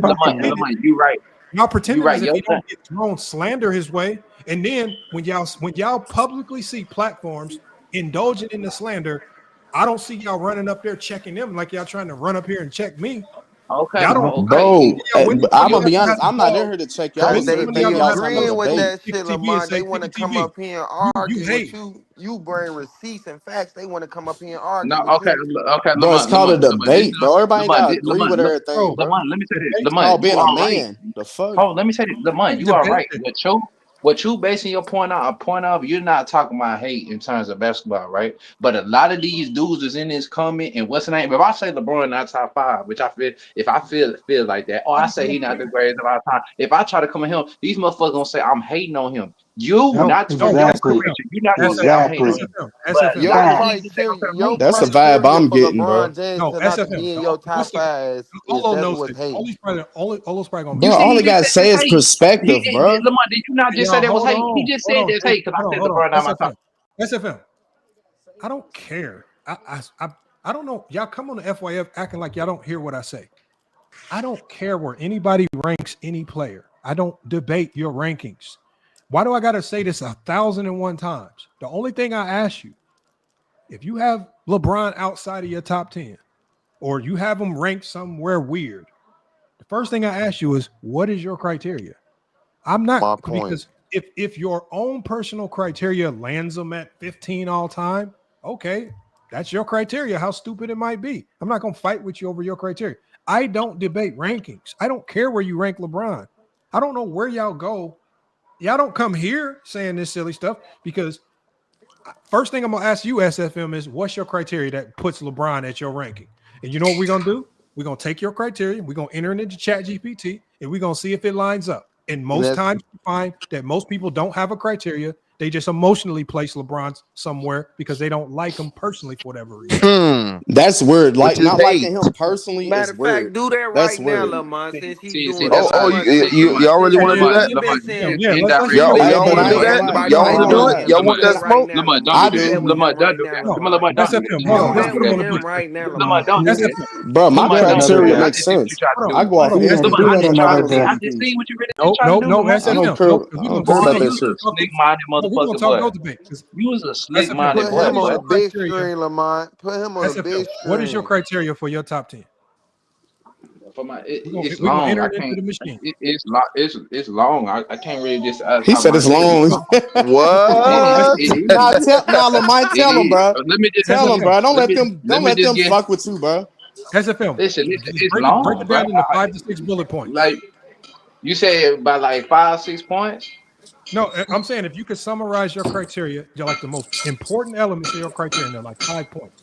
Lamont, you right. Y'all pretending as if Your you don't get thrown slander his way, and then when y'all publicly see platforms indulging in the slander, I don't see y'all running up there checking them like y'all trying to run up here and check me. Okay, y'all don't, bro. I'm gonna be honest. I'm not in here to check y'all. Because they be agreeing with debate. that shit, Lamont. They want to come up here and argue with you. You bring receipts and facts. They want to come up here and argue with you. Okay, bro. It's called a debate, bro. Everybody gotta agree with everything, bro. Lamont, let me say this. It's called being a man. The fuck? Oh, let me say this. Lamont, you are right. What you basing your point of, you're not talking about hate in terms of basketball, right? But a lot of these dudes is in this comment, and what's the name? If I say LeBron not top 5, which I feel, if I feel like that, or I say he not the greatest of all time, if I try to come at him, these motherfuckers gonna say I'm hating on him. Not exactly. You're not gonna say I'm hating on him. That's a vibe I'm getting, bro. No, SFM. Be in your top 5 is what's hate. Olo's probably gonna be. Bro, all he gotta say is perspective, bro. Lamont, did you not just say that was hate? He just said that's hate because I said LeBron not my top. SFM. I don't care. I don't know. Y'all come on the FYF acting like y'all don't hear what I say. I don't care where anybody ranks any player. I don't debate your rankings. Why do I got to say this 1,001 times? The only thing I ask you, if you have LeBron outside of your top 10, or you have them ranked somewhere weird, the first thing I ask you is, what is your criteria? I'm not, because if your own personal criteria lands them at 15 all time, okay, that's your criteria, how stupid it might be. I'm not going to fight with you over your criteria. I don't debate rankings. I don't care where you rank LeBron. I don't know where y'all go. Y'all don't come here saying this silly stuff, because first thing I'm going to ask you, SFM, is what's your criteria that puts LeBron at your ranking? And you know what we're going to do? We're going to take your criteria, we're going to enter it into ChatGPT, and we're going to see if it lines up. And most times you find that most people don't have a criteria. They just emotionally place LeBron somewhere because they don't like him personally for whatever reason. That's weird. Like, not hate. liking him personally Matter is of fact, weird. do that That's right now, weird. Lamont, since he's See, doing that's so how much. Y'all really want to do that? You've been saying Y'all want to do that? Y'all want to do it? Y'all want that smoke? Lamont, I don't do do. that. Lamont, don't do that. Come on, Lamont, don't do that. SFM, hold on. Let's Bet put him with on the him bench. right now, Lamont, Lamont. don't do that. Bro, my Lamont, don't do criteria that. I makes just see what sense. you try to do. I go off instinct. Lamont, I just I seen what you really just trying to do, No, Lamont. don't SFM. care. No, I don't care about that You was shit. a slick-minded we're going to motherfucker, talk no boy. debate. You was a SFM, slick-minded Put boy, him on boy. a big screen, Lamont. Put him on a big SFM, what is your screen. criteria for your top 10? For my, We're it's gonna long. enter I it into can't. the machine. It's long. I can't really just talk He said about it's it. It's long. long. What? It Nah, is. Lamont, It tell him, is. bro. Let me just Tell him, bro. Don't let me let just them get. fuck with you, bro. SFM, Listen. just It's break long, it bro. down into 5 to 6 bullet points. Like you said, by like 5-6 points. No, I'm saying if you could summarize your criteria, you're like the most important elements of your criteria, and they're like 5 points.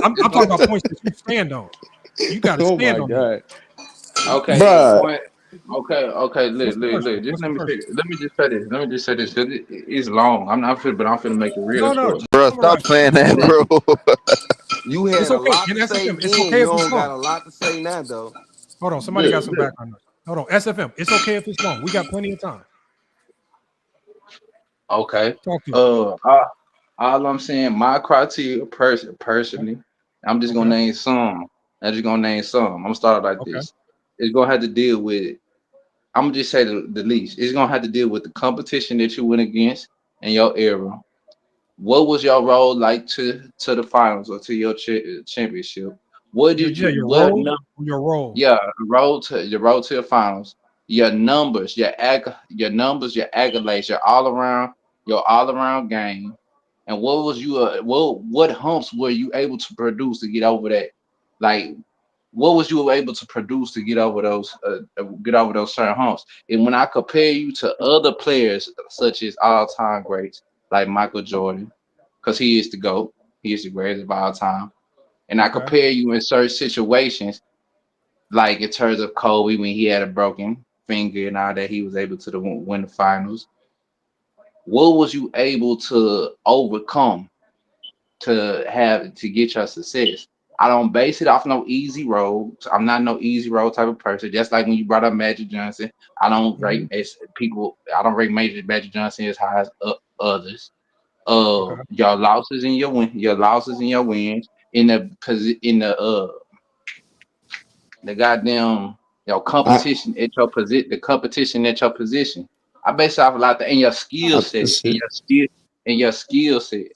I'm talking about points that you stand on. You got to Oh stand my on that. god. Okay, Bruh. point. Okay. What's the first one? Look. Just What's the first one? let me just say this. Let me just say this. 'Cause it's long. I'm not fit, but I'm finna make it real No, short. just Bro, summarize. stop playing Just that, summarize. bro. You had It's a okay. lot And to say SFM, it's then. okay You if it's don't got long. a lot to say now, though. Hold on, somebody got Look, some look. background noise. Hold on, SFM, it's okay if it's long. We got plenty of time. Okay. Talk to me. All I'm saying, my criteria personally, I'm just gonna Okay. name some. I'm just gonna name some. I'm gonna start like Okay. this. It's gonna have to deal with. I'm gonna just say the least. It's gonna have to deal with the competition that you went against in your era. What was your role like to the finals or to your championship? What did you Your what role. Your role. Yeah, road to the finals. Your numbers, your numbers, your accolades, your all around game, and what was you what humps were you able to produce to get over that? Like, what was you able to produce to get over those certain humps? And when I compare you to other players such as all time greats like Michael Jordan, because he is the GOAT, he is the greatest of all time, and I Okay. compare you in certain situations like in terms of Kobe when he had a broken finger and all that, he was able to win the finals. What was you able to overcome to get your success? I don't base it off no easy road. I'm not no easy road type of person. Just like when you brought up Magic Johnson, I don't rate as people. I don't rate Magic Johnson as high as others. Okay. Your losses and your losses and your wins in the goddamn competition at your position, the competition at your position. I base off a lot in your skill set, in your skill set,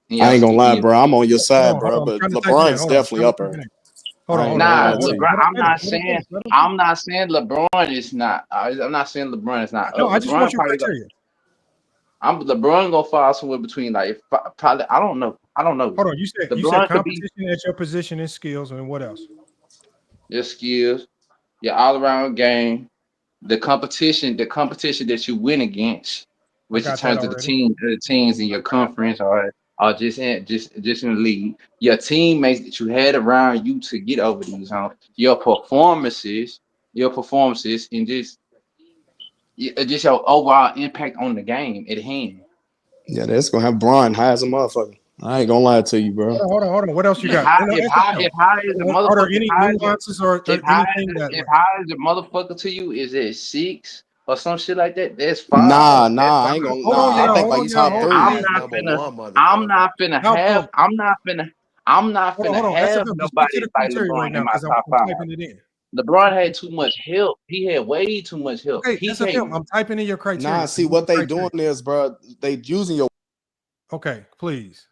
in I your ain't gonna lie, skill. bro. I'm on your side, Hold bro. on. I'm But trying to type it in. LeBron's Hold on. I'm definitely trying to up type it there. in. Hold I on. ain't Hold on. gonna Nah, lie Hold on. to LeBron. you. Let him finish. Let him finish. Let him finish. I'm not saying LeBron is not. I'm not saying LeBron is not No, up. I just LeBron want your probably. criteria. LeBron gonna fall somewhere between like probably. I don't know. Hold on. You said LeBron could be competition at your position and skills, and what else? your skills, your all around game, the competition that you win against, I which in got that terms of already. the teams in your conference or just in the league, your teammates that you had around you to get over these your performances, and just your overall impact on the game at hand. Yeah, that's gonna have Bron high as a motherfucker. I ain't gonna lie to you, bro. Hold on. What else you got? No, If high is a are there motherfucker, any nuances or anything that? if high is a motherfucker to you, is it 6 or some shit like that? That's fine. Nah, That's I fine. ain't gonna. Hold on, Nah, I y'all. think Hold like on, he's y'all. top Hold on, three. I'm y'all. That's not number finna. one, I'm motherfucker. not finna Malcolm. have. I'm not Hold finna on. have SFM, just stick to nobody the like criteria right LeBron in now my because I'm top 5. typing it in. LeBron had too much help. He had way too much help. Okay, He SFM, can't. I'm typing in your criteria. Nah, see Give me what your they criteria. doing is, bro. They using your. Okay, please.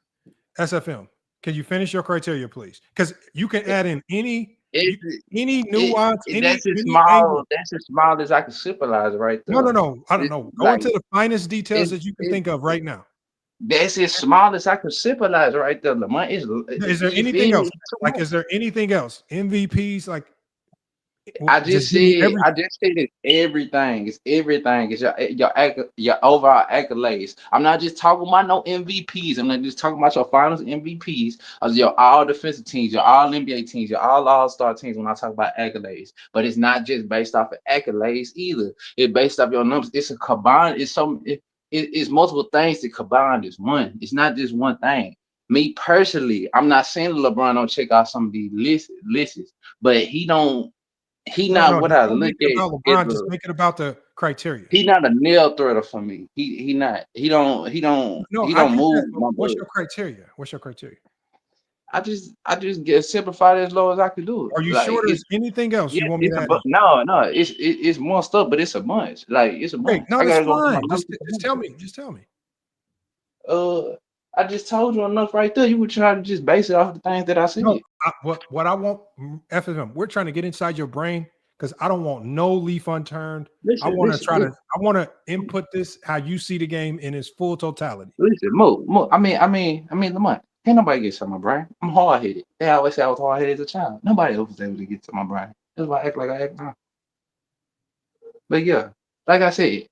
SFM. Can you finish your criteria, please? Because you can add in any nuance, That's as any small. angle. That's as small as I can symbolize right there. No. I don't know. Go Like into the finest details that you can it, think of right now. that's as small as I can symbolize right there. Lamont is. Is there You anything feel else? me? Too Like, much. is there anything else? MVPs, like, I just just give me said, everything. it's everything. It's everything. It's your overall accolades. I'm not just talking about no MVPs. I'm not just talking about your finals MVPs. Your all defensive teams, your all NBA teams, your all-star teams. When I talk about accolades, but it's not just based off of accolades either. It's based off your numbers. It's a combined. It's multiple things that combined as one. It's not just one thing. Me personally, I'm not saying LeBron don't check out some of these lists, but he don't. He not what I Don't look make it at about is LeBron. Just make it about the criteria. he not a nail threader for me. He not. He don't No, I get move that. But my what's butt. your criteria? What's your criteria? I just get simplified as low as I can do it. Are you Like sure there's it's anything else yeah, you want me it's to a add bu- in? no, it's more stuff, but it's a bunch. Like it's a Okay, bunch. no, I that's gotta go through my fine. notes. Just tell me. Just tell me. I just told you enough right there. You would try to just base it off the things that I said. No, what I want, FFM, we're trying to get inside your brain because I don't want no leaf unturned. I want to input this how you see the game in its full totality. Listen, Mo. I mean, Lamont. Can't nobody get to my brain. I'm hard headed. They always say I was hard headed as a child. Nobody else was able to get to my brain. That's why I act like I act now. But yeah, like I said,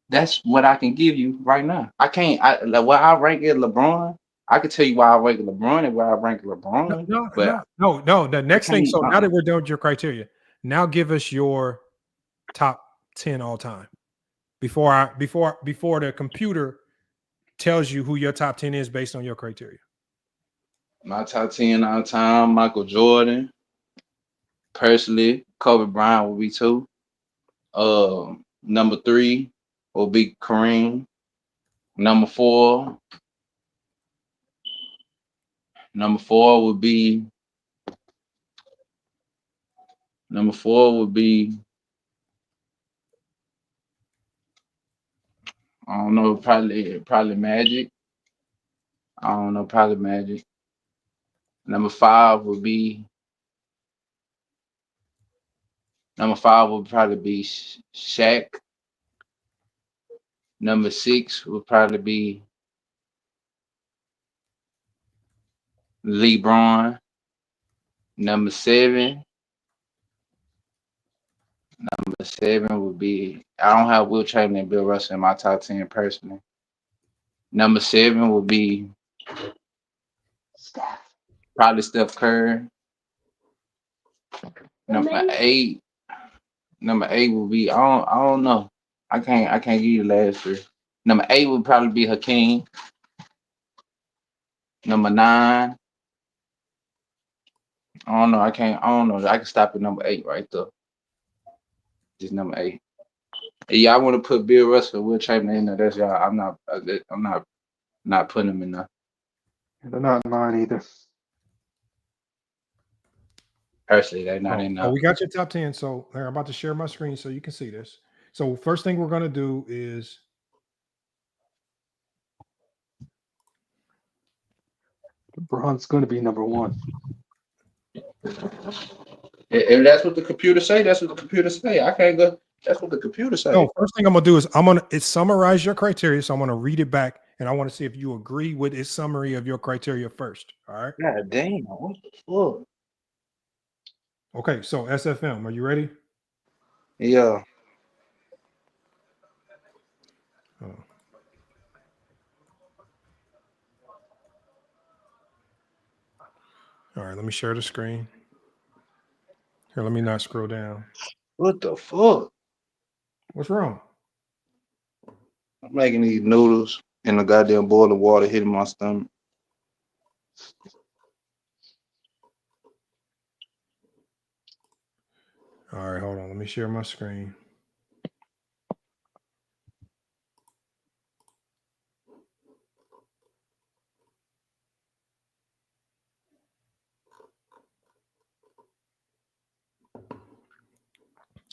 that's what I can give you right now. I can't. Like where I rank at LeBron. I can tell you why I rank LeBron and where I rank LeBron. But No. The next thing. can't. So now that we're done with your criteria, now give us your top 10 all time. Before the computer tells you who your top 10 is based on your criteria. My top 10 all time: Michael Jordan. Personally, Kobe Bryant will be 2. Number 3 will be Kareem. Number 4 would be I don't know, probably Magic. I don't know, probably Magic. Number 5 would probably be Shaq. Number 6 would probably be LeBron. Number 7 would be, I don't have Will Chamberlain and Bill Russell in my top 10 personally. Number 7 would be probably Steph Curry. Number 8 would be, I don't know. I can't give you the last 3. Number 8 would probably be Hakeem. Number 9, I don't know. I can stop at number 8 right there. Just number 8. If y'all want to put Bill Russell, Will Chamberlain in there, that's y'all. I'm not putting them in there. They're not mine either. Personally, they're not in there. Oh, we got your top 10. So I'm about to share my screen so you can see this. So first thing we're going to do is LeBron's going to be number 1. If that's what the computer say, that's what the computer say. I can't go. That's what the computer say. No, first thing I'm gonna do is it's summarize your criteria. So I'm gonna read it back and I want to see if you agree with its summary of your criteria first. All right. God damn. What the fuck? Okay, so SFM, are you ready? Yeah. Oh. All right, let me share the screen. Here, let me not scroll down. What the fuck? What's wrong? I'm making these noodles and the goddamn boil of water hitting my stomach. All right, hold on. Let me share my screen.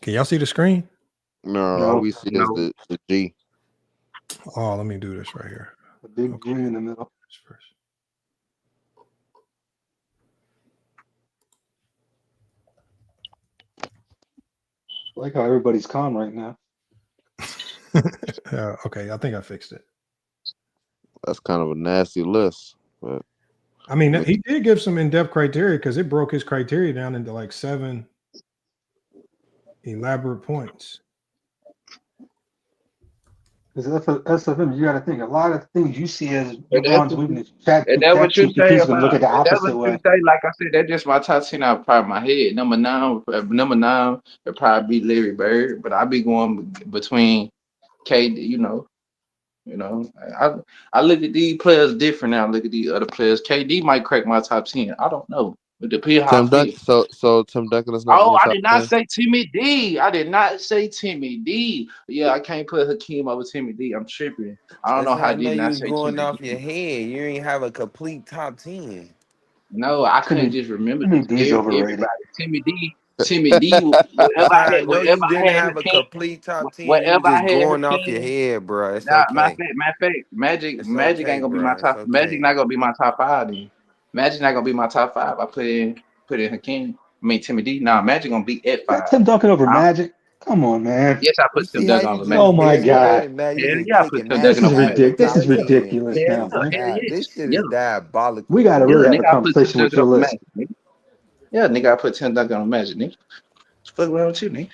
Can y'all see the screen? No, all we see is the G. Oh, let me do this right here. The big G in the middle. First. I like how everybody's calm right now. Okay, I think I fixed it. That's kind of a nasty list, but I mean, he did give some in-depth criteria because it broke his criteria down into like 7 elaborate points. Because SFM, you got to think a lot of things you see as LeBron's weakness. And that what you say GPT's gonna look about at the that opposite what way. you say? Like I said, that's just my top 10 out of probably my head. Number nine would probably be Larry Bird, but I be going between KD. I look at these players different now. I look at these other players. KD might crack my top 10. I don't know. It depends how I Tim Duncan. feel. So Tim Duncan is not in Oh, your I top did not 10. say Timmy D. I did not say Timmy D. Yeah, I can't put Hakeem over Timmy D. I'm tripping. I don't know Listen, how I I know did you not was say going Timmy off your D. head. You ain't have a complete top 10. No, I couldn't Timmy just remember D's overrated. everybody. Timmy D. Whatever Listen, I I had, know you didn't have a Hakeem. complete top 10. You was Whatever I just had going off your Hakeem. head, bro. It's Nah, matter okay. of fact, It's Magic okay, ain't gonna be my bro. It's top. Magic okay. not gonna be my top 5 then. Magic not gonna be my top 5. I put in Hakeem. I mean Timmy D. Nah, Magic gonna be at You 5. got Tim Duncan over Magic? Come on, man. Yes, I You put Tim see how Duncan you over just Magic. Oh my God. disrespect? Now you Hell just yeah, I put taking Tim This Duncan Magic is over out of the Magic. ridiculous. This top is 10. ridiculous Hell now, This is man. this shit yeah, is diabolical, We got to bro. really have a nigga, I put Tim conversation with Duncan your over list. Magic, nigga. Yeah, nigga, I put Tim Duncan on Magic, nigga. What's the fuck wrong with you, nigga?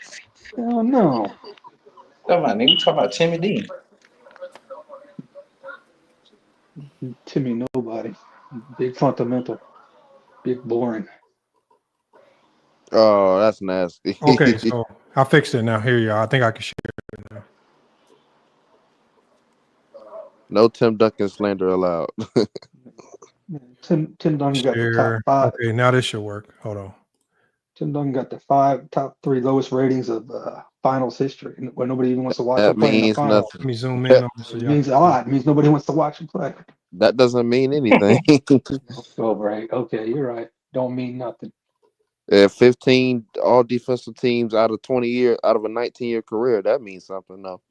Oh no. Come on, nigga. You talking about Timmy D? Timmy nobody. Big fundamental. Big boring. Oh, that's nasty. Okay, so I fixed it now. Here you are. I think I can share it now. No Tim Duncan slander allowed. Tim Duncan got the top Share. 5. Okay, now this should work. Hold on. Tim Duncan got the top 3 lowest ratings of finals history, where nobody even wants to watch him That play in the means finals. Let nothing. me zoom in on this. So It y'all means a lot. It means nobody wants to watch him play. That doesn't mean anything. Oh, right. Okay, you're right. Don't mean nothing. 15 all defensive teams out of a 19-year career, that means something. No,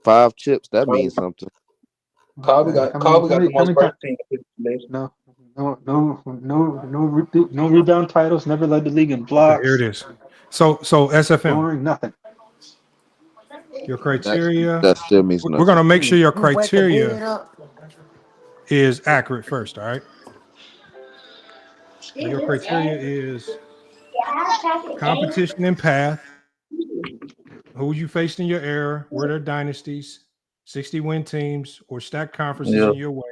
5 chips, that means something. Kobe got the most times? birthday team. No rebound titles. Never led the league in Okay, blocks. here it is. So SFM, Scoring, nothing. your criteria. That still means We're nothing. gonna make sure your You wake the bed criteria up. is accurate first. All right. So your criteria is competition and path. Who you faced in your era? Were there dynasties, 60-win teams, or stacked conferences in your way?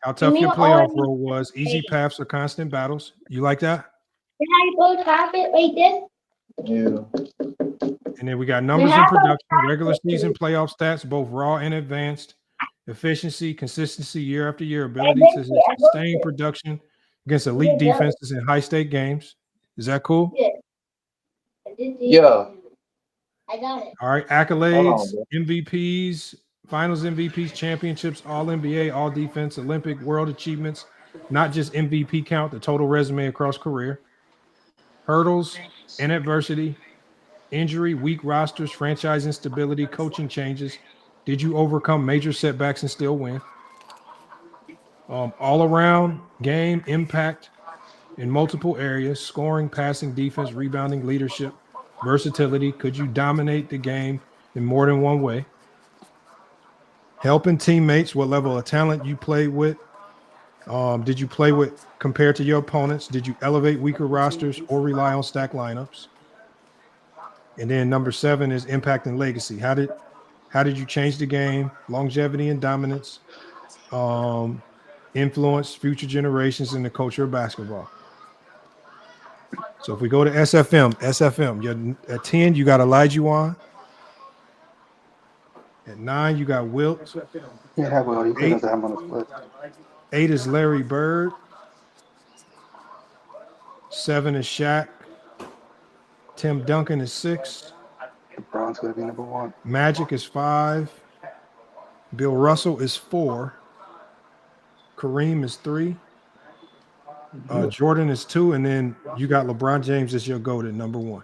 How tough your playoff role was, easy paths or constant battles. You like that? Yeah. And then we got numbers in production, regular season playoff stats, both raw and advanced, efficiency, consistency year after year, ability to sustain production against elite defenses in high-stake games. Is that cool? Yeah. All right, Hold on, accolades, bro. MVPs, finals MVPs, championships, all NBA, all defense, Olympic, world achievements, not just MVP count, the total resume across career. Hurdles and adversity, injury, weak rosters, franchise instability, coaching changes. Did you overcome major setbacks and still win? All around game impact in multiple areas, scoring, passing, defense, rebounding, leadership, versatility. Could you dominate the game in more than one way? Helping teammates, what level of talent you played with. Did you play with compared to your opponents? Did you elevate weaker rosters or rely on stacked lineups? And then number 7 is impact and legacy. How did you change the game? Longevity and dominance, influence future generations in the culture of basketball. So if we go to SFM, at 10, you got Elijah. At 9, you got Wilt. Can't have Will. He doesn't have him on his list. 8 is Larry Bird. 7 is Shaq. Tim Duncan is 6. LeBron's going to be number 1. Magic is 5. Bill Russell is 4. Kareem is 3. Jordan is 2. And then you got LeBron James as your GOAT at number 1.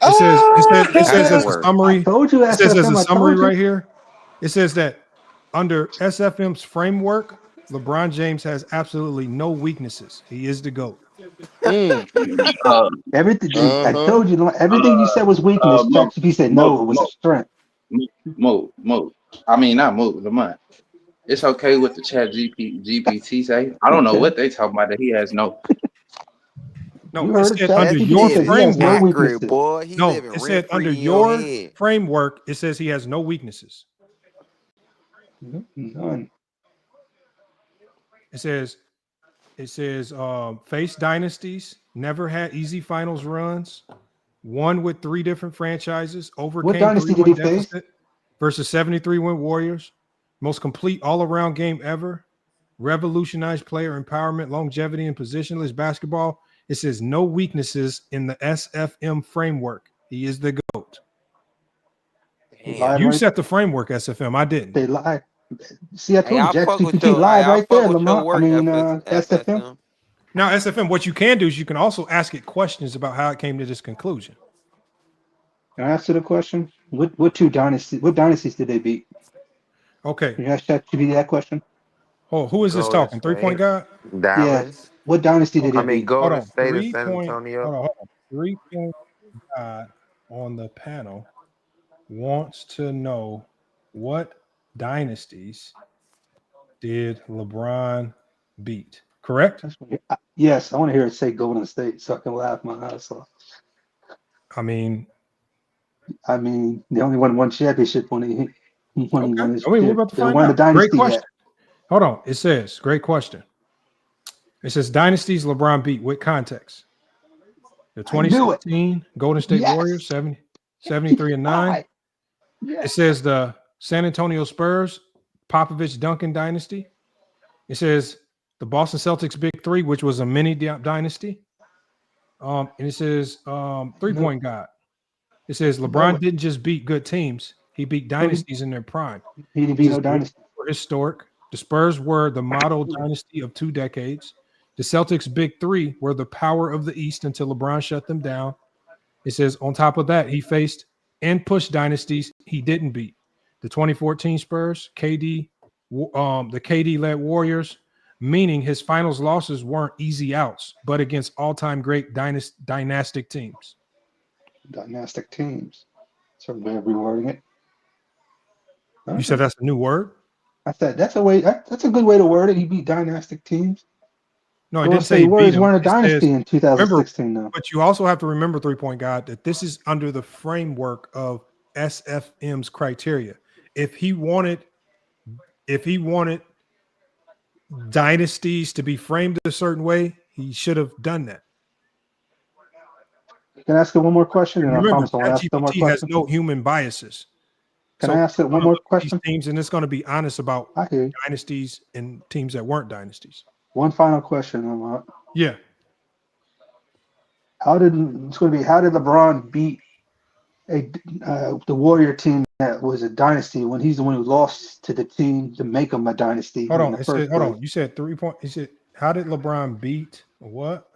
It says as a summary. I told you, It says as a SFM, I summary told you. right here. It says that under SFM's framework, LeBron James has absolutely no weaknesses. He is the GOAT. Everything I Uh-huh. told you, everything you said was weakness. Mo, ChatGPT said Mo, no, it was a Mo, strength. Mo. I mean, not Mo, Lamont. It's okay with the GPT say. I don't know Okay, what they talking about that he has no. No, you it heard it. said under ChatGPT your said he has no framework. weaknesses. boy. He No, living it rent said under free in your your head. framework, it says he has no weaknesses. None. It says face dynasties, never had easy finals runs, won with 3 different franchises, What overcame dynasty did he 3-1 face? deficit versus 73 win Warriors, most complete all-around game ever, revolutionized player empowerment, longevity, and positionless basketball. It says no weaknesses in the SFM framework. He is the GOAT. They lied You right. set the framework, SFM. I didn't. They lied. See, I Hey, told you, I fuck with ChatGPT your. Hey, lied I right fuck there, with your Lamont. I work, mean, SFM. FSM. Now, SFM, what you can do is you can also ask it questions about how it came to this conclusion. Can I answer the question? What dynasties did they beat? Okay. Can you ask ChatGPT that question? Oh, who is this Golden talking? 3-point State, guy? Yeah. Dallas. What dynasty did Okay. they I mean, beat? Hold Golden on. State and San 3-point. Antonio. Hold on. 3-point guy on the panel wants to know what dynasties did LeBron beat? Correct? Yes, I want to hear it say Golden State so I can laugh my ass off. I mean, they only won one championship when he won his. we're about to They find weren't a out. Great dynasty question. yet. Hold on. It says, great question. It says dynasties LeBron beat with context. The I knew it. 2016 Golden State Warriors, 73 and 9. It says the San Antonio Spurs, Popovich Duncan dynasty. It says the Boston Celtics Big Three, which was a mini dynasty. And it says 3-point God. It says LeBron didn't just beat good teams; he beat dynasties in their prime. He didn't beat no dynasty. Were historic. The Spurs were the model dynasty of 2 decades. The Celtics Big Three were the power of the East until LeBron shut them down. It says on top of that, he faced and pushed dynasties he didn't beat. The 2014 Spurs, the KD-led Warriors, meaning his finals losses weren't easy outs, but against all-time great dynastic teams. Dynastic teams. That's a way of rewording it. You said that's a new word? I said that's a way. That's a good way to word it. He beat dynastic teams. No, I Golden didn't say State he beat Warriors him. weren't a It dynasty says, in 2016, though. But you also have to remember, 3-point God, that this is under the framework of SFM's criteria. If he wanted dynasties to be framed a certain way, he should have done that. Can I ask you one more question? And I Remember, promise I won't ask no more ChatGPT has questions. no human biases. Can I ask it one more question? Teams, and it's going to be honest about dynasties and teams that weren't dynasties. One final question, Lamont. Yeah. How did LeBron beat the Warrior team that was a dynasty when he's the one who lost to the team to make him a dynasty? Hold on. The first place? You said 3-point. He said, how did LeBron beat what?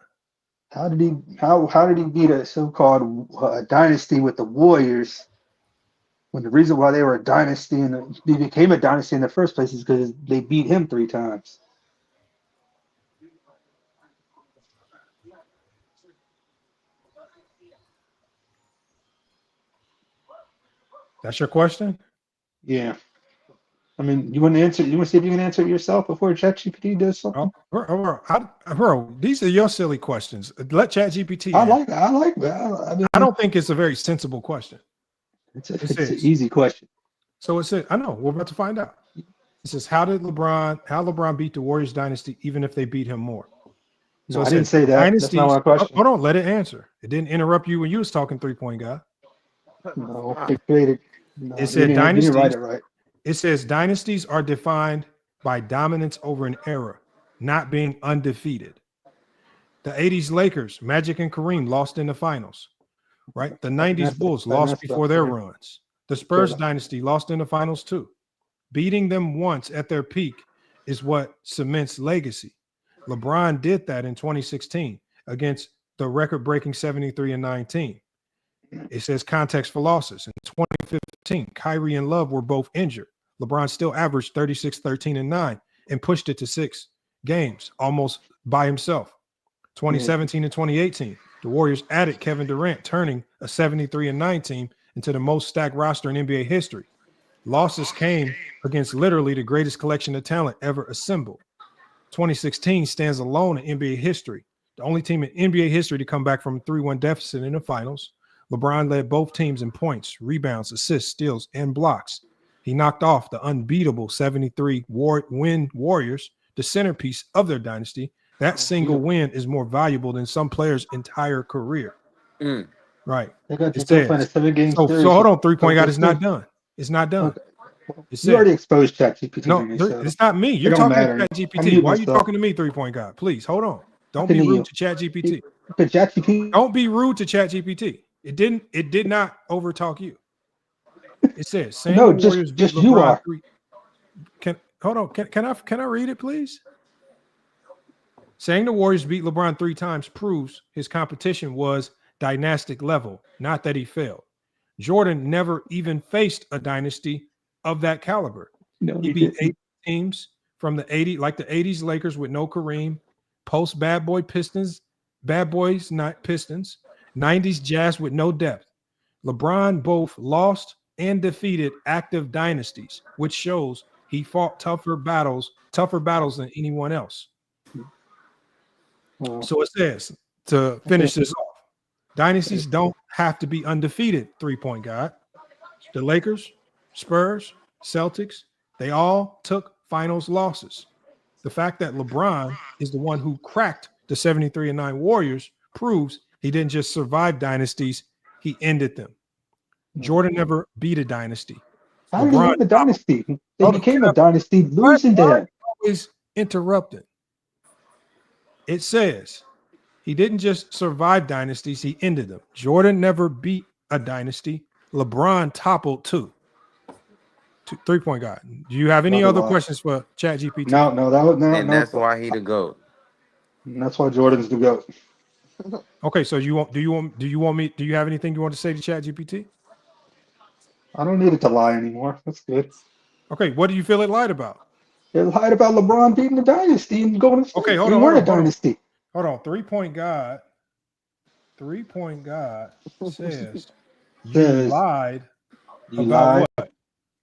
How did he beat a so-called dynasty with the Warriors? When the reason why they were a dynasty and they became a dynasty in the first place is because they beat him 3 times. That's your question? Yeah. I mean, you want to answer? You want to see if you can answer it yourself before ChatGPT does something? Bro, these are your silly questions. Let ChatGPT. I like that. I don't think it's a very sensible question. It's an easy question. So it said, I know we're about to find out. It says, how LeBron beat the Warriors dynasty, even if they beat him more? So no, I didn't say that. That's not my question. Hold on, let it answer. It didn't interrupt you when you was talking, 3-point guy. No, it created. No, it said dynasties. You didn't write it right. It says dynasties are defined by dominance over an era, not being undefeated. The 80s Lakers, Magic and Kareem lost in the finals, right? The 90s Bulls lost before their runs. The Spurs dynasty lost in the finals too. Beating them once at their peak is what cements legacy. LeBron did that in 2016 against the record-breaking 73 and 19. It says context for losses. In 2015, Kyrie and Love were both injured. LeBron still averaged 36, 13, and 9 and pushed it to 6 games almost by himself. 2017 and 2018, the Warriors added Kevin Durant, turning a 73-9 team into the most stacked roster in NBA history. Losses came against literally the greatest collection of talent ever assembled. 2016 stands alone in NBA history, the only team in NBA history to come back from a 3-1 deficit in the finals. LeBron led both teams in points, rebounds, assists, steals, and blocks. He knocked off the unbeatable 73-win Warriors, the centerpiece of their dynasty. That single win is more valuable than some players' entire career. Right. They got It themselves in a says. 7-game So series. hold on, 3-point guy. This It's not thing. done. It's not done. Okay. It You says, already exposed ChatGPT no, to me, so it's not me. it You're don't talking to matter. I ChatGPT. mute Why are you myself. talking to me, 3-point guy? Please hold on. Don't Talking be to rude you. to ChatGPT. But ChatGPT. Don't be rude to ChatGPT. It did not overtalk you. It says saying No, the Warriors beat just you LeBron are. 3. Can I read it, please? Saying the Warriors beat LeBron 3 times proves his competition was dynastic level, not that he failed. Jordan never even faced a dynasty of that caliber. No, He beat 8 teams from the 80s Lakers with no Kareem, post Bad Boys not Pistons, 90s Jazz with no depth. LeBron both lost and defeated active dynasties, which shows he fought tougher battles than anyone else. So it says, to finish this off, dynasties don't have to be undefeated, 3-point guy. The Lakers, Spurs, Celtics, they all took finals losses. The fact that LeBron is the one who cracked the 73-9 Warriors proves he didn't just survive dynasties, he ended them. Jordan never beat a dynasty. How did he win the dynasty? They became a dynasty losing that. Always interrupted. It says he didn't just survive dynasties, he ended them. Jordan never beat a dynasty. LeBron toppled 2. 3-point guy. Do you have any other questions for ChatGPT? No. That's why he the GOAT. And that's why Jordan's the GOAT. Okay, so do you have anything you want to say to ChatGPT? I don't need it to lie anymore. That's good. Okay, what do you feel it lied about? It lied about LeBron beating the dynasty and going to State. Okay, hold on. Dynasty. Hold on. 3-point God. 3-point God says you lied about what?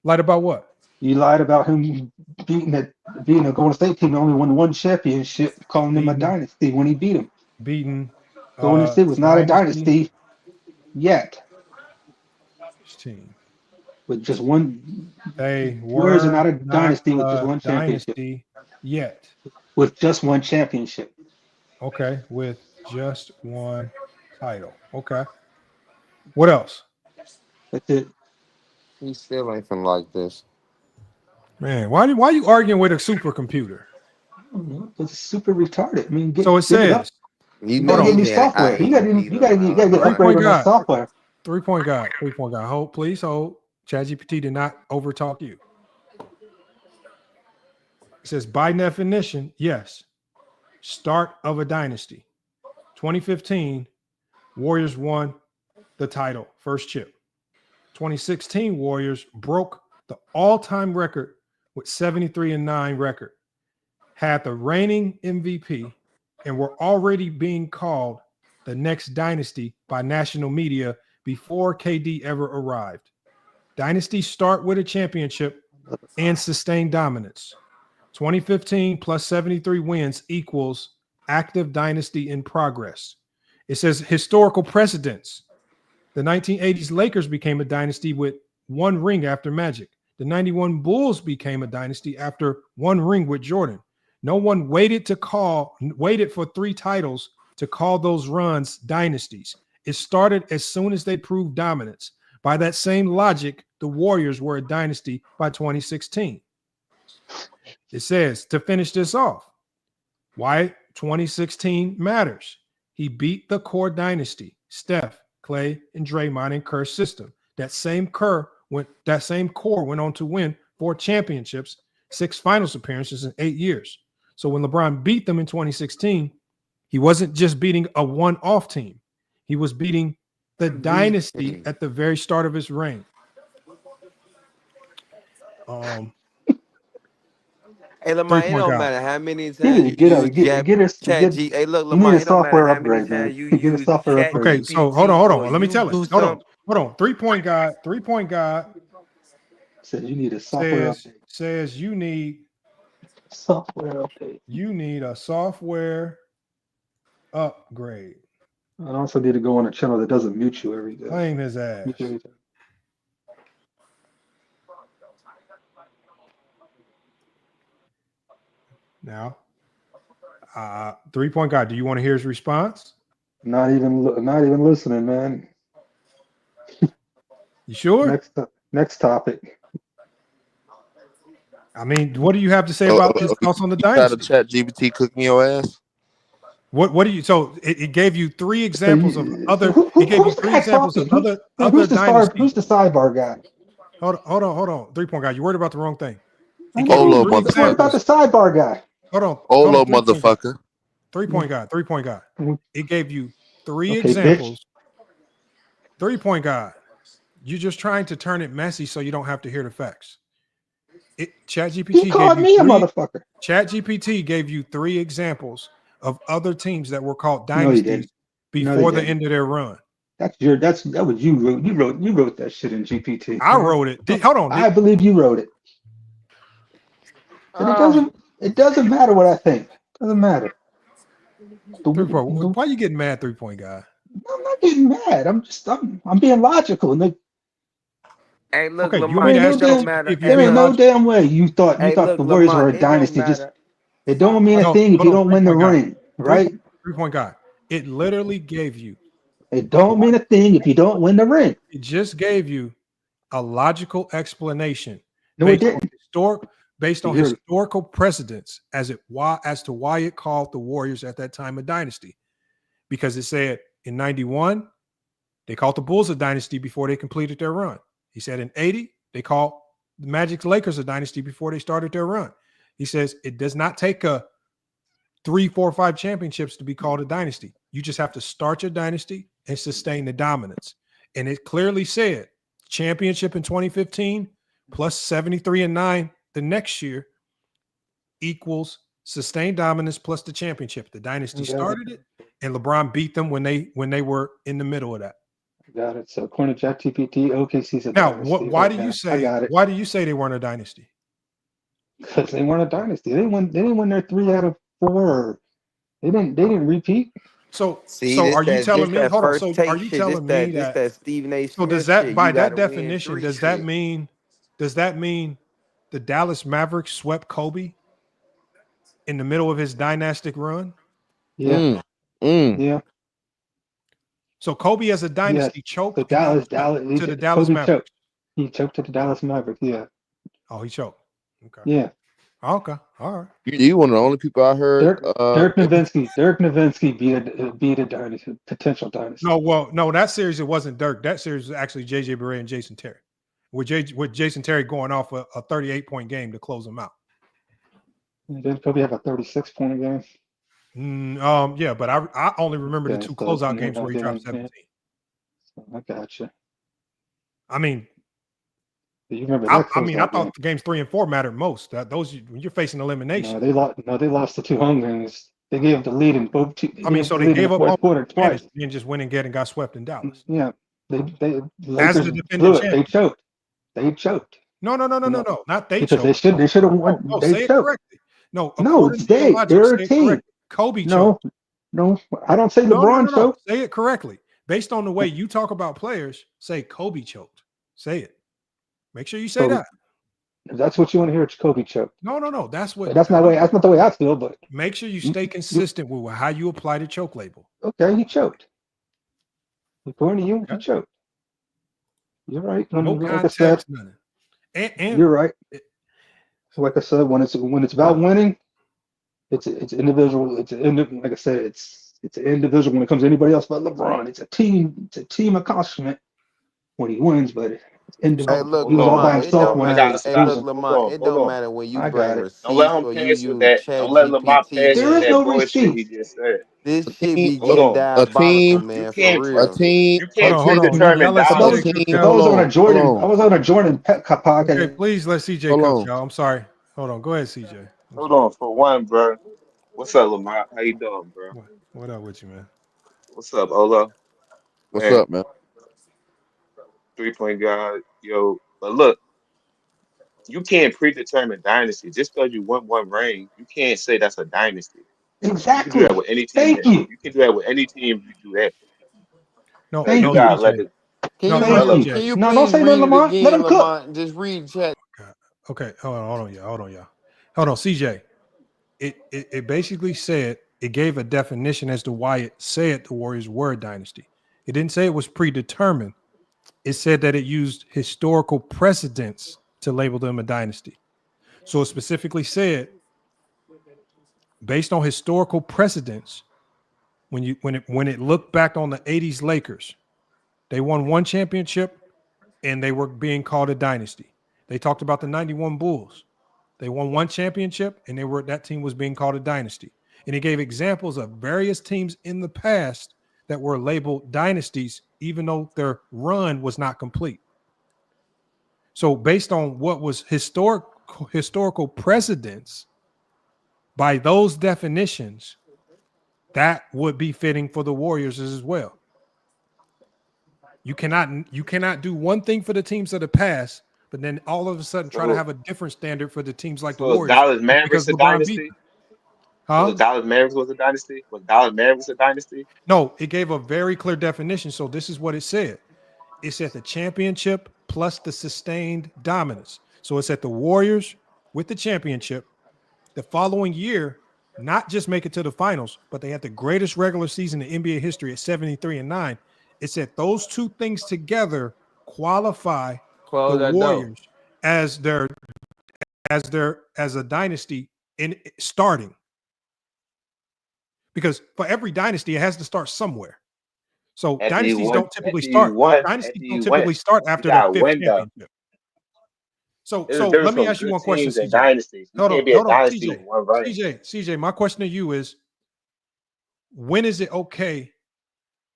Lied about what? You lied about him beating a Golden State team that only won 1 championship, calling them a dynasty when he beat them. Beating Golden State was not a dynasty yet. Team. With just one, they Warriors are were not a dynasty with just one championship. Dynasty yet. With just 1 championship. Okay, with just 1 title. Okay. What else? That's it. He still ain't finna like this. Man, why are you arguing with a supercomputer? It's super retarded. I mean, so it says you gotta get new software. You gotta get upgrade on that software. 3-point guy. 3-point guy. Hold, please hold. ChatGPT did not overtalk you. It says, by definition, yes. Start of a dynasty. 2015, Warriors won the title, first chip. 2016, Warriors broke the all-time record with 73-9 record. Had the reigning MVP and were already being called the next dynasty by national media before KD ever arrived. Dynasties start with a championship and sustain dominance. 2015 plus 73 wins equals active dynasty in progress. It says historical precedents. The 1980s Lakers became a dynasty with 1 ring after Magic. The 91 Bulls became a dynasty after 1 ring with Jordan. No one waited for 3 titles to call those runs dynasties. It started as soon as they proved dominance. By that same logic, the Warriors were a dynasty by 2016. It says, to finish this off, why 2016 matters. He beat the core dynasty, Steph, Clay, and Draymond and Kerr's system. That same core went on to win 4 championships, 6 finals appearances in 8 years. So when LeBron beat them in 2016, he wasn't just beating a one-off team. He was beating the dynasty at the very start of his reign. Hey Lamar, it 3-point don't guy. matter how many He times need you to get use a get a Chat get. G. Hey, look, You need Lamar, a it don't matter software how many upgrade, times man. you Get a use software Chat upgrade. Okay, so GPT hold or on. Let me you tell it. do Hold on. something. Hold on. 3-point guy. 3-point guy Said you need a software update. says you need Software update. a software upgrade. I also need to go on a channel that doesn't mute you every day. Claim his ass. Mute you every time. Now, 3-point guy. Do you want to hear his response? Not even listening, man. You sure? Next topic. I mean, what do you have to say about his thoughts on the Dynasty? Try to chat GPT cooking your ass. What do you? So it gave you 3 examples of other. Who's the guy talking? Who's the dynasties. Who's the sidebar guy? Hold on. 3-point guy. You worried about the wrong thing. Olo What about the sidebar guy? Hold on. Olo motherfucker. 3-point guy. 3-point guy. It gave you 3 Okay, examples. 3-point guy. You're just trying to turn it messy so you don't have to hear the facts. ChatGPT called me a motherfucker. ChatGPT gave you 3 examples of other teams that were called No, he dynasties didn't. before the end of their run. That was you wrote. You wrote that shit in GPT. I wrote it. Hold on. I believe you wrote it. And it doesn't matter what I think. It doesn't matter. Why are you getting mad, 3-point guy? I'm not getting mad. I'm being logical. And Hey, look, okay, Lamar, it don't matter. there ain't no damn way you thought the Warriors Lamar, were a it don't dynasty. matter. It don't mean a thing if you don't win the ring, right? 3-point guy. It literally gave you. It don't mean a thing if you don't win the ring. It just gave you a logical explanation. No, it didn't. Based on historical precedents as to why it called the Warriors at that time a dynasty. Because it said in 91, they called the Bulls a dynasty before they completed their run. He said in 80, they called the Magic's Lakers a dynasty before they started their run. He says it does not take a 3, 4, 5 championships to be called a dynasty. You just have to start your dynasty and sustain the dominance. And it clearly said championship in 2015 plus 73-9 the next year equals sustained dominance plus the championship. The dynasty started it, and LeBron beat them when they were in the middle of that. Got it. So according to ChatGPT, OKC's a now, dynasty. why do you say? Why do you say they weren't a dynasty? Because they weren't a dynasty. They didn't win their 3 out of 4. They didn't repeat. So are you telling me? Hold on. So are you telling me that Stephen A. So does that, by that definition, does that mean the Dallas Mavericks swept Kobe in the middle of his dynastic run? Yeah. Yeah. So Kobe as a dynasty choked to the Dallas Mavericks. He choked to the Dallas Mavericks. Yeah. Oh, he choked. Okay. Yeah. Okay. All right. You one of the only people I heard. Dirk Nowitzki beat a dynasty, potential dynasty. No, that series it wasn't Dirk. That series was actually JJ Barea and Jason Terry. With Jason Terry going off a 38-point game to close them out. Didn't Kobe have a 36-point game? Yeah, but I only remember the 2 closeout games where he dropped 17. I gotcha. I mean, you remember I thought games 3 and 4 mattered most. Those when you're facing elimination. No, they lost the 2 home games. They gave the lead in both. So they gave up fourth quarter twice and just went and got swept in Dallas. Yeah, they as the defending champion. They choked. No, not they because choked. They should have won. No, they say it choked. correctly. No, they're a team. Kobe choked. No, I don't say LeBron choked. Say it correctly. Based on the way you talk about players, say Kobe choked. Say it. Make sure you say that. If that's what you want to hear, it's Kobe choked. No. That's what. That's not the way I feel. But make sure you stay consistent with how you apply the choke label. Okay, he choked. According to you, he choked. You're right. Like I said, and you're right. So like I said, when it's about winning, it's individual. Like I said, it's an individual when it comes to anybody else but LeBron. It's a team accomplishment when he wins, but it's individual. Hey, look, he was all by himself it don't matter when you bring receipts or you use ChatGPT. There is no receipt. This shit be getting diabolical, man. For real. A team. You can't predetermine dollars. I was on a Jordan podcast. Okay, please let CJ coach, y'all. I'm sorry. Hold on. Go ahead, CJ. Hold on, for one, bro. What's up, Lamar? How you doing, bro? What up with you, man? What's up, Ola? What's Man, up, man? 3-point guy, yo. But look, you can't predetermine dynasty just because you won one ring. You can't say that's a dynasty. You can do that Exactly. with any team. Thank you. You can do that with any team. You do that No, because you Thank no, you. gotta let CJ. it Can No, you no, Thank read? you. Can CJ. you No, don't please say nothing, read it Lamar. Let again, him cook. Lamont? Just read chat. Okay, hold on, y'all. Hold on, CJ. It basically said it gave a definition as to why it said the Warriors were a dynasty. It didn't say it was predetermined. It said that it used historical precedents to label them a dynasty. So it specifically said, based on historical precedents, when it looked back on the 80s Lakers, they won one championship and they were being called a dynasty. They talked about the 91 Bulls. They won one championship and that team was being called a dynasty. And he gave examples of various teams in the past that were labeled dynasties, even though their run was not complete. So based on what was historical precedents, by those definitions, that would be fitting for the Warriors as well. You cannot do one thing for the teams of the past, but then all of a sudden try to so have a different standard for the teams like the so is Warriors Dallas just because Mavericks a LeBron beat dynasty? them. So Huh? is Dallas Mavericks was a dynasty? Was Dallas Mavericks a dynasty? No, it gave a very clear definition. So this is what it said. It said the championship plus the sustained dominance. So it's at the Warriors with the championship. The following year, not just make it to the finals, but they had the greatest regular season in NBA history at 73-9. It said those two things together qualify the Close that door. Warriors as a dynasty in starting. Because for every dynasty, it has to start somewhere. So dynasties don't typically start. After Dynasties don't you win, typically start you after their gotta fifth win though. championship. So There's a let difference me from ask you good one question, teams and CJ. dynasties. You can't be a Hold on, dynasty with CJ. one ring. CJ, my question to you is, when is it okay?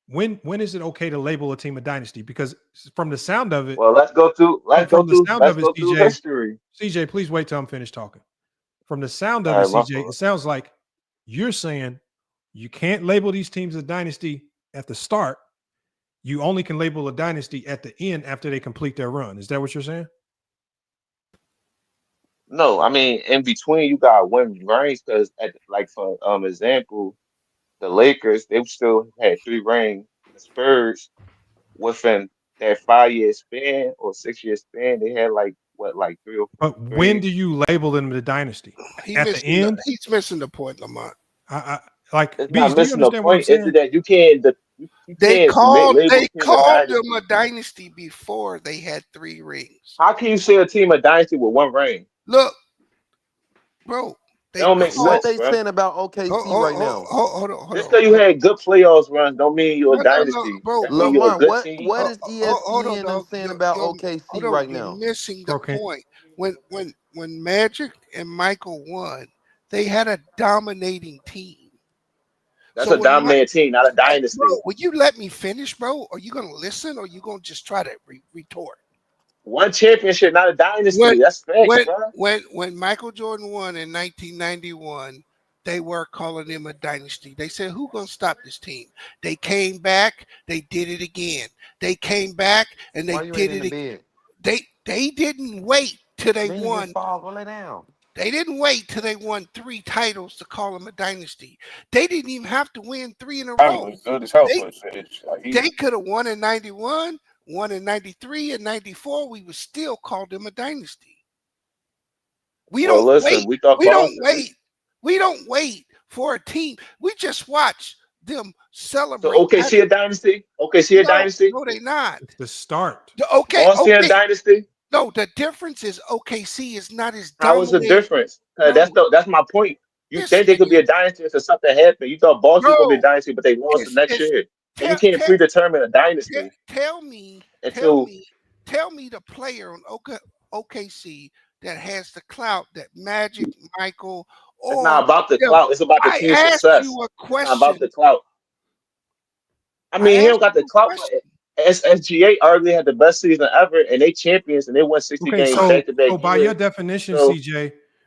When is it okay to label a team a dynasty? Because from the sound of it, Well, let's go through CJ, history. CJ, please wait till I'm finished talking. From the sound of All it, right, my CJ, it fault. sounds like you're saying you can't label these teams a dynasty at the start. You only can label a dynasty at the end after they complete their run. Is that what you're saying? No, I mean in between you got win rings because like for example, the Lakers they still had 3 rings. The Spurs within that 5 year span or 6 year span, they had like what like But when three. do you label them the dynasty? At the end? He's missing the point, Lamont. Like It's Beach, not do you missing the understand what I'm point. Is saying? it that you can't label They a team a called them dynasty? a dynasty before they had 3 rings. How can you say a team a dynasty with one ring? Look, bro, That they don't make called. What sense, they bro. saying about OKC right now? Hold Just on, because you had good playoffs runs don't mean you're a no, dynasty. bro, That means you're a Lamar, good what team. is hold on, ESPN dog. saying about OKC Hold on, right you're now? missing the Bro, point. When Magic and Michael won, they had a dominating team. That's So a dominant team, not a bro, dynasty. will you let me finish, bro? Are you gonna listen, or are you gonna just try to retort? One championship, not a When dynasty. That's facts, when bro. when Michael Jordan won in 1991, they were calling him a dynasty. They said, "Who gonna stop this team?" They came back. They did it again. They came back and they Why you ain't did in it the again. bed? They didn't wait till they Then you just won. fall, lay down. They didn't wait till they won 3 titles to call them a dynasty. They didn't even have to win 3 in a row. Good as hell They for a change. Like they easy. could have won in 91, won in 93 and 94. We would still call them a dynasty. We Well, don't listen, wait. we thought We don't Boston. wait. We don't wait for a team. We just watch them So celebrate. OKC a dynasty? OKC a dynasty? No, they not. it's the start. Boston a Okay. dynasty? No, the difference is OKC is not as How is the dominant. difference? No, That's my point. You this think they could be nigga, a dynasty if something happened? You thought Boston was gonna be a bro. dynasty, but they lost the next It's year. So you tell can't tell predetermine a tell, dynasty tell me tell until me tell me the player on OKC that has the clout that Magic, Michael, it's not or about the clout. It's about the I team asked you success. a It's not question. about the clout. I I mean, he asked don't got the you a clout, but question. SGA arguably had the best season ever, and they champions, and they won 60 Okay, games so back to back by your years. definition, So CJ,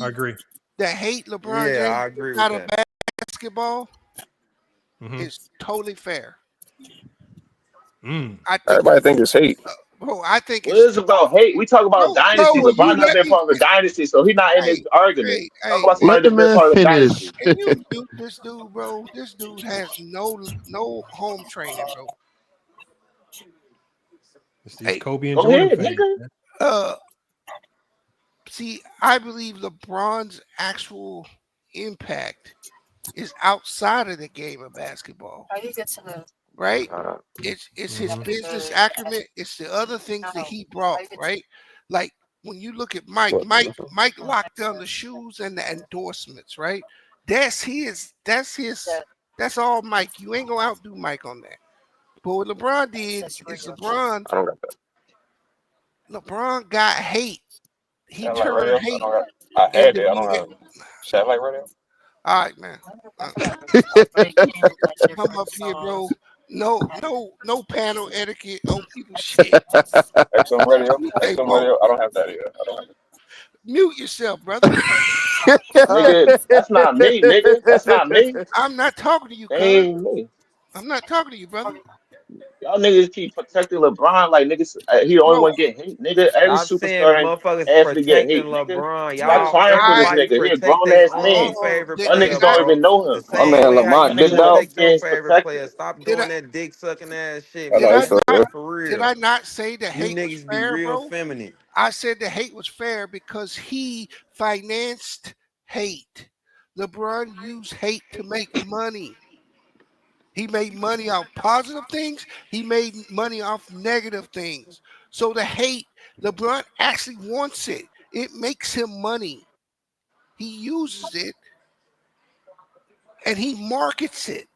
I agree. that hate LeBron Yeah, I James agree with out of that. basketball Mhm. is totally fair. Mm. I think Everybody it's think it's hate. bro. I think Well, it's it's about hate. We talk about no, dynasty. bro. You LeBron not let been me. part of the dynasty, so he's not in this Hey, argument. Talk hey, about Let somebody the that's been man part of the finish. dynasty. can you mute this dude, bro? This dude has no home training, bro. It's these Hey, Kobe and Go Jordan ahead, fans, nigga. man. uh, see, I believe LeBron's actual impact is outside of the game of basketball. Right? It's his Mhm. business acumen. It's the other things that he brought. Right? Like when you look at Mike, What? Mike locked down the shoes and the endorsements. Right? That's his. That's his. That's all Mike. You ain't gonna outdo Mike on that. But what LeBron did is I don't got that. LeBron got hate. He Satellite turned radio? I hate don't got. I had into that. I don't being. have satellite radio. All right, man. Come up here, bro. No panel etiquette on people's shit. XM radio. Hey, XM whoa. radio. I don't have that either. I don't have Mute yourself, brother. Nigga, that's not me, nigga. That's not me. I'm not talking to you, That cuz. ain't me. I'm not talking to you, brother. Y'all niggas keep protecting LeBron like niggas. He the only Bro, one getting hate, nigga. Every Stop saying superstar and motherfuckers athlete get protecting hate, nigga. LeBron. Stop Y'all, crying for this I everybody nigga. He a protect grown their ass own man. favorite did, Y'all player, niggas did I don't bro. even know The him. My same man way how you Lamont Y'all dicked niggas out. protect don't your get favorite protected. player. Stop did I doing that dick sucking ass shit, I did know I man. it's so not good. Like for did real. I not say the You hate was niggas be fair, real bro? feminine. I said the hate was fair because he financed hate. LeBron used hate to make money. He made money off positive things. He made money off negative things. So the hate, LeBron actually wants it. It makes him money. He uses it and he markets it.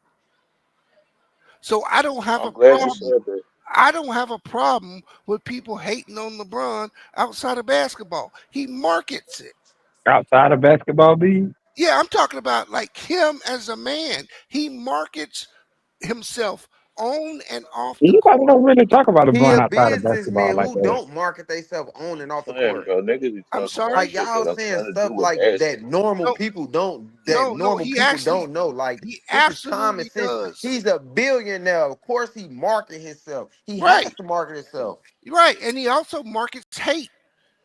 So I don't have a I'm glad you problem. said that. I don't have a problem with people hating on LeBron outside of basketball. He markets it. Outside of basketball, B. Yeah, I'm talking about like him as a man. He markets himself on and off the Anybody court. don't really talk about He LeBron a outside of basketball businessman like who that. don't market themselves on and off the Son, court. bro, niggas be I'm talking about sorry? Like shit that y'all have saying nothing to do stuff with like that basketball. normal No, people don't, that no, normal people don't know. Like he this is common absolutely sense. does. He's a billionaire. Of course he market himself. He Right, has to market himself. right. And he also markets hate.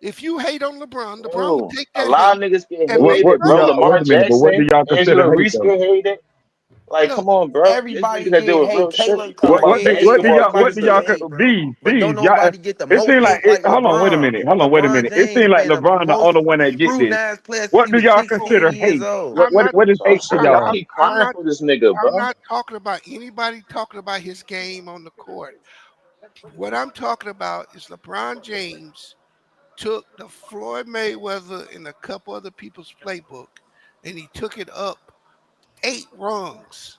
If you hate on LeBron, LeBron would Bro, take a that lot of hate niggas get and make hated, What do bro. money. y'all Lamar wait a minute, but what do Jackson, y'all consider Angela hate Reese though? get hated. Like, Look, come on, bro. There's Everybody niggas that get deal with real hate. shit. We Caitlyn talking Clark about get hate. basketball What Everybody do niggas. get y'all hate, bro. B But don't y'all? nobody get the It most seems like hate like hold on, wait a LeBron. minute, LeBron It James seems like been the LeBron the most only one that get proven this. ass player since What he do was y'all 16 consider years hate? old. What I'm what not. what is So hate to shit, y'all y'all? keep I'm crying not. for this nigga, I'm bro. not talking about anybody talking about his game on the court. What I'm talking about is LeBron James took the Floyd Mayweather and a couple other people's playbook and he took it up 8 rungs.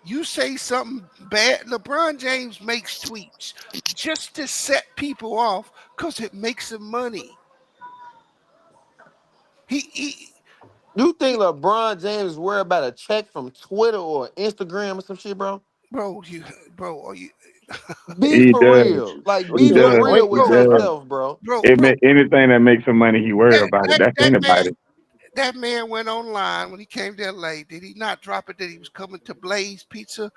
You say something bad, LeBron James makes tweets just to set people off because it makes him money. He You think LeBron James is worried about a check from Twitter or Instagram or some shit, bro? bro, bro, are you, Be He for does. real. Like, What He be you want for to does. real drink He with with you, does. bro? yourself, bro. It bro, anything that makes some money, he worry that, about it. that, That's that man, anybody. that man went online when he came to LA. Did he not drop it that he was coming to Blaze Pizza?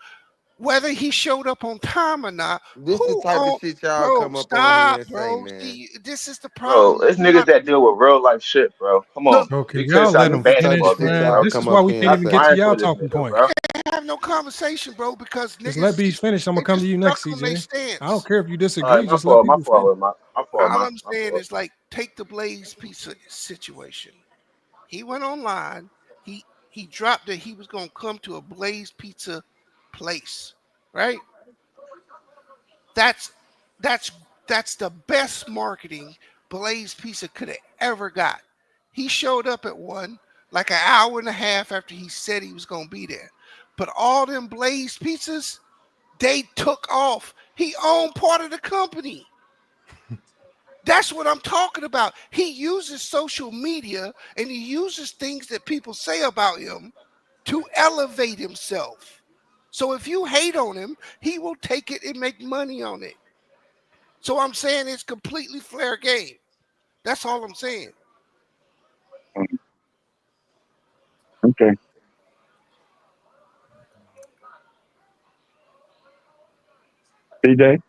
Whether he showed up on time or not, This the who type of on, shit y'all bro, come up on here stop, and say, bro. man. See, this is the Bro, problem. it's You're niggas not, that deal with real life shit, bro. Come look, on. Bro, can We y'all let criticizing him This the type of basketball finish, shit niggas, man? y'all bro. This is come why up we here can't and Stop even get say. to crying y'all for this talking nigga, points. bro. have no conversation, bro, because Just let niggas Bees finish. I'm they gonna come to just you stuck next, on their CJ. I don't stance. care if you All right, disagree. my Just let fault, my people fault, finish. my fault, All my I'm my saying fault. is like take the Blaze Pizza situation. He went online. He dropped that he was gonna come to a Blaze Pizza place, right? That's that's that's the best marketing Blaze Pizza could have ever got. He showed up at one like an hour and a half after he said he was gonna be there. But all them Blaze pizzas, they took off. He owned part of the company. That's what I'm talking about. He uses social media and he uses things that people say about him to elevate himself. So if you hate on him, he will take it and make money on it. So I'm saying it's completely fair game. That's all I'm saying. Okay. CJ?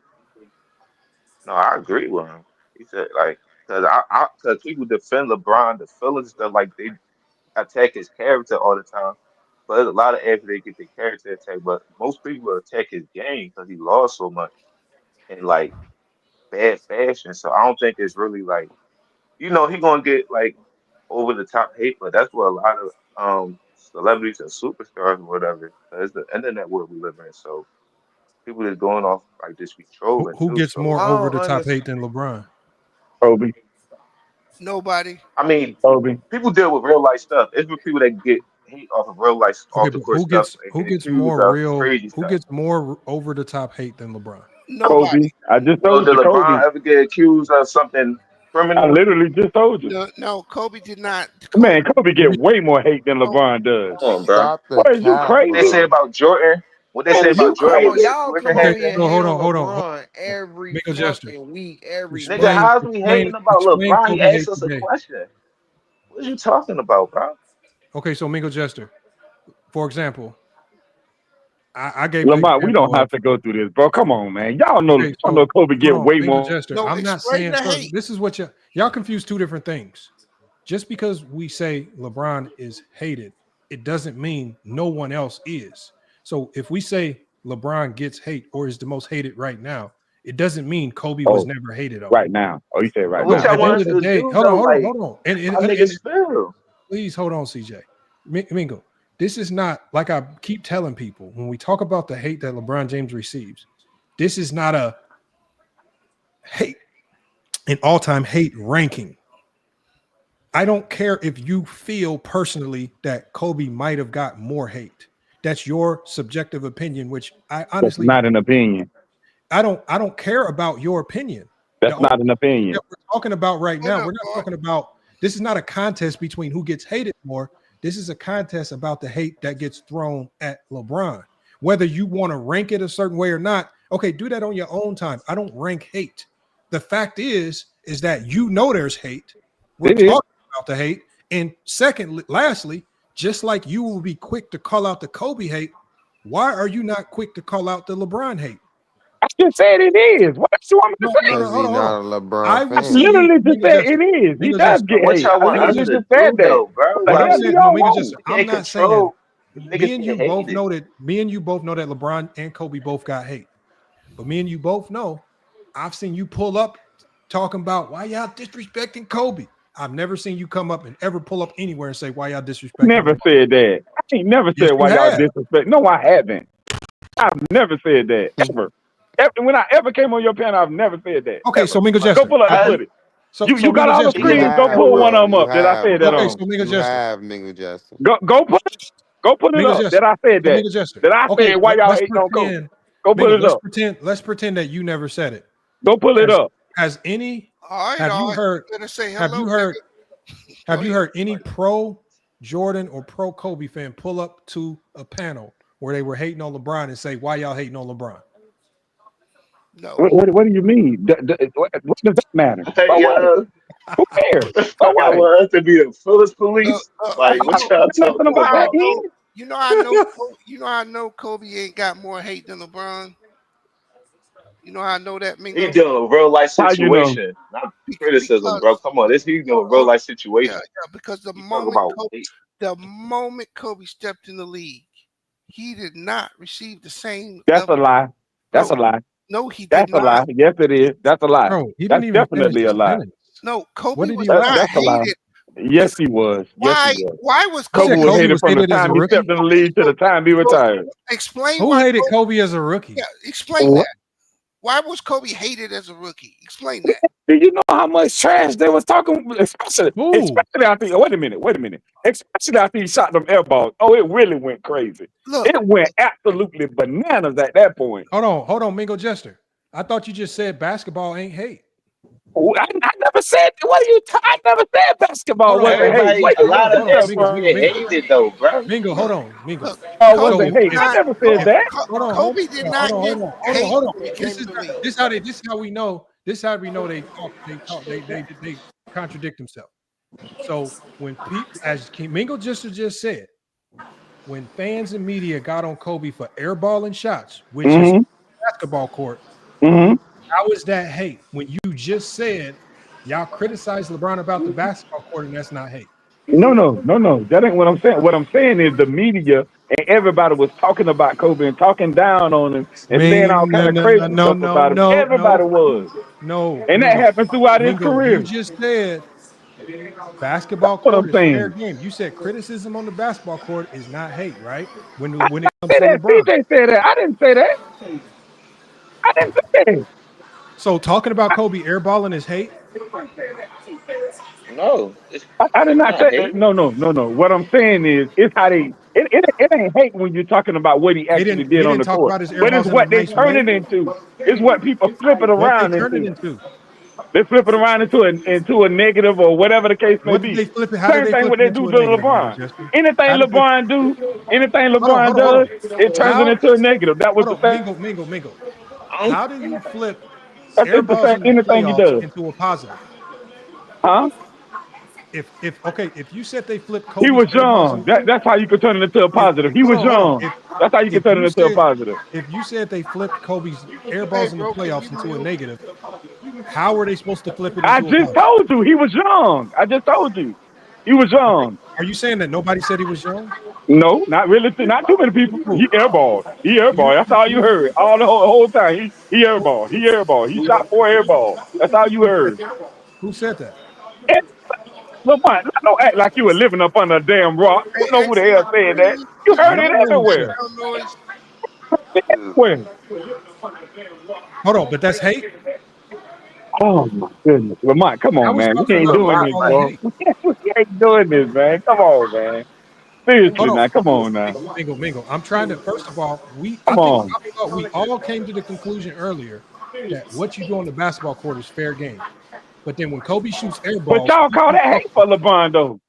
No, I agree with him. He said like because people defend LeBron, the feelings stuff like they attack his character all the time. But there's a lot of athletes they get their character attacked, but most people attack his game because he lost so much in like bad fashion. So I don't think it's really like he gonna get like over the top hate, but that's what a lot of celebrities and superstars or whatever. It's the internet world we live in, so people is going off like this be trolling Who too. gets So more I over don't the top understand. hate than LeBron? Kobe. Nobody. I mean, Kobe. people deal with real life stuff. It's for people that get hate off of real life, Okay, off the but court stuff, and who get gets accused more of real? crazy Who stuff. gets more over the top hate than LeBron? Kobe. Nobody. I just Well, told did you, Kobe. LeBron ever get accused of something I criminal? literally just told you. No, Kobe did not. Man, Kobe get Kobe, way more hate than Kobe, LeBron does. Come on, bro. Stop the What, is you cap, What they say crazy? bro. about Jordan? What they Man, say is you about Jordan Come on, when crazy? y'all Jordan come okay, over had here that? so hate hold on on, LeBron every Mingo Jester. fucking week, every Nigga, month. how's we hating about Explain LeBron? He Kobe asked hate us a today. question. What are you talking about, bro? Okay, so Mingo Jester, for example, I gave the Lamont, we don't example have of to go through this, bro. Come on, man. Y'all know Kobe hold get on, way Mingo more. Jester. no, I'm not explain saying the so. hate. This is what y'all confuse two different things. Just because we say LeBron is hated, it doesn't mean no one else is. So if we say LeBron gets hate or is the most hated right now, it doesn't mean Kobe was Oh, never hated on. right now. Oh, you said right What No, now. y'all at the want end Okay. of us the to day, do hold though? on. Like, And, my and, niggas and feel. please hold on, CJ. Mingo, this is not like I keep telling people when we talk about the hate that LeBron James receives. This is not a hate, an all-time hate ranking. I don't care if you feel personally that Kobe might have got more hate. That's your subjective opinion, which I That's honestly not an opinion. I don't care about your opinion. The That's only not an thing opinion. that we're talking about right Hold now, up, we're not boy. talking about this is not a contest between who gets hated more. This is a contest about the hate that gets thrown at LeBron. Whether you want to rank it a certain way or not, okay, do that on your own time. I don't rank hate. The fact is that there's hate. We're It is. talking about the hate. And secondly, lastly, just like you will be quick to call out the Kobe hate, why are you not quick to call out the LeBron hate? I just said it is. What else you want me to No, say? Because hold he on, hold on. not a I LeBron will I see fan. you, literally just Mingo said Jester. it is. He Mingo does Jester. get What hate. y'all I want us literally to just said do that. though, bro? What the What I'm hell Like, do saying, no, y'all Mingo want? Jester. we I'm can't not saying control the me niggas and get you both hated. know that LeBron and Kobe both got hate. But me and you both know I've seen you pull up talking about why y'all disrespecting Kobe. I've never seen you come up and ever pull up anywhere and say why y'all disrespecting Never LeBron. said that. I ain't never Yes, said you why y'all have. disrespect. No, I haven't. I've never said that ever. When I ever came on your panel, I've never said that Okay, ever. so Mingo Go Jester. pull up the I footage. So You got Mingo all the Jester. You niggas screens. Go have, pull one bro. of them You up that I have, said that Okay, bro. on. so Mingo You Jester. have, Mingo Justin. Go put it Mingo up Jester. that I said So that. Mingo Jester. That I Okay, said why y'all let's hating on Kobe. pretend. Go put Mingo, it up. let's pretend that you never said it. Go pull it Has up. has any All right, have all you right. heard You better say have you hello, heard nigga. Go have you ahead. heard any pro Jordan or pro Kobe fan pull up to a panel where they were hating on LeBron and say why y'all hating on LeBron? No. What do you mean? What does that matter? hey, So what? Who cares? the So fuck I what? want us to be the fullest police? Like, You what know, y'all Nothing talking about I about? hating. know. Kobe ain't got more hate than LeBron. You know how I know that, He Mingo? dealing with real life How you know? situation, not criticism, bro. Because Come on, this he dealing with real life situation. because the You talk moment about Kobe, stepped in the league, he did not receive the same That's a level. lie. That's a Bro, lie. no, he did That's a not. lie. Yes, it is. That's a lie. Bro, he That's didn't even finish definitely a his lie. sentence. No, What Kobe did he was not not That's a lie. hated. Yes, he was. Yes, he was. Why was You Kobe said Kobe was Kobe hated was from the hated as a time he rookie? stepped in the league to the time he retired. Explain Who why hated Kobe, Kobe as a rookie? explain What? that. Why was Kobe hated as a rookie? Explain that. Do you know how much trash they was talking? Especially after. Wait a minute. Especially after he shot them air balls. Oh, it really went crazy. Look, It went absolutely bananas at that point. Hold on, Mingo Jester. I thought you just said basketball ain't hate. I never said. I never said basketball Hold wasn't on, hate. everybody. Where A you lot get of this stuff athletes from? get hated though, bro. Mingo, hold on, Mingo. look, So Wasn't Kobe hate. did I not. never said that. Kobe did not get hate Hold on. when he This came is to the league. this is how we know. This is how we know they contradict themselves. So when people, as Mingo just said, when fans and media got on Kobe for airballing shots, which is Mm-hmm. basketball court, Mm-hmm. how is that hate? When you just said y'all criticize LeBron about the basketball court and that's not hate. No. That ain't what I'm saying. What I'm saying is the media and everybody was talking about Kobe and talking down on him and saying all kind of crazy stuff about him. Everybody was. No, And that Mingo. happened throughout his Mingo, you career. just said That's basketball what court I'm is fair saying. game. You said criticism on the basketball court is not hate, right? When I it comes said to that. LeBron. CJ said that. I didn't say that. I didn't say that. So talking about Kobe airballing is hate? No, I did it's not not say hate. no. What I'm saying is it's how they it ain't hate when you're talking about what he He actually didn't did he on didn't the talk court. about his But it's airballs in a what they nice turn way. it into. It's what people flip it What they around turn it into. into? They flip it around into a negative or whatever the case may What did be. they flip it? How did Same they thing flip what it they do into a to negative, LeBron. Jesse? Anything How did they LeBron do, anything hold LeBron on. does, it turns it How into a negative. That was hold the on, same. Mingo. How do you flip It's the airballs same in the anything he playoffs does. into a positive? Huh? If you said they flipped He Kobe's was airballs young. in That's how you could turn it into a if positive. He was hold on. young. That's how you could If turn it you into a said positive. if you said they flipped Kobe's Hey, airballs in the bro, can you playoffs into a mute? negative, how are they supposed to flip it I into a just positive? told you he was young. I just told you he was Okay. young. Are you saying that nobody said he was young? No, not really. Not too many people. Who? He airballed. He Who you airballed. That's all you heard. All the whole time. He airballed. He airballed. He shot 4 airballs. That's all you who said heard. that? Who said that? And, Lamont, don't act like you were living up under a damn rock. You Hey, know hey, who the hell said that. please, You I heard don't it know who said everywhere. it. background noise. Everywhere. Hold on, but that's hate. Oh my goodness, Lamont, come on, How is man. We talking ain't about doing Lamont, this, airballing like, bro. hate? We ain't doing this, man. Come on, man. Hold Seriously, on, now. Come on, now. Mingo. I'm trying to. First of all, Come on. I thought we all came to the conclusion earlier that what you do on the basketball court is fair game. But then when Kobe shoots air But balls, y'all call people that talk hate for about. LeBron, though.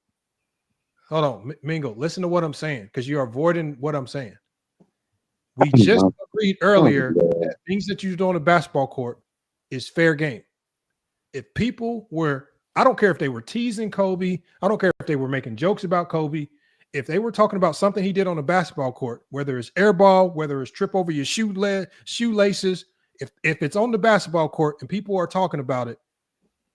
Hold on, Mingo. Listen to what I'm saying because you're avoiding what I'm saying. We just agreed earlier that things that you do on the basketball court is fair game. If people were, I don't care if they were teasing Kobe, I don't care if they were making jokes about Kobe. If they were talking about something he did on the basketball court, whether it's air ball, whether it's trip over your shoelaces, if it's on the basketball court and people are talking about it,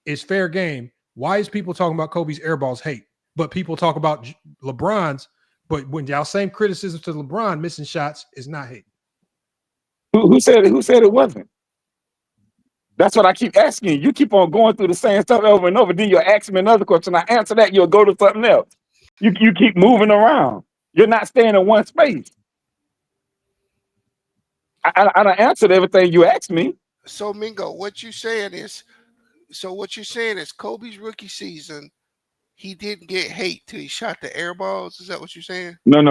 it's fair game. Why is people talking about Kobe's air balls hate? But people talk about LeBron's, but when y'all same criticism to LeBron missing shots is not hate. Who said it? Who said it wasn't? That's what I keep asking you. You keep on going through the same stuff over and over. Then you'll ask me another question. I answer that, you'll go to something else. You keep moving around. You're not staying in one space. I don't answered everything you asked me. So, Mingo, what you're saying is Kobe's rookie season, he didn't get hate till he shot the air balls. Is that what you're saying? No.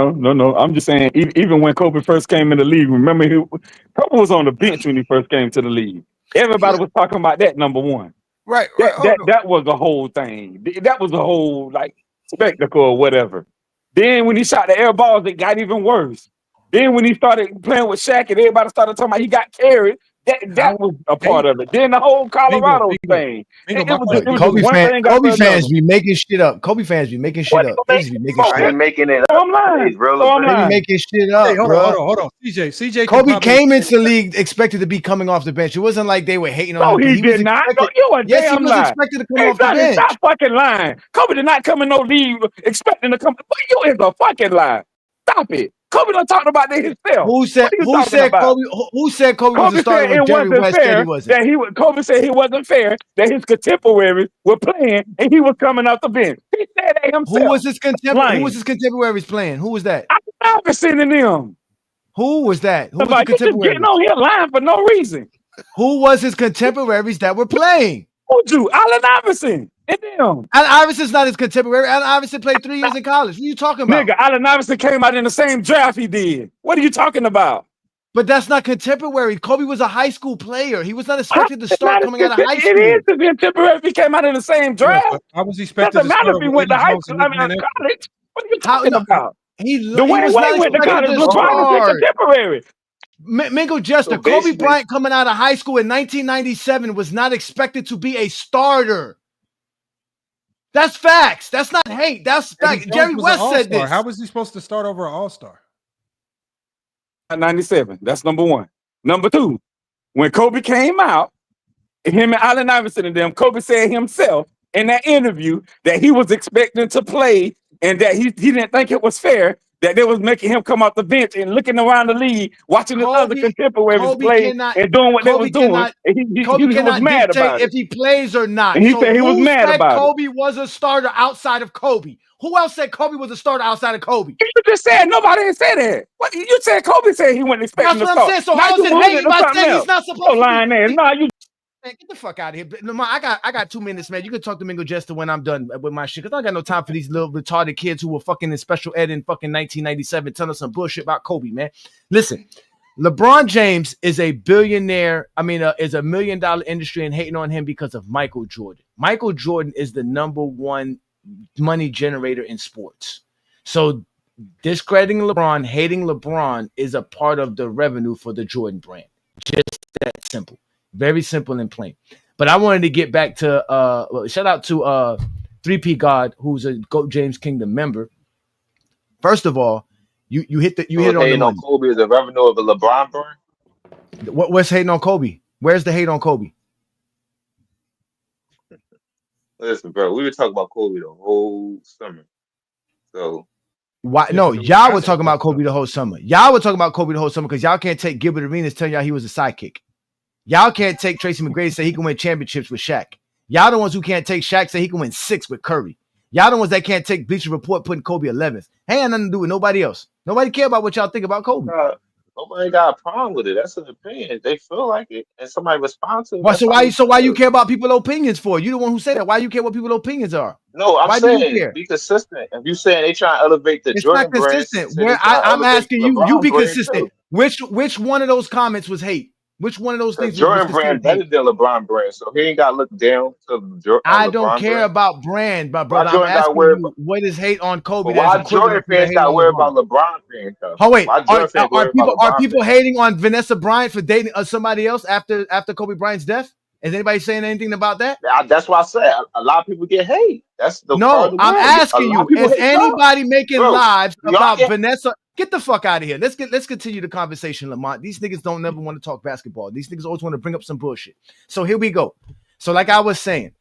I'm just saying, even when Kobe first came in the league, remember Kobe was on the bench when he first came to the league. Yeah, Everybody was talking about that, number one. right. That was the whole thing. That was the whole like spectacle or whatever. Then when he shot the air balls, it got even worse. Then when he started playing with Shaq and everybody started talking about he got carried, that was a part of it. Then the whole Colorado thing. My It question was is just one thing Kobe after fans another. be making shit up. Kobe fans be making shit What up. they They make just be making for? shit I up. ain't making it So up. I'm It's lying. So I'm They be relevant. lying. making shit hey, up, bro. hold on. CJ can Kobe probably came into the league expected to be coming off the bench. It wasn't like they were hating on No, him because he he was did not. No, expected. you a Yes, he damn was lie. expected to come Hey, off the Sonny, bench. stop fucking lying. Kobe did not come in no league expecting to come. But you is a fucking lie. Stop it. Kobe done talked about that himself. Who said What are you talking about? Kobe? Who said Kobe was a Kobe starter said when it Jerry wasn't West said he fair wasn't? that Kobe said it wasn't fair that his contemporaries were playing and he was coming off the bench. He said that Who was himself. his Lying. contemporaries playing? Who was that? I'm not sending them. Who was that? Who was the Like, you just getting contemporaries? on here lying for no reason. Who was his contemporaries that were playing? Who'd you? Allen Iverson and them. Allen Iverson's not his contemporary. Allen Iverson played 3 years in college. What are you talking about? Nigga, Allen Iverson came out in the same draft he did. What are you talking about? But that's not contemporary. Kobe was a high school player. He was not expected to start coming out of high It school. is the contemporary if he came out in the same yeah, draft. but I was expected Doesn't to matter start if he over went Eddie to high Jones school. and I Nick mean, Van Exel. college. What are you How talking no, about? he Dwayne was not Wade went to expected college. to LeBron is his start. contemporary. Mingo Jester, So Kobe basically, Bryant coming out of high school in 1997 was not expected to be a starter. That's facts. That's not hate. That's Eddie fact. Jones Jerry was an West said all-star. this. How was he supposed to start over an all-star? 97. That's number one. Number two, when Kobe came out, him and Allen Iverson and them, Kobe said himself in that interview that he was expecting to play and that he didn't think it was fair that they was making him come off the bench and looking around the league, watching his other contemporaries Kobe play cannot. and doing what they was Kobe doing. cannot. And he Kobe was cannot mad dictate about if it. he plays or not. And he So said he was who mad said about it. Kobe was a starter outside of Kobe? Who else said Kobe was a starter outside of Kobe? You just said nobody didn't say that. What you said? Kobe said he wasn't expecting That's to what I'm start. saying. So Now how is you it moving hate it if to I something say he's else. not Your supposed to lying ass. be? Nah, you. Man, get the fuck out of here. Lamar, I got 2 minutes, man. You can talk to Mingo Jester when I'm done with my shit. Because I got no time for these little retarded kids who were fucking in special ed in fucking 1997 telling us some bullshit about Kobe, man. Listen, LeBron James is a billionaire. Is $1 million industry and hating on him because of Michael Jordan. Michael Jordan is the number one money generator in sports. So discrediting LeBron, hating LeBron is a part of the revenue for the Jordan brand. Just that simple. Very simple and plain. But I wanted to get back to shout out to 3P God, who's a GOAT James Kingdom member. First of all, you hit it on the hating on money. Kobe is the revenue of a LeBron brand. What's hating on Kobe? Where's the hate on Kobe? Listen, bro, we were talking about Kobe the whole summer. So Why? Yeah, No, but it was y'all were talking basketball about Kobe the whole summer. Y'all were talking about Kobe the whole summer because y'all can't take Gilbert Arenas telling y'all he was a sidekick. Y'all can't take Tracy McGrady say he can win championships with Shaq. Y'all the ones who can't take Shaq say he can win 6 with Curry. Y'all the ones that can't take Bleacher Report putting Kobe 11th. Ain't nothing to do with nobody else. Nobody care about what y'all think about Kobe. nobody got a problem with it. That's an opinion. If they feel like it and somebody responds to it, Why? that's So how why? they So why you feel. care about people's opinions for? You the one who said that. Why you care what people's opinions are? No, I'm Why do you saying care? be consistent. If you saying they trying to elevate the It's not Jordan brand, consistent. say they Where trying to I'm elevate asking you, you LeBron be brand consistent. too. Which one of those comments was hate? Which one of those Because things was Jordan considered brand hate? better than LeBron brand, so he ain't got to look down to I don't LeBron care brand. about brand, but Why brother, I'm Jordan got to asking worry about? you, what is hate on Kobe But that is why Jordan equivalent to the fans hate got to on worry LeBron? about LeBron fans though? Oh wait, Why Jordan fans are worry about people LeBron fans? hating on Vanessa Bryant for dating somebody else after Kobe Bryant's death? Is anybody saying anything about that? That's why I said a lot of people get hate. That's the part No, of the I'm world. A asking lot of you, people is hate y'all, anybody making bro. lives Y'all about get Vanessa? Get the fuck out of here. Let's continue the conversation, Lamont. These niggas don't never want to talk basketball. These niggas always want to bring up some bullshit. So here we go. So like I was saying,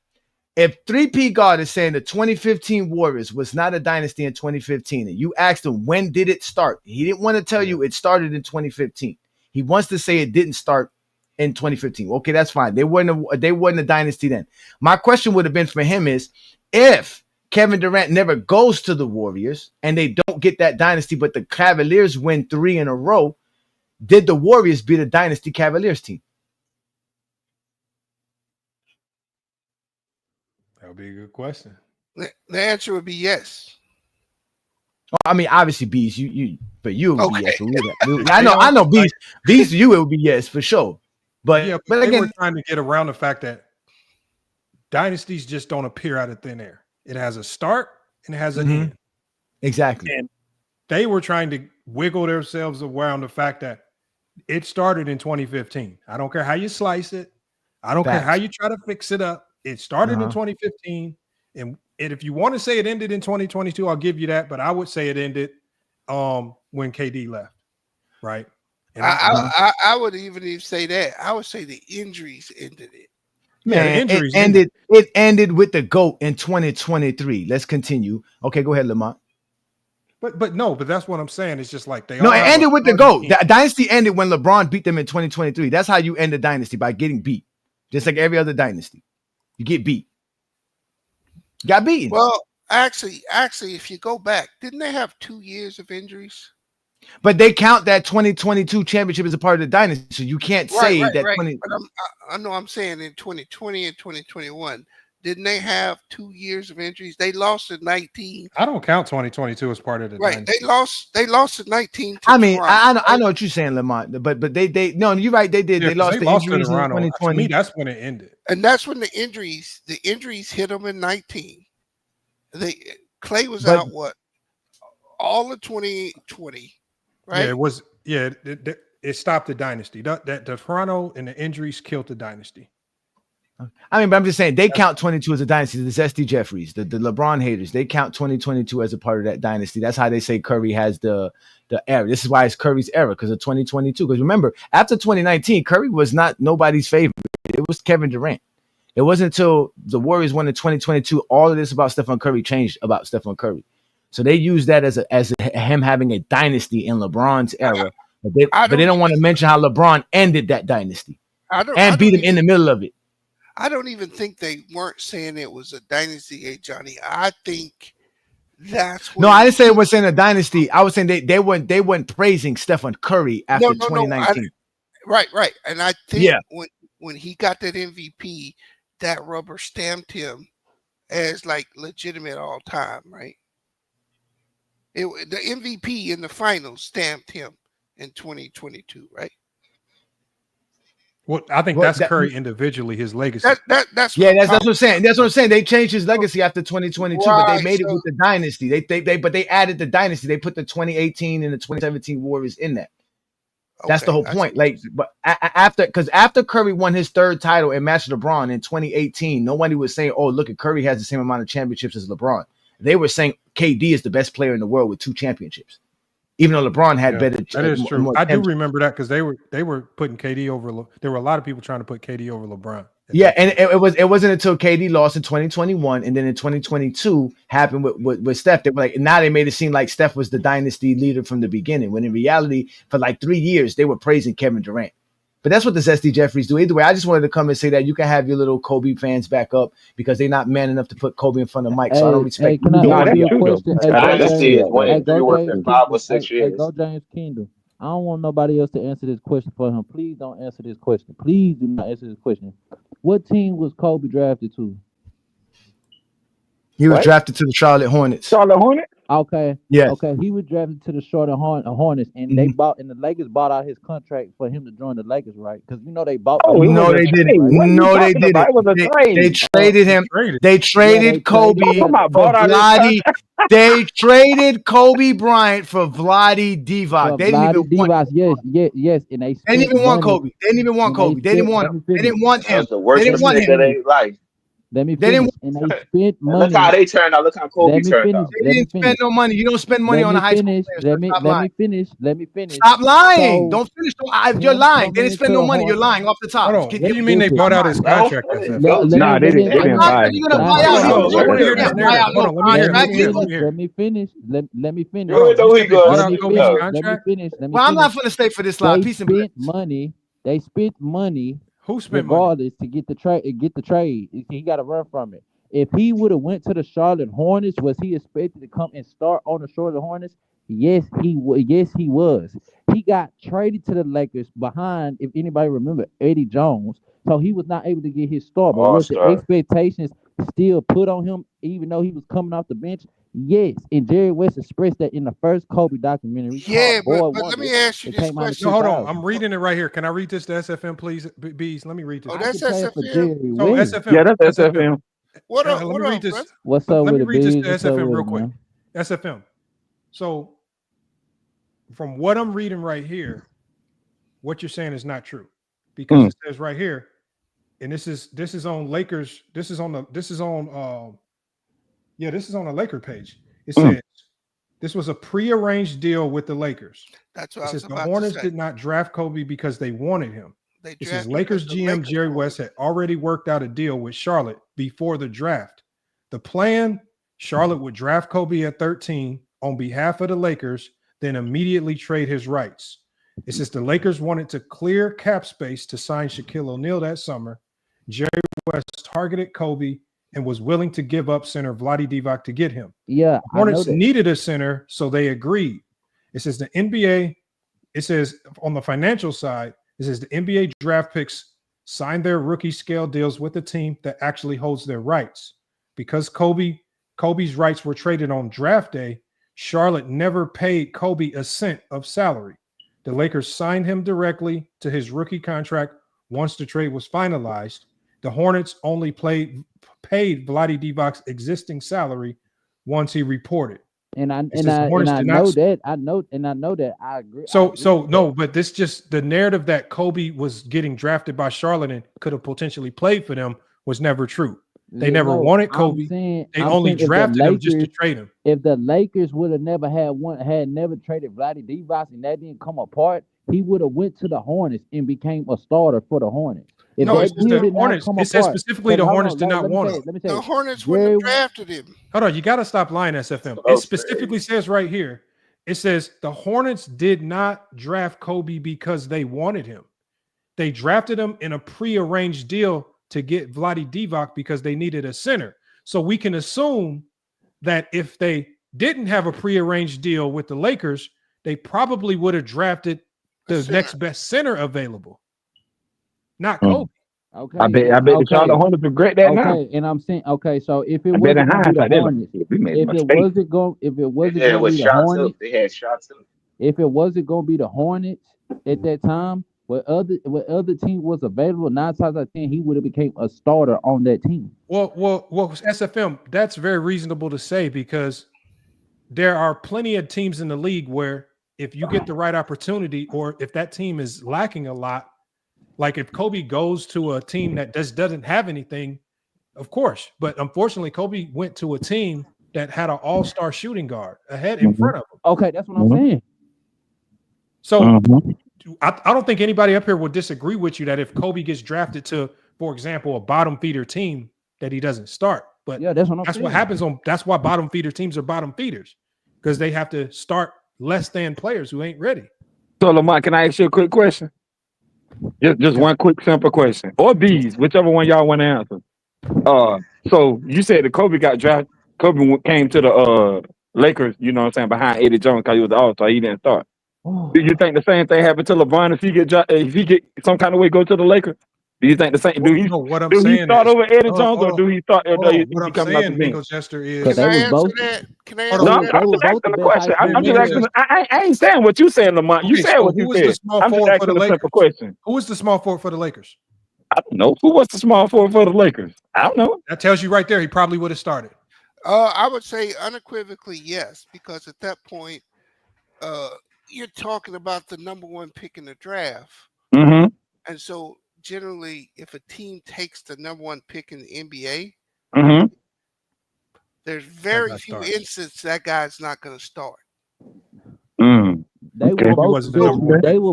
if 3P God is saying the 2015 Warriors was not a dynasty in 2015, and you asked him when did it start, he didn't want to tell you it started in 2015. He wants to say it didn't start in 2015. Okay, that's fine. They weren't a dynasty then. My question would have been for him is, if Kevin Durant never goes to the Warriors and they don't get that dynasty, but the Cavaliers win 3 in a row, did the Warriors beat a dynasty Cavaliers team? That would be a good question. The answer would be yes. I mean, obviously, Bees, but you would be Okay. yes. But I know, Bees, to you it would be yes for sure. But Yeah, but they again, were trying to get around the fact that dynasties just don't appear out of thin air. It has a start and it has an end. Exactly. And they were trying to wiggle themselves around the fact that it started in 2015. I don't care how you slice it. I don't care how you try to fix it up. It started in 2015. And if you want to say it ended in 2022, I'll give you that. But I would say it ended when KD left. Right. And I would even say that. I would say the injuries ended it. Man, it ended with the GOAT in 2023. Let's continue. Okay, go ahead, Lamont. But that's what I'm saying. It's just like they It all have ended a with the starting GOAT. The dynasty ended when LeBron beat them in 2023. That's how you end the dynasty, by getting beat. Just like every other dynasty. You get beat. You got beaten. Well, actually, if you go back, didn't they have 2 years of injuries? But they count that 2022 championship as a part of the dynasty. So you can't say that 20. But I know I'm saying in 2020 and 2021, didn't they have 2 years of injuries? They lost in 19. I don't count 2022 as part of the dynasty. They lost in 19. I mean, I know what you're saying, Lamont, but they no, you're right. They did. Yeah, they lost the injuries in 2020. To me, that's when it ended. And that's when the injuries hit them in 19. Clay was out all of 2020, right? Yeah, it was. Yeah, it stopped the dynasty. The Toronto and the injuries killed the dynasty. I mean, but I'm just saying they count 22 as a dynasty. The Zesty Jeffries, the LeBron haters, they count 2022 as a part of that dynasty. That's how they say Curry has the era. This is why it's Curry's era, because of 2022. Because remember, after 2019, Curry was not nobody's favorite. It was Kevin Durant. It wasn't until the Warriors won in 2022, all of this about Stephen Curry changed about Stephen Curry. So they use that as him having a dynasty in LeBron's era. But they don't want to mention how LeBron ended that dynasty and beat him in the middle of it. I don't even think they weren't saying it was a dynasty, hey Johnny. I think that's no. I didn't say it was in a dynasty. I was saying they weren't praising Stephen Curry after 2019. Right. And I think when he got that MVP, that rubber stamped him as like legitimate all time, right? The MVP in the finals stamped him in 2022, right? Well, I think that's Curry individually, his legacy. That's what I'm saying. That's what I'm saying. They changed his legacy after 2022, but they made it with the dynasty. They added the dynasty. They put the 2018 and the 2017 Warriors in that. That's the whole point. Like, but after Curry won his third title and matched LeBron in 2018, nobody was saying, "Oh, look at Curry has the same amount of championships as LeBron." They were saying KD is the best player in the world with 2 championships. Even though LeBron had better. That is true. I do remember that because they were putting KD over. There were a lot of people trying to put KD over LeBron. Yeah, and it wasn't until KD lost in 2021, and then in 2022 happened with Steph. They were like, now they made it seem like Steph was the dynasty leader from the beginning, when in reality, for like 3 years they were praising Kevin Durant. But that's what the Zesty Jeffries do. Either way, I just wanted to come and say that you can have your little Kobe fans back up because they're not man enough to put Kobe in front of Mike. So I don't respect. Go James Kingdom. I don't want nobody else to answer this question for him. Please don't answer this question. Please do not answer this question. What team was Kobe drafted to? He was drafted to the Charlotte Hornets. Charlotte Hornets? Okay. Yeah. Okay. He was drafted to the Charlotte Hornets, and they bought, and the Lakers bought out his contract for him to join the Lakers, right? Because you know they bought. No, they didn't. No, they didn't. They traded him. They traded Kobe for Vlade. They traded Kobe Bryant for Vlade Divac. They didn't even want. Yes, and they didn't even want Kobe. They didn't even want Kobe. They didn't want him. They didn't want him. That's the worst mistake of their life. Let me finish. And they spent money. Look how they turned out. Look how Kobe turned out. They didn't spend no money. You don't spend money on a high school player. Let me finish. Stop lying. Don't finish. You're lying. They didn't spend no money. You're lying off the top. What do you mean they bought out his contract? Nah, they didn't buy. You're gonna buy out. Let me finish. Let me finish. Well, I'm not gonna stay for this line. Peace and blessings. They spent money. Who spent regardless to get the trade? He got to run from it. If he would have went to the Charlotte Hornets, was he expected to come and start on the Charlotte Hornets? Yes, he was. He got traded to the Lakers behind, if anybody remember, Eddie Jones. So he was not able to get his start. But with the expectations still put on him, even though he was coming off the bench? Yes. And Jerry West expressed that in the first Kobe documentary. Yeah, but let me ask you this question. No, hold on. I'm reading it right here. Can I read this to SFM, please? Bees, let me read this. Oh, that's SFM. So SFM. Yeah, that's SFM. What up? Let me read this. What's up? Let me with read it, this to SFM real quick. SFM. So from what I'm reading right here, what you're saying is not true, because it says right here, and this is on Lakers. This is on the Laker page. It says this was a prearranged deal with the Lakers. That's what the Hornets did not draft Kobe because they wanted him. It says Lakers GM Jerry West had already worked out a deal with Charlotte before the draft. The plan: Charlotte would draft Kobe at 13 on behalf of the Lakers, then immediately trade his rights. It says the Lakers wanted to clear cap space to sign Shaquille O'Neal that summer. Jerry West targeted Kobe and was willing to give up center Vlade Divac to get him. Yeah, Hornets needed a center, so they agreed. It says the NBA, it says on the financial side, it says the NBA draft picks signed their rookie scale deals with the team that actually holds their rights. Because Kobe's rights were traded on draft day, Charlotte never paid Kobe a cent of salary. The Lakers signed him directly to his rookie contract once the trade was finalized. The Hornets only paid Vlade Divac's existing salary once he reported. And I It and says the I and Hornets I did know not. that I know that I agree. So no, but this just the narrative that Kobe was getting drafted by Charlotte and could have potentially played for them was never true. They never No, wanted I'm Kobe. saying They only if the drafted him just to Lakers trade him. if the Lakers would have never had never traded Vlade Divac and that didn't come apart, he would have went to the Hornets and became a starter for the Hornets. If No, that it's just deal the did not Hornets. come It says apart, specifically the hold Hornets on, did not let me want say him. it. Let me say The it. Hornets wouldn't have drafted him. Hold on, you got to stop lying, SFM. Oh, It specifically says right here, it says the Hornets did not draft Kobe because they wanted him. They drafted him in a prearranged deal to get Vlade Divac because they needed a center. So we can assume that if they didn't have a prearranged deal with the Lakers, they probably would have drafted the next best center available, not Kobe. Okay, I bet the Charlotte Hornets regret that now. Okay, and I'm saying okay. So if it I bet in wasn't gonna be the hindsight, they're like, Hornets, "Yeah, we made a if it mistake." wasn't going Yeah, it to was be the shots Hornets, up. They had shots up. if it wasn't going to be the Hornets at that time, what other team was available, 9 times out of 10, he would have became a starter on that team. Well, SFM, that's very reasonable to say because there are plenty of teams in the league where if you get the right opportunity or if that team is lacking a lot, like if Kobe goes to a team that doesn't have anything, of course. But unfortunately, Kobe went to a team that had an all-star shooting guard ahead in front of him. Okay, that's what I'm saying. So I don't think anybody up here would disagree with you that if Kobe gets drafted to, for example, a bottom feeder team, that he doesn't start. But yeah, that's what I'm saying. What happens that's why bottom feeder teams are bottom feeders, because they have to start less than players who ain't ready. So Lamont, can I ask you a quick question? Just one quick simple question. Or B's, whichever one y'all want to answer. So you said that Kobe got drafted. Kobe came to the Lakers, you know what I'm saying, behind Eddie Jones because he was the all-star. He didn't start. Do you think the same thing happened to LeBron if he get some kind of way go to the Lakers? Do you think the same? Do he start over Eddie Jones or do he start? What I'm saying, Mingo Chester, is Can I answer that? Can I answer No, that? I'm just asking the question. I'm just asking. I ain't saying what you saying, Lamont. You said what you said. I'm just asking a simple question. Who is the small forward for the Lakers? I don't know. Who was the small forward for the Lakers? I don't know. That tells you right there he probably would have started. I would say unequivocally yes, because at that point, you're talking about the #1 pick in the draft. Mm-hmm. And so generally, if a team takes the #1 pick in the NBA, there's very few instances that guy's not going to start. They were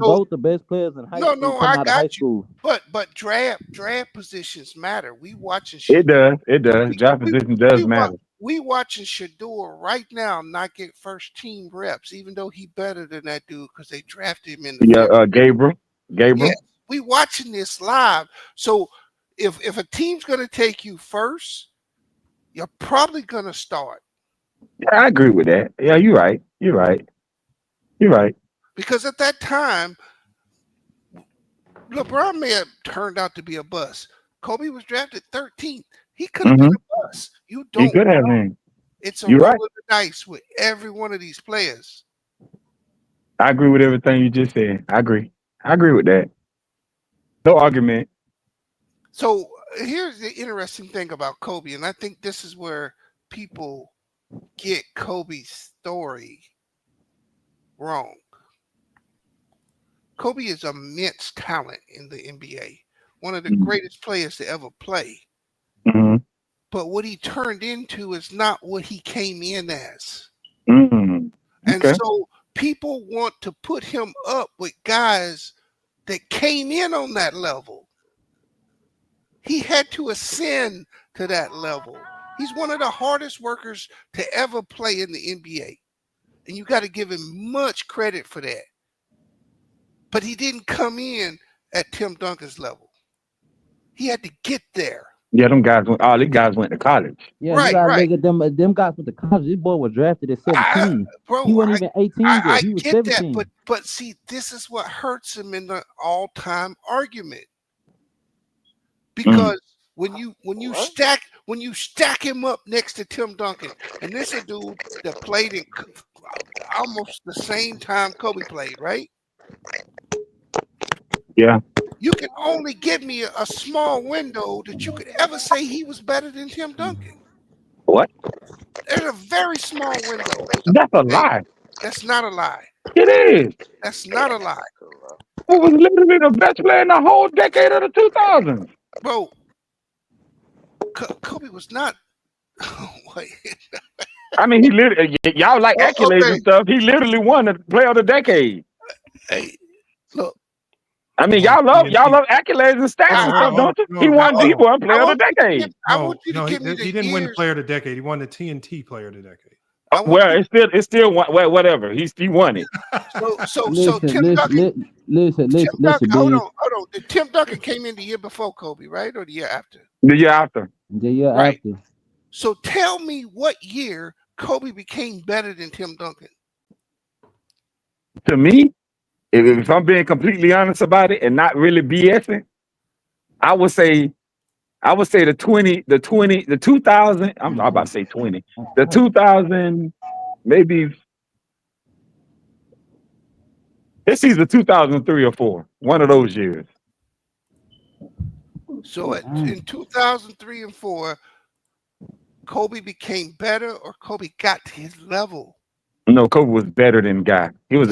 both the best players in high school. No, I got you. But draft positions matter. We watching. It does. Draft position does matter. We watching Shador right now not get first team reps, even though he better than that dude because they drafted him in the Gabriel. Yes, we watching this live. So if a team's gonna take you first, you're probably gonna start. Yeah, I agree with that. Yeah, you're right. Because at that time, LeBron may have turned out to be a bust. Kobe was drafted 13th. He could have been a bust. You don't. He could have been. It's a roll of the dice with every one of these players. I agree with everything you just said. I agree with that. No argument. So here's the interesting thing about Kobe, and I think this is where people get Kobe's story wrong. Kobe is immense talent in the NBA, one of the greatest players to ever play. But what he turned into is not what he came in as. And so people want to put him up with guys that came in on that level. He had to ascend to that level. He's one of the hardest workers to ever play in the NBA. And you got to give him much credit for that. But he didn't come in at Tim Duncan's level. He had to get there. Yeah, all these guys went to college. Yeah, right. Look at them guys went to college. This boy was drafted at 17. Bro, he wasn't even 18 yet. He was get 17. that, but see, this is what hurts him in the all-time argument. Because when you stack him up next to Tim Duncan, and this is a dude that played in almost the same time Kobe played, right? Yeah. You can only give me a small window that you could ever say he was better than Tim Duncan. What? There's a very small window. That's a lie. That's not a lie. It is. That's not a lie. Who was literally the best player in the whole decade of the 2000s? Bro, Kobe was not. Wait. I mean, he literally, y'all like Well, accolades okay. and stuff. He literally won the player of the decade. Hey, look. I mean, y'all love accolades and stats and stuff, don't you? He won player of the decade. I want you to No, give me the he didn't win the years. player of the decade. He won the TNT player of the decade. Well, it's still whatever. He won it. So Tim Duncan. Listen, Hold big. on. Tim Duncan came in the year before Kobe, right, or the year after? The year after. The year Right. after. So tell me what year Kobe became better than Tim Duncan. To me, if I'm being completely honest about it and not really BSing, I would say the 2000. I'm about to say 20. The 2000, maybe. It's either 2003 or 4. One of those years. So in 2003 and 4, Kobe became better, or Kobe got to his level. No, Kobe was better than Guy. It was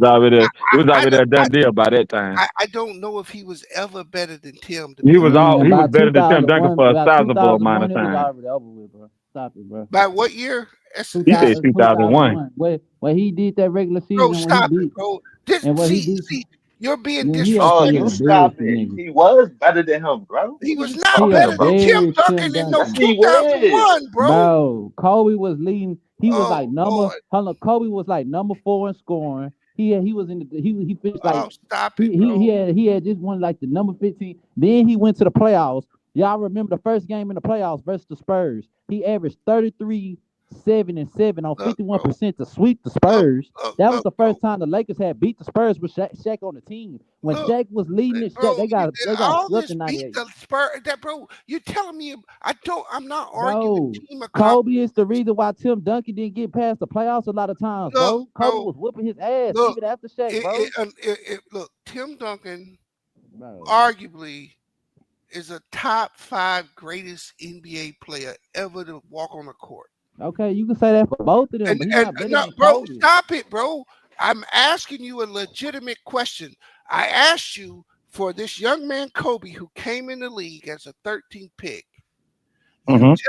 already a done deal by that time. I don't know if he was ever better than Tim. He was better than Tim Duncan for a by sizable amount of 2001, it was time. already over with, bro. Stop it, bro. By what year? He said 2001. Where he did that regular season. Bro, when stop he it, did, bro. and what he did. See, you're being Man, he disrespectful. Stop it. He was better than him, bro. He was He not a better than Tim very Duncan Tim in no Duncan. 2001, bro. Bro, Kobe was leading. He was Oh, like number. Lord. Hold on, Kobe was like number 4 in scoring. He was in the. He finished like. Oh, stop it, bro. He had just won like the number 15. Then he went to the playoffs. Y'all remember the first game in the playoffs versus the Spurs? He averaged 33, 7 and 7 on 51% to sweep the Spurs. That was the first time the Lakers had beat the Spurs with Shaq on the team. When Shaq was leading it, Bro, they got all swept this in beat 98. the Spurs. That, bro, you're telling me I'm not Bro, arguing team Kobe is the reason why Tim Duncan didn't get past the playoffs a lot of times, bro. Kobe was whooping his ass even after Shaq, bro. Look, Tim Duncan Bro. arguably is a top 5 greatest NBA player ever to walk on the court. Okay, you can say that for both of them, but he's not better than bro, Kobe. stop it, bro. I'm asking you a legitimate question. I asked you for this young man Kobe who came in the league as a 13th pick. All right.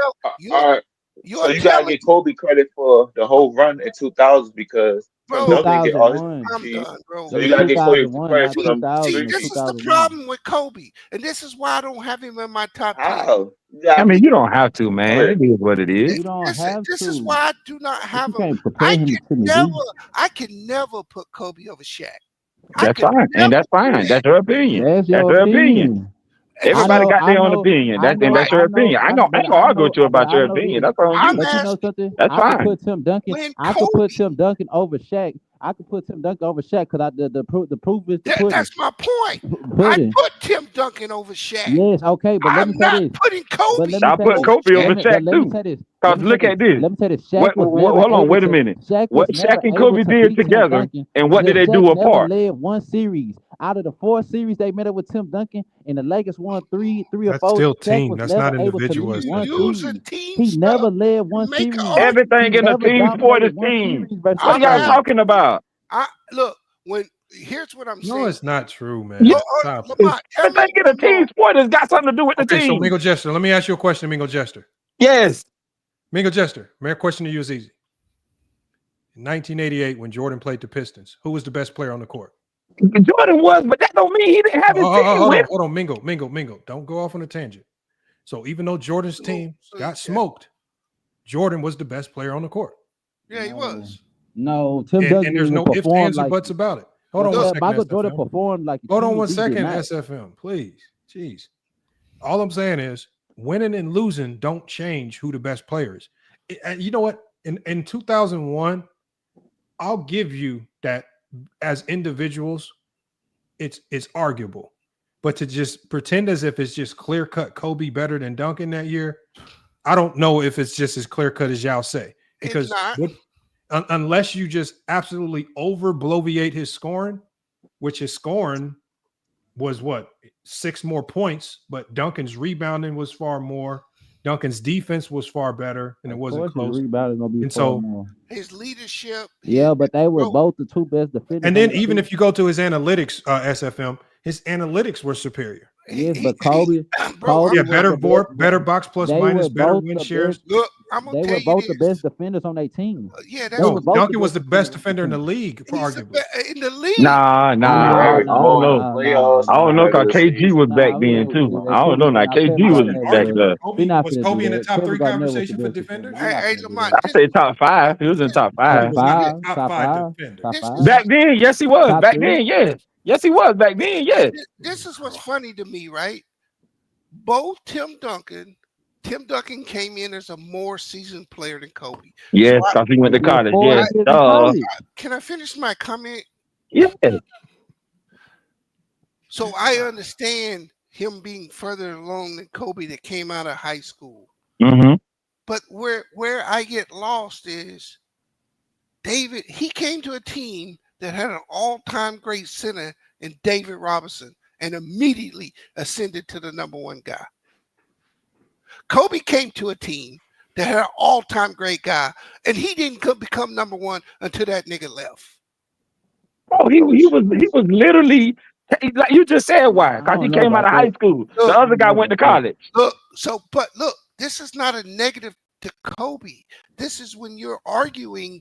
So you gotta give Kobe credit for the whole run in 2000 because Tim Duncan didn't get all his 2001. I'm done, bro. So you gotta give Kobe 2001, credit not for them 2000. See, three this is peats. the problem with Kobe, and this is why I don't have him in my top 10. How? I mean, you don't have to, man. It is what it is. You don't have This to. is why I do not have You him. can't prepare him to the I can never put Kobe over Shaq. That's fine, and that's fine. That's her opinion. That's That's your her opinion. opinion. Everybody got their own opinion. That's her opinion. I ain't gonna argue with you about your opinion. That's on you. But you know something? That's I could fine. put Tim Duncan. I could put Tim Duncan over Shaq. I could put Tim Duncan over Shaq because the proof is the pudding. That's my point. Pudding. I put Tim Duncan over Shaq. Yes, okay, but let me say this. Putting Kobe. I put Kobe over Shaq let me too. say this. Because look at this. Let me say this. Shaq was Hold never on, wait a able to- minute. Shaq What was Shaq never and Kobe able to did beat Tim together, Duncan. and what did they Shaq do never apart? led one series. Out of the 4 series they met up with Tim Duncan, and the Lakers won three or That's 4. still Shaq team. was That's never not able to individual. lead That's one using series. He never led one series. Everything He in a never team sport is dominated one team. series versus What are y'all Shaq. talking about? Look, here's what I'm saying. No, it's not true, man. Yeah. Stop. Lamar, tell me, Everything in a team sport has got something to do with the Okay, so team. Mingo Jester, let me ask you a question, Mingo Jester. Yes. Mingo Jester, my question to you is easy. In 1988, when Jordan played the Pistons, who was the best player on the court? Jordan was, but that don't mean he didn't have his team with. Hold on, Mingo. Don't go off on a tangent. So even though Jordan's team got smoked, Jordan was the best player on the court. Yeah, he was. No, Tim And Duncan there's even no ifs, performed ands, or like. buts about it. Hold on one second, Michael SFM. Jordan performed like. Hold on one he did second, not. SFM, please. Jeez. All I'm saying is winning and losing don't change who the best player is. And you know what? In 2001, I'll give you that as individuals, it's arguable. But to just pretend as if it's just clear-cut Kobe better than Duncan that year, I don't know if it's just as clear-cut as y'all say. Because unless you just absolutely over-bloviate his scoring, which his scoring was 6 more points, but Duncan's rebounding was far more. Duncan's defense was far better, and it wasn't Of course, close. his rebound is gonna be And far so, more. His leadership. Yeah, but they were both the two best defenders. and then even if you go to his analytics, SFM, his analytics were superior. Yes, but Kobe, Yeah, better box plus they minus, were better both win the shares. best- Look, I'm gonna They tell were you both the this. best defenders on their team. Yeah, They that's were both Duncan the was the best defenders defender in the on league, arguably. in the league. Nah, I don't know. I don't know because KG was back then too. I don't know. Now KG was back there. Was Kobe in the top 3 conversation for defenders? Hey, Lamont, I say top 5. He was in top 5. Top five defender. Back then, yes, he was. Top Back 3? then, yes. Yes, he was. Back then, yes. This is what's funny to me, right? Both Tim Duncan came in as a more seasoned player than Kobe. Yes, because he went to college. Yes. Can I finish my comment? Yeah. So I understand him being further along than Kobe that came out of high school. Mm-hmm. But where I get lost is David, he came to a team that had an all-time great center in David Robinson and immediately ascended to the #1 guy. Kobe came to a team that had an all-time great guy, and he didn't become #1 until that nigga left. Oh, he was literally, like you just said, why? Because he came out of high school. The other guy went to college. Look, this is not a negative to Kobe. This is when you're arguing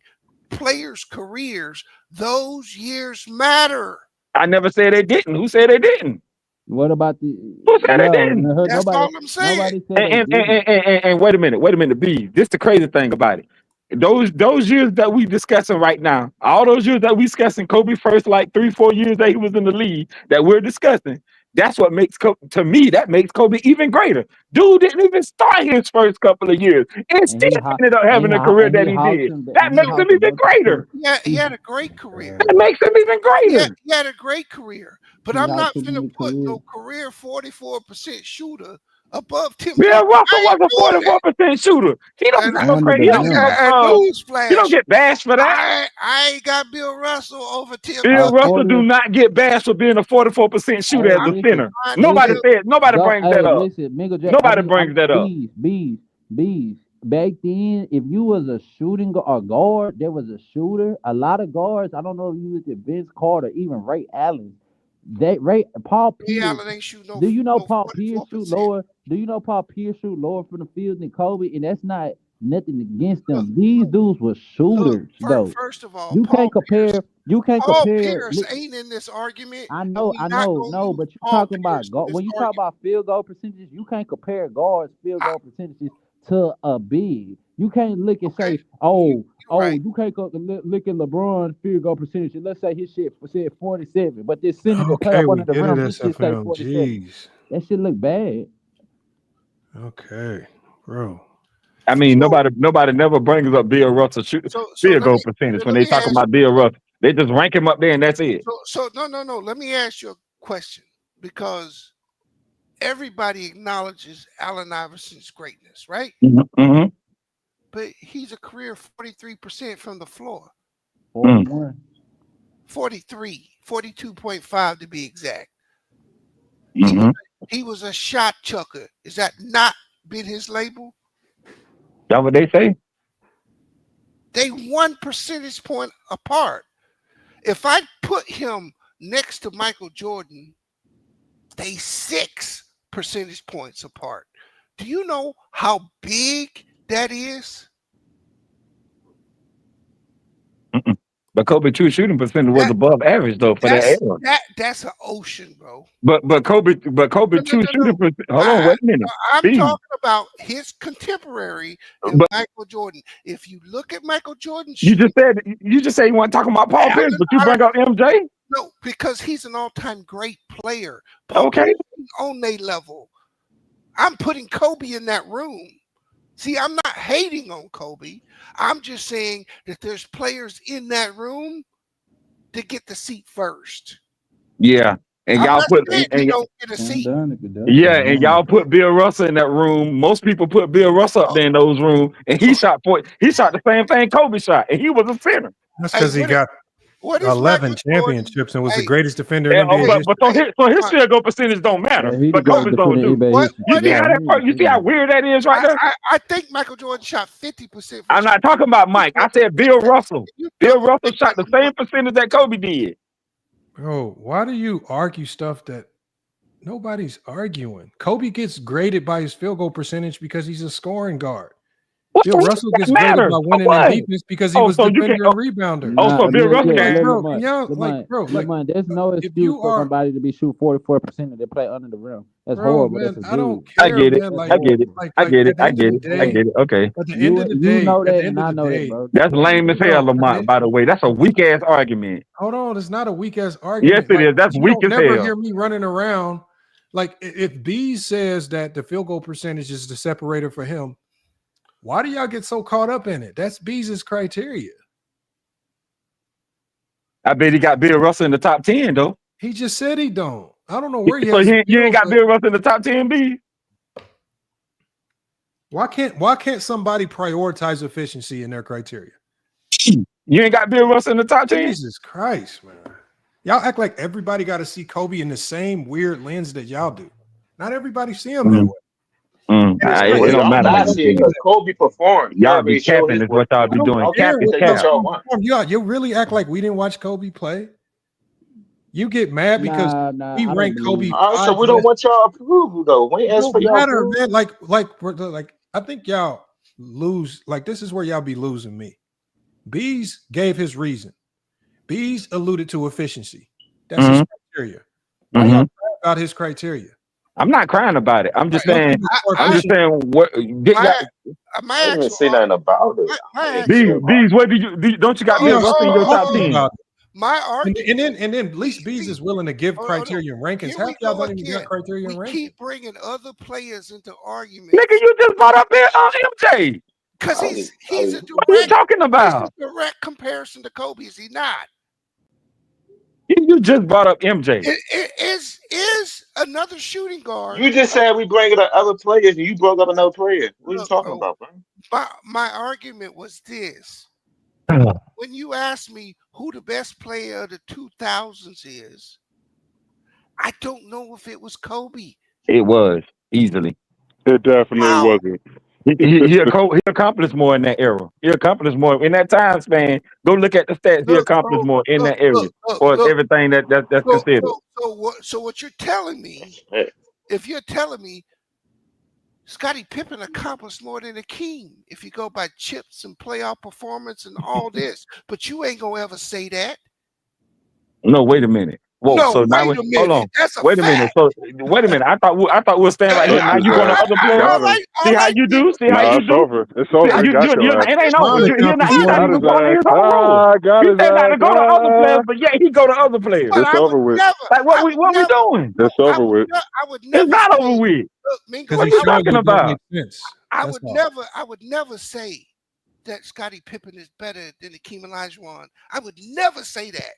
players' careers. Those years matter. I never said they didn't. Who said they didn't? What about the? Who said they didn't? That's all I'm saying. Nobody said they didn't. And wait a minute, B. This the crazy thing about it. Those years that we discussing right now, all those years that we discussing, Kobe first like 3-4 years that he was in the league that we're discussing. That's what makes to me that makes Kobe even greater. Dude didn't even start his first couple of years and still ended up having a career that he did. That makes him even greater. Yeah, he had a great career. That makes him even greater. He had a great career. But I'm not gonna put no career 44% shooter above Tim. Bill Russell was a 44% shooter. He don't get no credit. You don't get bashed for that. I ain't got Bill Russell over Tim. Bill Russell do not get bashed for being a 44% shooter as a center. Nobody brings that up. Nobody brings that up. Bees. Back then, if you was a shooting guard, there was a shooter. A lot of guards. I don't know if you look at Vince Carter, even Ray Allen. Paul Pierce. Allen ain't shooting no. Do you know Paul Pierce shoot lower? Do you know Paul Pierce shoot lower from the field than Kobe? And that's not nothing against them. These dudes were shooters, though. First of all, you can't compare. Paul Pierce ain't in this argument. I know, but you're talking about when you talk about field goal percentages, you can't compare guards' field goal percentages to a big. You can't look and say, you can't go look at LeBron field goal percentage. Let's say his shit said 47, but this center that cut up under the rim, his shit say 47. That shit look bad. Okay, bro. I mean, nobody never brings up Bill Russell field goal percentage when they talk about Bill Russell. They just rank him up there and that's it. So no. Let me ask you a question because everybody acknowledges Allen Iverson's greatness, right? Mm-hmm. But he's a career 43% from the floor. 42.5 to be exact. Mm-hmm. He was a shot chucker. Is that not been his label? That's what they say. They 1 percentage point apart. If I put him next to Michael Jordan, they 6 percentage points apart. Do you know how big that is? Mm-mm. But Kobe true shooting percentage was above average though for that era. That's an ocean, bro. But Kobe true shooting percentage. Hold on, wait a minute. I'm talking about his contemporary Michael Jordan. If you look at Michael Jordan, you just said you weren't talking about Paul Pierce, but you bring up MJ. No, because he's an all-time great player. Okay, on their level, I'm putting Kobe in that room. See, I'm not hating on Kobe. I'm just saying that there's players in that room that get the seat first. Yeah, and y'all put don't get a seat. And y'all put Bill Russell in that room. Most people put Bill Russell up there in those rooms, and he shot the same thing Kobe shot, and he was a center. That's because he got What is 11 Michael Jordan? championships and was the Hey, greatest defender in Yeah, NBA but history. so his field goal percentage don't matter, Yeah, he the but greatest Kobe's don't defender in do. NBA history. You see Yeah, how that? You see how weird that is right there? I think Michael Jordan shot 50%. I'm not talking about Mike. I said Bill Russell. Bill Russell shot the same percentage that Kobe did. Bro, why do you argue stuff that nobody's arguing? Kobe gets graded by his field goal percentage because he's a scoring guard. Bill Russell gets graded by winning in defense because he was defender and rebounder. So Bill Russell got bro, can y'all Lamont, there's no excuse for somebody to be shooting 44% and they play under the rim. That's bro, horrible. man, That's I don't I care, get it. man. Like, I get it. I get it. I get it. I get it. Okay. At the end of the day, you know at the that, end and of I the know that, day, bro. That's lame as hell, Lamont, by the way. That's a weak ass argument. Hold on, it's not a weak ass Yes, argument. it is. That's you weak don't as never hell. hear me running around. Like, if B says that the field goal percentage is the separator for him, why do y'all get so caught up in it? That's B's criteria. I bet he got Bill Russell in the top 10, though. He just said he don't. I don't know where he So has. you ain't got Bill Russell in the top 10, B? Why can't somebody prioritize efficiency in their criteria? You ain't got Bill Russell in the top 10? Jesus Christ, man. Y'all act like everybody got to see Kobe in the same weird lens that y'all do. Not everybody see him that way. It don't matter. I see it because Kobe performed. He Y'all be already showed capping his is what y'all be doing. Cap is cap. You really act like we didn't watch Kobe play? You get mad because we rank Kobe. So we don't want y'all approval though. We ain't ask for y'all matter, approval. man. Like I think y'all lose. Like this is where y'all be losing me. Bees gave his reason. Bees alluded to efficiency. That's his criteria. Why y'all cry about his criteria? I'm not crying about it. I'm just saying. I'm just saying. What? I didn't even say nothing about it. Bees, what do you? Don't you got Bill Russell in your top 10? My argument, and then at least Bees is willing to give criteria and rankings. Half y'all don't even got criteria and rankings. Keep bringing other players into arguments. Nigga, you just brought up MJ. Because he's a direct. What are you talking about? He's a direct comparison to Kobe. Is he not? You just brought up MJ. It is another shooting guard. You just said we bring up other players, and you brought up another player. What are you talking about, man? My argument was this. When you ask me who the best player of the 2000s is, I don't know if it was Kobe. It was easily. It definitely wasn't. He accomplished more in that era. He accomplished more in that time span. Go look at the stats. He accomplished more in that area, or everything that's considered. So what you're telling me? If you're telling me Scottie Pippen accomplished more than Akeem, if you go by chips and playoff performance and all this, but you ain't gonna ever say that. No, wait a minute. Whoa, No, so now wait a minute. hold on. That's a Wait a minute. So wait a minute. I thought we were staying right here. Now you going to other players? See how you do? See how you it's do? over. It's over. It ain't over. You're not even following his own rules. You said not to go to other players, but yeah, he go to other players. It's over with. Like what we doing? It's over with. I would never. It's not over with. Mingo, What are you talking about? I would never say that Scottie Pippen is better than Akeem Olajuwon. I would never say that.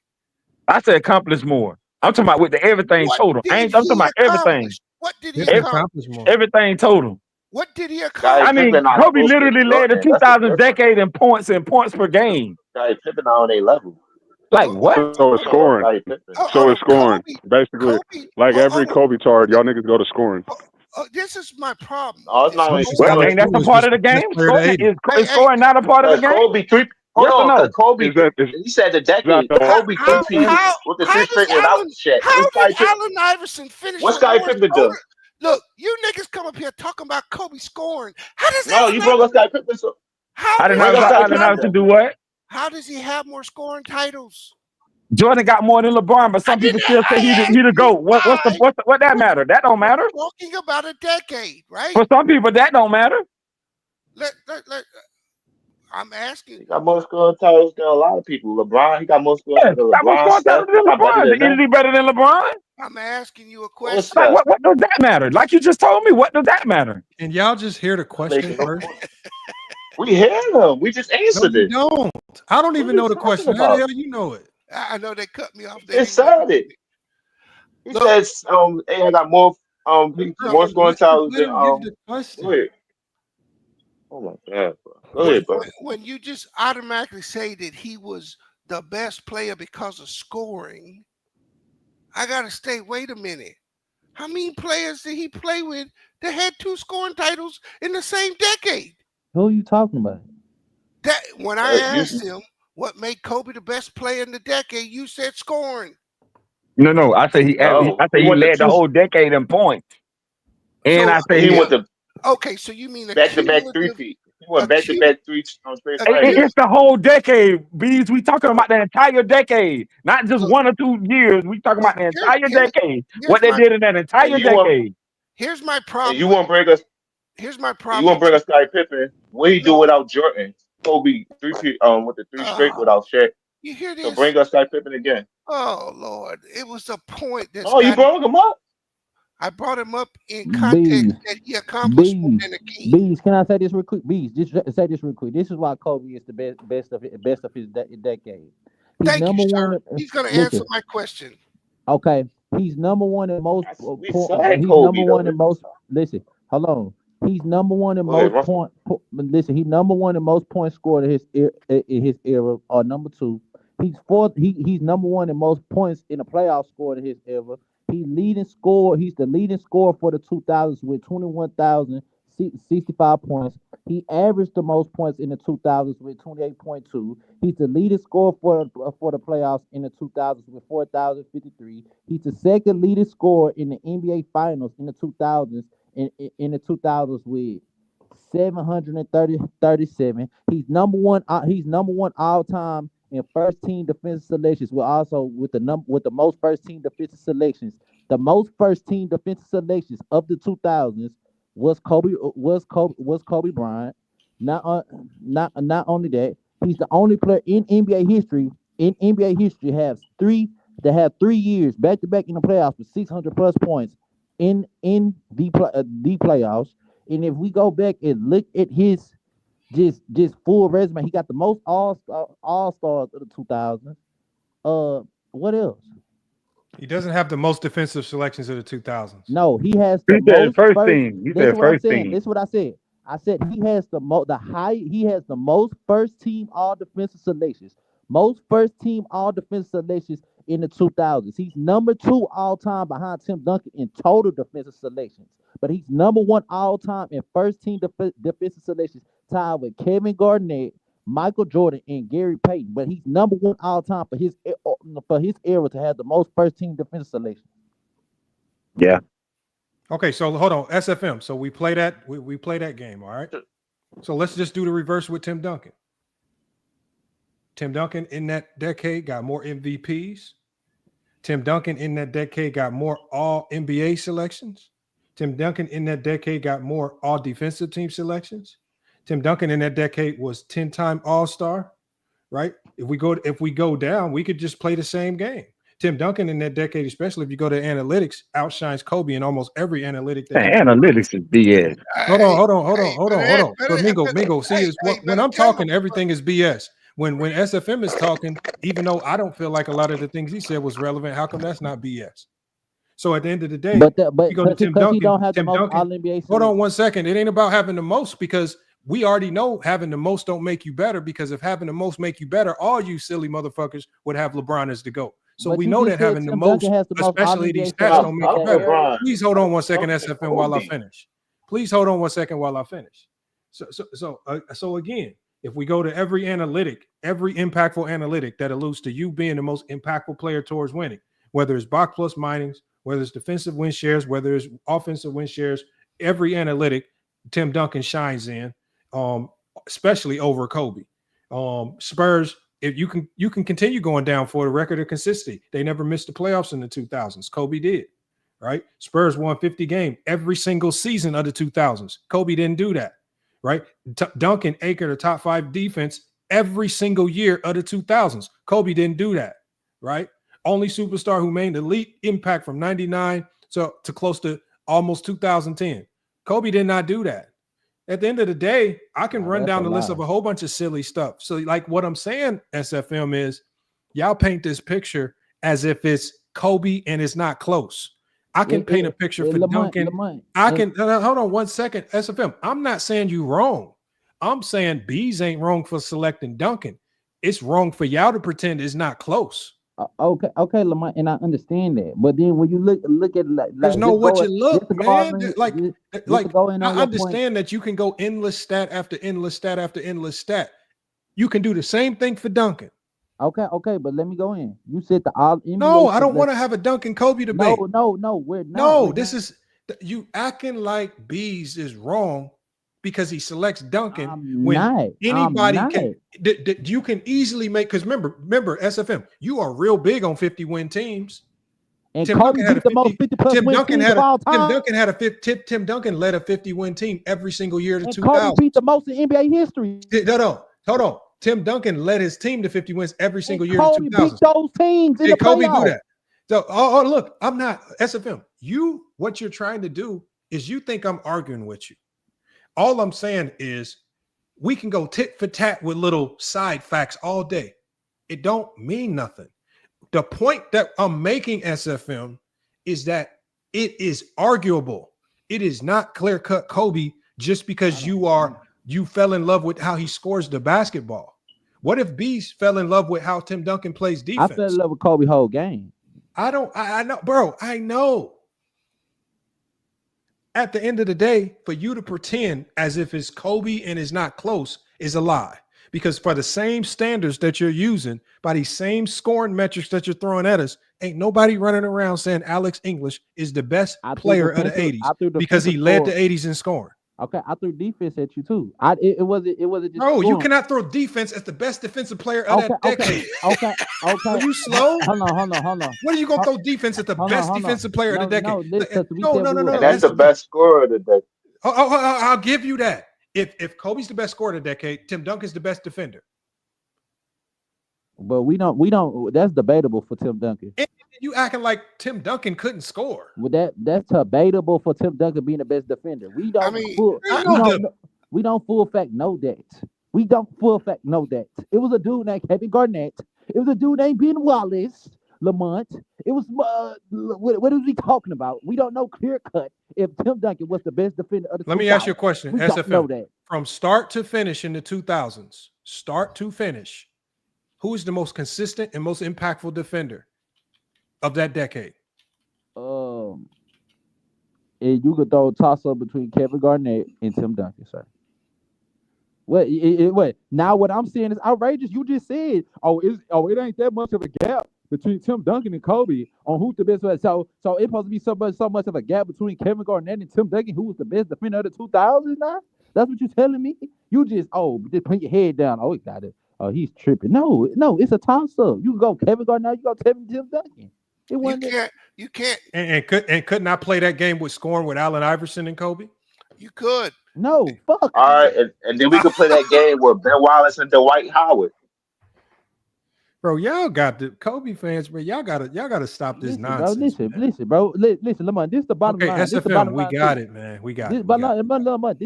I said accomplish more. I'm talking about with the everything total. I'm talking about everything. What did he accomplish? Everything total. What did he accomplish? I mean, Kobe literally led the 2000 decade in points per game. Scottie Pippen on a level. Like what? So it's scoring. So it's scoring. Basically, like every Kobe chart, y'all niggas go to scoring. This is my problem. Oh, it's not well, ain't that a part of the game? Is scoring not a part of the game? Kobe three. Kobe. He said the decade. Kobe three-peat with the 3-figure without shit. How did Allen Iverson finish? What's Scottie Pippen do? Look, you niggas come up here talking about Kobe scoring. How does you brought up Scottie Pippen. How did Allen Iverson do what? How does he have more scoring titles? Jordan got more than LeBron, but some people still say he the GOAT. What that matter? That don't matter. We're talking about a decade, right? For some people, that don't matter. I'm asking. He got more scoring titles than a lot of people. LeBron, he got more scoring titles than LeBron. Is he better than LeBron? I'm asking you a question. Like, what does that matter? Like you just told me, what does that matter? And y'all just hear the question first. We hear them. We just answered it. Don't. I don't even know the question. How the hell you know it? I know they cut me off. They said it. He says, I got more scoring titles than wait. Oh my God, bro. Go ahead, bro. When you just automatically say that he was the best player because of scoring, I gotta say, wait a minute. How many players did he play with that had 2 scoring titles in the same decade? Who are you talking about? That when I You asked him what made Kobe the best player in the decade, you said scoring. No. I say he no, I say he he went to led the 2. whole decade in points. And So I say He went to okay, so you mean a back-to-back cumulative, 3-peat. He went a, cum, back-to-back 3 straight a finals. cum, it's the whole decade, Bees. We talking about the entire decade, not just look, 1 or 2 years. We talking look, about the entire decade. What here's they my did in that And entire you want decade. here's my and problem you with won't bring us here's my and you problem won't with bring you. us Scottie Pippen. What he do No, without Jordan? Kobe 3-peat with the 3 straight oh, without Shaq. you hear So this? bring us Scottie Pippen again. Oh Lord, it was the point that Oh, you Scotty. brought him up? I brought him up in context Bees, that he accomplished more bees, than a king. bees. Can I say this real quick? Bees, just say this real quick. This is why Kobe is the best of his decade. He's Thank you, number sir. one. He's going to answer Listen, my question. okay. He's number one in most. We said He's number Kobe though. one in most. Listen, hold on. He's number one in Go ahead, most Russell. listen, he's number one in most points scored in his era, or number 2. He's fourth. He's number one in most points in the playoff scored in his era. He's the leading scorer for the 2000s with 21,065 points. He averaged the most points in the 2000s with 28.2. He's the leading scorer for the playoffs in the 2000s with 4,053. He's the second leading scorer in the NBA Finals in the 2000s in the 2000s with 737. He's number one. He's number one all time in first team defensive selections. With the most first team defensive selections. The most first team defensive selections of the 2000s was Kobe Bryant. Not only that, he's the only player in NBA history has 3 years back to back in the playoffs with 600 plus points in the playoffs. And if we go back and look at his just full resume, he got the most all stars of the 2000s. What else? He doesn't have the most defensive selections of the 2000s. No, he has the He said most first team. He said first team. This is what I said. I said he has the most first team all defensive selections. Most first team all defensive selections in the 2000s. He's number 2 all time behind Tim Duncan in total defensive selections. But he's number 1 all time in first team defensive selections, tied with Kevin Garnett, Michael Jordan, and Gary Payton. But he's number 1 all time for his era to have the most first team defensive selections. Yeah. Okay, so hold on, SFM. So we play that we play that game, all right? So let's just do the reverse with Tim Duncan. Tim Duncan in that decade got more MVPs. Tim Duncan in that decade got more all NBA selections. Tim Duncan in that decade got more all defensive team selections. Tim Duncan in that decade was 10-time All-Star, right? If we go down, we could just play the same game. Tim Duncan in that decade, especially if you go to analytics, outshines Kobe in almost every analytic. Analytics is BS. Hold on. But Mingo, see, when I'm talking, everything is BS. When SFM is talking, even though I don't feel like a lot of the things he said was relevant, how come that's not BS? So at the end of the day, you go to Tim Duncan. He don't have Tim the most Duncan. All-NBA. Hold on 1 second. It ain't about having the most, because we already know having the most don't make you better, because if having the most make you better, all you silly motherfuckers would have LeBron as the GOAT. So we know that having the most, especially these stats, don't make you better. Please hold on 1 second, SFM, while I finish. Please hold on 1 second while I finish. So again, if we go to every impactful analytic that alludes to you being the most impactful player towards winning, whether it's box plus minings, whether it's defensive win shares, whether it's offensive win shares, every analytic Tim Duncan shines in, especially over Kobe. Spurs, if you can continue going down for the record of consistency. They never missed the playoffs in the 2000s. Kobe did, right? Spurs won 50 games every single season of the 2000s. Kobe didn't do that, right? Duncan anchored a top 5 defense every single year of the 2000s. Kobe didn't do that, right? Only superstar who made elite impact from 99 to close to almost 2010. Kobe did not do that. At the end of the day, I can run down the list of a whole bunch of silly stuff. So like what I'm saying, SFM, is y'all paint this picture as if it's Kobe and it's not close. I can paint a picture for Duncan. I can hold on 1 second, SFM. I'm not saying you wrong. I'm saying Bees ain't wrong for selecting Duncan. it's wrong for y'all to pretend it's not close. Okay, Lamont, and I understand that. But then when you look at it There's no what you look, man. I understand understand that you can go endless stat after endless stat after endless stat. You can do the same thing for Duncan. Okay, but let me go in. You said the all NBA. No, I don't want to have a Duncan Kobe debate. No, we're not. No, this is you acting like Bees is wrong because he selects Duncan when anybody can. You can easily make, because remember SFM, you are real big on 50-win teams. And Tim Kobe Duncan had the most 50+ win team of all time. Tim Duncan led a 50-win team every single year to 2000. Kobe beat the most in NBA history. No, hold on. Tim Duncan led his team to 50 wins every single year to 2000. Kobe beat those teams in the Kobe playoffs. do that. So, look, I'm not SFM. What you're trying to do is you think I'm arguing with you. All I'm saying is we can go tit for tat with little side facts all day. It don't mean nothing. The point that I'm making, SFM, is that it is arguable. It is not clear-cut Kobe just because you fell in love with how he scores the basketball. What if Beast fell in love with how Tim Duncan plays defense? I fell in love with Kobe whole game. I know, bro. I know. At the end of the day, for you to pretend as if it's Kobe and it's not close is a lie. Because for the same standards that you're using, by these same scoring metrics that you're throwing at us, ain't nobody running around saying Alex English is the best player of the 80s because he led the 80s in scoring. Okay, I threw defense at you too. It wasn't just bro, you cannot throw defense as the best defensive player of that decade. Okay. Are you slow? Hold on. What are you gonna throw defense at the best defensive player of the decade? No. And that's the best scorer of the decade. I'll give you that. If Kobe's the best scorer of the decade, Tim Duncan's the best defender. But we don't. That's debatable for Tim Duncan. And you acting like Tim Duncan couldn't score. Well, that's debatable for Tim Duncan being the best defender. We don't. We don't full fact know that. We don't full fact know that. It was a dude named Kevin Garnett. It was a dude named Ben Wallace, Lamont. It was what is he talking about? We don't know clear cut if Tim Duncan was the best defender of the. Let me ask you a question. We don't know that. From start to finish in the 2000s, start to finish, who is the most consistent and most impactful defender of that decade? And you could throw a toss up between Kevin Garnett and Tim Duncan, sir. What? Now what I'm saying is outrageous. You just said, it ain't that much of a gap between Tim Duncan and Kobe on who's the best player. So it's supposed to be so much of a gap between Kevin Garnett and Tim Duncan, who was the best defender of the 2000s now? That's what you're telling me? You just put your head down. He got it. Oh, he's tripping. No, it's a toss-up. You can go Kevin Garnett, you go Tim Duncan. You can't. And couldn't I play that game with scoring with Allen Iverson and Kobe? You could. No, fuck. All right, and then we could play that game with Ben Wallace and Dwight Howard. Bro, y'all got the Kobe fans, but y'all gotta stop this nonsense. Listen, bro. Listen, Lamont. This is the bottom line. SFM, we got it, man. We got it. This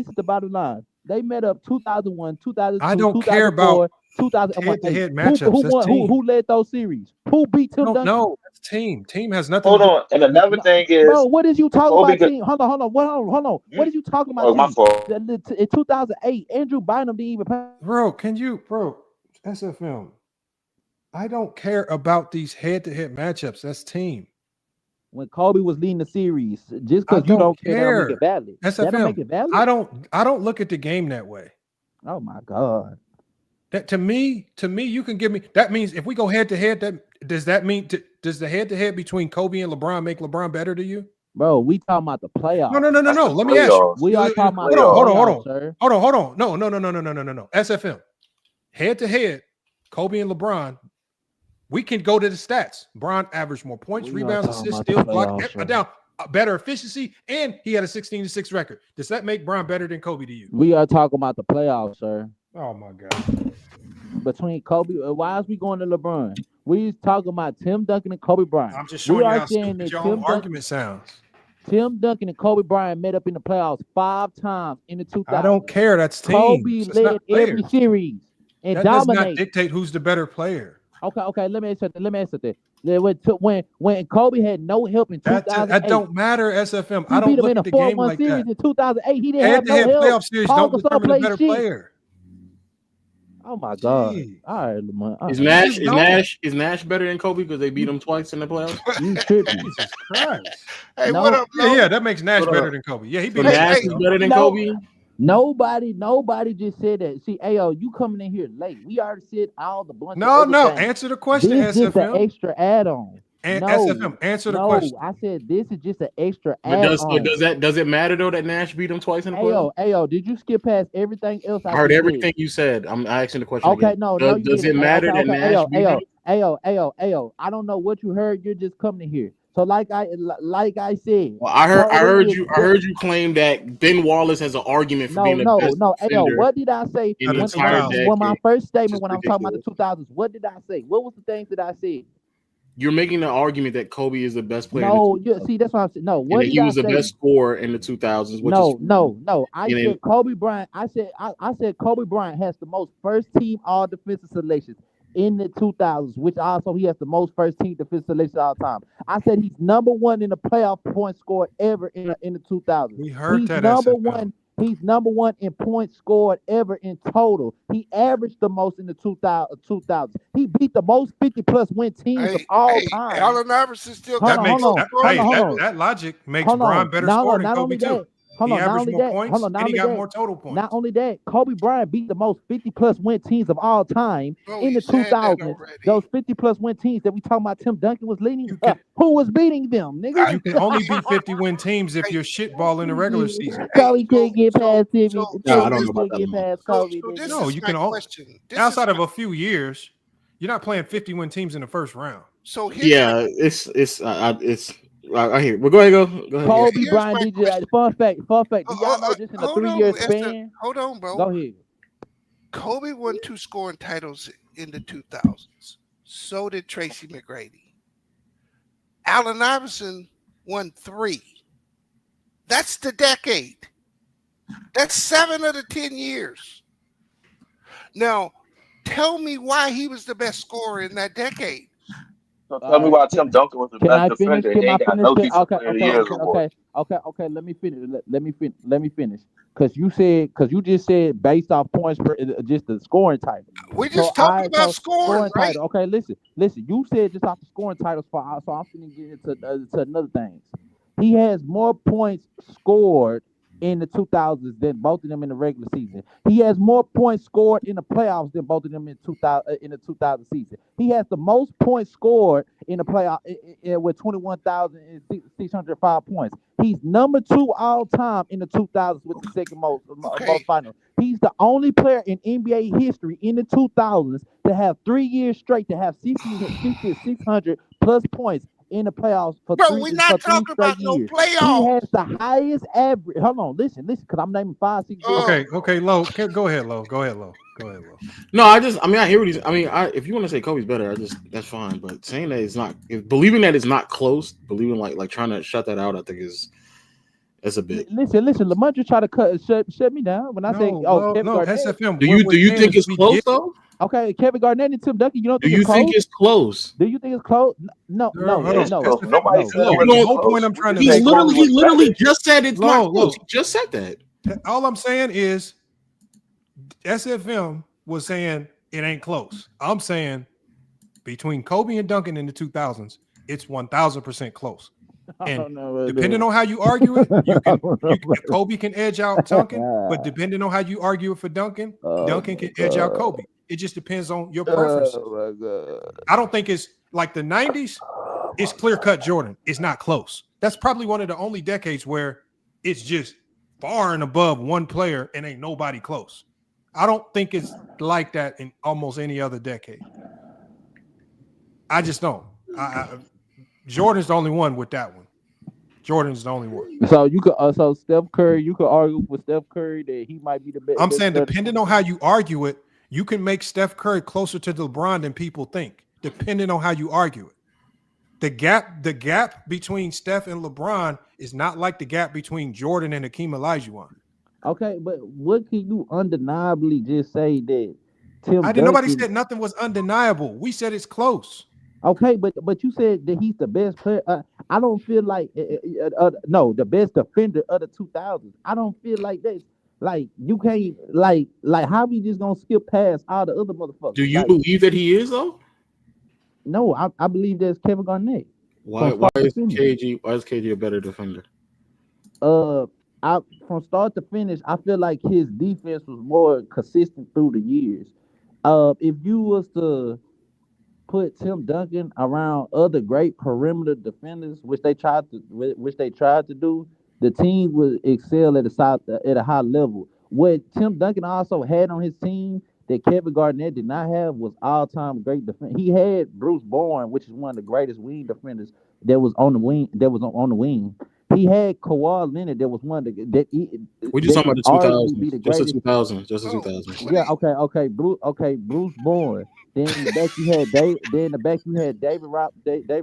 is the bottom line. They met up 2001, 2002. I don't care about 2001 head-to-head matchups. Who led those series? Who beat Tim Duncan? No, that's team. Team has nothing. Hold on. And another thing is, bro, what is you talking about? Team? Hold on. What are you talking about? My fault. In 2008, Andrew Bynum didn't even play. Bro, SFM. I don't care about these head-to-head matchups. That's team. When Kobe was leading the series, just because you don't care, make it valid. SFM, make it valid. I don't look at the game that way. Oh my God. That to me, you can give me. That means if we go head-to-head, does that mean does the head-to-head between Kobe and LeBron make LeBron better to you? Bro, we talking about the playoffs. No. Let me ask you. We are talking about hold on. sir. No. SFM. Head-to-head, Kobe and LeBron. We can go to the stats. Bron averaged more points, rebounds, assists, steals, blocks, down, better efficiency, and he had a 16-6 record. Does that make Bron better than Kobe to you? We are talking about the playoffs, sir. Oh my God. Between Kobe, why is we going to LeBron? We talking about Tim Duncan and Kobe Bryant. I'm just showing you how stupid your own argument sounds. Tim Duncan and Kobe Bryant met up in the playoffs 5 times in the 2000s. I don't care. That's team. Kobe led every series and that dominated. Does not dictate who's the better player. Okay. Let me answer that. When Kobe had no help in 2008, that don't matter. SFM. I don't look at the game like that. In 2008, he didn't have no help. Playoff series don't determine a better player. Oh my God! Gee. All right, Lamont. Is Nash better than Kobe because they beat him twice in the playoffs? You tripping? Jesus Christ. Hey, No. what up, Yeah, Lo? that makes Nash better than Kobe. Yeah, he beat So him Nash twice, is though. better than No. Kobe. Nobody just said that. See, Ayo, you coming in here late. We already said all the bunch No, of other no. things. Answer the question, This just an SFM. extra add-on. No, SFM, answer the question. I said this is just an extra But add-on. does it matter though that Nash beat him twice in the playoffs? Ayo, did you skip past everything else I I heard just everything said? you said. I'm asking the question Okay, again. no, you Does it didn't. matter that Nash Ayo, beat him? Ayo. I don't know what you heard. You're just coming in here. So like I said, Well, I heard Kobe you claim that Ben Wallace has an argument for being the best Ayo, defender what did I say in the Out of entire 2000. when my decade. first statement Just when I'm talking about ridiculous. the 2000s? What did I say? What was the things that I said? You're making the argument that Kobe is the best player in No, the 2000s. see, that's what I'm saying. No, And what that did he I was the say? best scorer in the 2000s, which No, is no. I And said then- Kobe Bryant. I said Kobe Bryant has the most first team all defensive selections in the 2000s, which also he has the most first team defensive selections all time. I said he's number one in the playoff point scored ever in the 2000s. We heard He's that, number SFM. one. He's number one in points scored ever in total. He averaged the most in the 2000s. He beat the most 50-plus win teams of all time. Allen Iverson still Hold got on, the hold most on, scoring hold on. That logic makes Hold Bron on. better Not scorer than only Kobe, too. that. Hold He on, not averaged only more that. points, Hold on, not and he only got that. more total points. Not only that, Kobe Bryant beat the most 50-plus win teams of all time Bro, in you the said that 2000s. already. Those 50-plus win teams that we talking about Tim Duncan was leading. Who was beating them, nigga? You can only beat 50-win teams if you're shitball in the regular season. Kobe couldn't get past Timmy. No, I don't Timmy know about couldn't that get one. past So Kobe. this No, is you my can all, question. outside of a few years, you're not playing 50-win teams in the first round. So here's Yeah, it's I hear. Well, go ahead. Kobe Bryant did you fun fact. Do y'all know just in a hold 3-year on, Esther. span? Hold on, bro. Go ahead. Kobe won 2 scoring titles in the 2000s. So did Tracy McGrady. Allen Iverson won 3. That's the decade. That's 7 of the 10 years. Now, tell me why he was the best scorer in that decade. So tell me why Tim Duncan was the Can I best finish? defender. He ain't got no defensive player of the years award. Okay. Let me finish. Because you just said based off points per just the scoring title. We're just talking about scoring, right? title. Okay, listen. You said just off the scoring titles so I'm going to get into to another things. He has more points scored in the 2000s than both of them in the regular season. He has more points scored in the playoffs than both of them in the 2000 season. He has the most points scored in the playoff with 21,605 points. He's number 2 all time in the 2000s with the second most finals. He's the only player in NBA history in the 2000s to have 3 years straight to have 600 plus points in the playoffs for Bro, 3 we're not talking about years. no playoffs. He has the highest average. Hold on, listen, because I'm naming 5, 6. Okay, Lo. Go ahead, Lo. No, I hear what he's. If you want to say Kobe's better, that's fine. But saying that it's not, believing that it's not close, believing like trying to shut that out, I think that's a bit. Listen. Lamont just try to shut me down when I say, Kevin Garnett. SFM. Do you think it's close though? Okay, Kevin Garnett and Tim Duncan. You don't Do think you it's close? think it's close? Do you think it's close? No. Nobody said it The was whole close. point I'm trying to He make. literally just said it's not Lo. close. He just said that. All I'm saying is SFM was saying it ain't close. I'm saying between Kobe and Duncan in the 2000s, it's 1,000% close. And depending on how you argue it, Kobe can edge out Duncan, but depending on how you argue it for Duncan, Duncan can edge out Kobe. It just depends on your preferences. Oh my God. I don't think it's like the 90s. It's clear-cut Jordan. It's not close. That's probably one of the only decades where it's just far and above one player and ain't nobody close. I don't think it's like that in almost any other decade. I just don't. Jordan's the only one with that one. Jordan's the only one. So you could Steph Curry, you could argue with Steph Curry that he might be the best. I'm saying depending on how you argue it, you can make Steph Curry closer to LeBron than people think, depending on how you argue it. The gap between Steph and LeBron is not like the gap between Jordan and Hakeem Olajuwon. Okay, but what can you undeniably just say that Tim Duncan? Nobody said nothing was undeniable. We said it's close. Okay, but you said that he's the best player. I don't feel like the best defender of the 2000s. I don't feel like that. Like you can't like how we just gonna skip past all the other motherfuckers? Do you Like, believe that he is though? no, I believe that's Kevin Garnett. Why From start to is finish. KG a better defender? I from start to finish, I feel like his defense was more consistent through the years. If you was to put Tim Duncan around other great perimeter defenders, which they tried to do, the team would excel at a high level. What Tim Duncan also had on his team that Kevin Garnett did not have was all-time great defense. He had Bruce Bowen, which is one of the greatest wing defenders that was on the wing. He had Kawhi Leonard, that was one of the We're just talking about the 2000s. Just the 2000s. Just the 2000s. Yeah, okay. Bruce Bowen. Then in the back you had David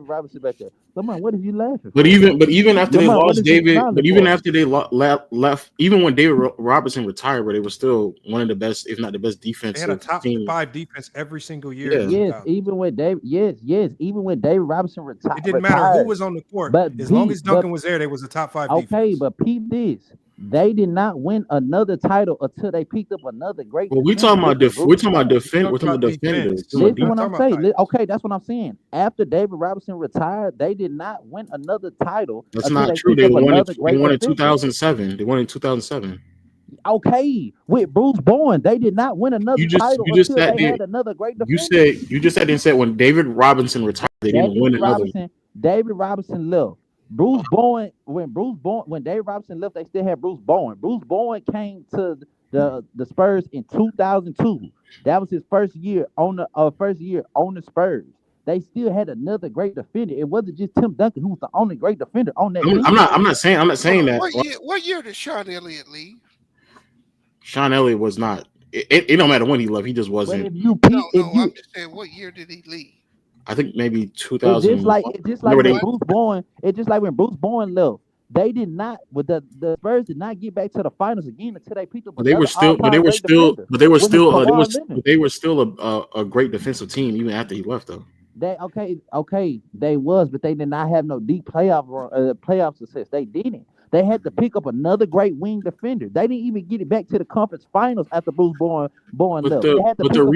Robinson back there. Come on, what are you laughing? But even after they Lamar, lost David, but even for? after they left, even when David Robinson retired, but they were still one of the best, if not the best They had a defensive top team. 5 defense every single year. Yeah. Yes, even when David Robinson retired. It didn't matter who was on the court. But as long as Duncan was there, they was a top 5 defense. Okay, but peep this. They did not win another title until they picked up another great. Well, we're talking about defenders. Listen what I'm saying. Okay, that's what I'm saying. After David Robinson retired, they did not win another title. That's not true. They won in 2007. They won in 2007. Okay, with Bruce Bowen, they did not win another title until they had another great defender. You just said when David Robinson retired, they didn't win another. David Robinson left. Bruce Bowen, when David Robinson left, they still had Bruce Bowen. Bruce Bowen came to the Spurs in 2002. That was his first year on the Spurs. They still had another great defender. It wasn't just Tim Duncan who was the only great defender on that team. I'm not saying that. What year did Sean Elliott leave? Sean Elliott was not. It don't matter when he left. He just wasn't. I'm just saying, what year did he leave? I think maybe 2000. It's just like when Bruce Bowen left. They did not. With the Spurs did not get back to the finals again until they picked up. They were still a great defensive team even after he left though. They was, but they did not have no deep playoff success. They didn't. They had to pick up another great wing defender. They didn't even get it back to the conference finals after Bruce Bowen left. But the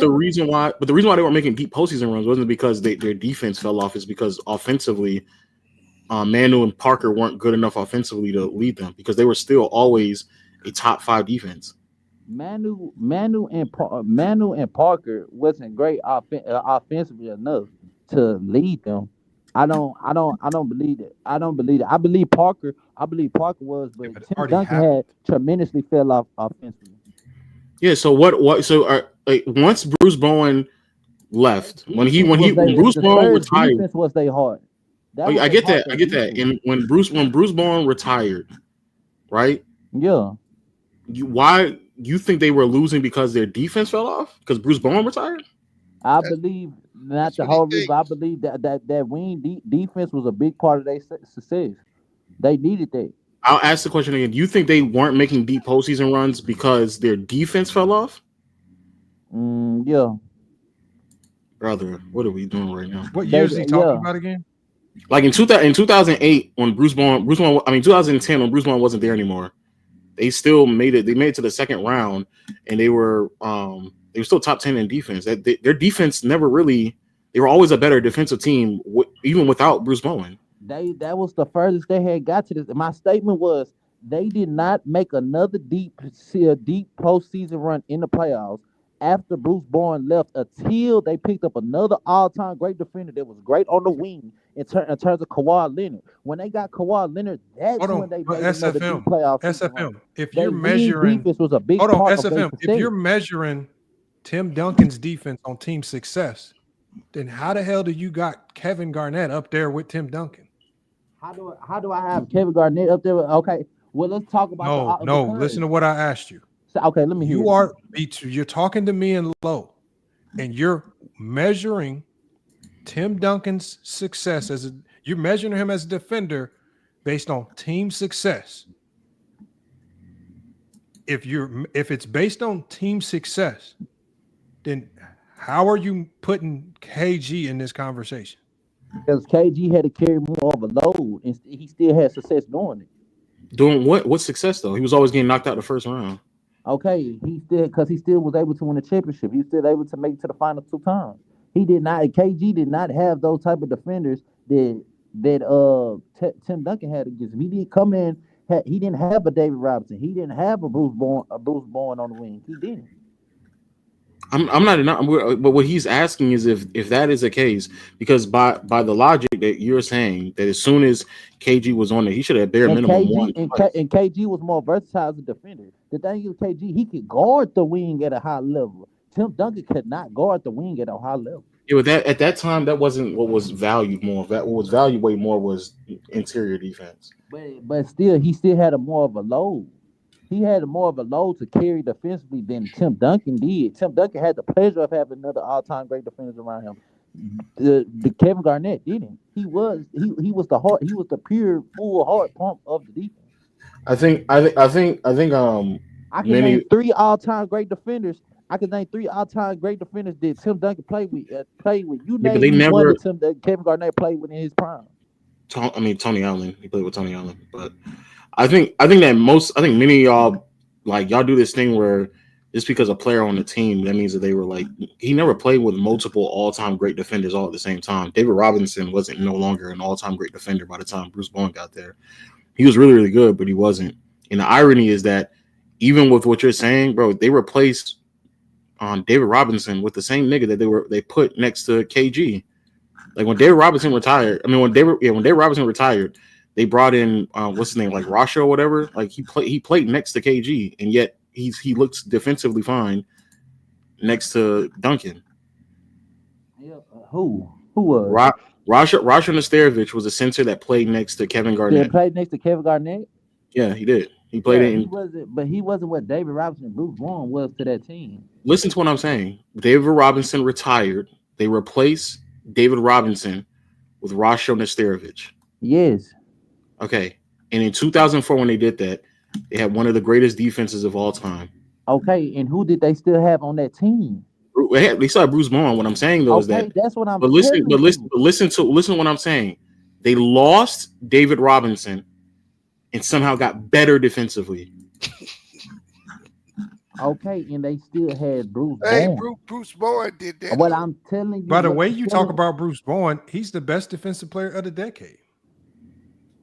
reason why they weren't making deep postseason runs wasn't because their defense fell off. It's because offensively, Manu and Parker weren't good enough offensively to lead them because they were still always a top 5 defense. Manu and Parker wasn't great offensively enough to lead them. I don't believe it. I believe Parker was, but Tim Duncan had tremendously fell off offensively. Yeah. So once Bruce Bowen left, when Bruce Bowen retired, defense was they hard. I get that. And when Bruce Bowen retired, right? Yeah. Why you think they were losing because their defense fell off? Because Bruce Bowen retired? I believe not the whole reason. I believe that wing defense was a big part of their success. They needed that. I'll ask the question again. Do you think they weren't making deep postseason runs because their defense fell off? Yeah. Brother, what are we doing right now? What year is he talking about again? Like in 2008, when 2010, when Bruce Bowen wasn't there anymore, they still made it. They made it to the second round, and they were still top 10 in defense. Their defense never really. They were always a better defensive team, even without Bruce Bowen. That was the furthest they had got to this. My statement was they did not make another deep postseason run in the playoffs after Bruce Bowen left until they picked up another all-time great defender that was great on the wing in terms of Kawhi Leonard. When they got Kawhi Leonard, that's when they made another deep playoff. SFM. If you're measuring defense was a big part of SFM. If you're measuring Tim Duncan's defense on team success, then how the hell do you got Kevin Garnett up there with Tim Duncan? How do I have Kevin Garnett up there? Okay, well let's talk about. No. Listen to what I asked you. So, okay, let me hear. You're talking to me in low, and you're measuring Tim Duncan's success you're measuring him as a defender based on team success. If it's based on team success, then how are you putting KG in this conversation? Because KG had to carry more of a load, and he still had success doing it. Doing what? What success though? He was always getting knocked out the first round. Okay, he still was able to win a championship. He was still able to make it to the finals 2 times. He did not. KG did not have those type of defenders that Tim Duncan had against him. He didn't come in. He didn't have a David Robinson. He didn't have a Bruce Bowen on the wing. He didn't. I'm not, but what he's asking is if that is the case, because by the logic that you're saying that as soon as KG was on there, he should have bare minimum one. And KG was more versatile as a defender. The thing is, KG, he could guard the wing at a high level. Tim Duncan could not guard the wing at a high level. Yeah, but that at that time, that wasn't what was valued more. What was valued way more was interior defense. But still, he still had more of a load. He had more of a load to carry defensively than Tim Duncan did. Tim Duncan had the pleasure of having another all-time great defender around him. The Kevin Garnett didn't. He was the heart. He was the pure full heart pump of the defense. I think. I can name 3 all-time great defenders. I can name 3 all-time great defenders that Tim Duncan played with. You Yeah, but name they one never. that Kevin Garnett played with in his prime. Tony Allen. He played with Tony Allen, but I think many of y'all like y'all do this thing where just because a player on the team, that means that they were like he never played with multiple all-time great defenders all at the same time. David Robinson wasn't no longer an all-time great defender by the time Bruce Bowen got there. He was really, really good, but he wasn't. And the irony is that even with what you're saying, bro, they replaced David Robinson with the same nigga that they put next to KG. Like when David Robinson retired, when David Robinson retired, they brought in what's his name, like Rasha or whatever. Like he played next to KG, and yet he looks defensively fine next to Duncan. Yeah, who was Rasha Nesterovic was a center that played next to Kevin Garnett. He played next to Kevin Garnett. Yeah, he did. He played He wasn't what David Robinson and Bruce Bowen was to that team. Listen to what I'm saying. David Robinson retired. They replaced David Robinson with Rasha Nesterovic. Yes. Okay. And in 2004, when they did that, they had one of the greatest defenses of all time. Okay. And who did they still have on that team? They still had Bruce Bowen. What I'm saying though is that. That's what I'm. But listen to what I'm saying. They lost David Robinson and somehow got better defensively. Okay, and they still had Bruce Hey, Bowen. Bruce Bowen did that. What I'm telling you. By the way you talk about Bruce Bowen, he's the best defensive player of the decade.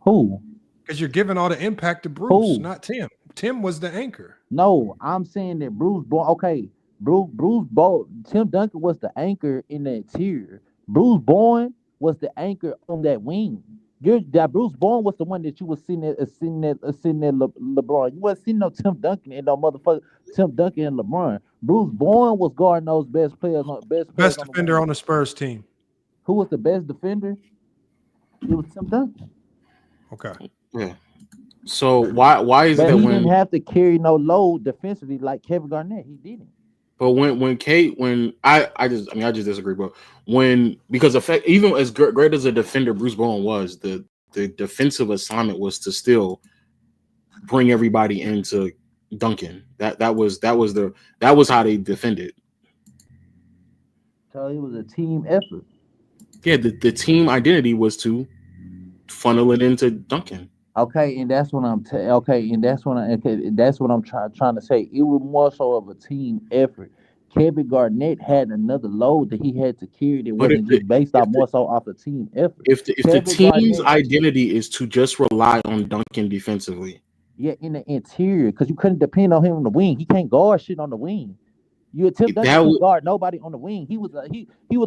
Who? Because you're giving all the impact to Bruce, Who? not Tim. Tim was the anchor. No, I'm saying that Bruce Bowen. Okay, Bruce Bowen. Tim Duncan was the anchor in the interior. Bruce Bowen was the anchor on that wing. That Bruce Bowen was the one that you was sitting there LeBron. You wasn't seeing no Tim Duncan and no motherfucker Tim Duncan and LeBron. Bruce Bowen was guarding those best players on Best defender on the Spurs team. Who was the best defender? It was Tim Duncan. Okay. Yeah. So why is it that he when didn't have to carry no load defensively like Kevin Garnett? He didn't. But I just disagree. But because even as great as a defender Bruce Bowen was, the defensive assignment was to still bring everybody into Duncan. That was how they defended. So it was a team effort. Yeah, the team identity was to funnel it into Duncan. Okay, and that's what I'm trying to say. It was more so of a team effort. Kevin Garnett had another load that he had to carry that wasn't just based off more so off a team effort. If the team's identity is to just rely on Duncan defensively, yeah, in the interior, because you couldn't depend on him on the wing. He can't guard shit on the wing. Tim Duncan couldn't guard nobody on the wing. He was a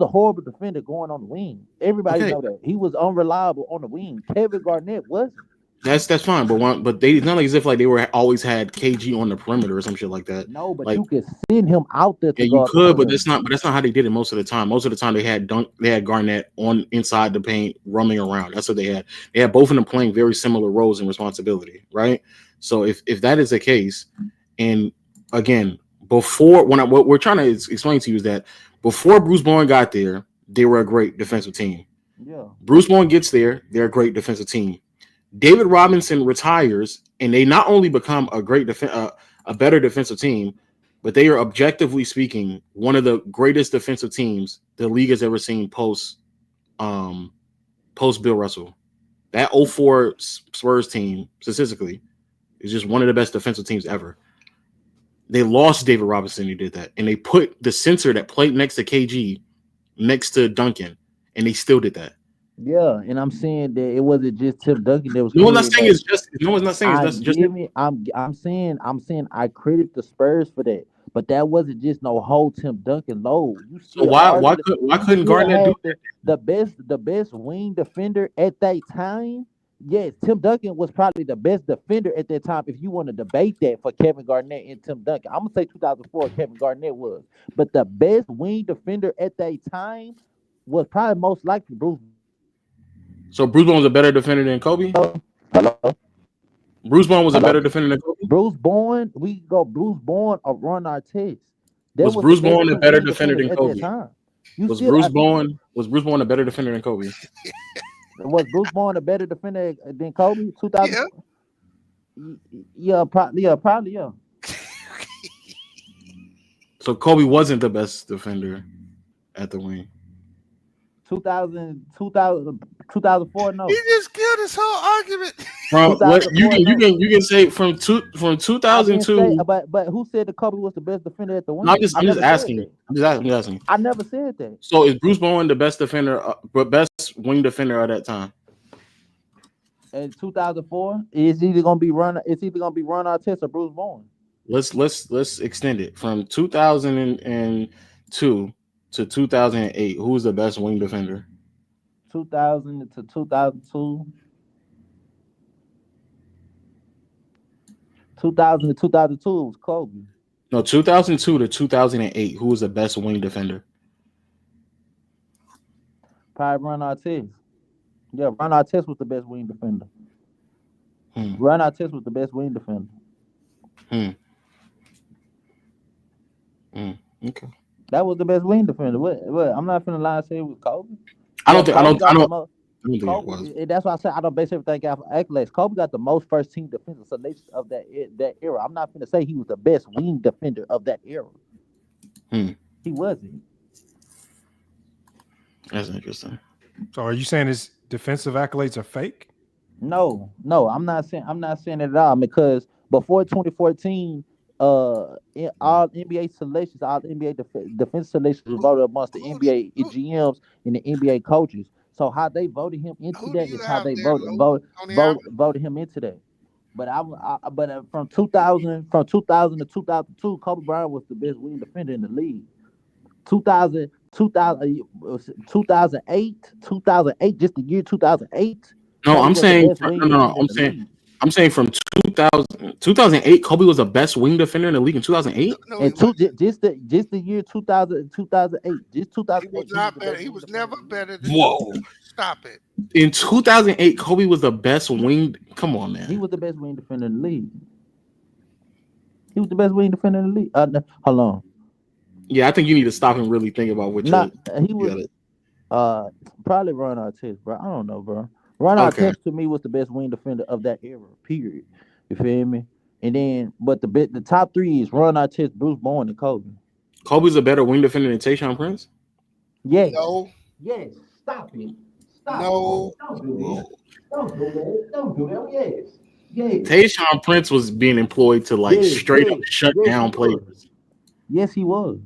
horrible defender going on the wing. Everybody know that. He was unreliable on the wing. Kevin Garnett wasn't. That's fine, but they not like as if like they were always had KG on the perimeter or some shit like that. No, but you could send him out there. You could, but that's not how they did it most of the time. Most of the time they had Garnett on inside the paint, roaming around. That's what they had. They had both of them playing very similar roles and responsibility, right? So if that is the case, and again, what we're trying to explain to you is that before Bruce Bowen got there, they were a great defensive team. Yeah. Bruce Bowen gets there, they're a great defensive team. David Robinson retires, and they not only become a better defensive team, but they are objectively speaking one of the greatest defensive teams the league has ever seen post Bill Russell. That 04 Spurs team, statistically, It's just one of the best defensive teams ever. They lost David Robinson. He did that, and they put the center that played next to KG next to Duncan, and they still did that. Yeah, and I'm saying that it wasn't just Tim Duncan that was. No one's not saying it's just. No one's not saying it's just. I'm saying I credit the Spurs for that, but that wasn't just no whole Tim Duncan load. So why couldn't Garnett do that? The best wing defender at that time? Yes, Tim Duncan was probably the best defender at that time. If you want to debate that for Kevin Garnett and Tim Duncan, I'm gonna say 2004 Kevin Garnett was, but the best wing defender at that time was probably most likely Bruce. So Bruce Bowen was a better defender than Kobe? Hello? Bruce Bowen was a better defender than Kobe? Bruce Bowen, we go Bruce Bowen or Ron Artest. Was Bruce Bowen a better defender than Kobe? Was Bruce Bowen a better defender than Kobe? Was Bruce Bowen a better defender than Kobe? 2000? Yeah, probably. So Kobe wasn't the best defender at the wing. 2004, no. He just killed his whole argument. From what you can say from 2002. But who said that Kobe was the best defender at the wing? No, I'm just asking. I'm just asking. I never said that. So is Bruce Bowen the best defender, best wing defender at that time? In 2004, it's either gonna be Ron Artest or Bruce Bowen. Let's extend it from 2002 to 2008. Who's the best wing defender? 2000 to 2002. 2000 to 2002 was Kobe. No, 2002 to 2008. Who was the best wing defender? Probably Ron Artest. Yeah, Ron Artest was the best wing defender. Ron Artest was the best wing defender. Okay. That was the best wing defender. What? I'm not finna lie and say it was Kobe. I don't think it was. That's why I said I don't base everything off of accolades. Kobe got the most first team defensive selections of that era. I'm not finna say he was the best wing defender of that era. He wasn't. That's interesting. So are you saying his defensive accolades are fake? No, I'm not saying it at all, because before 2014, all NBA selections, all NBA defense selections was voted amongst the NBA GMs and the NBA coaches. So how they voted him into that is how they voted him into that. But from 2000 to 2002, Kobe Bryant was the best wing defender in the league. 2008, just the year 2008. No, I'm saying from 2008, Kobe was the best wing defender in the league in 2008. Just the year 2008, just 2008. He was not better. He was never better than. Whoa! Stop it. In 2008, Kobe was the best wing. Come on, man. He was the best wing defender in the league. Hold on. Yeah, I think you need to stop and really think about what he was. Probably Ron Artest, bro. I don't know, bro. Ron Artest to me was the best wing defender of that era. Period. You feel me? And then, but the top three is Ron Artest, Bruce Bowen, and Kobe. Kobe's a better wing defender than Tayshaun Prince? Yes. No. Yes. Stop it. No. Don't do that. Don't do that. Yes. Tayshaun Prince was being employed to straight up shut down players. Yes, he was.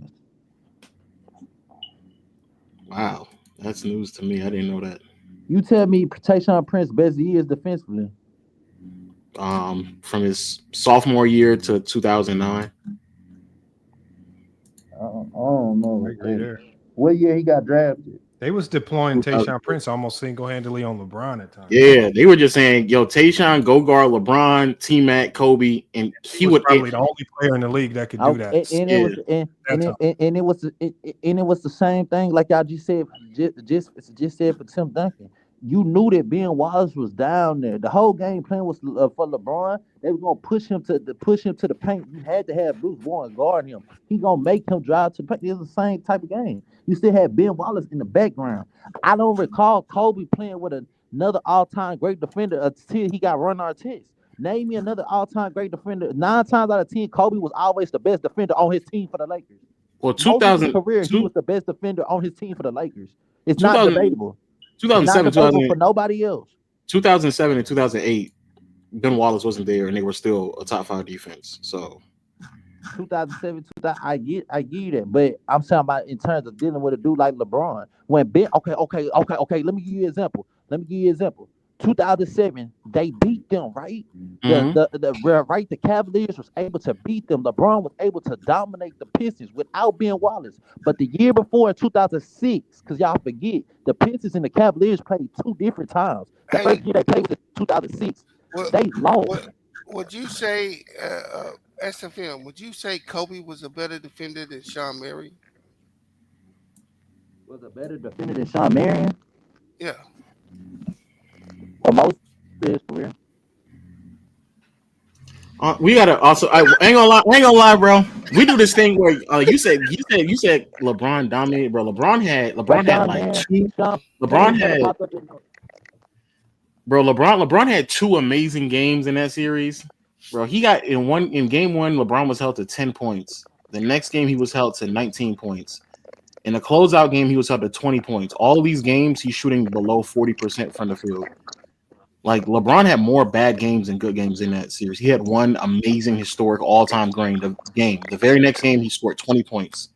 Wow, that's news to me. I didn't know that. You tell me Tayshaun Prince best years defensively. From his sophomore year to 2009. I don't know. What year he got drafted? They was deploying Tayshaun Prince almost single-handedly on LeBron at times. Yeah, they were just saying, "Yo, Tayshaun, go guard LeBron, T-Mac, Kobe," and he would probably the only player in the league that could do that. And it was the same thing like y'all just said. Just said for Tim Duncan. You knew that Ben Wallace was down there. The whole game plan was for LeBron. They were gonna push him to the paint. You had to have Bruce Bowen guard him. He gonna make him drive to the paint. It's the same type of game. You still had Ben Wallace in the background. I don't recall Kobe playing with another all-time great defender until he got Ron Artest. Name me another all-time great defender. 9 times out of 10, Kobe was always the best defender on his team for the Lakers. Well, 2000 career, he was the best defender on his team for the Lakers. It's not debatable. 2007, for nobody else. 2007 and 2008, Ben Wallace wasn't there, and they were still a top 5 defense. So 2007, 2000, I give you that, but I'm talking about in terms of dealing with a dude like LeBron. When Ben, okay. Let me give you an example. 2007, they beat them, right? The Cavaliers was able to beat them. LeBron was able to dominate the Pistons without Ben Wallace. But the year before in 2006, because y'all forget, the Pistons and the Cavaliers played 2 different times. The first year they played was in 2006. They lost. Would you say, SFM, would you say Kobe was a better defender than Sean Marion? Was a better defender than Sean Marion? Yeah. For most of his career. We gotta also. I ain't gonna lie, bro. We do this thing where you said LeBron dominated, bro. LeBron had like 2. LeBron had 2 amazing games in that series, bro. He got in game 1. LeBron was held to 10 points. The next game he was held to 19 points. In the closeout game, he was held to 20 points. All of these games, he's shooting below 40% from the field. Like, LeBron had more bad games than good games in that series. He had one amazing, historic, all-time game. The very next game, he scored 20 points.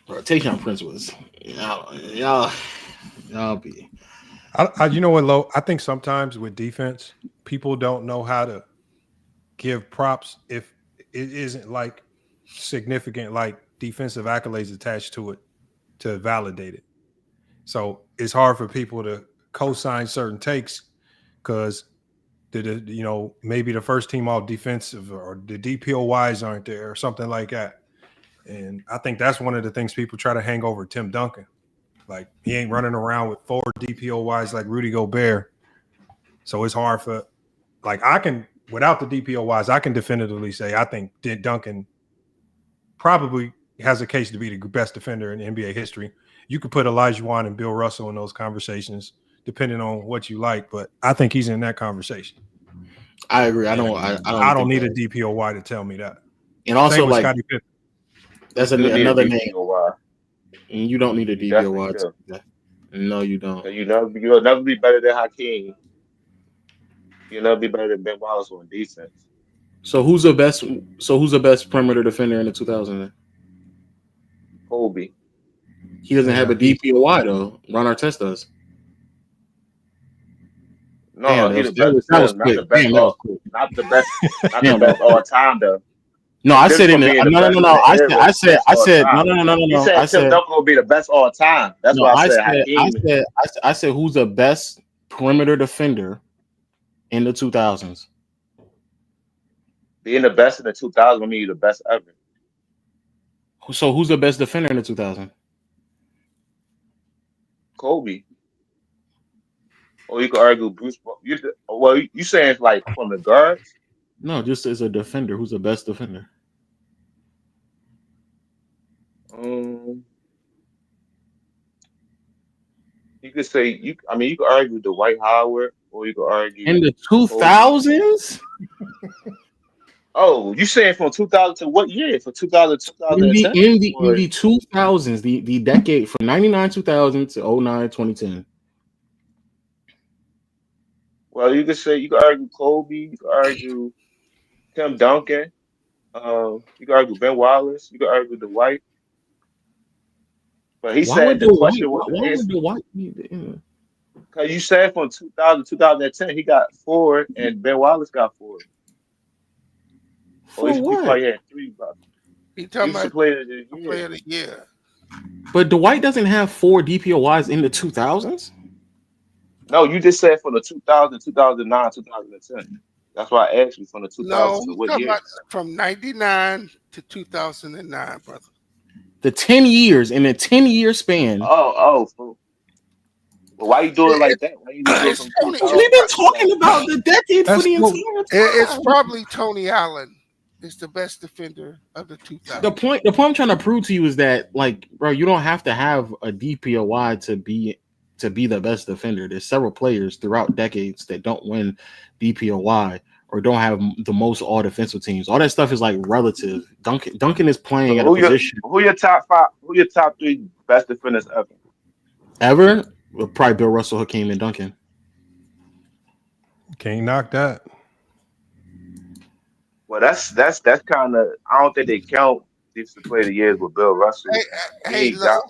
Bro, Tayshaun Prince was y'all be. You know what, Lo? I think sometimes with defense, people don't know how to give props if it isn't like significant, like defensive accolades attached to it to validate it. So it's hard for people to co-sign certain takes because maybe the first team all defensive or the DPOYs aren't there or something like that. And I think that's one of the things people try to hang over Tim Duncan. Like, he ain't running around with 4 DPOYs like Rudy Gobert. So it's hard for, like, without the DPOYs, I can definitively say I think Duncan probably has a case to be the best defender in NBA history. You could put Olajuwon and Bill Russell in those conversations, depending on what you like, but I think he's in that conversation. I agree. I don't need a DPOY to tell me that. And also, like, Scottie Pippen. That's another name. And you don't need a DPOY. No, you don't. You'll never be better than Hakeem. You'll never be better than Ben Wallace on defense. So who's the best perimeter defender in the 2000s? Kobe. He doesn't have a DPOY though. Ron Artest does. No, he's the best. Not the best all time though. No, I said no. I said no. He said Tim Duncan will be the best all time. That's why I said who's the best perimeter defender in the 2000s? Being the best in the 2000s will mean you're the best ever. So who's the best defender in the 2000s? Kobe. Or you could argue Bruce. You saying it's like from the guards? No, just as a defender. Who's the best defender? You could say you could argue Dwight Howard, or you could argue in the 2000s. Oh, you saying from 2000 to what year? From 2000 to 2010? In the 2000s, the decade from 99 2000 to 09 2010. Well, you could argue Kobe, you could argue Tim Duncan, you could argue Ben Wallace, you could argue Dwight. But he said the question was, why would Dwight be there? Because you said from 2000 to 2010 he got 4 and Ben Wallace got 4. For what? Yeah, 3. He talking about player of the year. But Dwight doesn't have 4 DPOYs in the 2000s. No, you just said from the 2000, 2009, 2010. That's why I asked you from the 2000 to what year? From 99 to 2009, brother. The 10 years in a 10-year span. Well, why you doing it like that? Why you doing it We've been talking about the decade for the entire time. It's probably Tony Allen is the best defender of the 2000s. The point I'm trying to prove to you is that, like, bro, you don't have to have a DPOY to be the best defender. There's several players throughout decades that don't win DPOY. or don't have the most all defensive teams. All that stuff is like relative. Duncan is playing So at a position. Who your top 5? Who your top 3 best defenders ever? Ever? Well, probably Bill Russell, Hakeem, and Duncan. Can't knock that. Well, that's kind of. I don't think they count defensive player of the years with Bill Russell. Hey, look.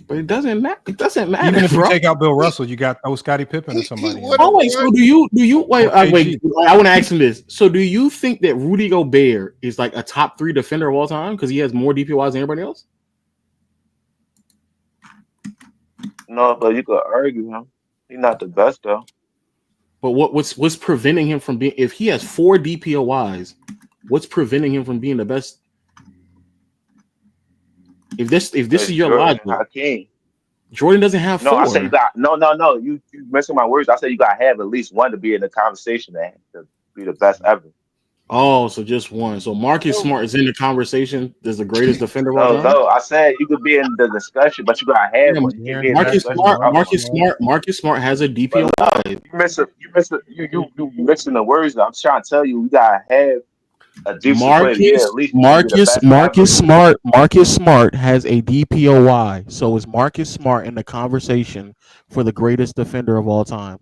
But it doesn't matter. It doesn't matter. Even if you bro. take out Bill Russell, you got Scottie Pippen or somebody. Oh wait, so do you wait? Wait, I want to ask him this. So do you think that Rudy Gobert is like a top 3 defender of all time because he has more DPOIs than everybody else? No, but you could argue him. He's not the best though. But what's preventing him from being? If he has 4 DPOIs, what's preventing him from being the best? If this is your Jordan, logic, Hakeem. Jordan doesn't have 4. No, I said you got no. You messing my words. I said you got to have at least one to be in the conversation to be the best ever. Oh, so just one. So Marcus Smart is in the conversation as the greatest defender of all time? No, I said you could be in the discussion, but you got to have one. You can't be in the Marcus Smart has a DPOI. You mixing the words. I'm trying to tell you, we got to have a decent player of the year, at least Marcus Smart has a DPOY. So is Marcus Smart in the conversation for the greatest defender of all time?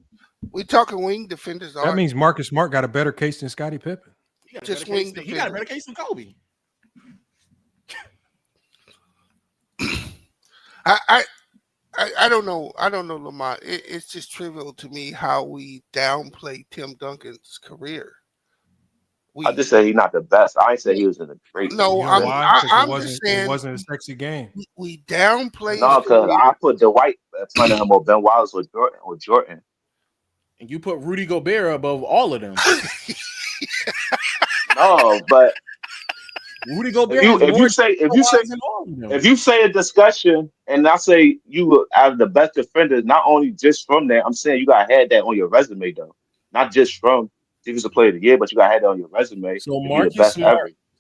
We talking wing defenders. That means Marcus Smart got a better case than Scottie Pippen. Just wing He got a better case than Kobe. I don't know. I don't know, Lamont. It's just trivial to me how we downplay Tim Duncan's career. I just say he's not the best. I ain't say he was in the great. No, You know I'm why? just saying it wasn't a sexy game. we downplay. No, because I put Dwight in front of him or Ben Wallace or Jordan. And you put Rudy Gobert above all of them. No, but Rudy Gobert. If you say a discussion and I say you are the best defender, not only just from that, I'm saying you gotta have that on your resume though, not just from defensive player of the year, but you gotta have that on your resume. So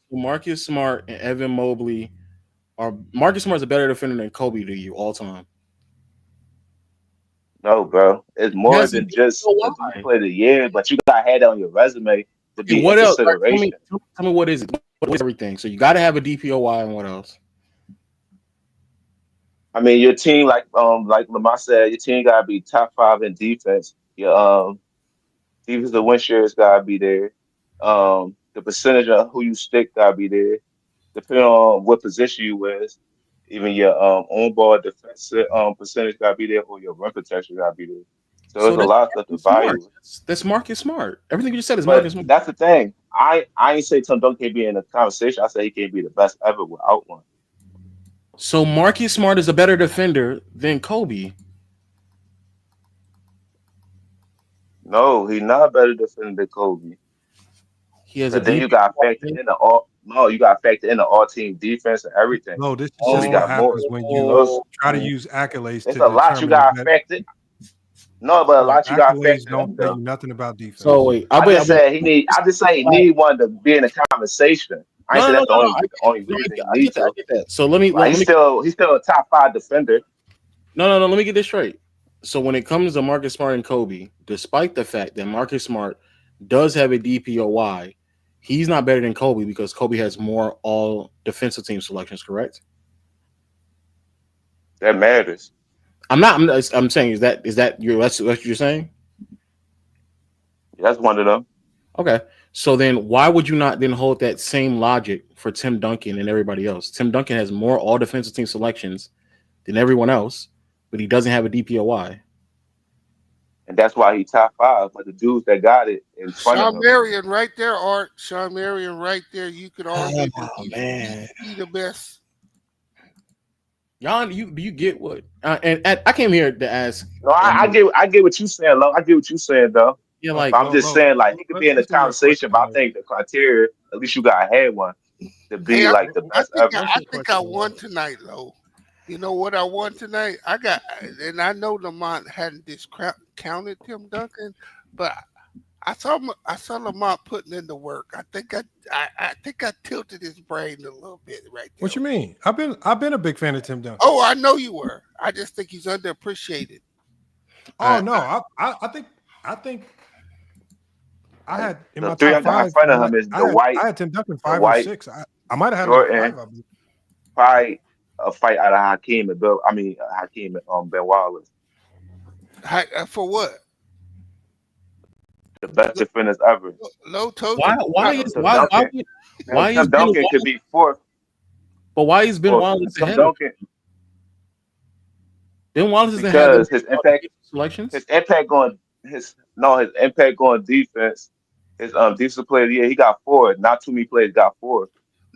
Marcus Smart and Evan Mobley Marcus Smart's a better defender than Kobe to you all time. No, bro, it's more than just defensive player of the year, but you gotta have that on your resume to be what else? consideration. Tell me what is it? What is everything? So you got to have a DPOY and what else? I mean, your team, like Lamar said, your team gotta be top 5 in defense. Your defensive win shares gotta be there. The percentage of who you stick gotta be there. Depending on what position you was, even your on ball defensive percentage gotta be there, or your run protection gotta be there. So there's a lot of stuff to value. That's Marcus Smart. Everything you just said is But Marcus Smart. that's the thing. I ain't say Tim Duncan can't be in the conversation. I say he can't be the best ever without one. So Marcus Smart is a better defender than Kobe. No, he's not better defender than Kobe. He has But then you got to factor in the all team defense and everything. No, this is Oh, just we what got happens more. when you try to use accolades. It's to a lot you determine got to that- factor. No, but a lot you got to accolades factor. don't tell you nothing about defense. So wait, I just say he need one to be in the conversation. I ain't say that's the only reason he needs to. I get that. So let me. He's still a top 5 defender. No. Let me get this straight. So when it comes to Marcus Smart and Kobe, despite the fact that Marcus Smart does have a DPOY, he's not better than Kobe because Kobe has more all defensive team selections. Correct? That matters. I'm saying that's what you're saying? That's one of them. Okay. So then why would you not then hold that same logic for Tim Duncan and everybody else? Tim Duncan has more all defensive team selections than everyone else, but he doesn't have a DPOY. And that's why he's top 5. But the dudes that got it in front of Sean him. Marion right there, Art. Sean Marion right there. You could argue man. he the best. Jan, do you get what? And I came here to ask. No, I get what you're saying, Lo. I get what you're saying, though. Yeah, like I'm just saying, like, he could be in the conversation, but I think the criteria, at least you got to have one to be the best ever. I think I won tonight, Lo. You know what I won tonight? And I know Lamont hadn't discounted Tim Duncan, but I saw Lamont putting in the work. I think I tilted his brain a little bit right there. What you mean? I've been a big fan of Tim Duncan. Oh, I know you were. I just think he's underappreciated. Oh no, I think I had in The my three top I got in five. front of him is I had Tim Duncan 5 or Dwight, 6. I might have had him at Jordan, 5. I believe. probably a fight out of Hakeem and Bill. I mean Hakeem and Ben Wallace, For what? the best defenders ever. Low told Why? you. Why is Tim why? Duncan. Why is Tim Ben Duncan could Wallace? be fourth. But why is Ben Or Wallace Tim ahead of him? Duncan Ben Wallace isn't because having his impact selections. his impact on defense. His defensive player, yeah, he got 4. Not too many players got 4.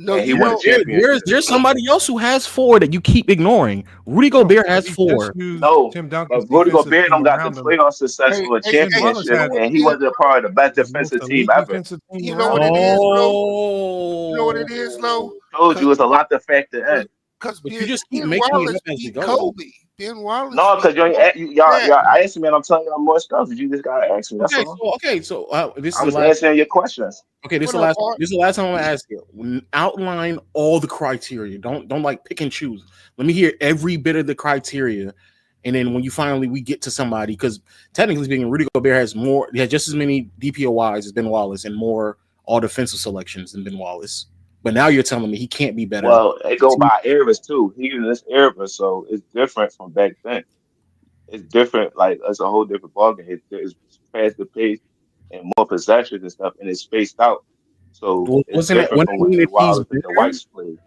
No, And he you won a know. championship. There's somebody else who has 4 that you keep ignoring. Rudy Gobert has He 4. just used No, Tim Duncan's but Rudy defensive Gobert team don't got the around him. playoff success Hey, or a hey, Ben hey, Wallace championship, you know had what and it he is? wasn't a part of the best the most defensive team elite ever. defensive team You know around what him. it is, Lo? Oh, You know what it is, Lo? Told you it's a lot to factor in. Because but you just keep Ben making it Wallace up as you beat go. Kobe. Ben Wallace No, beat because you Kobe. ain't y'all asking me, and I'm telling y'all more stuff. You just gotta ask me. That's all. So this is I'm the just last. answering your questions. Okay, this is the What up, last. Art? This is the last time I'm gonna ask you. Outline all the criteria. Don't like pick and choose. Let me hear every bit of the criteria, and then when we get to somebody, because technically speaking, Rudy Gobert has more. He has just as many DPOYs as Ben Wallace and more all defensive selections than Ben Wallace. But now you're telling me he can't be better. Well, it go by eras too. He in this era, so it's different from back then. It's different. Like it's a whole different ballgame. It's faster pace and more possessions and stuff, and it's spaced out. So it's Wasn't it? different When from I what mean, the if he's Wallace and the better, Whites played.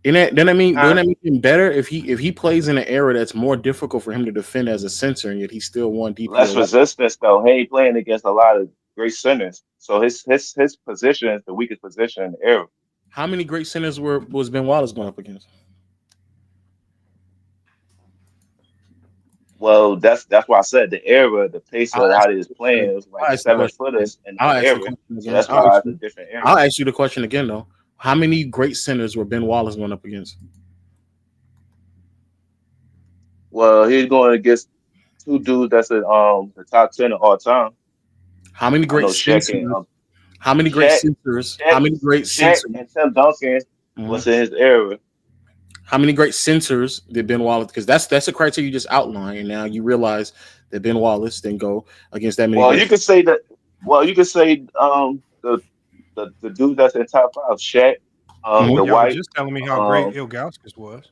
then I mean, Huh? don't that make him better if he plays in an era that's more difficult for him to defend as a center, and yet he still won Less DPOY? resistance though. He ain't playing against a lot of great centers. So his position is the weakest position in the era. How many great centers was Ben Wallace going up against? Well, that's why I said the era, the pace I'll of ask how they you was the playing, question. it was like I'll ask the 7-footers in that I'll ask the era. question So again. that's why it's a different era. I'll ask you the question again though. How many great centers were Ben Wallace going up against? Well, he's going against 2 dudes that's in the top 10 of all time. How many I great know Shaq centers? and How many great centers? How many great Shaq centers? and Tim Duncan was in his era. How many great centers did Ben Wallace? Because that's a criteria you just outlined, and now you realize that Ben Wallace didn't go against that many. Well, great you could say that. Well, you could say the dude that's in top 5, Shaq, Y'all the were White. just telling me how great Ilgauskas was.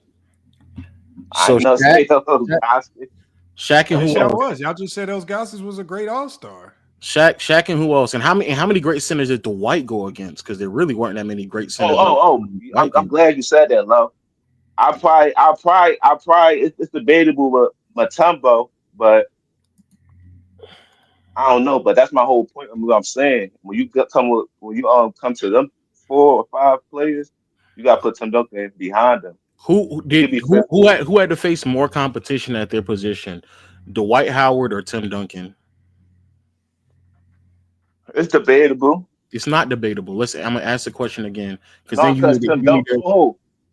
I know Shaq and Yes, who y'all else? was. Y'all just said Ilgauskas was a great all-star. Shaq and who else? And how many great centers did Dwight go against? Because there really weren't that many great centers. I'm glad you said that, Love. I'll probably it's debatable with Matumbo, but I don't know. But that's my whole point of what I'm saying. When you come to them 4 or 5 players, you got to put Tim Duncan behind them. Who had to face more competition at their position, Dwight Howard or Tim Duncan? It's debatable. It's not debatable. Listen, I'm gonna ask the question again because No, then because Tim Duncan.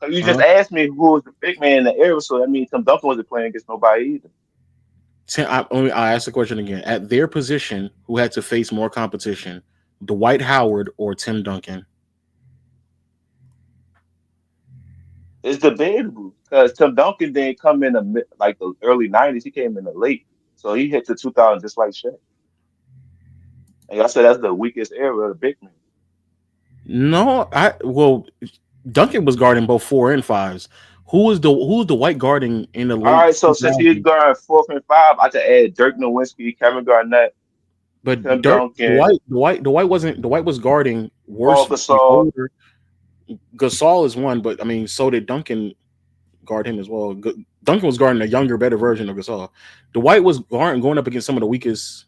You just asked me who was the big man in the era, so that means Tim Duncan wasn't playing against nobody either. I'll ask the question again. At their position, who had to face more competition, Dwight Howard or Tim Duncan? It's debatable because Tim Duncan didn't come in the early '90s. He came in the late, so he hit the 2000 just like Shaq. And I said that's the weakest era of the big man. No, Duncan was guarding both 4 and 5s. Who was Dwight guarding in the late? All right, so since he's guarding 4 and 5, I could add Dirk Nowitzki, Kevin Garnett, but Tim Duncan, Dwight was guarding worse. Gasol. Gasol is one, but I mean, so did Duncan guard him as well. Duncan was guarding a younger, better version of Gasol. Dwight was going up against some of the weakest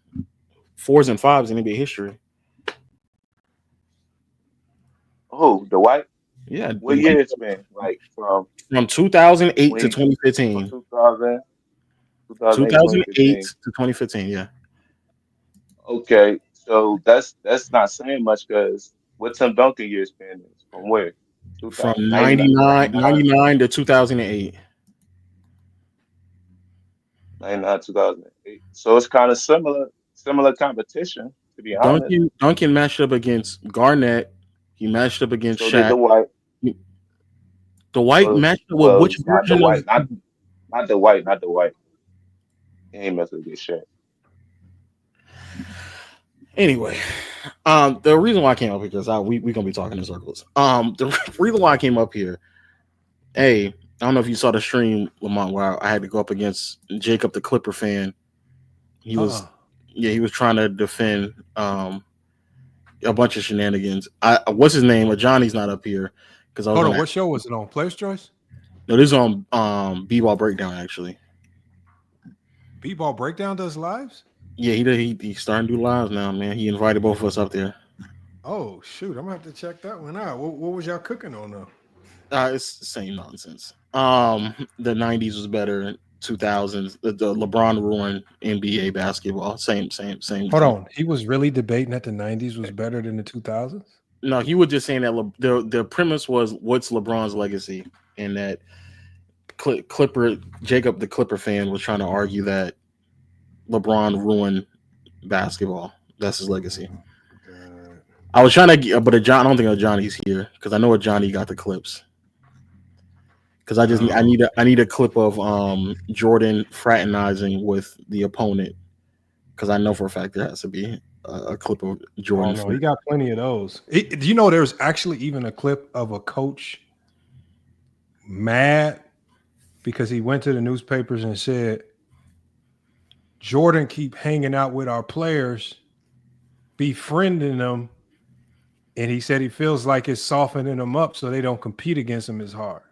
4s and 5s in NBA history. Who? Dwight? Yeah. What year it's been? Like from 2008 to 2015. 2008 to 2015. Yeah. Okay, so that's not saying much because what Tim Duncan year span is from where? From 99 to 2008. 99, 2008. So it's kind of similar competition, to be honest. Duncan matched up against Garnett. He matched up against Shaq. Dwight. Dwight matched up with which version Dwight, not Dwight. He ain't messing with Shaq. Anyway, The reason why I came up here because we gonna be talking in circles. The reason why I came up here, hey, I don't know if you saw the stream, Lamont, where I had to go up against Jacob, the Clipper fan. He was trying to defend a bunch of shenanigans. What's his name? Johnny's not up here because I was Hold on. What show was it on? Player's Choice? No, this is on B-Ball Breakdown actually. B-Ball Breakdown does lives? Yeah, he's starting to do lives now, man. He invited both of us up there. Oh shoot, I'm gonna have to check that one out. What was y'all cooking on though? It's the same nonsense. The 90s was better. 2000s, the LeBron ruined NBA basketball. Same. Hold on, he was really debating that the 90s was better than the 2000s? No, he was just saying that the premise was what's LeBron's legacy, and that Jacob, the Clipper fan, was trying to argue that LeBron ruined basketball. That's his legacy. I was trying to get, but I don't think Johnny's here because I know Johnny got the clips. Because I need a clip of Jordan fraternizing with the opponent because I know for a fact there has to be a clip of Jordan. Oh no, he got plenty of those. Do you know there's actually even a clip of a coach mad because he went to the newspapers and said Jordan keep hanging out with our players, befriending them, and he said he feels like it's softening them up so they don't compete against him as hard.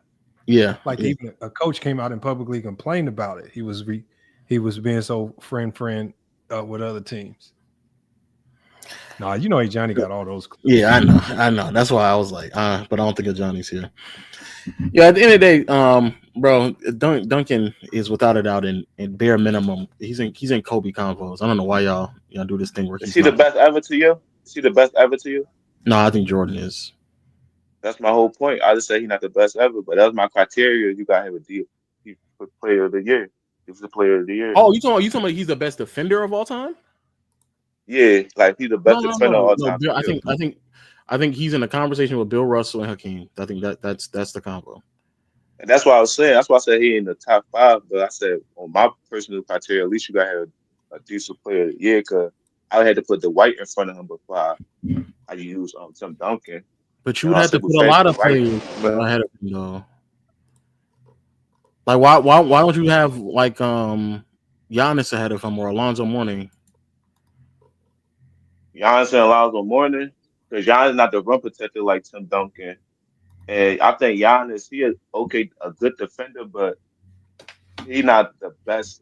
Yeah, even a coach came out and publicly complained about it. He was being so friend with other teams. Nah, Johnny got all those clips. Yeah, I know. That's why I was like, but I don't think Johnny's here. Yeah, at the end of the day, bro, Duncan is without a doubt in bare minimum. He's in Kobe convos. I don't know why y'all do this thing where Is he the best ever to you? Is he the best ever to you? No, I think Jordan is. That's my whole point. I just say he's not the best ever, but that was my criteria. You got him a deal. He was player of the year. He was the player of the year. Oh, you talking about he's the best defender of all time? Yeah, like he's the best defender of all time. Bill, I think he's in a conversation with Bill Russell and Hakeem. I think that's the combo. And that's what I was saying. That's why I said he in the top 5. But I said on my personal criteria, at least you got to have a decent player of the year because I had to put the White in front of him before I used Tim Duncan. But you would have to put a lot of players ahead of him, though. Like, why don't you have like Giannis ahead of him or Alonzo Mourning? Giannis and Alonzo Mourning, because Giannis is not the rim protector like Tim Duncan, and I think Giannis he is a good defender, but he's not the best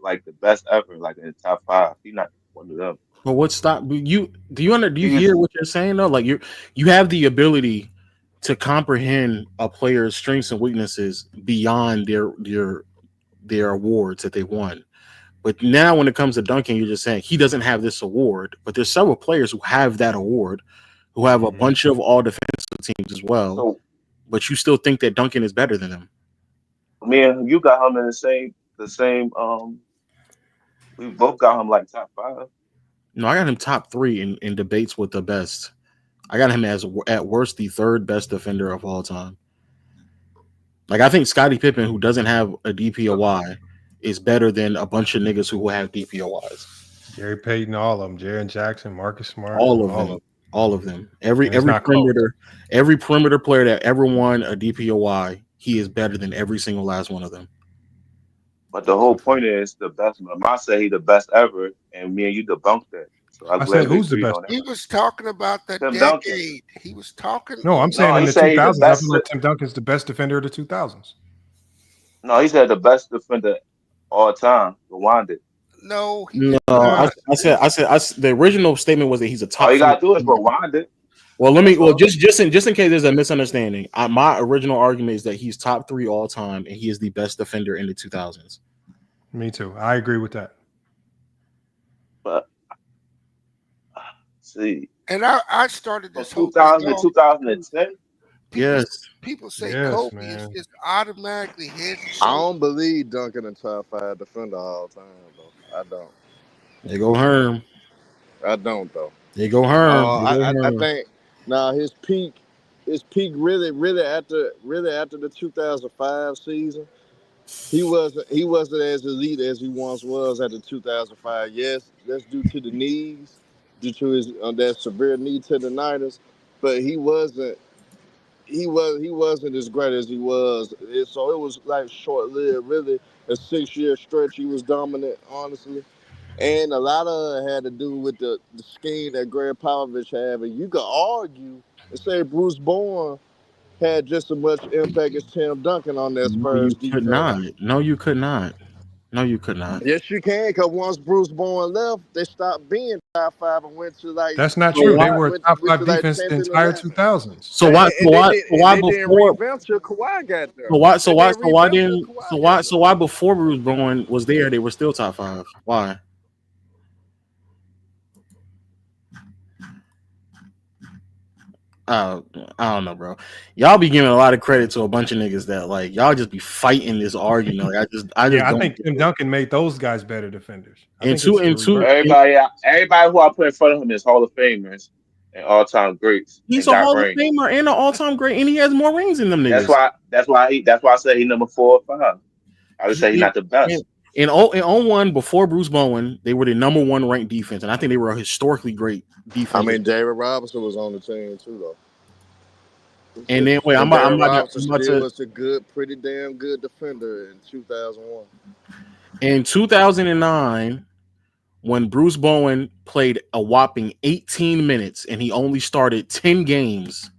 ever, like in the top 5. He's not one of them. But what stop you? Do you hear what you're saying though? Like you have the ability to comprehend a player's strengths and weaknesses beyond their awards that they won. But now when it comes to Duncan, you're just saying he doesn't have this award, but there's several players who have that award, who have a bunch of all defensive teams as well. But you still think that Duncan is better than them. Man, you got him in the same. We both got him like top 5. No, I got him top 3 in debates with the best. I got him as at worst the 3rd best defender of all time. Like I think Scottie Pippen, who doesn't have a DPOY, is better than a bunch of niggas who have DPOYs. Gary Payton, all of them. Jaren Jackson, Marcus Smart, all of them. Every perimeter player that ever won a DPOY, he is better than every single last one of them. But the whole point is the best. I say he's the best ever, and me and you debunked that. So I said who's the best? He was talking about the Tim decade. Duncan. He was talking. No, I'm saying in the 2000s. I feel like Tim Duncan's the best defender of the 2000s. No, he said the best defender all time. Rewind. No, I said the original statement was that he's a top. All you gotta do is rewind it. Well, just in case there's a misunderstanding, my original argument is that he's top 3 all time and he is the best defender in the 2000s. Me too. I agree with that. But see, and I started this 2000 to 2010. People say Yes, Kobe man. is just automatically head and I shoulders. don't believe Duncan a top 5 defender all time, though. I don't. There go Herm. I don't though. There go Herm. I think his peak really after the 2005 season. He wasn't as elite as he once was at the 2005. Yes, that's due to the knees. due to his that severe knee tendonitis, but he wasn't as great as he was. So it was like short lived, really. A 6-year stretch, he was dominant, honestly. And a lot of it had to do with the scheme that Greg Popovich had. And you could argue and say Bruce Bowen had just as much impact as Tim Duncan on that No, Spurs you could not. defense. No, you could not. No, you could not. Yes, you can, because once Bruce Bowen left, they stopped being top 5 and went to like That's not So true. why? They were a top went 5 to like defense the 10th and entire 11th. 2000s. So why? So why? So why They didn't before? revamp till Kawhi got there. So why? So They why? didn't So why revamp till didn't? Kawhi So got why? there. So why before Bruce Bowen was there, they were still top 5? Why? I don't know, bro. Y'all be giving a lot of credit to a bunch of niggas that like y'all just be fighting this argument. Like, I just I don't. think Tim Duncan made those guys better defenders. I And think two it's and the two. reverse. Everybody who I put in front of him is Hall of Famers and all time greats He's and a got Hall of rings. Famer and an all-time great, and he has more rings than them niggas. That's why I said he number 4 or 5. I would say he's not the best. In 01, before Bruce Bowen, they were the number 1 ranked defense, and I think they were a historically great defense. I mean, David Robinson was on the team too, though. And then wait, I'm David about Robinson to. still was a pretty damn good defender in 2001. In 2009, when Bruce Bowen played a whopping 18 minutes and he only started 10 games,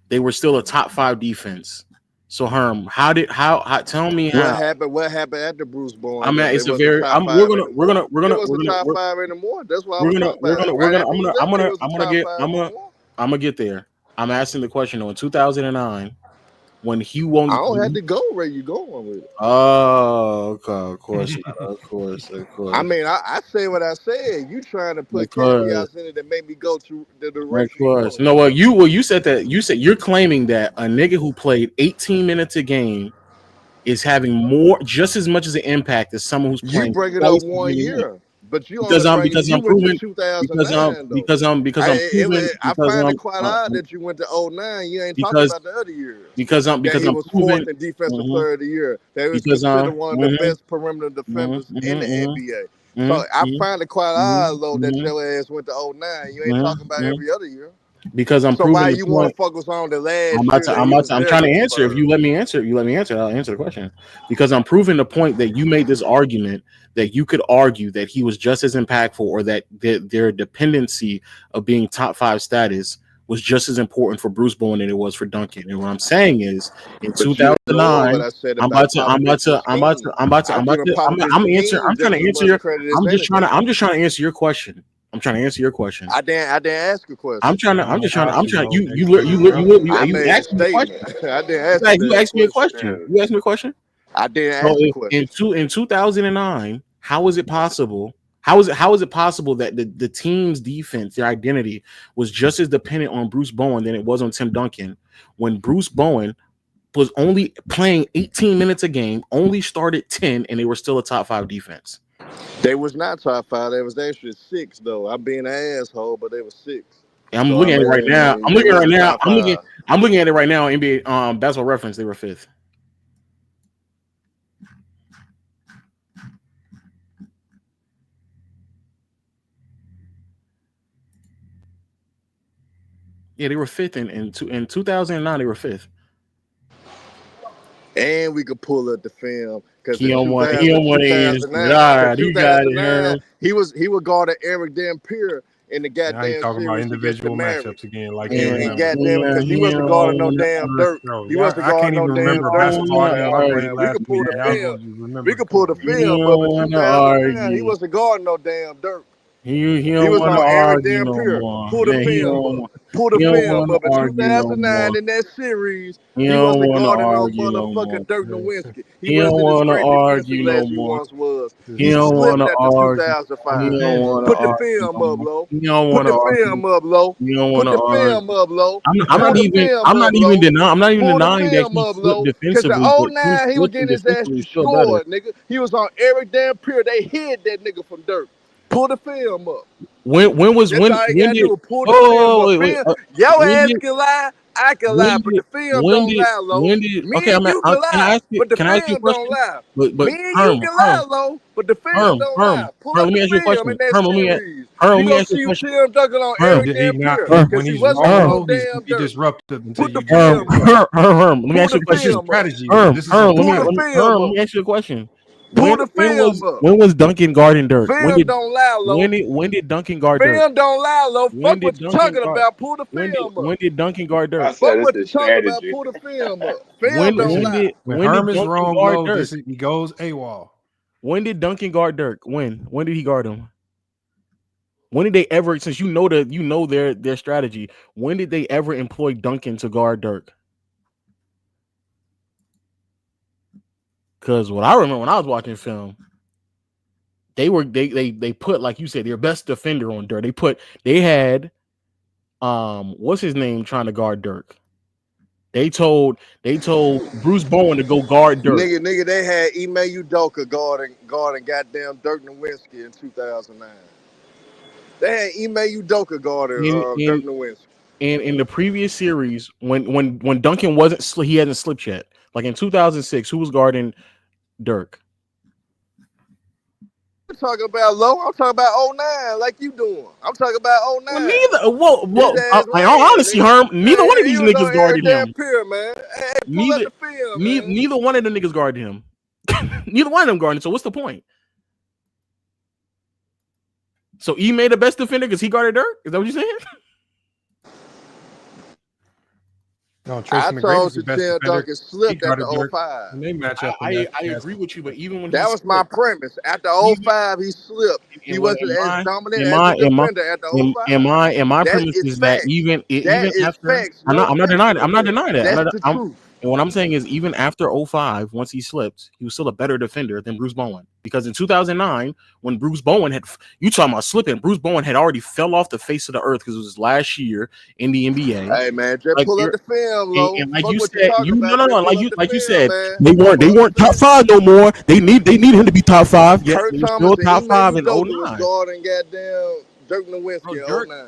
they were still a top 5 defense. So Herm, how tell me how what happened after Bruce Bowen? I mean, it's a It very wasn't we're gonna top 5 anymore. That's what we're I'm gonna talking about. I'm gonna get there. I'm asking the question though. In 2009, when he won, I don't have to go where you going with it. Oh, okay, of course, of course. I mean, I say what I said. You trying to put caveats in it that make me go to the direction. Of course. No, you said that you're claiming that a nigga who played 18 minutes a game is having just as much as an impact as someone who's playing. You bring it up 1 year, but you because I'm proving because I'm proving I find it quite odd that you went to 09. You ain't talking about the other years. Because I'm he was proving 4th in defensive player of the year. That was considered one of the best perimeter defenders in the NBA. So I find it quite odd though that your ass went to 09. You ain't talking about every other year. Because I'm proving why the you point. want to focus on the last I'm trying to answer. If you let me answer, I'll answer the question. Because I'm proving the point that you made this argument that you could argue that he was just as impactful, or that their dependency of being top 5 status was just as important for Bruce Bowen than it was for Duncan. And what I'm saying is, in 2009, I'm just trying to answer your question. I'm trying to answer your question. I didn't ask a question. I'm trying. You asked me a question. I didn't ask you asked me a question. You asked me a question. I didn't ask a question. In 2009, how is it possible? How is it possible that the team's defense, their identity, was just as dependent on Bruce Bowen than it was on Tim Duncan, when Bruce Bowen was only playing 18 minutes a game, only started 10, and they were still a top 5 defense? They was not top 5. They was actually 6 though. I'm being an asshole, but they were 6. I'm looking at it right now. I'm looking at it right now. NBA Basketball Reference, they were 5th. Yeah, they were 5th in 2009. They were 5th. And we could pull up the film because he don't want to answer. All right, you got it. He would guard Eric Dampier in the goddamn now he's talking about individual matchups again, like because he wasn't guarding no damn Dirk. He wasn't guarding no damn Dirk. We could pull the film, but for 2009, he wasn't guarding no damn Dirk. He was on Eric Dampier. Pull the film up. Pull the film up. In 2009, in that series, he wasn't guarding no motherfucking Dirk Nowitzki. He wasn't as great defensively as he once was. He slipped after 2005. Put the film up, Lo. Put the film up, Lo. Put the film up, Lo. I'm not even denying that he slipped defensively. Because the 09, he was getting his ass destroyed, nigga. He was on Eric Dampier. They hid that nigga from Dirk. Pull the film up. When did? Your ass can lie. I can lie, but the film don't lie, Lo. Me and you can lie, but the can I ask you a film don't question? lie. But Me and you can lie, Lo, but the film don't lie. Pull up let me the ask you a film question. in that Herm, series. let You me gonna ask you a see question. Tim Duncan on Did every he damn not? pier When because he he's wasn't on no low, he's damn he dirt. disruptive until Put you the get him. film up. Herm, let me Pull ask you the a question. film up. Strategy. This is a Pull the film up. Let me ask you a question. Pull the film up. When was Duncan guarding Dirk? Film don't lie, Lo. When did Duncan guard Dirk? Film don't lie, Lo. When Fuck did what you Duncan talking guard? about. Pull the film up. When did Duncan guard I Dirk? said Fuck it's what a you talking about. strategy. Pull the film up. Film don't lie. when When did Herm is Duncan wrong, guard low, Dirk? he goes AWOL. When did Duncan guard Dirk? When did he guard him? When did they ever, since you know their strategy, when did they ever employ Duncan to guard Dirk? Because what I remember when I was watching film, they put, like you said, their best defender on Dirk. They had what's his name trying to guard Dirk. They told Bruce Bowen to go guard Dirk. Nigga, they had Ime Udoka guarding goddamn Dirk Nowitzki in 2009. They had Ime Udoka guarding Dirk Nowitzki. And in the previous series, when Duncan he hadn't slipped yet. Like in 2006, who was guarding Dirk? I'm talking about Low. I'm talking about 09, like you doing. I'm talking about 09. Well, in all honesty, Herm, neither one of these niggas guarded him. Pier, man. Hey, pull up the film, man. Neither one of the niggas guarded him. Neither one of them guarded. So what's the point? So E made the best defender because he guarded Dirk? Is that what you're saying? No, I told you Tim Duncan slipped after 05. And they match up. I agree with you, but even when that was my premise. After 05, he slipped. He wasn't as dominant as a defender after 05. And my premise is that even after I'm not denying that. That's the truth. And what I'm saying is, even after 05, once he slipped, he was still a better defender than Bruce Bowen. Because in 2009, when Bruce Bowen you talking about slipping, Bruce Bowen had already fell off the face of the earth because it was his last year in the NBA. Hey man, just pull up the film, Lo. And like Fuck you what said, like you said, man. they weren't top 5 no more. They need him to be top 5. Yeah, Kurt he was Thomas still top 5 in 09. was guarding goddamn Dirk Nowitzki in 09.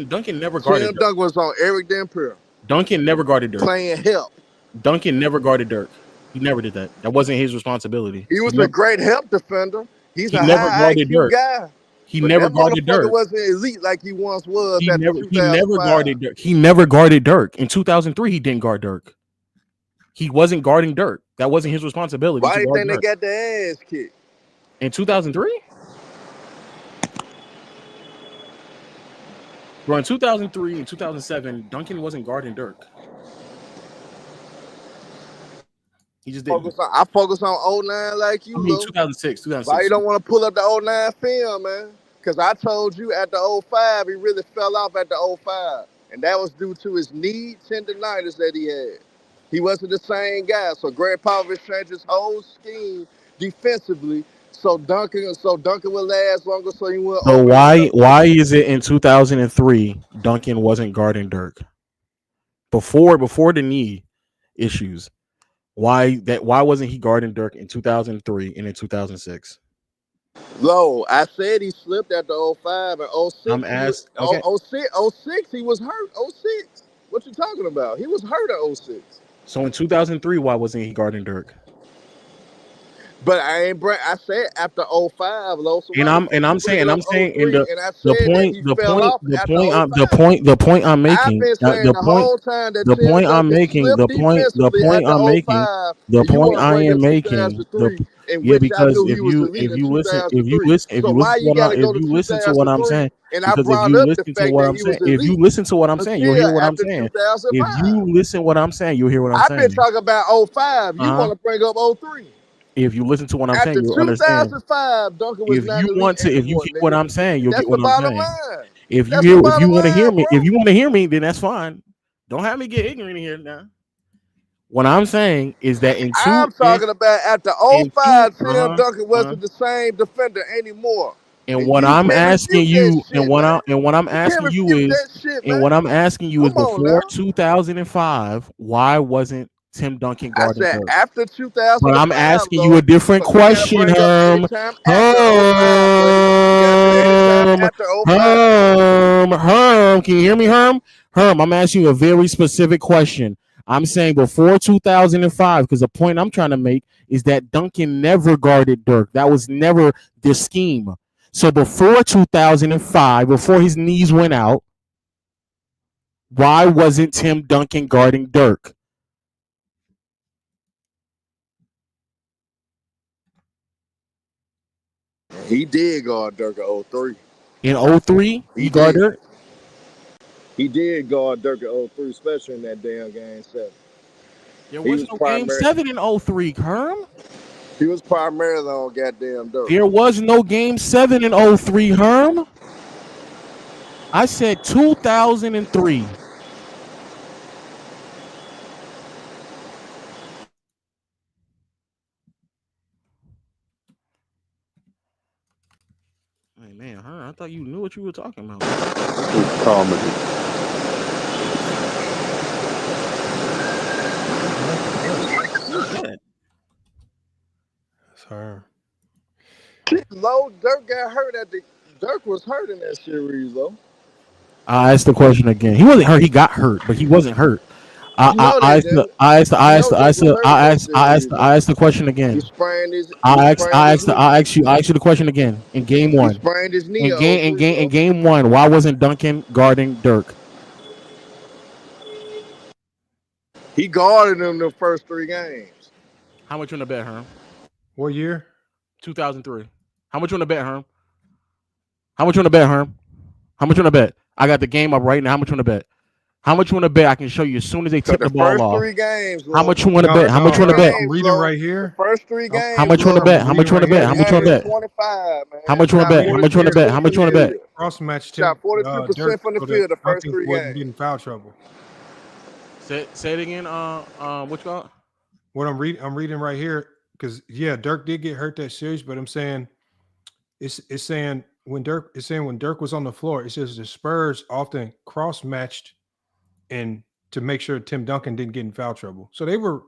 Duncan never guarded Tim Duncan was on Eric Dampier. Duncan never guarded Dirk. Playing help. Duncan never guarded Dirk. He never did that. That wasn't his responsibility. He was a great help defender. He's he a never high guarded IQ Dirk. guy. He never guarded Dirk. Wasn't elite like he once was. He never guarded Dirk. He never guarded Dirk. In 2003, he didn't guard Dirk. He wasn't guarding Dirk. That wasn't his responsibility. Why do you think they got their ass kicked? In 2003? Bro, in 2003 and 2007, Duncan wasn't guarding Dirk. He just didn't. I focus on 09 like you. I mean, 2006. Why you don't want to pull up the 09 film, man? Because I told you at the 05, he really fell off at the 05. And that was due to his knee tendonitis that he had. He wasn't the same guy. So Greg Popovich changed his whole scheme defensively so Duncan would last longer so he went. So why is it in 2003 Duncan wasn't guarding Dirk? Before the knee issues. Why wasn't he guarding Dirk in 2003 and in 2006? Low, I said he slipped after 05 and 06. I'm asked. Okay. 06 he was hurt. 06. What you talking about? He was hurt at 06. So in 2003, why wasn't he guarding Dirk? But I said after 05, Low. So and I'm saying in the point I'm making. The point I'm making. Yeah, because if you listen to what I'm saying, if you listen to what I'm saying, you'll hear what I'm saying. If you listen to what I'm saying, you'll hear what I'm saying. I've been talking about 05. You want to bring up 03. If you listen to what I'm saying, you'll understand. 2005, Duncan was if you hear what I'm saying, you'll get what I'm saying. Line. If you want to hear me, then that's fine. Don't have me get ignorant here now. What I'm saying is that I'm talking about after 05, Tim Duncan wasn't the same defender anymore. And what I'm asking you, and what I'm asking you is before 2005, why wasn't Tim Duncan guarding Dirk? After 2005, but I'm asking you a different question, Herm. after 05. Herm, can you hear me, Herm? Herm, I'm asking you a very specific question. I'm saying before 2005, because the point I'm trying to make is that Duncan never guarded Dirk. That was never the scheme. So before 2005, before his knees went out, why wasn't Tim Duncan guarding Dirk? He did guard Dirk in 03. In 03, he guarded Dirk? He did guard Dirk in 03, especially in that damn game 7. There was no game 7 in 03, Herm. He was primarily on goddamn Dirk. There was no game 7 in 03, Herm. I said 2003. Hey, man, Herm, I thought you knew what you were talking about. It's comedy. Sorry. Low Dirk got hurt Dirk was hurt in that series though. I asked the question again. He wasn't hurt. He got hurt, but he wasn't hurt. I asked the question again. I asked you the question again. In game 1. He sprained his knee. In game 1, why wasn't Duncan guarding Dirk? He guarded him the first 3 games. How much you want to bet, Herm? What year? 2003. How much you want to bet, Herm? How much you want to bet, Herm? How much you want to bet? I got the game up right now. How much you want to bet? How much you want to bet? I can show you as soon as they tip the ball off. 3 games. How much you want to bet? How much you want to bet? I'm reading right here. The first 3 games. How much you want to bet? How much you want to bet? How much you want to bet? 25, man. How much you want to bet? How much you want to bet? How much you want to bet? Cross match. Shot 43% from the field the first 3 games. Getting foul trouble. Say it again. What you got? What I'm reading right here, because Dirk did get hurt that series, but I'm saying it's saying when Dirk was on the floor, it says the Spurs often cross matched and to make sure Tim Duncan didn't get in foul trouble. So they were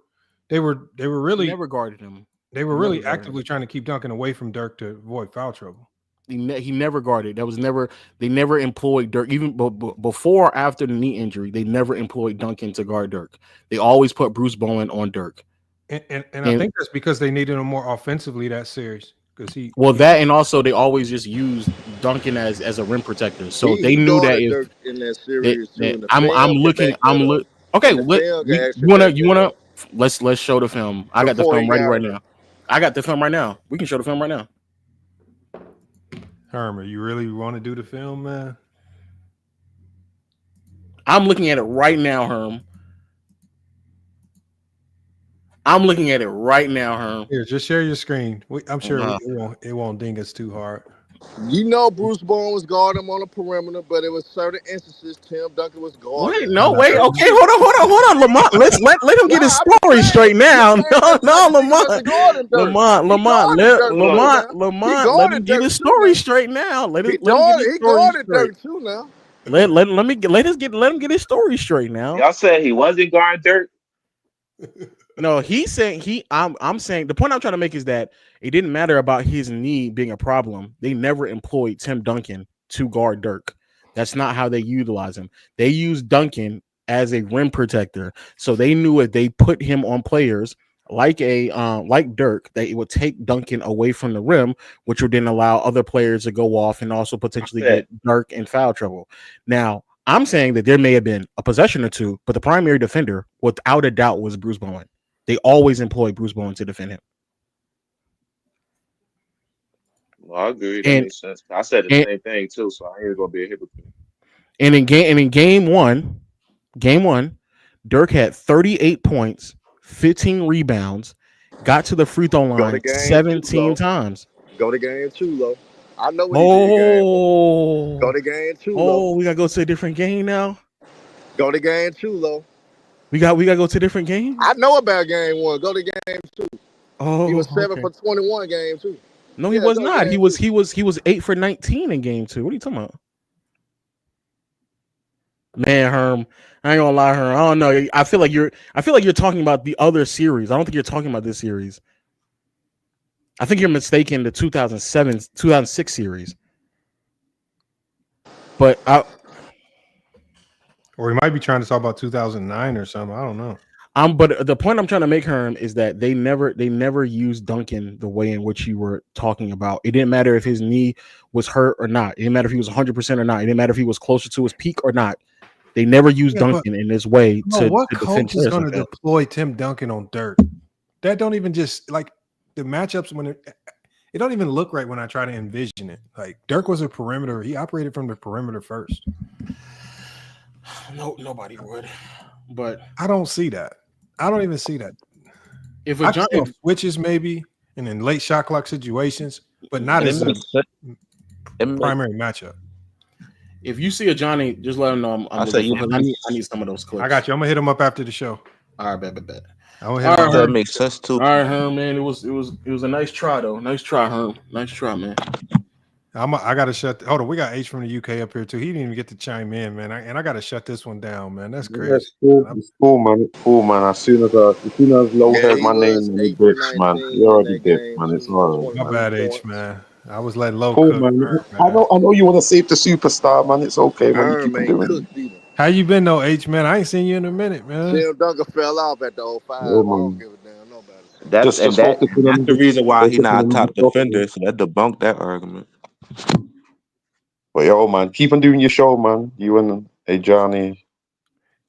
really never guarded him. They were really actively trying to keep Duncan away from Dirk to avoid foul trouble. He never guarded. They never employed Dirk. Even before or after the knee injury, they never employed Duncan to guard Dirk. They always put Bruce Bowen on Dirk. And I think that's because they needed him more offensively that series. That and also they always just used Duncan as a rim protector. So they knew that if in that series okay, you wanna let's show the film. I got the film ready right now. I got the film right now. We can show the film right now. Herman, you really want to do the film, man? I'm looking at it right now, Herm. I'm looking at it right now, Herm. Here, just share your screen. I'm sure it won't ding us too hard. You know Bruce Bowen was guarding him on the perimeter, but it was certain instances Tim Duncan was guarding. Wait. Okay, hold on, Lamont. Let him get his story straight now. No, Lamont. Let him get his story straight now. Let him get his story straight now. Y'all said he wasn't guarding Dirk. No, he's saying I'm saying the point I'm trying to make is that it didn't matter about his knee being a problem. They never employed Tim Duncan to guard Dirk. That's not how they utilize him. They used Duncan as a rim protector. So they knew if they put him on players like Dirk, that it would take Duncan away from the rim, which would then allow other players to go off and also potentially get Dirk in foul trouble. Now, I'm saying that there may have been a possession or two, but the primary defender, without a doubt, was Bruce Bowen. They always employ Bruce Bowen to defend him. Well, I agree. That makes sense. I said the same thing too, so I ain't gonna be a hypocrite. And in game one, Dirk had 38 points, 15 rebounds, got to the free throw line 17 times. Go to game 2, Lo. I know what he did. Go to game 2, Lo. We gotta go to a different game now. Go to game 2, Lo. We gotta go to a different game. I know about game 1. Go to game 2. Oh, he was 7 for 21 game 2. No, he was not. He was 8 for 19 in game 2. What are you talking about? Man, Herm, I ain't gonna lie, Herm. I don't know. I feel like you're talking about the other series. I don't think you're talking about this series. I think you're mistaken the 2006 series. But or he might be trying to talk about 2009 or something. I don't know. But the point I'm trying to make, Herm, is that they never used Duncan the way in which you were talking about. It didn't matter if his knee was hurt or not. It didn't matter if he was 100% or not. It didn't matter if he was closer to his peak or not. They never used Duncan in this way to what defend coach is players going like to that. deploy Tim Duncan on Dirk? That don't even just like the matchups when it don't even look right when I try to envision it. Like Dirk was a perimeter. He operated from the perimeter first. No, nobody would. But I don't see that. I don't even see that. If I can see on switches maybe and in late shot clock situations, but not as a primary matchup. If you see a Johnny, just let him know I'm looking for him. I need some of those clips. I got you. I'm gonna hit him up after the show. All right, bet. All right, that makes sense too. All right, Herm, man. It was a nice try though. Nice try, Herm. Nice try, man. I gotta shut. Hold on, we got H from the UK up here too. He didn't even get to chime in, man. I gotta shut this one down, man. That's crazy. It's cool, man. It's cool, man. As soon as Low heard my name, he dipped, man. He already dipped, man. It's all right. My bad, H, man. I was letting Low Cool, cook. man. Herm, I know you want to save the superstar, man. It's okay, man. You keep on doing it. How you been though, H, man? I ain't seen you in a minute, man. Tim Duncan fell off at the 05. I don't give a damn nobody. That's the reason why he not a top defender. So that debunked that argument. But yo, man, keep on doing your show, man. You and Johnny.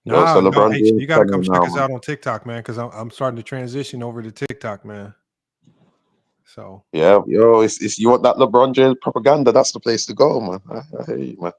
Nah, LeBron H, James you gotta come coming check now, us man. out on TikTok, man, because I'm starting to transition over to TikTok, man. So Yeah, yo, it's you want that LeBron James propaganda? That's the place to go, man. I hear you, man.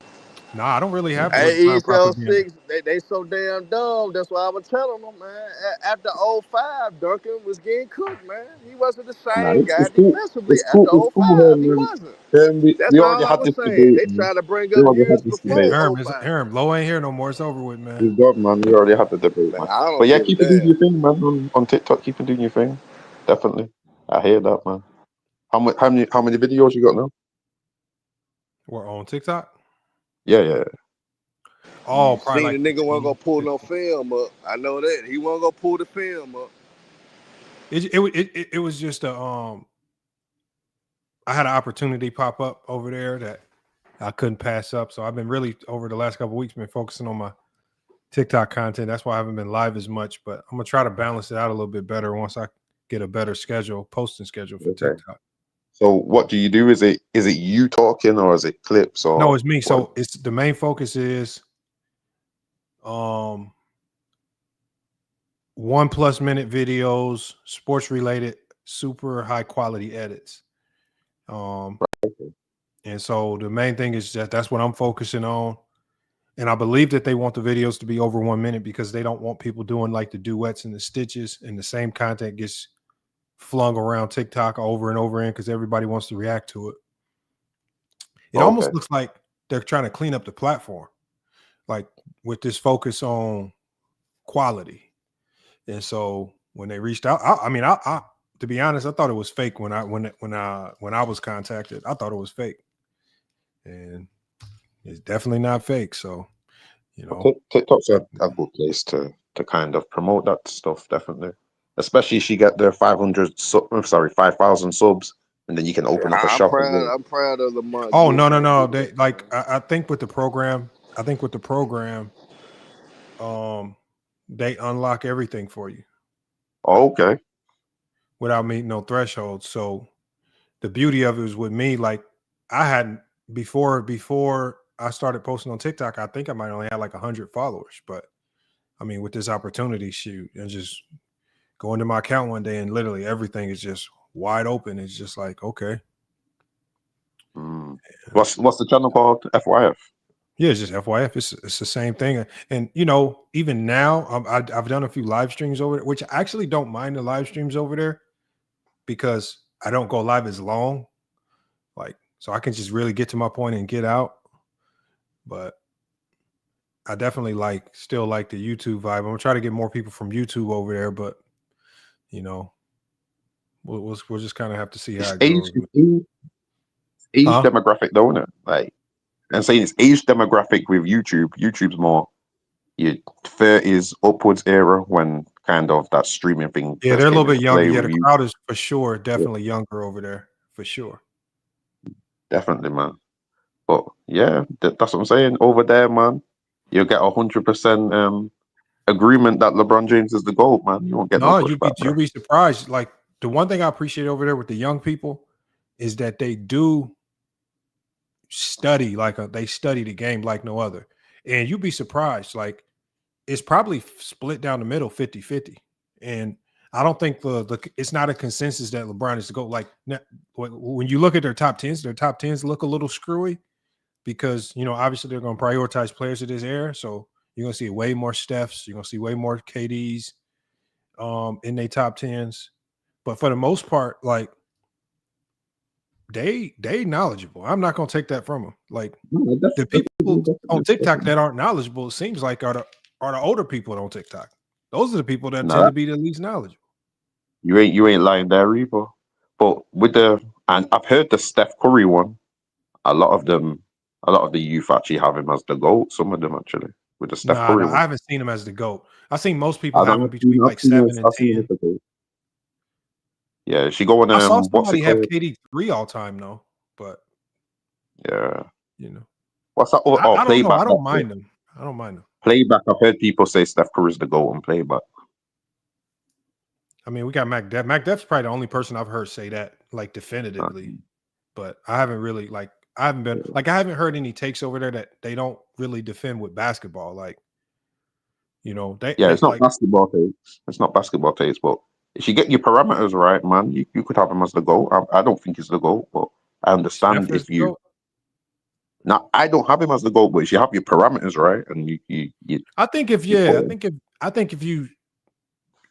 Nah, I don't really have Hey, LeBron propaganda. ESL6, they so damn dumb. That's why I was telling them, man. After 05, Duncan was getting cooked, man. He wasn't the Nah, same guy it's cool. defensively. It's After cool. It's cool, 05, he man. wasn't. We That's already all I had was this saying. debate, They man. try to bring We up already years had this before debate. Herm, Low ain't here no more. It's over with, man. He's gone, man. We already had the debate, Man, man. I don't But yeah, give a keep on doing damn. your thing, man. On TikTok, keep on doing your thing. Definitely. I hear that, man. How many videos you got now? We're on TikTok. Yeah. Oh, probably Seen the nigga wasn't gonna pull no film up. I know that. He wasn't gonna pull the film up. It was just I had an opportunity pop up over there that I couldn't pass up. So I've been really over the last couple of weeks been focusing on my TikTok content. That's why I haven't been live as much, but I'm gonna try to balance it out a little bit better once I get a better posting schedule for TikTok. So what do you do? Is it you talking or is it clips or No, it's me. what? So it's the main focus is 1+ minute videos, sports related, super high quality edits. And so the main thing is that's what I'm focusing on. And I believe that they want the videos to be over 1 minute because they don't want people doing like the duets and the stitches, and the same content gets flung around TikTok over and over again because everybody wants to react to it. It almost looks like they're trying to clean up the platform, like with this focus on quality. And so when they reached out, I to be honest, I thought it was fake when I was contacted. I thought it was fake, and it's definitely not fake. So, TikTok's a good place to kind of promote that stuff, definitely. Especially if you get the 5,000 subs, and then you can open up a shop. I'm proud of Lamont. Oh no. They like I think with the program, they unlock everything for you. Okay. Without meeting no thresholds. So the beauty of it was with me, like I hadn't before I started posting on TikTok, I think I might only have like 100 followers. But I mean, with this opportunity, shoot, and just go into my account one day and literally everything is just wide open. It's just like, okay. What's the channel called? FYF? Yeah, it's just FYF. It's the same thing. And even now, I've done a few live streams over there, which I actually don't mind the live streams over there because I don't go live as long. Like, so I can just really get to my point and get out. But I definitely still like the YouTube vibe. I'm gonna try to get more people from YouTube over there, but we'll just kind of have to see how it goes. Age demographic, though, isn't it? Like, I'm saying it's age demographic with YouTube. YouTube's more your 30s upwards era when kind of that streaming thing. Yeah, they're a little bit younger. Yeah, the crowd is for sure definitely younger over there, for sure. Definitely, man. But yeah, that's what I'm saying. Over there, man, you'll get 100% agreement that LeBron James is the GOAT, man. You won't get no No, pushback, you'll bro. be surprised. Like the one thing I appreciate over there with the young people is that they do study they study the game like no other. And you'd be surprised. Like it's probably split down the middle 50-50. And I don't think it's not a consensus that LeBron is to go. Like when you look at their top 10s look a little screwy because, obviously they're going to prioritize players of this era. So you're going to see way more Stephs. You're going to see way more KDs in their top 10s. But for the most part, like they knowledgeable. I'm not going to take that from them. Like the people on TikTok that aren't knowledgeable, it seems like are the older people on TikTok. Those are the people that tend to be the least knowledgeable. You ain't lying there either. But and I've heard the Steph Curry one. A lot of the youth actually have him as the GOAT. Some of them actually with the Steph Curry one. I haven't seen him as the GOAT. I've seen most people have him between like 7 and 10. Yeah, she go on. I saw What's somebody it have called? KD 3 all time though, but Yeah, you know, what's that? I don't know. Playback. I don't mind them. Playback. I've heard people say Steph Curry's the GOAT on playback. I mean, we got Mac Def. Mac Def's probably the only person I've heard say that like definitively, but I haven't really I haven't heard any takes over there that they don't really defend with basketball. Like, It's not basketball takes. It's not basketball takes, but if you get your parameters right, man, you could have him as the GOAT. I don't think he's the GOAT, but I understand if you. Now, I don't have him as the GOAT, but if you have your parameters right, and you I think if you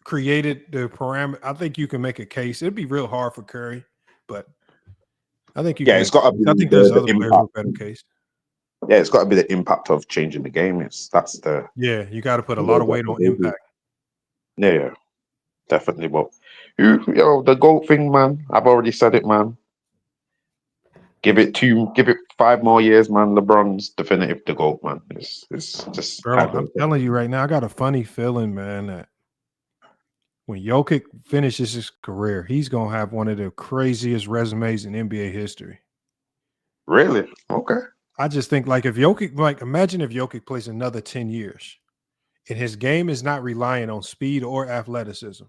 created the parameter, I think you can make a case. It'd be real hard for Curry, but I think you. Yeah, it's got to be. I think there's other players with better case. Yeah, it's got to be the impact of changing the game. You got to put a lot of weight on impact. Yeah, definitely. But the GOAT thing, man. I've already said it, man. Give it 5 more years, man. LeBron's definitive the GOAT, man. It's just. Bro, I'm telling you right now, I got a funny feeling, man, that when Jokic finishes his career, he's gonna have one of the craziest resumes in NBA history. Really? Okay. I just think if Jokic, imagine if Jokic plays another 10 years and his game is not relying on speed or athleticism.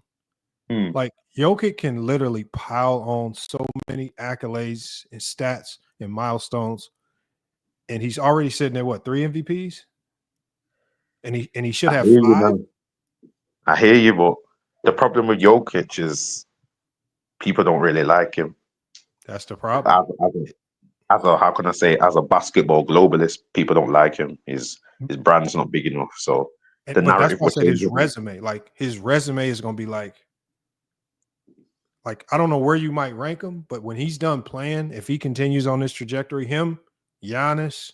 Like Jokic can literally pile on so many accolades and stats and milestones, and he's already sitting at 3 MVPs, and he should have 5. I hear you, but the problem with Jokic is people don't really like him. That's the problem. As a basketball globalist, people don't like him. His brand's not big enough. So but that's why I said his resume. His resume is gonna be like I don't know where you might rank him, but when he's done playing, if he continues on this trajectory, him, Giannis,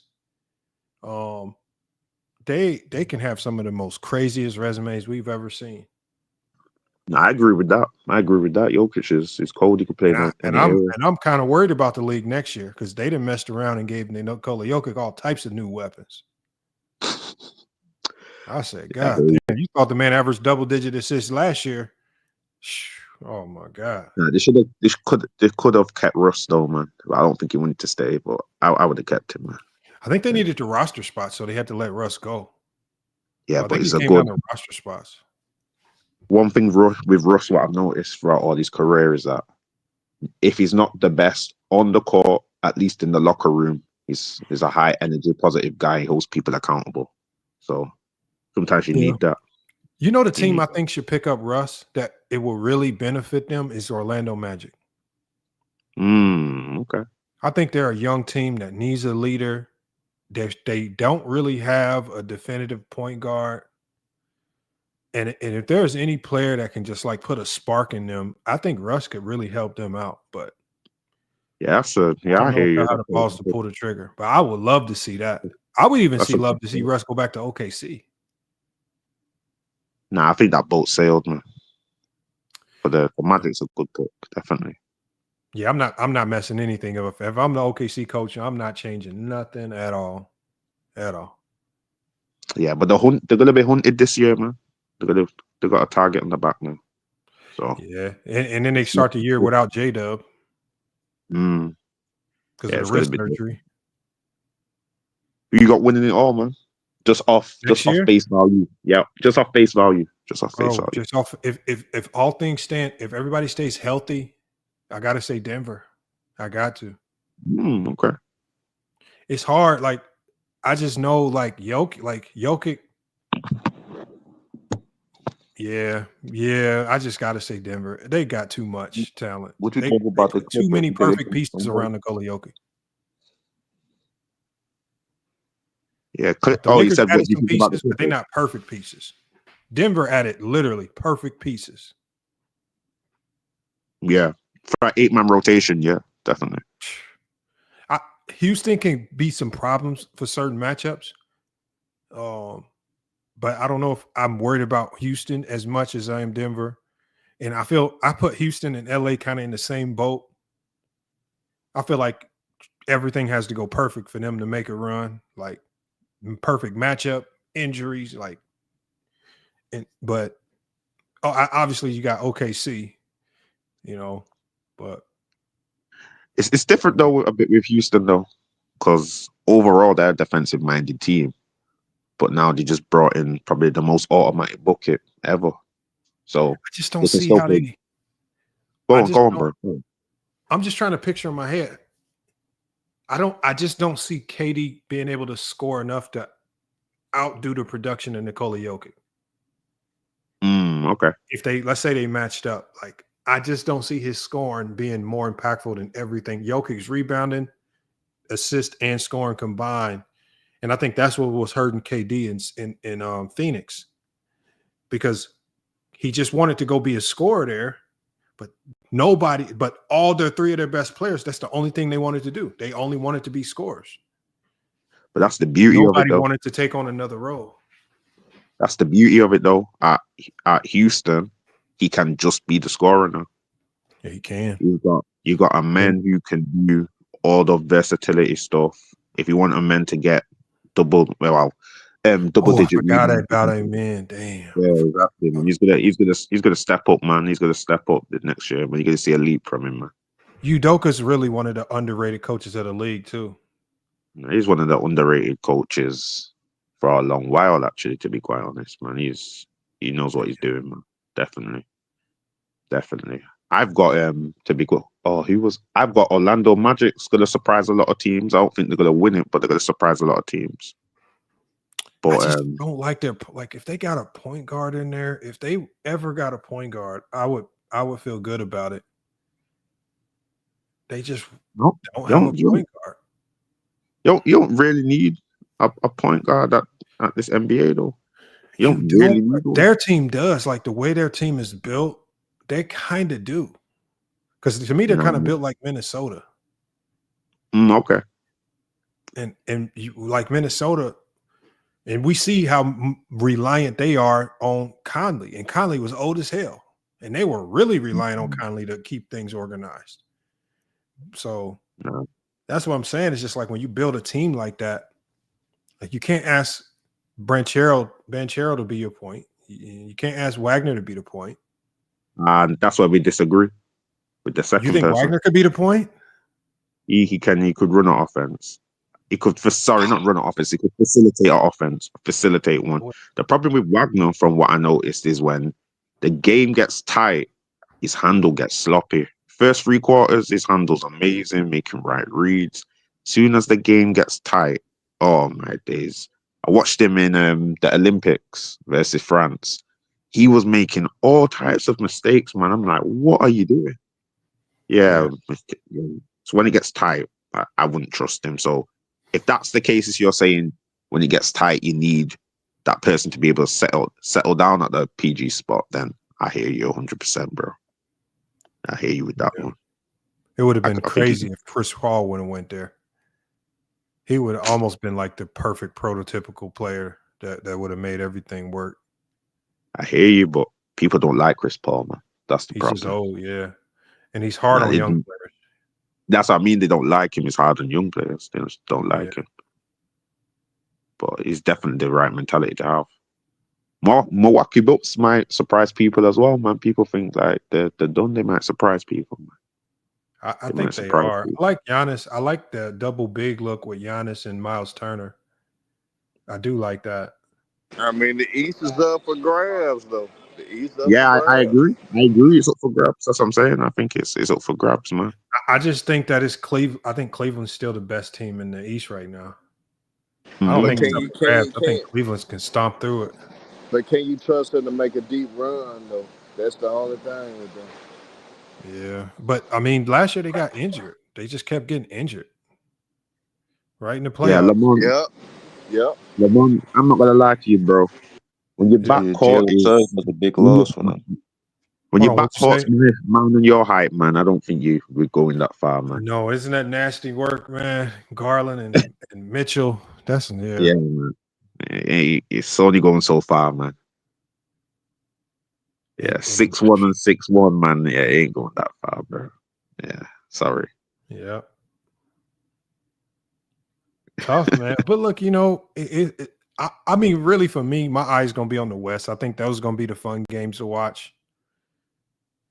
they can have some of the most craziest resumes we've ever seen. No, I agree with that. Jokic is cold. He could play and I'm kind of worried about the league next year because they done messed around and gave Nikola Jokic all types of new weapons. I said, God damn, you thought the man averaged double-digit assists last year. Oh my God! Nah, they could have kept Russ though, man. I don't think he wanted to stay, but I would have kept him, man. I think they needed the roster spots, so they had to let Russ go. Yeah, but it's a good down roster spots. One thing with Russ, what I've noticed throughout all his career is that if he's not the best on the court, at least in the locker room, he's a high energy, positive guy. He holds people accountable. So sometimes you need that. You know the team I think should pick up Russ that it will really benefit them is Orlando Magic. Okay. I think they're a young team that needs a leader. They don't really have a definitive point guard. And if there's any player that can just put a spark in them, I think Russ could really help them out. But I hear you. How the balls to pull the trigger, but I would love to see that. I would even love to see Russ go back to OKC. Nah, I think that boat sailed, man. But the Magic's a good pick, definitely. Yeah, I'm not messing anything up. If I'm the OKC coach, I'm not changing nothing at all. Yeah, but they're gonna be hunted this year, man. They got a target on the back now. So yeah, and then they start the year without J-Dub. Because of the wrist surgery. Who you got winning it all, man? Just off year? face value. Yeah, just off face value. Just off face Bro, value. just off if all things stand, if everybody stays healthy, I gotta say Denver. I got to. Okay. It's hard. Like I just know, like Jokic. Yeah. I just gotta say Denver. They got too much talent. What you They talk about put the too many Clippers? perfect pieces around Nikola Jokic. Yeah. The You Lakers said added what you some think about the pieces, but they're Clippers? not perfect pieces. Denver added literally perfect pieces. Yeah. For an 8-man rotation, yeah, definitely. Houston can be some problems for certain matchups. But I don't know if I'm worried about Houston as much as I am Denver. And I feel I put Houston and LA kind of in the same boat. I feel like everything has to go perfect for them to make a run. Like perfect matchup, injuries, but obviously you got OKC, but It's different though a bit with Houston though, because overall they're a defensive minded team, but now they just brought in probably the most automatic bucket ever. So I just don't see how they. Go on, bro. I'm just trying to picture in my head. I just don't see KD being able to score enough to outdo the production of Nikola Jokic. Okay. If let's say they matched up, like I just don't see his scoring being more impactful than everything. Jokic's rebounding, assist, and scoring combined, and I think that's what was hurting KD in Phoenix, because he just wanted to go be a scorer there, but all their three of their best players, that's the only thing they wanted to do. They only wanted to be scorers. But that's the beauty of it, Nobody though. wanted to take on another role. That's the beauty of it, though. At Houston, he can just be the scorer now. Yeah, he can. You got a man who can do all the versatility stuff. If you want a man to get double digit. I forgot about him, man. Damn. Yeah, exactly. Man. He's gonna step up, man. He's gonna step up the next year, man. You're gonna see a leap from him, man. Udoka's really one of the underrated coaches of the league too. He's one of the underrated coaches for a long while, actually, to be quite honest, man. He knows what he's doing, man. Definitely. I've got I've got Orlando Magic's gonna surprise a lot of teams. I don't think they're gonna win it, but they're gonna surprise a lot of teams. But I just don't like if they got a point guard in there, if they ever got a point guard, I would feel good about it. They just don't have a point guard. You don't really need a point guard at this NBA though. You don't really need one. Their team does. Like the way their team is built, they kind of do. Because to me, they're kind of built like Minnesota. Okay. And you like Minnesota, and we see how reliant they are on Conley. And Conley was old as hell. And they were really relying on Conley to keep things organized. So that's what I'm saying. It's just like when you build a team like that, like you can't ask Banchero to be your point. You can't ask Wagner to be the point. That's why we disagree with the second person. You think Wagner could be the point? He could run an offense. He could not run an offense. He could facilitate an offense, facilitate one. The problem with Wagner, from what I noticed, is when the game gets tight, his handle gets sloppy. First 3 quarters, his handle's amazing, making right reads. Soon as the game gets tight, oh my days. I watched him in the Olympics versus France. He was making all types of mistakes, man. I'm like, what are you doing? Yeah. So when it gets tight, I wouldn't trust him. So if that's the case, as you're saying, when it gets tight, you need that person to be able to settle down at the PG spot, then I hear you 100%, bro. I hear you with that one. It would have been crazy if Chris Paul would have went there. He would have almost been like the perfect prototypical player that would have made everything work. I hear you, but people don't like Chris Paul, man. That's the problem. He's just old, yeah. And he's hard on young players. That's what I mean. They don't like him. It's hard on young players. They just don't like him. But he's definitely the right mentality to have. Milwaukee Bucks might surprise people as well, man. People think like they're done. They might surprise people, man. I think they are. I like Giannis. I like the double big look with Giannis and Miles Turner. I do like that. I mean, the East is up for grabs, though. The East up Yeah, for I grabs. agree. I agree. It's up for grabs. That's what I'm saying. I think it's up for grabs, man. I just think that it's Cleveland. I think Cleveland's still the best team in the East right now. I don't think it's up for grabs. I think Cleveland can stomp through it. But can you trust them to make a deep run, though? That's the only thing with them. Yeah, but I mean, last year they got injured. They just kept getting injured. Right in the playoffs. Yeah, Lamont. Yep. Lamont, I'm not gonna lie to you, bro. When your backcourt is was a big loss for them. when your Hold on, what you backcourt's say? man than your height, man, I don't think we're going that far, man. No, isn't that nasty work, man? Garland and Mitchell. That's Yeah, man. It's only going so far, man. Yeah, 6'1" and 6'1", man. Yeah, it ain't going that far, bro. Yeah, sorry. Yeah. Tough, man. But look, you know, I mean, really, for me, my eye's gonna be on the West. I think those are gonna be the fun games to watch.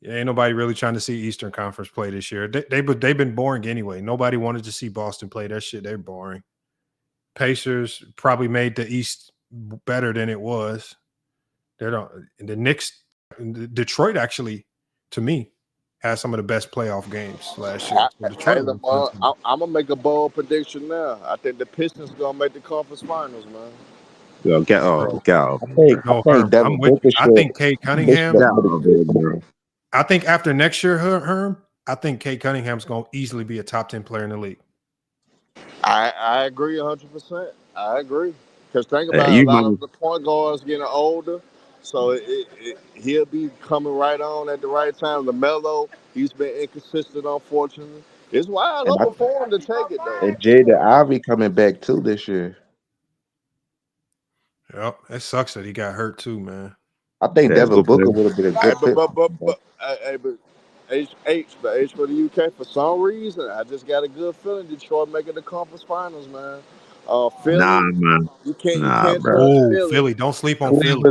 Yeah, ain't nobody really trying to see Eastern Conference play this year. They've been boring anyway. Nobody wanted to see Boston play that shit. They're boring. Pacers probably made the East better than it was. The Knicks, Detroit actually, to me, had some of the best playoff games last year. So Detroit Hey, Lamar, I'm gonna make a bold prediction now. I think the Pistons gonna make the conference finals, man. Yo, get out. No, Herm, I'm with you. I think Kate Cunningham. I think after next year, Herm, I think Kate Cunningham's going to easily be a top 10 player in the league. I agree 100%. I agree. Because think Yeah, about it, you a lot man. of the point guards getting older, so he'll be coming right on at the right time. LaMelo, he's been inconsistent, unfortunately. It's wide And open for him to take it, though. and Jaden Ivey coming back too this year. Yep, it sucks that he got hurt too, man. I think Devin Booker would have been a good fit. But H for the UK, for some reason, I just got a good feeling Detroit making the conference finals, man. Philly, Nah, man. you can't bro. trust Oh, Philly. Philly, don't sleep on Philly.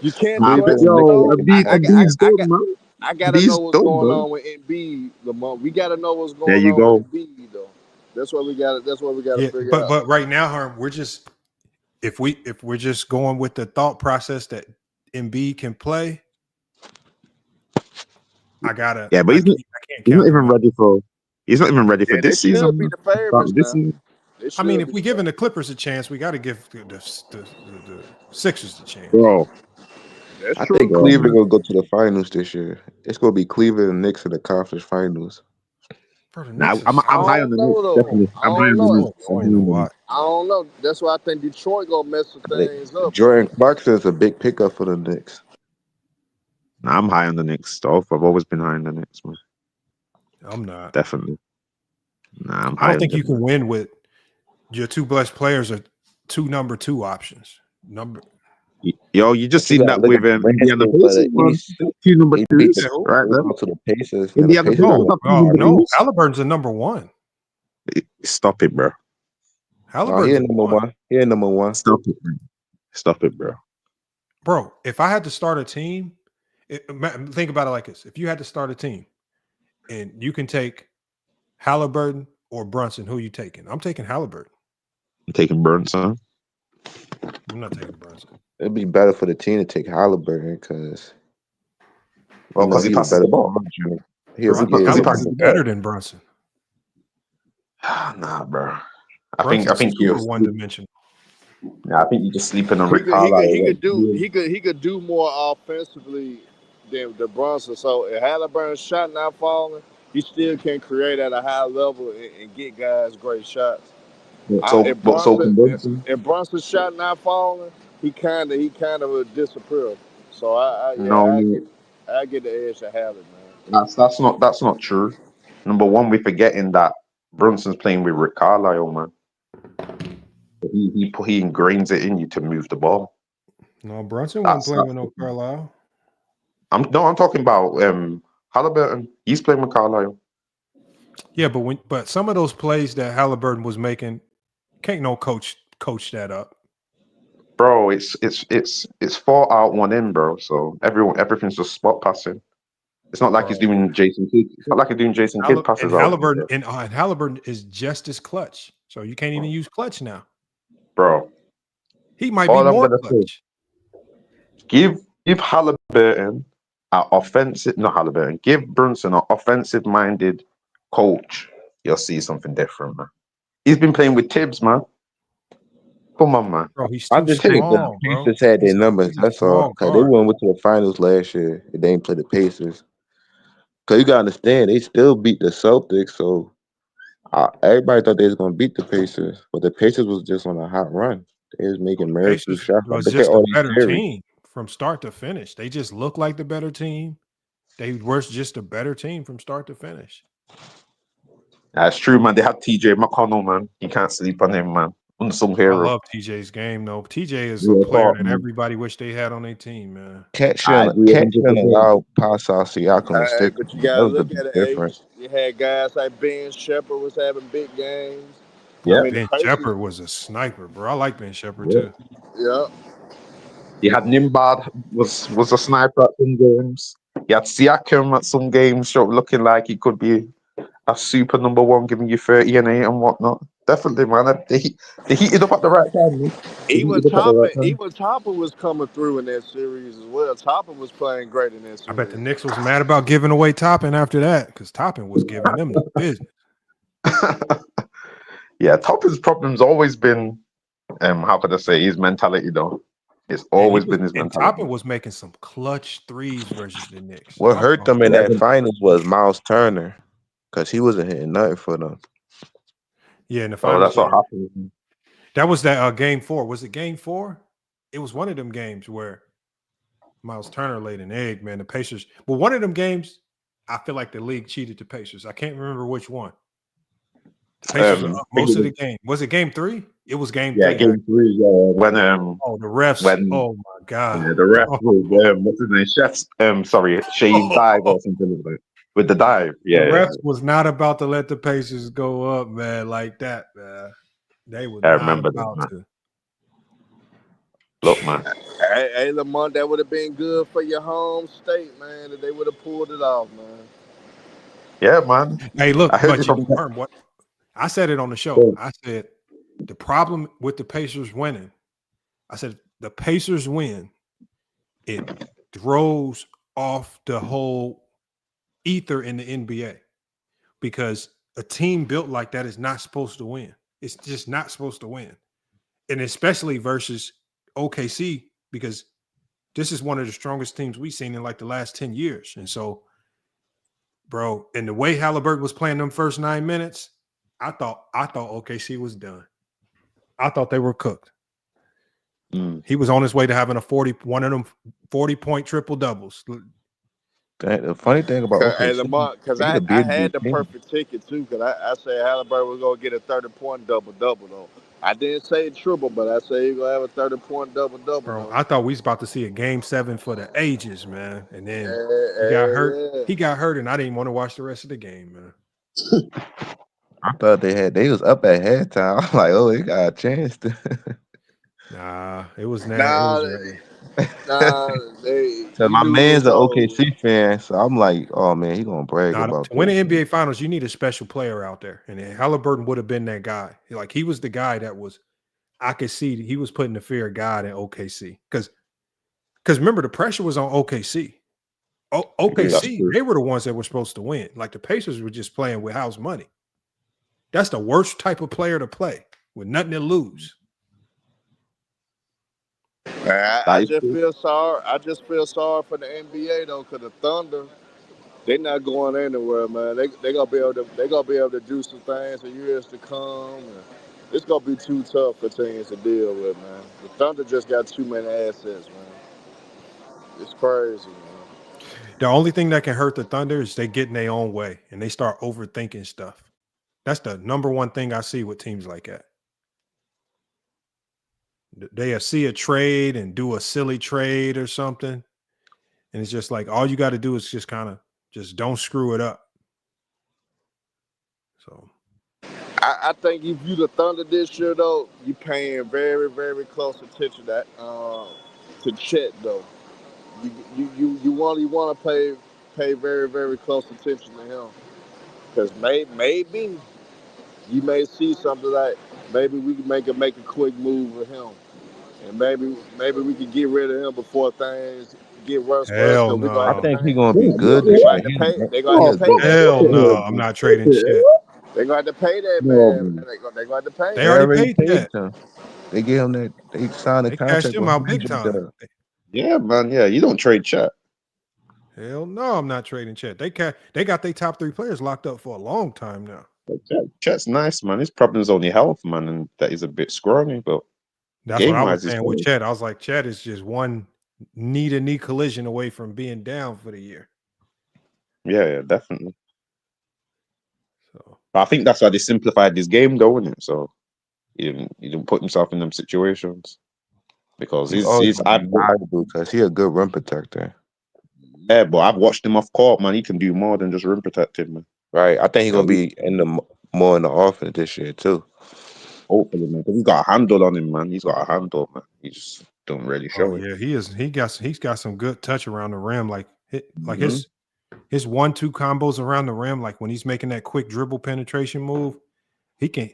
You can't Nah, trust yo, Embiid's done, man. I gotta know what's done, going bro. on with Embiid, Lamar. We gotta know what's There going you on go. with Embiid, though. That's what we gotta Yeah, figure out. but right now, Herm, we're just if we're just going with the thought process that Embiid can play, I gotta. Yeah, but he's not even ready for. He's not even ready for this they season. should be the favorites This now. season. I mean, if we're giving the Clippers a chance, we got to give the Sixers a chance. Bro, I think Cleveland will go to the finals this year. It's gonna be Cleveland and Knicks in the conference finals. Bro, the Nah, Knicks I'm high on the Knicks, definitely. I'm high on the Knicks. I'm high on the Knicks. I don't know. That's why I think Detroit gonna mess some things up. Jordan Clarkson's a big pickup for the Knicks. Nah, I'm high on the Knicks stuff. I've always been high on the Knicks, man. I'm not. Definitely. Nah, I'm high I don't on think them, you can man. win with your two best players are two number two options. Yo, you just seen that with Indiana Pacers, man. Two number twos, right there. To the Pacers. Indiana Pacers got two number No, twos. Halliburton's a number one. Stop it, bro. Halliburton's he ain't number one. He ain't number one. Stop it, bro. Stop it, bro. Bro, if I had to start a team, think about it like this. If you had to start a team and you can take Halliburton or Brunson, who are you taking? I'm taking Halliburton. I'm taking Brunson. I'm not taking Brunson. It'd be better for the team to take Halliburton because he passes the ball. Halliburton's better than Brunson. Nah, bro. I Brunson's think you're one dimensional. Yeah, I think you're just sleeping on Rick He could do more offensively than the Brunson. So if Halliburton's shot not falling, he still can create at a high level and get guys great shots. If Brunson's shot not falling, he kind of would disappear. So I get the edge to have it, man. That's not true. Number one, we're forgetting that Brunson's playing with Rick Carlisle, man. He ingrains it in you to move the ball. No, Brunson wasn't playing with no Carlisle. I'm talking about Halliburton. He's playing with Carlisle. Yeah, but some of those plays that Halliburton was making, can't no coach that up. Bro, it's 4 out, 1 in, bro. So everything's just spot passing. It's not like he's doing Jason Kidd. It's not like he's doing Jason Kidd passes. And Halliburton is just as clutch. So you can't even use clutch now. Bro, He might be All I'm more gonna say, clutch. give Halliburton an offensive, not Halliburton. Give Brunson an offensive-minded coach. You'll see something different, man. He's been playing with Tibbs, man. Come on, man. Bro, he's I too just think the small, bro. Pacers had their He's numbers. a That's all. small Cause they guard. went to the finals last year and they didn't play the Pacers. Cause you gotta understand, they still beat the Celtics. So everybody thought they was gonna beat the Pacers, but the Pacers was just on a hot run. They was making miracle Pacers shots. was Look at just a all these better series. team from start to finish. They just look like the better team. They were just a better team from start to finish. That's true, man. They had TJ McConnell, man. You can't sleep on him, man. Unsung I hero. love TJ's game, though. TJ is a Real player talk, that man. everybody wish they had on their team, man. Cat I shouldn't agree 100%. allow Pascal Siakam to Hey, stick. but you That gotta was the look big at it, difference. H. You had guys like Ben Shepherd was having big games. Nah, I mean, the Ben Pacers. Shepherd was a sniper, bro. I like Ben Shepherd, Yeah. too. Yeah. You had Nimbad was a sniper at some games. You had Siakam at some games, looking like he could be a super number one, giving you 30 and 8 and whatnot. Definitely, man. They heated up at the right time, man. They Even heated up at the right time. Topper was coming through in that series as well. Topper was playing great in that series. I bet the Knicks was mad about giving away Toppin after that because Toppin was giving them the business. Yeah, Toppin's problem's always been, how could I say, his mentality, though. It's always been his mentality. Toppin was making some clutch threes versus the Knicks. What hurt them in that finals was Miles Turner, because he wasn't hitting nothing for them. Yeah, in the finals. That's what happened. That was that game 4. Was it game 4? It was one of them games where Miles Turner laid an egg, man. The Pacers. But one of them games, I feel like the league cheated the Pacers. I can't remember which one. The Pacers were up most of the game. Was it game 3? It was game 3. Yeah, game 3. Yeah, when the refs. Oh my god. Yeah, the ref was what's his name? Chef's sorry, Shane's dive or something like that. With the dive. Yeah. The refs was not about to let the Pacers go up, man, like that, man. They were I not remember about that, to. Look, man. Hey, Lamont, that would have been good for your home state, man, if they would have pulled it off, man. Yeah, man. Hey, look, I heard but you you from confirmed what I said it on the show. Oh. I said the problem with the Pacers winning, I said the Pacers win, it throws off the whole ether in the NBA because a team built like that is not supposed to win. It's just not supposed to win. And especially versus OKC, because this is one of the strongest teams we've seen in like the last 10 years. And so, bro, and the way Halliburton was playing them first 9 minutes, I thought OKC was done. I thought they were cooked. He was on his way to having one of them 40-point triple doubles. The funny thing about Hey, OKC, Lamont, because I had the perfect ticket too, because I said Halliburton was gonna get a 30-point double-double though. I didn't say triple, but I said he's gonna have a 30-point double-double. Bro, I thought we was about to see a game 7 for the ages, man. And then he got hurt. Yeah. He got hurt, and I didn't want to watch the rest of the game, man. I thought they was up at halftime. I'm like, oh, they got a chance to. Nah, it was now. So my man's an OKC fan, so I'm like, oh man, he gonna brag about to win this. the NBA Finals, you need a special player out there, and Halliburton would have been that guy. Like he was the guy that was. I could see he was putting the fear of God in OKC because remember the pressure was on OKC. OKC, they were the ones that were supposed to win. Like the Pacers were just playing with house money. That's the worst type of player to play with nothing to lose. I just feel sorry. I just feel sorry for the NBA though, because the Thunder, they're not going anywhere, man. They gonna be able to do some things in years to come. And it's gonna be too tough for teams to deal with, man. The Thunder just got too many assets, man. It's crazy, man. The only thing that can hurt the Thunder is they get in their own way and they start overthinking stuff. That's the number one thing I see with teams like that. They see a trade and do a silly trade or something. And it's just like, all you got to do is just kind of just don't screw it up. So I think if you the Thunder this year though, you paying very, very close attention to Chet though. You want to pay very, very close attention to him, because maybe you may see something like maybe we can make a quick move with him And maybe we could get rid of him before things get worse Hell because we're gonna I have to no. think he's pay. gonna be good They're this gonna year. have to pay. They're gonna He have a to pay good. that Hell man. no. I'm not trading Chet. They're gonna have to pay that No, man. man. They're gonna have to pay They They him. already already paid paid Chet. him. They gave him that. They signed a They cashed contract him with out big 100. time. Yeah, man. Yeah, you don't trade Chet. Hell no, I'm not trading Chet. They got their top 3 players locked up for a long time now. Chet's nice, man. His problem's only health, man, and that is a bit scrawny, but That's what game I was wise, is saying with Chet. I was like, Chet is just one knee-to-knee collision away from being down for the year. yeah, definitely. So, but I think that's why they simplified this game, though, isn't it? So he didn't put himself in them situations because He's always he's I've valuable because he a good rim protector. yeah, but I've watched him off court, man. He can do more than just rim protecting, man. Right. I think he's gonna be in the more in the offense this year too. Hopefully, man, because he's got a handle on him, man. He's got a handle, man. He just don't really show oh it. yeah, he's got some good touch around the rim. Like Mhm. his 1-2 combos around the rim, like when he's making that quick dribble penetration move, he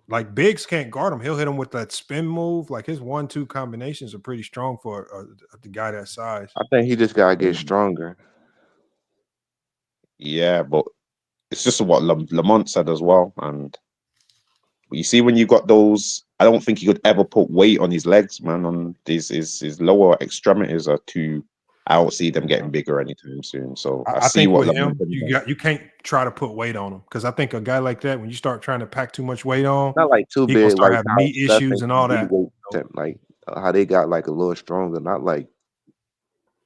like bigs can't guard him. He'll hit him with that spin move. Like his 1-2 combinations are pretty strong for the guy that size. I think he just gotta get stronger. Yeah, but it's just what Lamont said as well. And you see, when you got those, I don't think he could ever put weight on his legs, man. On his lower extremities are too. I don't see them getting bigger anytime soon. So I I see think what with Lamont him, you can't try to put weight on him because I think a guy like that, when you start trying to pack too much weight on, Not like too he gonna big, start like having how knee Steph issues and all that. like how they got like a little stronger, not like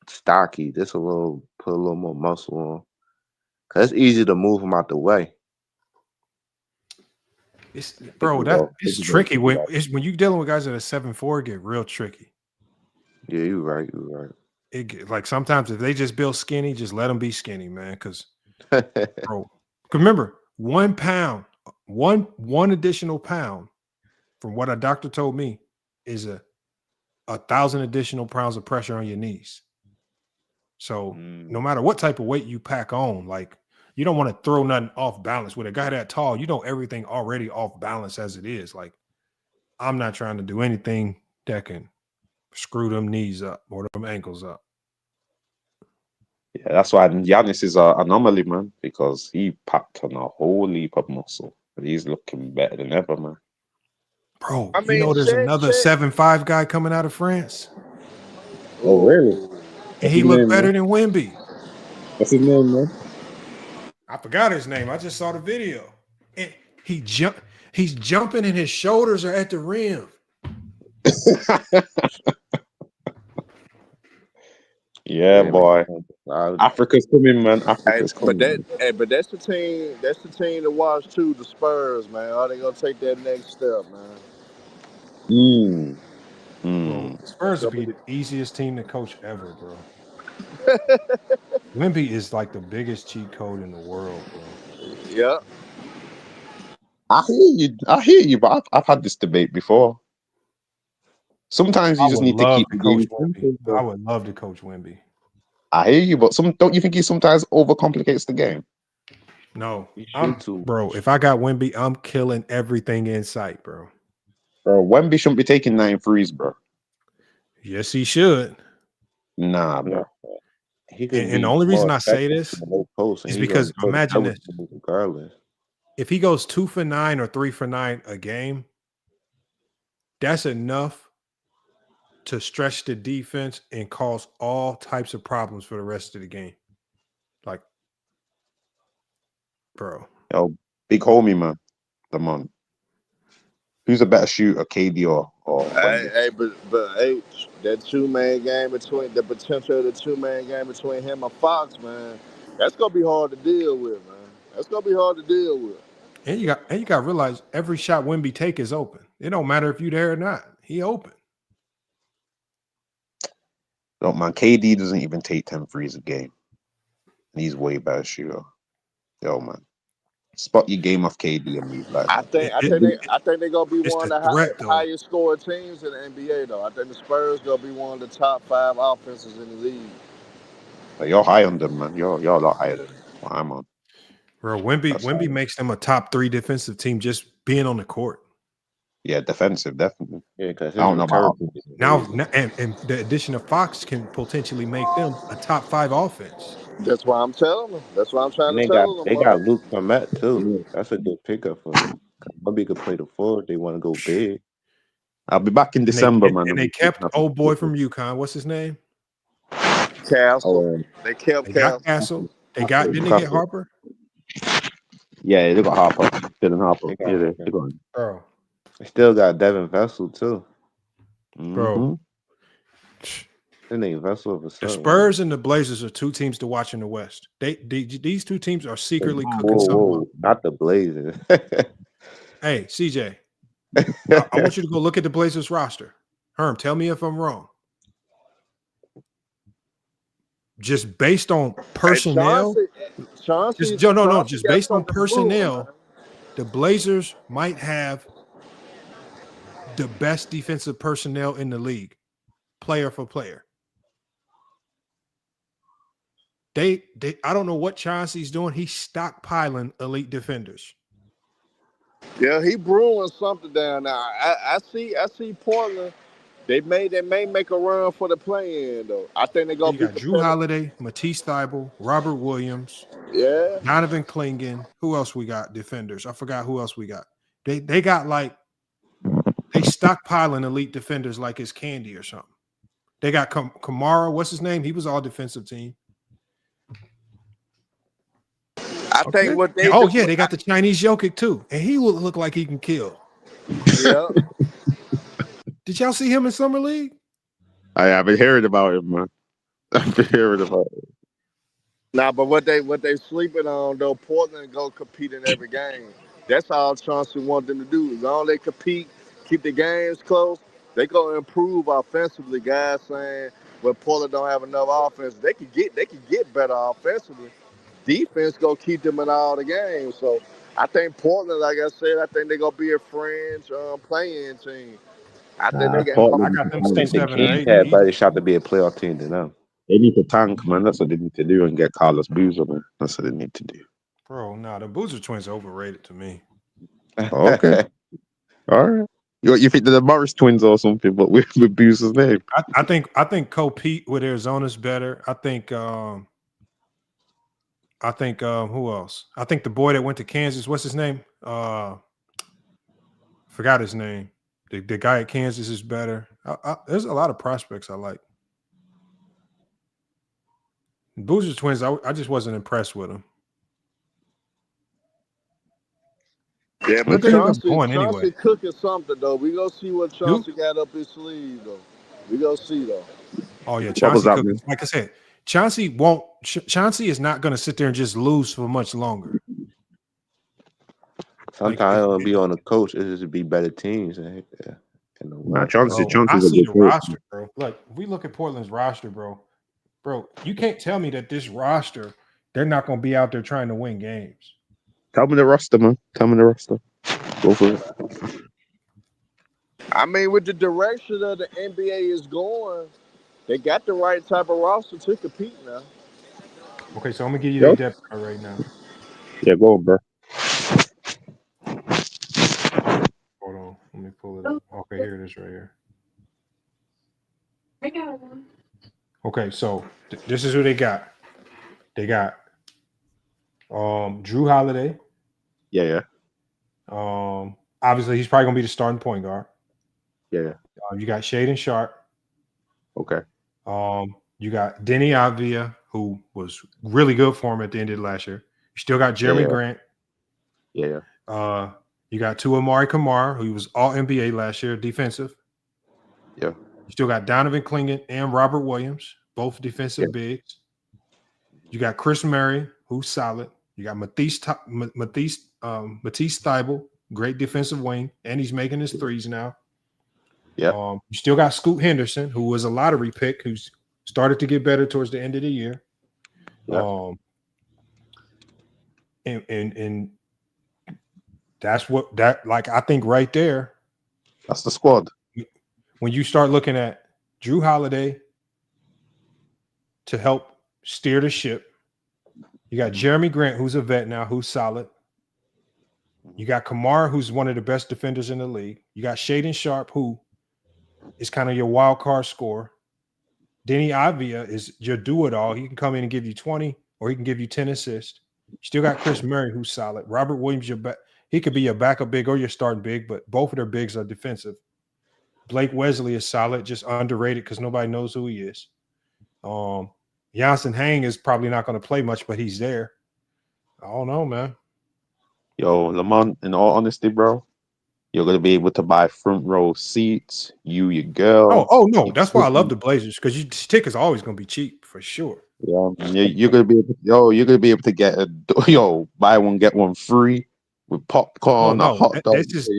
stocky. Just put a little more muscle on. Cause it's easy to move him out the way. It's it's tricky when you're dealing with guys that are 7'4", it get real tricky. Yeah, you're right. You're right. It get, like sometimes if they just build skinny, just let them be skinny, man. Because remember, 1 pound, one additional pound, from what a doctor told me, is 1,000 additional pounds of pressure on your knees. So no matter what type of weight you pack on, like you don't want to throw nothing off balance. With a guy that tall, you know everything already off balance as it is. Like I'm not trying to do anything that can screw them knees up or them ankles up. Yeah, that's why Giannis is an anomaly, man, because he packed on a whole heap of muscle. And he's looking better than ever, man. Bro, I you mean, know there's another 7'5" guy coming out of France, Oh, really? and he looked better than Wemby. What's his name, man? I forgot his name. I just saw the video. And he's jumping and his shoulders are at the rim. Yeah, boy. Africa's coming, man. Africa's coming. But that's the team. That's the team to watch too. The Spurs, man. Are they gonna take that next step, man? Bro, the Spurs would be the easiest team to coach ever, bro. Wemby is like the biggest cheat code in the world, bro. Yeah. I hear you, but I've had this debate before. Sometimes you just need to keep the game simple. I would love to coach Wemby. I hear you, but don't you think he sometimes overcomplicates the game? No, bro. If I got Wemby, I'm killing everything in sight, bro. Bro, Wemby shouldn't be taking 9 threes, bro. Yes, he should. Nah, bro. And the only reason I say this is because imagine this. If he goes 2 for 9 or 3 for 9 a game, that's enough to stretch the defense and cause all types of problems for the rest of the game. Like, bro. Yo, big homie, man. Come on. Who's a better shooter, KD or Hey, but hey, that 2-man game between the potential of the 2-man game between him and Fox, man, that's gonna be hard to deal with, man. That's gonna be hard to deal with. And you got to realize every shot Wemby take is open. It don't matter if you there or not. He open. No, man, KD doesn't even take 10 threes a game. And he's way better shooter. Yo, man. Spot your game off KD and move like I think they're gonna be one of the highest scoring teams in the NBA, though. I think the Spurs gonna be one of the top 5 offenses in the league. But you're high on them, man. You're a lot higher than what I'm on. Bro, Wemby makes them a top 3 defensive team just being on the court. Yeah, defensive, definitely. Yeah, because I his don't know about return offense. is Now, crazy. and the addition of Fox can potentially make them a top 5 offense. That's why I'm telling them. That's why I'm trying And to tell they them, got man. Luke Permet too. Yeah. That's a good pickup for them. Maybe could play the forward. They want to go big. I'll be back in And they December, man. and they kept old boy from UConn. What's his name? Castle. Oh, They kept They got Castle. Castle. Didn't they get Castle. Harper? Yeah, they got Harper, Dylan Harper. They got Yeah, Harper. they got him. Bro. They still got Devin Vessel too. Bro. His name Vessel for The something. Spurs and the Blazers are 2 teams to watch in the West. These 2 teams are secretly cooking something up. Whoa, not the Blazers. Hey, CJ, I want you to go look at the Blazers roster. Herm, tell me if I'm wrong. Just based on personnel, Chauncey just got based on something brewing, man. personnel, the Blazers might have the best defensive personnel in the league, player for player. I don't know what Chauncey's doing. He's stockpiling elite defenders. Yeah, he brewing something down now. I see Portland. They may make a run for the play-in though. I think they're gonna You be got Drew competitive. Holiday, Matisse Thybulle, Robert Williams, Yeah, Donovan Clingan. Who else we got? Defenders. I forgot who else we got. They got they stockpiling elite defenders like it's candy or something. They got Kamara. What's his name? He was all defensive team. I think what they they got the Chinese Jokic too, and he will look like he can kill. Yeah. Did y'all see him in summer league? I've been hearing about him, man. I've been hearing about it. Nah, but what they sleeping on though, Portland go compete in every game. That's all Chauncey want them to do. As long as they compete, keep the games close, they gonna improve offensively. Guys saying when Portland don't have enough offense, they could get better offensively. Defense gonna keep them in all the games. So I think Portland, like I said, I think they're gonna be a fringe playing team. I think they got. Portland, I got them I think 6, they 7, or 8. had better shot to be a playoff team than them. They need to tank, man. That's what they need to do and get Carlos Boozer, man. That's what they need to do. Bro, nah, the Boozer twins are overrated to me. Okay. All right. You think they're the Morris twins or something, but with Boozer's name. I think co-Pete with Arizona's better. I think who else? I think the boy that went to Kansas, what's his name? Forgot his name. The guy at Kansas is better. There's a lot of prospects I like. Boozer twins, I just wasn't impressed with them. Yeah, but What they end up Chauncey going anyway? cooking something though. We gonna see what Chauncey got up his sleeve though. We gonna see though. Oh yeah, What was Chauncey that, cooking. man? Like I said, Chauncey is not going to sit there and just lose for much longer. Sometimes it'll be on the coach. It just be better teams. Yeah. Nah, Chauncey's I a see good the coach. roster, bro. Look, if we look at Portland's roster, bro, you can't tell me that this roster, they're not going to be out there trying to win games. Tell me the roster, man. Tell me the roster. Go for it. I mean, with the direction that the NBA is going, they got the right type of roster to compete now. Okay, so I'm going to give you Yo. the depth chart right now. Yeah, go on, bro. Hold on. Let me pull it up. Okay, here it is right here. Okay, so this is who they got. They got Drew Holiday. Yeah. Obviously, he's probably going to be the starting point guard. Yeah. You got Shaedon Sharp. Okay. You got Denny Avdia, who was really good for him at the end of last year. You still got Jeremy Grant. Yeah. You got Amari Kamara, who was all NBA last year, defensive. Yeah. You still got Donovan Clingan and Robert Williams, both defensive bigs. You got Chris Murray, who's solid. You got Matisse Thybulle, great defensive wing, and he's making his threes now. Yeah. You still got Scoot Henderson, who was a lottery pick, who's started to get better towards the end of the year. Yeah. And that's what I think right there. That's the squad. When you start looking at Drew Holiday to help steer the ship, you got Jeremy Grant, who's a vet now, who's solid. You got Kamara, who's one of the best defenders in the league. You got Shaden Sharp, who is kind of your wild card scorer. Denny Avia is your do-it-all. He can come in and give you 20, or he can give you 10 assists. You still got Chris Murray, who's solid. Robert Williams, he could be your backup big or your starting big, but both of their bigs are defensive. Blake Wesley is solid, just underrated because nobody knows who he is. Jansen Hang is probably not going to play much, but he's there. I don't know, man. Yo, Lamont, in all honesty, bro, you're gonna be able to buy front row seats. You, your girl. Oh no, that's why I love the Blazers, because your tickets are always going to be cheap for sure. Yeah, you're gonna be able you're gonna be able to get buy one get one free with popcorn, a hot dog. This is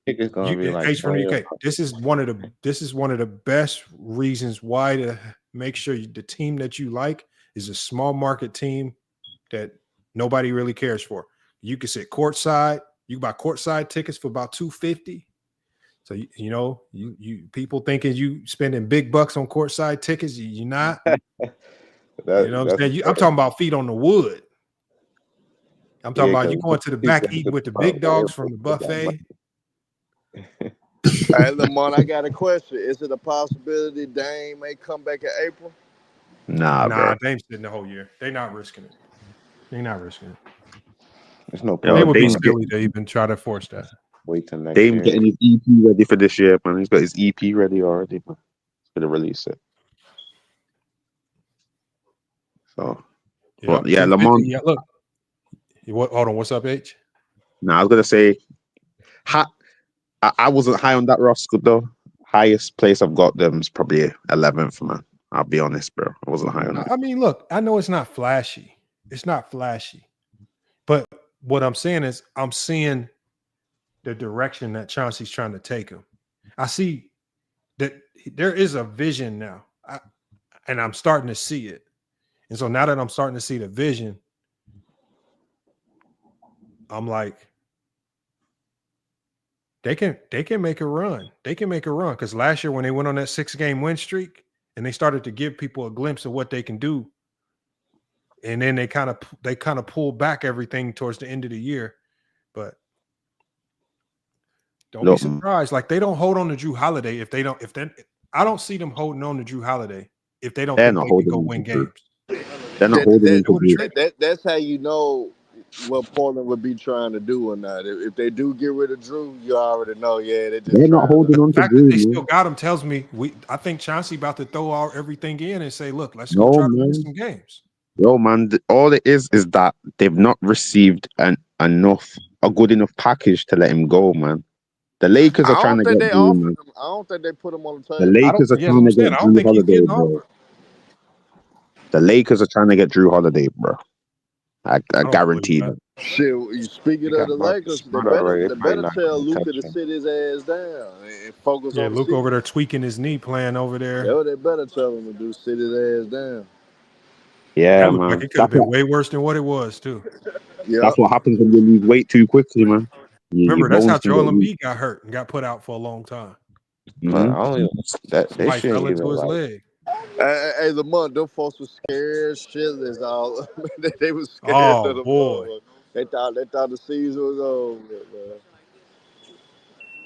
It's gonna be like H from the UK. This is one of the best reasons why to make sure the team that you like is a small market team that nobody really cares for. You can sit courtside. You can buy courtside tickets for about $250. So you people thinking you spending big bucks on courtside tickets, you're not. You know what I'm saying? I'm talking about feet on the wood. I'm talking about you going to the back eating with the big dogs from the buffet. Hey, Lamont, I got a question. Is it a possibility Dame may come back in April? Nah, Dame's sitting the whole year. They're not risking it. There's no They would be silly to even try to force that. Wait till next Dame year. getting his EP ready for this year, man. He's got his EP ready already, man. He's gonna release it. So, Lamont. Yeah, look. Hold on, what's up, H? I was gonna say, I wasn't high on that roster though. Highest place I've got them is probably 11th, man. I'll be honest, bro. I wasn't high on it. I mean, look, I know it's not flashy. But what I'm saying is I'm seeing the direction that Chauncey's trying to take him. I see that there is a vision now, and I'm starting to see it. And so now that I'm starting to see the vision, I'm like, they can make a run. They can make a run, because last year when they went on that 6-game win streak and they started to give people a glimpse of what they can do, and then they kind of pulled back everything towards the end of the year. But don't be surprised. Like, they don't hold on to Drew Holiday I don't see them holding on to Drew Holiday if they don't think they can go win games. They're not holding on to That's how you know what Portland would be trying to do or not. If they do get rid of Drew, you already know. Yeah, they're not holding on to The fact Drew. that they still got him tells me I think Chauncey about to throw everything in and say, look, let's go try to win some games. Yo, man, all it is that they've not received a good enough package to let him go, man. The Lakers are trying to get Drew, man. I don't think they put him on the table. The Lakers are trying to get Drew Holiday, bro. The Lakers are trying to get Drew Holiday, bro. I guarantee that. Shit, speaking of the Lakers, they better tell Luka to sit his ass down and focus on the Luka season. over there tweaking his knee, playing over there. That's what they better tell him to do, sit his ass down. Yeah, that looked man. like it could have been way worse than what it was, too. That's what happens when you lose weight too quickly, man. Remember, that's how Joel Embiid got hurt and got put out for a long time. But I don't even they Somebody shouldn't fell into even his like. leg. Hey, Lamont, them folks was scared shitless. All they was scared Oh, of the boy. They thought the season was over,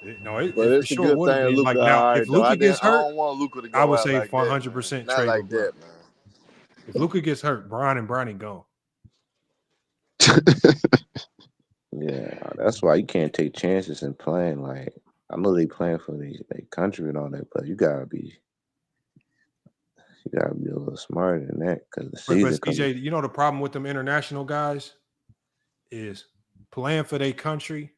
man. But it's a sure good would have thing been. Luka Like, now, all if right, though. Luka gets I hurt, don't want Luka to go I would out say like 100% that, not trade like LeBron. that, man. If Luka gets hurt, Brian and Bronny gone. Yeah, that's why you can't take chances in playing. Like, I know they playing for their country and all that, but you gotta be a little smarter than that, because the season. But CJ, you know the problem with them international guys is playing for their country.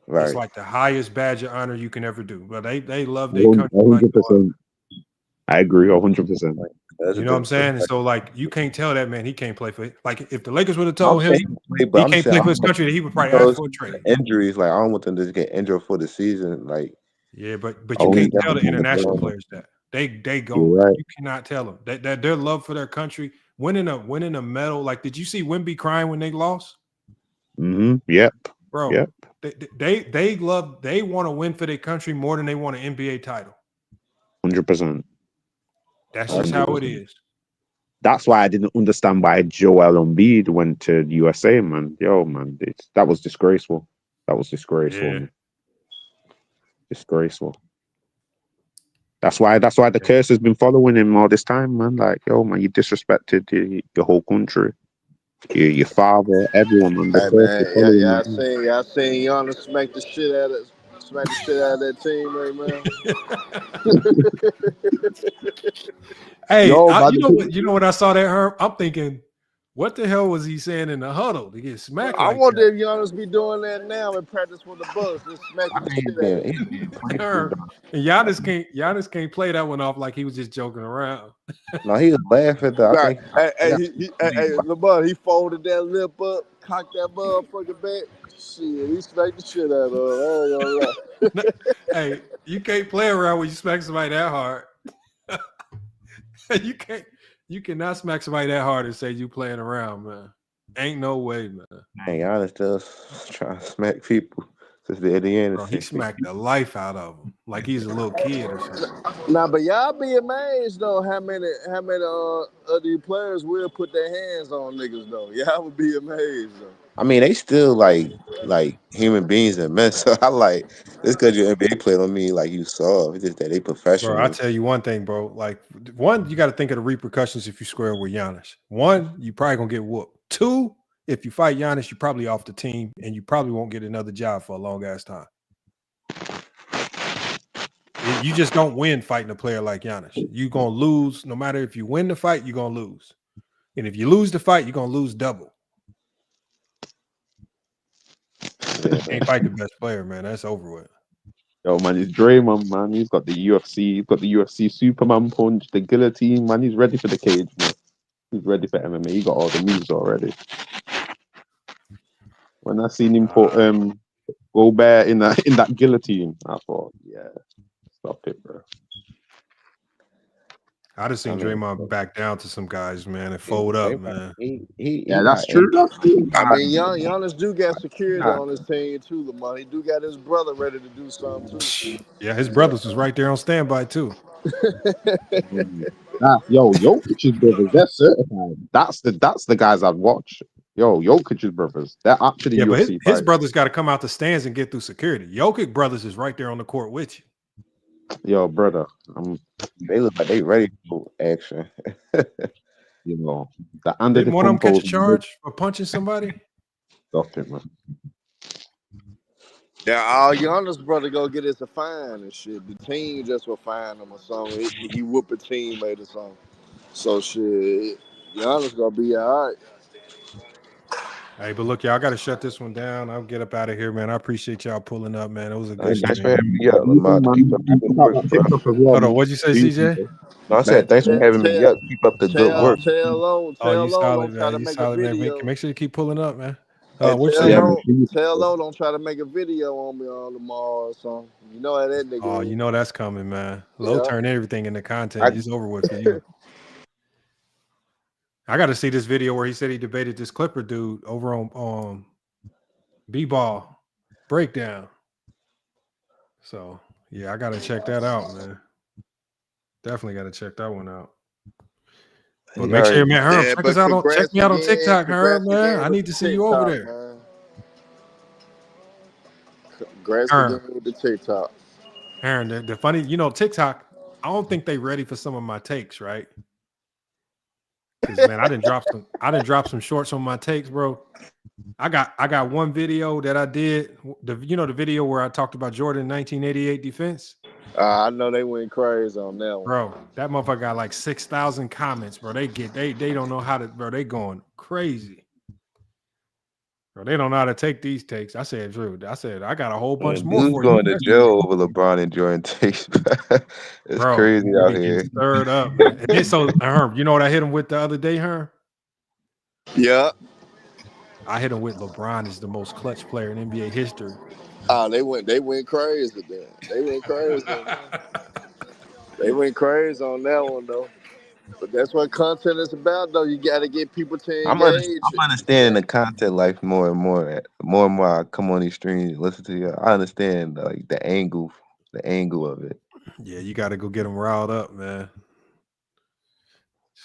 Right. It's like the highest badge of honor you can ever do. But they love their 100%. country. Like, I agree 100%. you know what I'm saying? And so, like, you can't tell that man he can't play for it. Like, if the Lakers would have told him he can't play for his country, then he would probably ask for a trade. Injuries, like, I don't want them to get injured for the season. Like, yeah, but you can't tell the international players that they go. Right. You cannot tell them that their love for their country, winning a medal. Like, did you see Wemby crying when they lost? Yep. Bro. Yep. They want to win for their country more than they want an NBA title. 100%. That's just how it is. That's why I didn't understand why Joel Embiid went to USA, man. Yo, man, that was disgraceful. That was disgraceful. Yeah. Man. Disgraceful. That's why the curse has been following him all this time, man. Like, yo, man, you disrespected your whole country, your father, everyone, man. The Hey curse is man, following y'all you. seen Giannis smack the shit out of that team, right, man. Hey, Yo, man, you know what I saw that Herb? I'm thinking, what the hell was he saying in the huddle to get smacked I like wonder that? if Giannis be doing that now in practice with the Bucks, just smacking the shit out of him. Herb, and Giannis can't play that one off like he was just joking around. No, he was laughing though. I Right. think Hey, LeBron, he folded that lip up, cocked that motherfucker back. Shit, he smacked the shit out of him. Hey, you can't play around when you smack somebody that hard. You cannot smack somebody that hard and say you playing around, man. Ain't no way, man. Hey, Giannis does trying to smack people since the Indiana. Bro, he smacked the life out of him like he's a little kid or something. Nah, but y'all be amazed though how many of these players will put their hands on niggas though. Y'all would be amazed though. I mean, they still like human beings and men. So I like this because you're an NBA player don't mean like you soft. It's just that they Bro, professional. I'll tell you one thing, bro. Like, one, you got to think of the repercussions if you square with Giannis. One, you probably gonna get whooped. Two, if you fight Giannis, you're probably off the team and you probably won't get another job for a long ass time. You just don't win fighting a player like Giannis. You're gonna lose no matter if you win the fight, you're gonna lose. And if you lose the fight, you're gonna lose double. Can't fight the best player, man. That's over with. Yo, man, it's Draymond, man. He's got the UFC. He's got the UFC Superman punch, the guillotine, man. He's ready for the cage, man. He's ready for MMA. He got all the moves already. When I seen him put Gobert in that guillotine, I thought, yeah, stop it, bro. I just seen Draymond back down to some guys, man, and fold Yeah, up, man. Yeah, that's true. That's true. I mean, Giannis do got security on his team too, Lamar. He do got his brother ready to do something too. Yeah, his brothers was right there on standby too. Jokic's brothers, they're certified. That's the guys I'd watch. Yo, Jokic's brothers, they're actually Yeah, but UFC his fighters. brothers got to come out the stands and get through security. Jokic brothers is right there on the court with you. Yo, brother, they look like they ready for action. You know, the under Didn't the one of them catch a compo- charge for punching somebody? Stop it, man. Yeah, all Giannis brother go get is a fine and shit. The team just will fine him or something. He whoop a teammate or something. So shit, Giannis gonna be all right. Hey, but look, y'all, I got to shut this one down. I'll get up out of here, man. I appreciate y'all pulling up, man. It was a good Thanks for stream. having me up, Lamar. Keep up the good work, bro. Hold on, what'd you say, CJ? No, I said thanks for having me up. Keep up the good work. Tell Low You solid, don't try man. to You make a solid, man. video. Make sure you keep pulling up, man. Hey, What'd you say? tell Low don't try to make a video on me on tomorrow or something. You know how that nigga. Oh, you know that's coming, man. Low Yeah. turn everything into content. It's over with for you. I got to see this video where he said he debated this Clipper dude over on B-ball breakdown. So yeah, I got to check that out, man. Definitely got to check that one out. But make sure, man, Herm, check us out on check me out on TikTok, Herm, man. I need to see you over there. Congrats again with the TikTok. Aaron, the funny, TikTok, I don't think they ready for some of my takes, right? Because man, I didn't drop some shorts on my takes, bro. I got one video that I did. The video where I talked about Jordan 1988 defense. I know they went crazy on that one. Bro, that motherfucker got like 6,000 comments, bro. They don't know how to, bro. They going crazy. Bro, they don't know how to take these takes. I said, Drew, I got a whole bunch more Dude's for going you. to jail over LeBron enjoying takes. It's crazy out here. Stirred up, man. And then so Herm, you know what I hit him with the other day, Herm? Yeah. I hit him with LeBron is the most clutch player in NBA history. They went crazy then. They went crazy. They went crazy on that one though. But that's what content is about though. You gotta get people to engage. I'm understanding the content life more and more. More and more I come on these streams and listen to you. I understand like the angle of it. Yeah, you got to go get them riled up, man.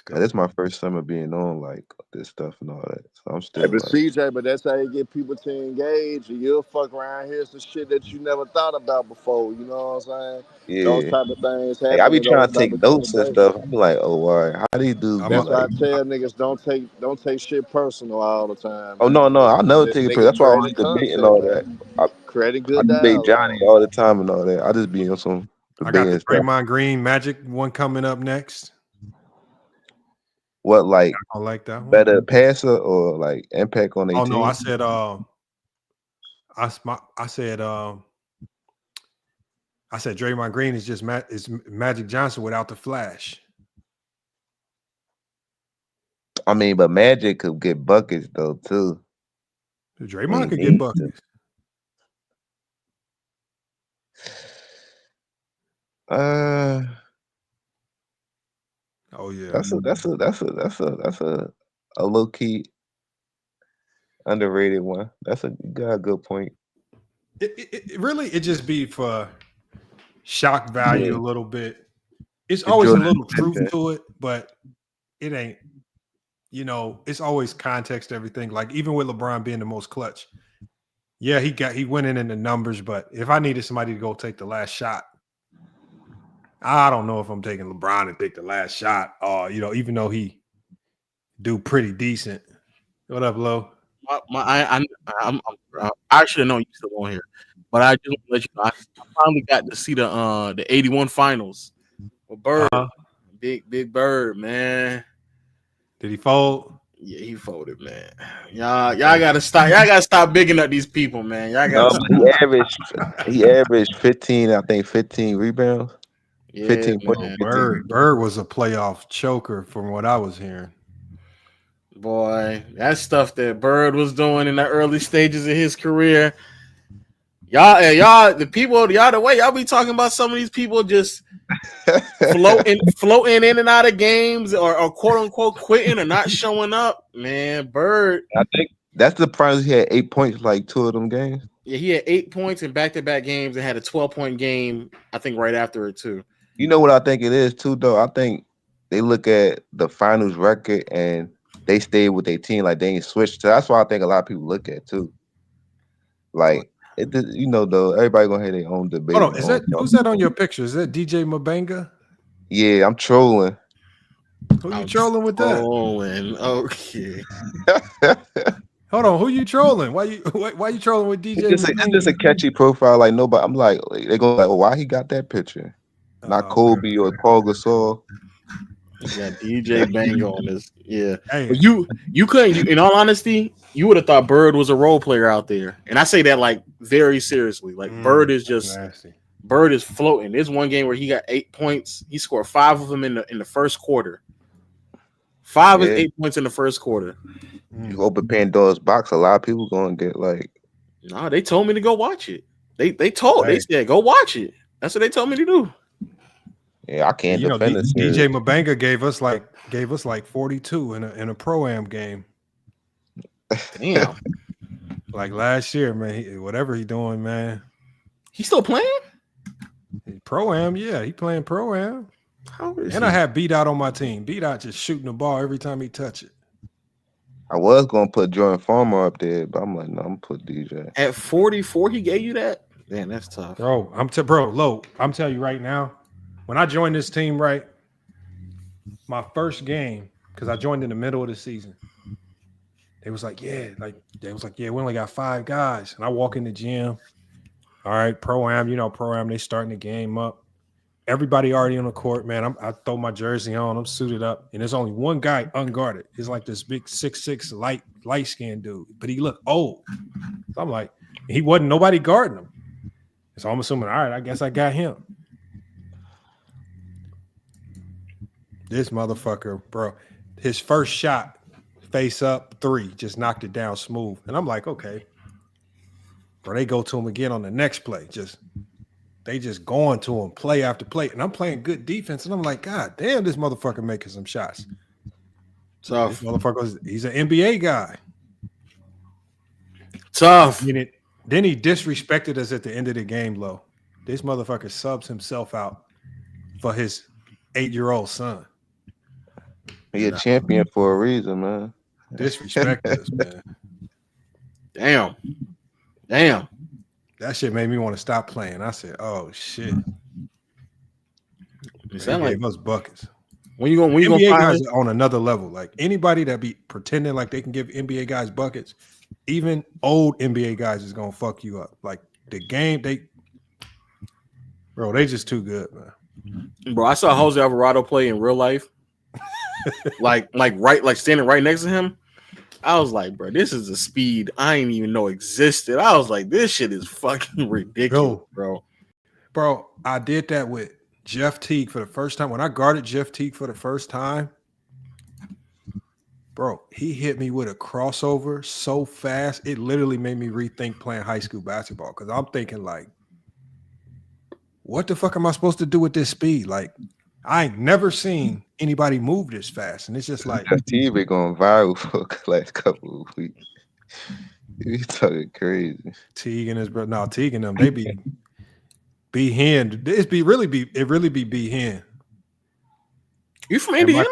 This is my first summer being on like this stuff and all that. So I'm Hey, still but like, CJ, but that's how you get people to engage, and you'll fuck around here some shit that you never thought about before. You know what I'm saying? Those yeah. type of things Hey, I happen be in those trying to type take of notes and conversations. stuff. I'm like, oh, all right, how these dudes be That's why I like? tell niggas don't take shit personal all the time, Oh man. no, I'll never Just take it. nigga That's why I always creating debate and content, all that. man. I Creating good debate Johnny dialogue. all the time and all that. I just be on some I got debate the and stuff. Draymond Green Magic one coming up next. What like I like that one. better passer or like impact on their Oh no, team? I said I said Draymond Green is just is Magic Johnson without the flash. I mean, but Magic could get buckets though too. Draymond could get buckets. Oh yeah, That's a low key underrated one. You got a good point. It really just be for shock value Yeah. a little bit. It's It always draws a little attention. truth to it, but it ain't. It's always context to everything. Like even with LeBron being the most clutch, yeah, he went in the numbers. But if I needed somebody to go take the last shot, I don't know if I'm taking LeBron to take the last shot. Even though he do pretty decent. What up, Lo? I should have known you still on here, but I just want to let you know I finally got to see the 81 finals with Bird. Big Bird, man. Did he fold? Yeah, he folded, man. Y'all gotta stop. Y'all gotta stop bigging up these people, man. Y'all gotta But he averaged 15, I think 15 rebounds. Yeah, 15 points. man. Bird was a playoff choker from what I was hearing. Boy, that stuff that Bird was doing in the early stages of his career. Y'all, the people, the way y'all be talking about some of these people just floating in and out of games or quote unquote quitting or not showing up. Man, Bird. I think that's the prize. He had 8 points like 2 of them games. Yeah, he had 8 points in back-to-back games and had a 12-point game, I think, right after it too. You know what I think it is too, though? I think they look at the finals record and they stay with their team, like they ain't switched. So that's why I think a lot of people look at too. Like though, everybody gonna have their own debate. Hold on, who's that on your picture? Is that DJ Mabenga? Yeah, I'm trolling. Who you trolling with that? Trolling, okay. Hold on, who you trolling? Why you trolling with DJ? It's just a catchy profile. Like nobody, I'm like they go like, why he got that picture? Not Kobe or Paul Gasol. Yeah, DJ Bango on this. Yeah, hey. But you couldn't. In all honesty, you would have thought Bird was a role player out there, and I say that like very seriously. Like Bird is just nasty. Bird is floating. There's one game where he got 8 points. He scored 5 of them in the first quarter. 5 is 8 points in the first quarter. You open Pandora's box, a lot of people gonna get like. No, they told me to go watch it. They said go watch it. That's what they told me to do. Yeah, I can't defend this. DJ Mabenga gave us like 42 in a pro-am game. Damn. Like last year, man. Whatever he doing, man. He still playing? Pro-am, yeah. He playing pro-am. And I had Beat Out on my team. Beat Out just shooting the ball every time he touch it. I was gonna put Jordan Farmer up there, but I'm like, no, I'm gonna put DJ. At 44, he gave you that? Man, that's tough. Bro, I'm telling you right now, when I joined this team, right, my first game, because I joined in the middle of the season, they was like, yeah, we only got 5 guys. And I walk in the gym. All right, pro-am, they starting the game up. Everybody already on the court, man. I throw my jersey on, I'm suited up, and there's only one guy unguarded. He's like this big 6'6" light-skinned dude, but he looked old. So I'm like, he wasn't nobody guarding him. So I'm assuming, all right, I guess I got him. This motherfucker, bro, his first shot, face up 3, just knocked it down smooth. And I'm like, okay. Bro, they go to him again on the next play. They just going to him play after play. And I'm playing good defense. And I'm like, God damn, this motherfucker making some shots. Tough. This motherfucker, he's an NBA guy. Tough. Then he disrespected us at the end of the game, Lo. This motherfucker subs himself out for his 8-year-old son. He a champion for a reason, man. Disrespected us, man. Damn. That shit made me want to stop playing. I said, "Oh shit." It sound like us buckets. When you NBA gonna guys are on another level. Like anybody that be pretending like they can give NBA guys buckets, even old NBA guys is gonna fuck you up. Like the game, they just too good, man. Bro, I saw Jose Alvarado play in real life. like standing right next to him. I was like, bro, this is a speed I didn't even know existed. I was like, this shit is fucking ridiculous, bro. Bro, I did that with Jeff Teague for the first time. When I guarded Jeff Teague for the first time, bro, he hit me with a crossover so fast, it literally made me rethink playing high school basketball because I'm thinking like, what the fuck am I supposed to do with this speed? Like, I ain't never seen anybody move this fast. And it's just like Jeff Teague been going viral for the last couple of weeks. You talking crazy. Teague and his brother. No, Teague and them, they be hen. It really be B hen. You from Indiana?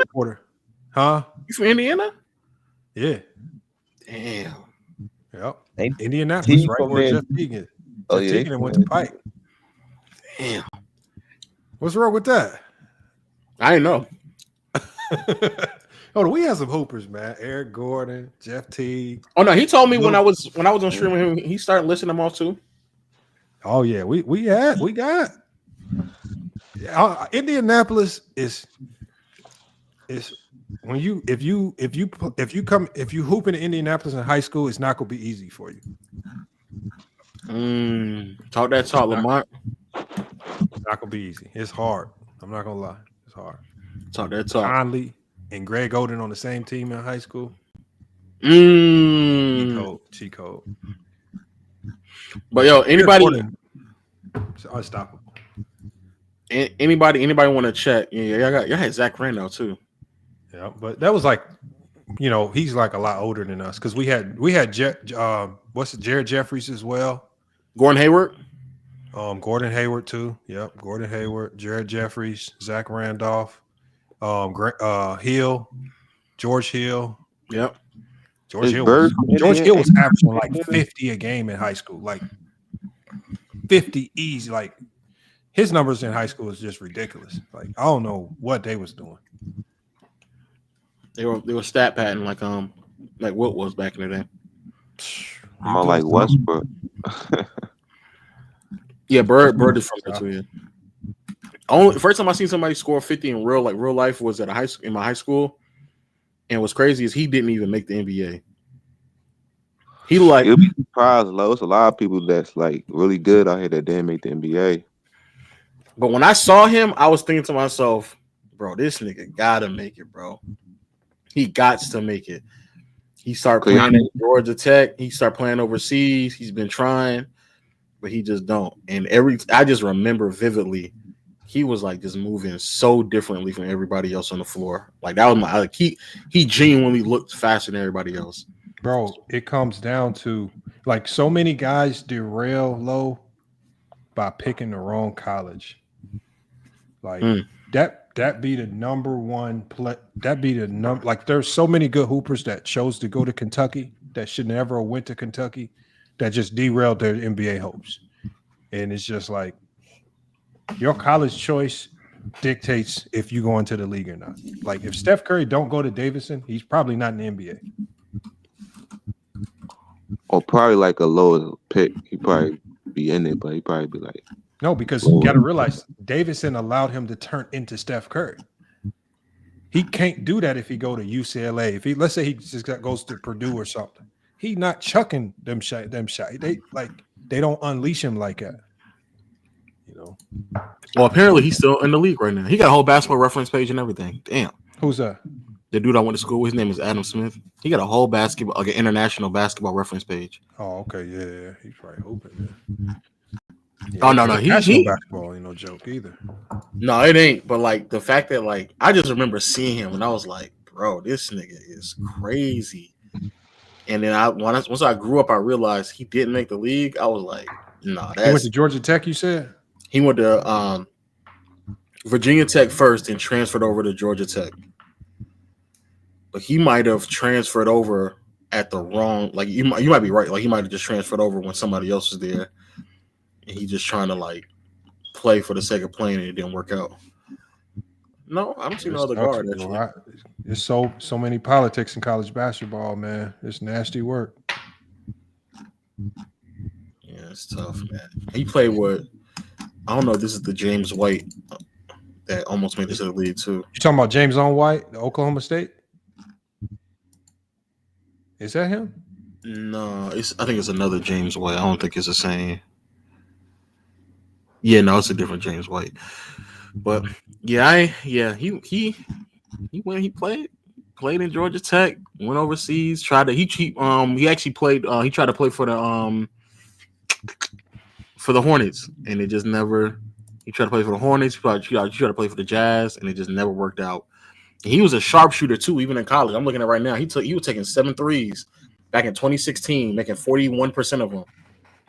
Huh? You from Indiana? Yeah. Damn. Yep. Indianapolis, right where Jeff Teague is. Oh, Jeff yeah. Teague and went to Pike. Damn. What's wrong with that? I didn't know. Oh, we had some hoopers, man. Eric Gordon, Jeff Teague. Oh no, he told me when I was on stream with him, he started listing them off too. Oh yeah, we got Indianapolis is when if you hoop in Indianapolis in high school, it's not gonna be easy for you. Talk that talk, Lamont. It's not gonna be easy. It's hard. I'm not gonna lie. It's hard. Talk that talk. Conley and Greg Oden on the same team in high school. Cheat code. But yo, anybody it's unstoppable. Anybody want to check? Yeah, y'all had Zach Randolph too. Yeah, but that was like, he's like a lot older than us because we had Jared Jeffries as well. Gordon Hayward. Gordon Hayward too. Yep, Gordon Hayward, Jared Jeffries, Zach Randolph, Hill, George Hill. Yep. George Hill was averaging like 50 a game in high school, like 50 easy. Like his numbers in high school is just ridiculous. Like I don't know what they was doing. They were stat padding like Wilt was back in the day. More like Westbrook. Yeah, Bird is from there too. Yeah. First time I seen somebody score 50 in real life was at in my high school, and what's crazy is he didn't even make the NBA. You'll be surprised, Lo. It's a lot of people that's like really good out here that didn't make the NBA. But when I saw him, I was thinking to myself, bro, this nigga gotta make it, bro. He gots to make it. He started playing at Georgia Tech. He started playing overseas. He's been trying, but he just don't. And I just remember vividly, he was like just moving so differently from everybody else on the floor. Like that was he genuinely looked faster than everybody else. Bro, it comes down to like so many guys derail low by picking the wrong college. Like that be the number one play. That be the number. Like there's so many good hoopers that chose to go to Kentucky that should never have went to Kentucky that just derailed their NBA hopes. And it's just like your college choice dictates if you go into the league or not. Like if Steph Curry don't go to Davidson, he's probably not in the NBA. Or probably like a lower pick. He probably be in it, but he probably be like no, because you got to realize Davidson allowed him to turn into Steph Curry. He can't do that if he go to UCLA. If let's say he just goes to Purdue or something, he not chucking them shot. They don't unleash him like that. Well, apparently he's still in the league right now. He got a whole basketball reference page and everything. Damn. Who's that? The dude I went to school with, his name is Adam Smith. He got a whole basketball, like an international basketball reference page. Oh, okay, yeah. He's probably hoping. Yeah, oh no, he basketball ain't no joke either. No, it ain't. But like the fact that like I just remember seeing him and I was like, bro, this nigga is crazy. And then once I grew up, I realized he didn't make the league. I was like, no, He went to Georgia Tech, you said? He went to Virginia Tech first and transferred over to Georgia Tech. but he might have transferred over at the wrong. Like you might be right. Like he might have just transferred over when somebody else was there, and he just trying to like play for the sake of playing, and it didn't work out. No, I'm seeing It's other tough, guard bro. actually. There's so many politics in college basketball, man. It's nasty work. Yeah, it's tough, man. He played with, I don't know if this is the James White that almost made this to the league too. You talking about James on White, the Oklahoma State? Is that him? No, I think it's another James White. I don't think it's the same. Yeah, no, it's a different James White. But yeah, he played in Georgia Tech, went overseas, he actually played he tried to play for the Hornets, and it just never. He tried to play for the Hornets, he tried to play for the Jazz, and it just never worked out. And he was a sharpshooter too, even in college. I'm looking at right now. He was taking 7 threes back in 2016, making 41% of them.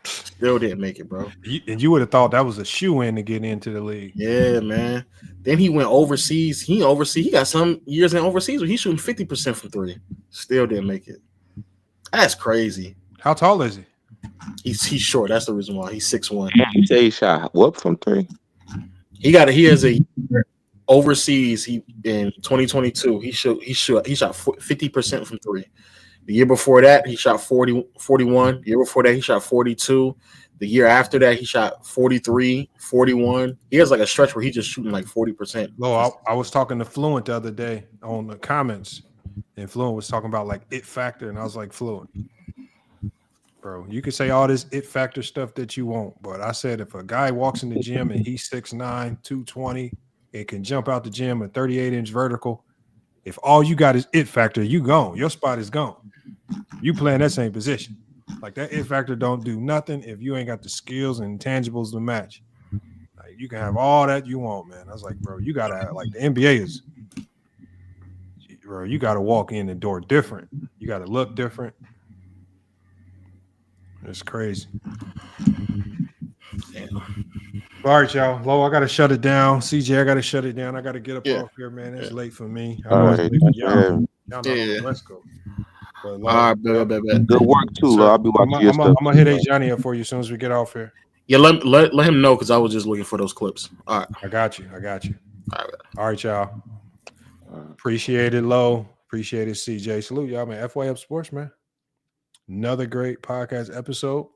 Still didn't make it, bro. And you would have thought that was a shoe-in to get into the league. Yeah, man. Then he went overseas. He got some years in overseas where he's shooting 50% from 3. Still didn't make it. That's crazy. How tall is he? He's short. That's the reason why. He's 6'1". You say he shot what from 3? He has a overseas. In 2022, he shot 50% from 3. The year before that, he shot 41. The year before that, he shot 42. The year after that, he shot 43, 41. He has like a stretch where he's just shooting like 40%. I was talking to Fluent the other day on the comments, and Fluent was talking about like it factor, and I was like, Fluent, bro, you can say all this it factor stuff that you want, but I said if a guy walks in the gym and he's 6'9", 220, and can jump out the gym a 38-inch vertical, if all you got is it factor, you gone. Your spot is gone. You playing that same position. Like that it factor don't do nothing if you ain't got the skills and intangibles to match. Like you can have all that you want, man. I was like, bro, you gotta have, like the NBA is, bro, you gotta walk in the door different. You gotta look different. It's crazy. Damn. All right, y'all. Lo, I gotta shut it down. CJ, I gotta shut it down. I gotta get up off here, man. It's late for me. I know it's late for y'all. Y'all not on the West Coast. But, All right, bet. Good work too, Lo. I'll be watching your stuff. I'm gonna hit Johnny up for you as soon as we get off here. Yeah, let him know because I was just looking for those clips. All right, I got you. All right, y'all. Appreciate it, Lo. Appreciate it, CJ. Salute y'all, man. FYF Sports, man. Another great podcast episode.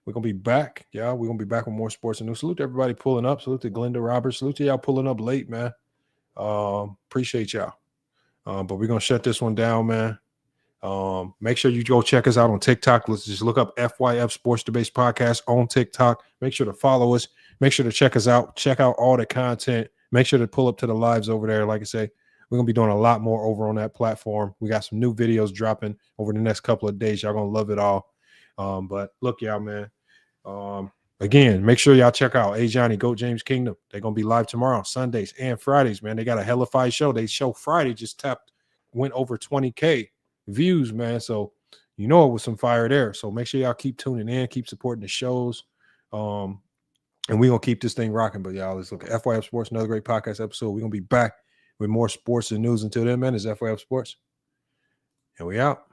We're gonna be back, y'all. We're gonna be back with more sports and news. Salute to everybody pulling up. Salute to Glenda Roberts. Salute to y'all pulling up late, man. Appreciate y'all. But we're gonna shut this one down, man. Make sure you go check us out on TikTok. Let's just look up FYF Sports Debates Podcast on TikTok. Make sure to follow us. Make sure to check us out. Check out all the content. Make sure to pull up to the lives over there. Like I say, we're gonna be doing a lot more over on that platform. We got some new videos dropping over the next couple of days. Y'all gonna love it all. But look, y'all, man. Again, make sure y'all check out Johnny Goat James Kingdom. They're gonna be live tomorrow, Sundays and Fridays, man. They got a hellified show. They show Friday just went over 20K views, man. So you know it was some fire there. So make sure y'all keep tuning in, keep supporting the shows. And we're gonna keep this thing rocking. But y'all, let's look at FYF Sports, another great podcast episode. We're gonna be back with more sports and news. Until then, man, it's FYF Sports. And we out.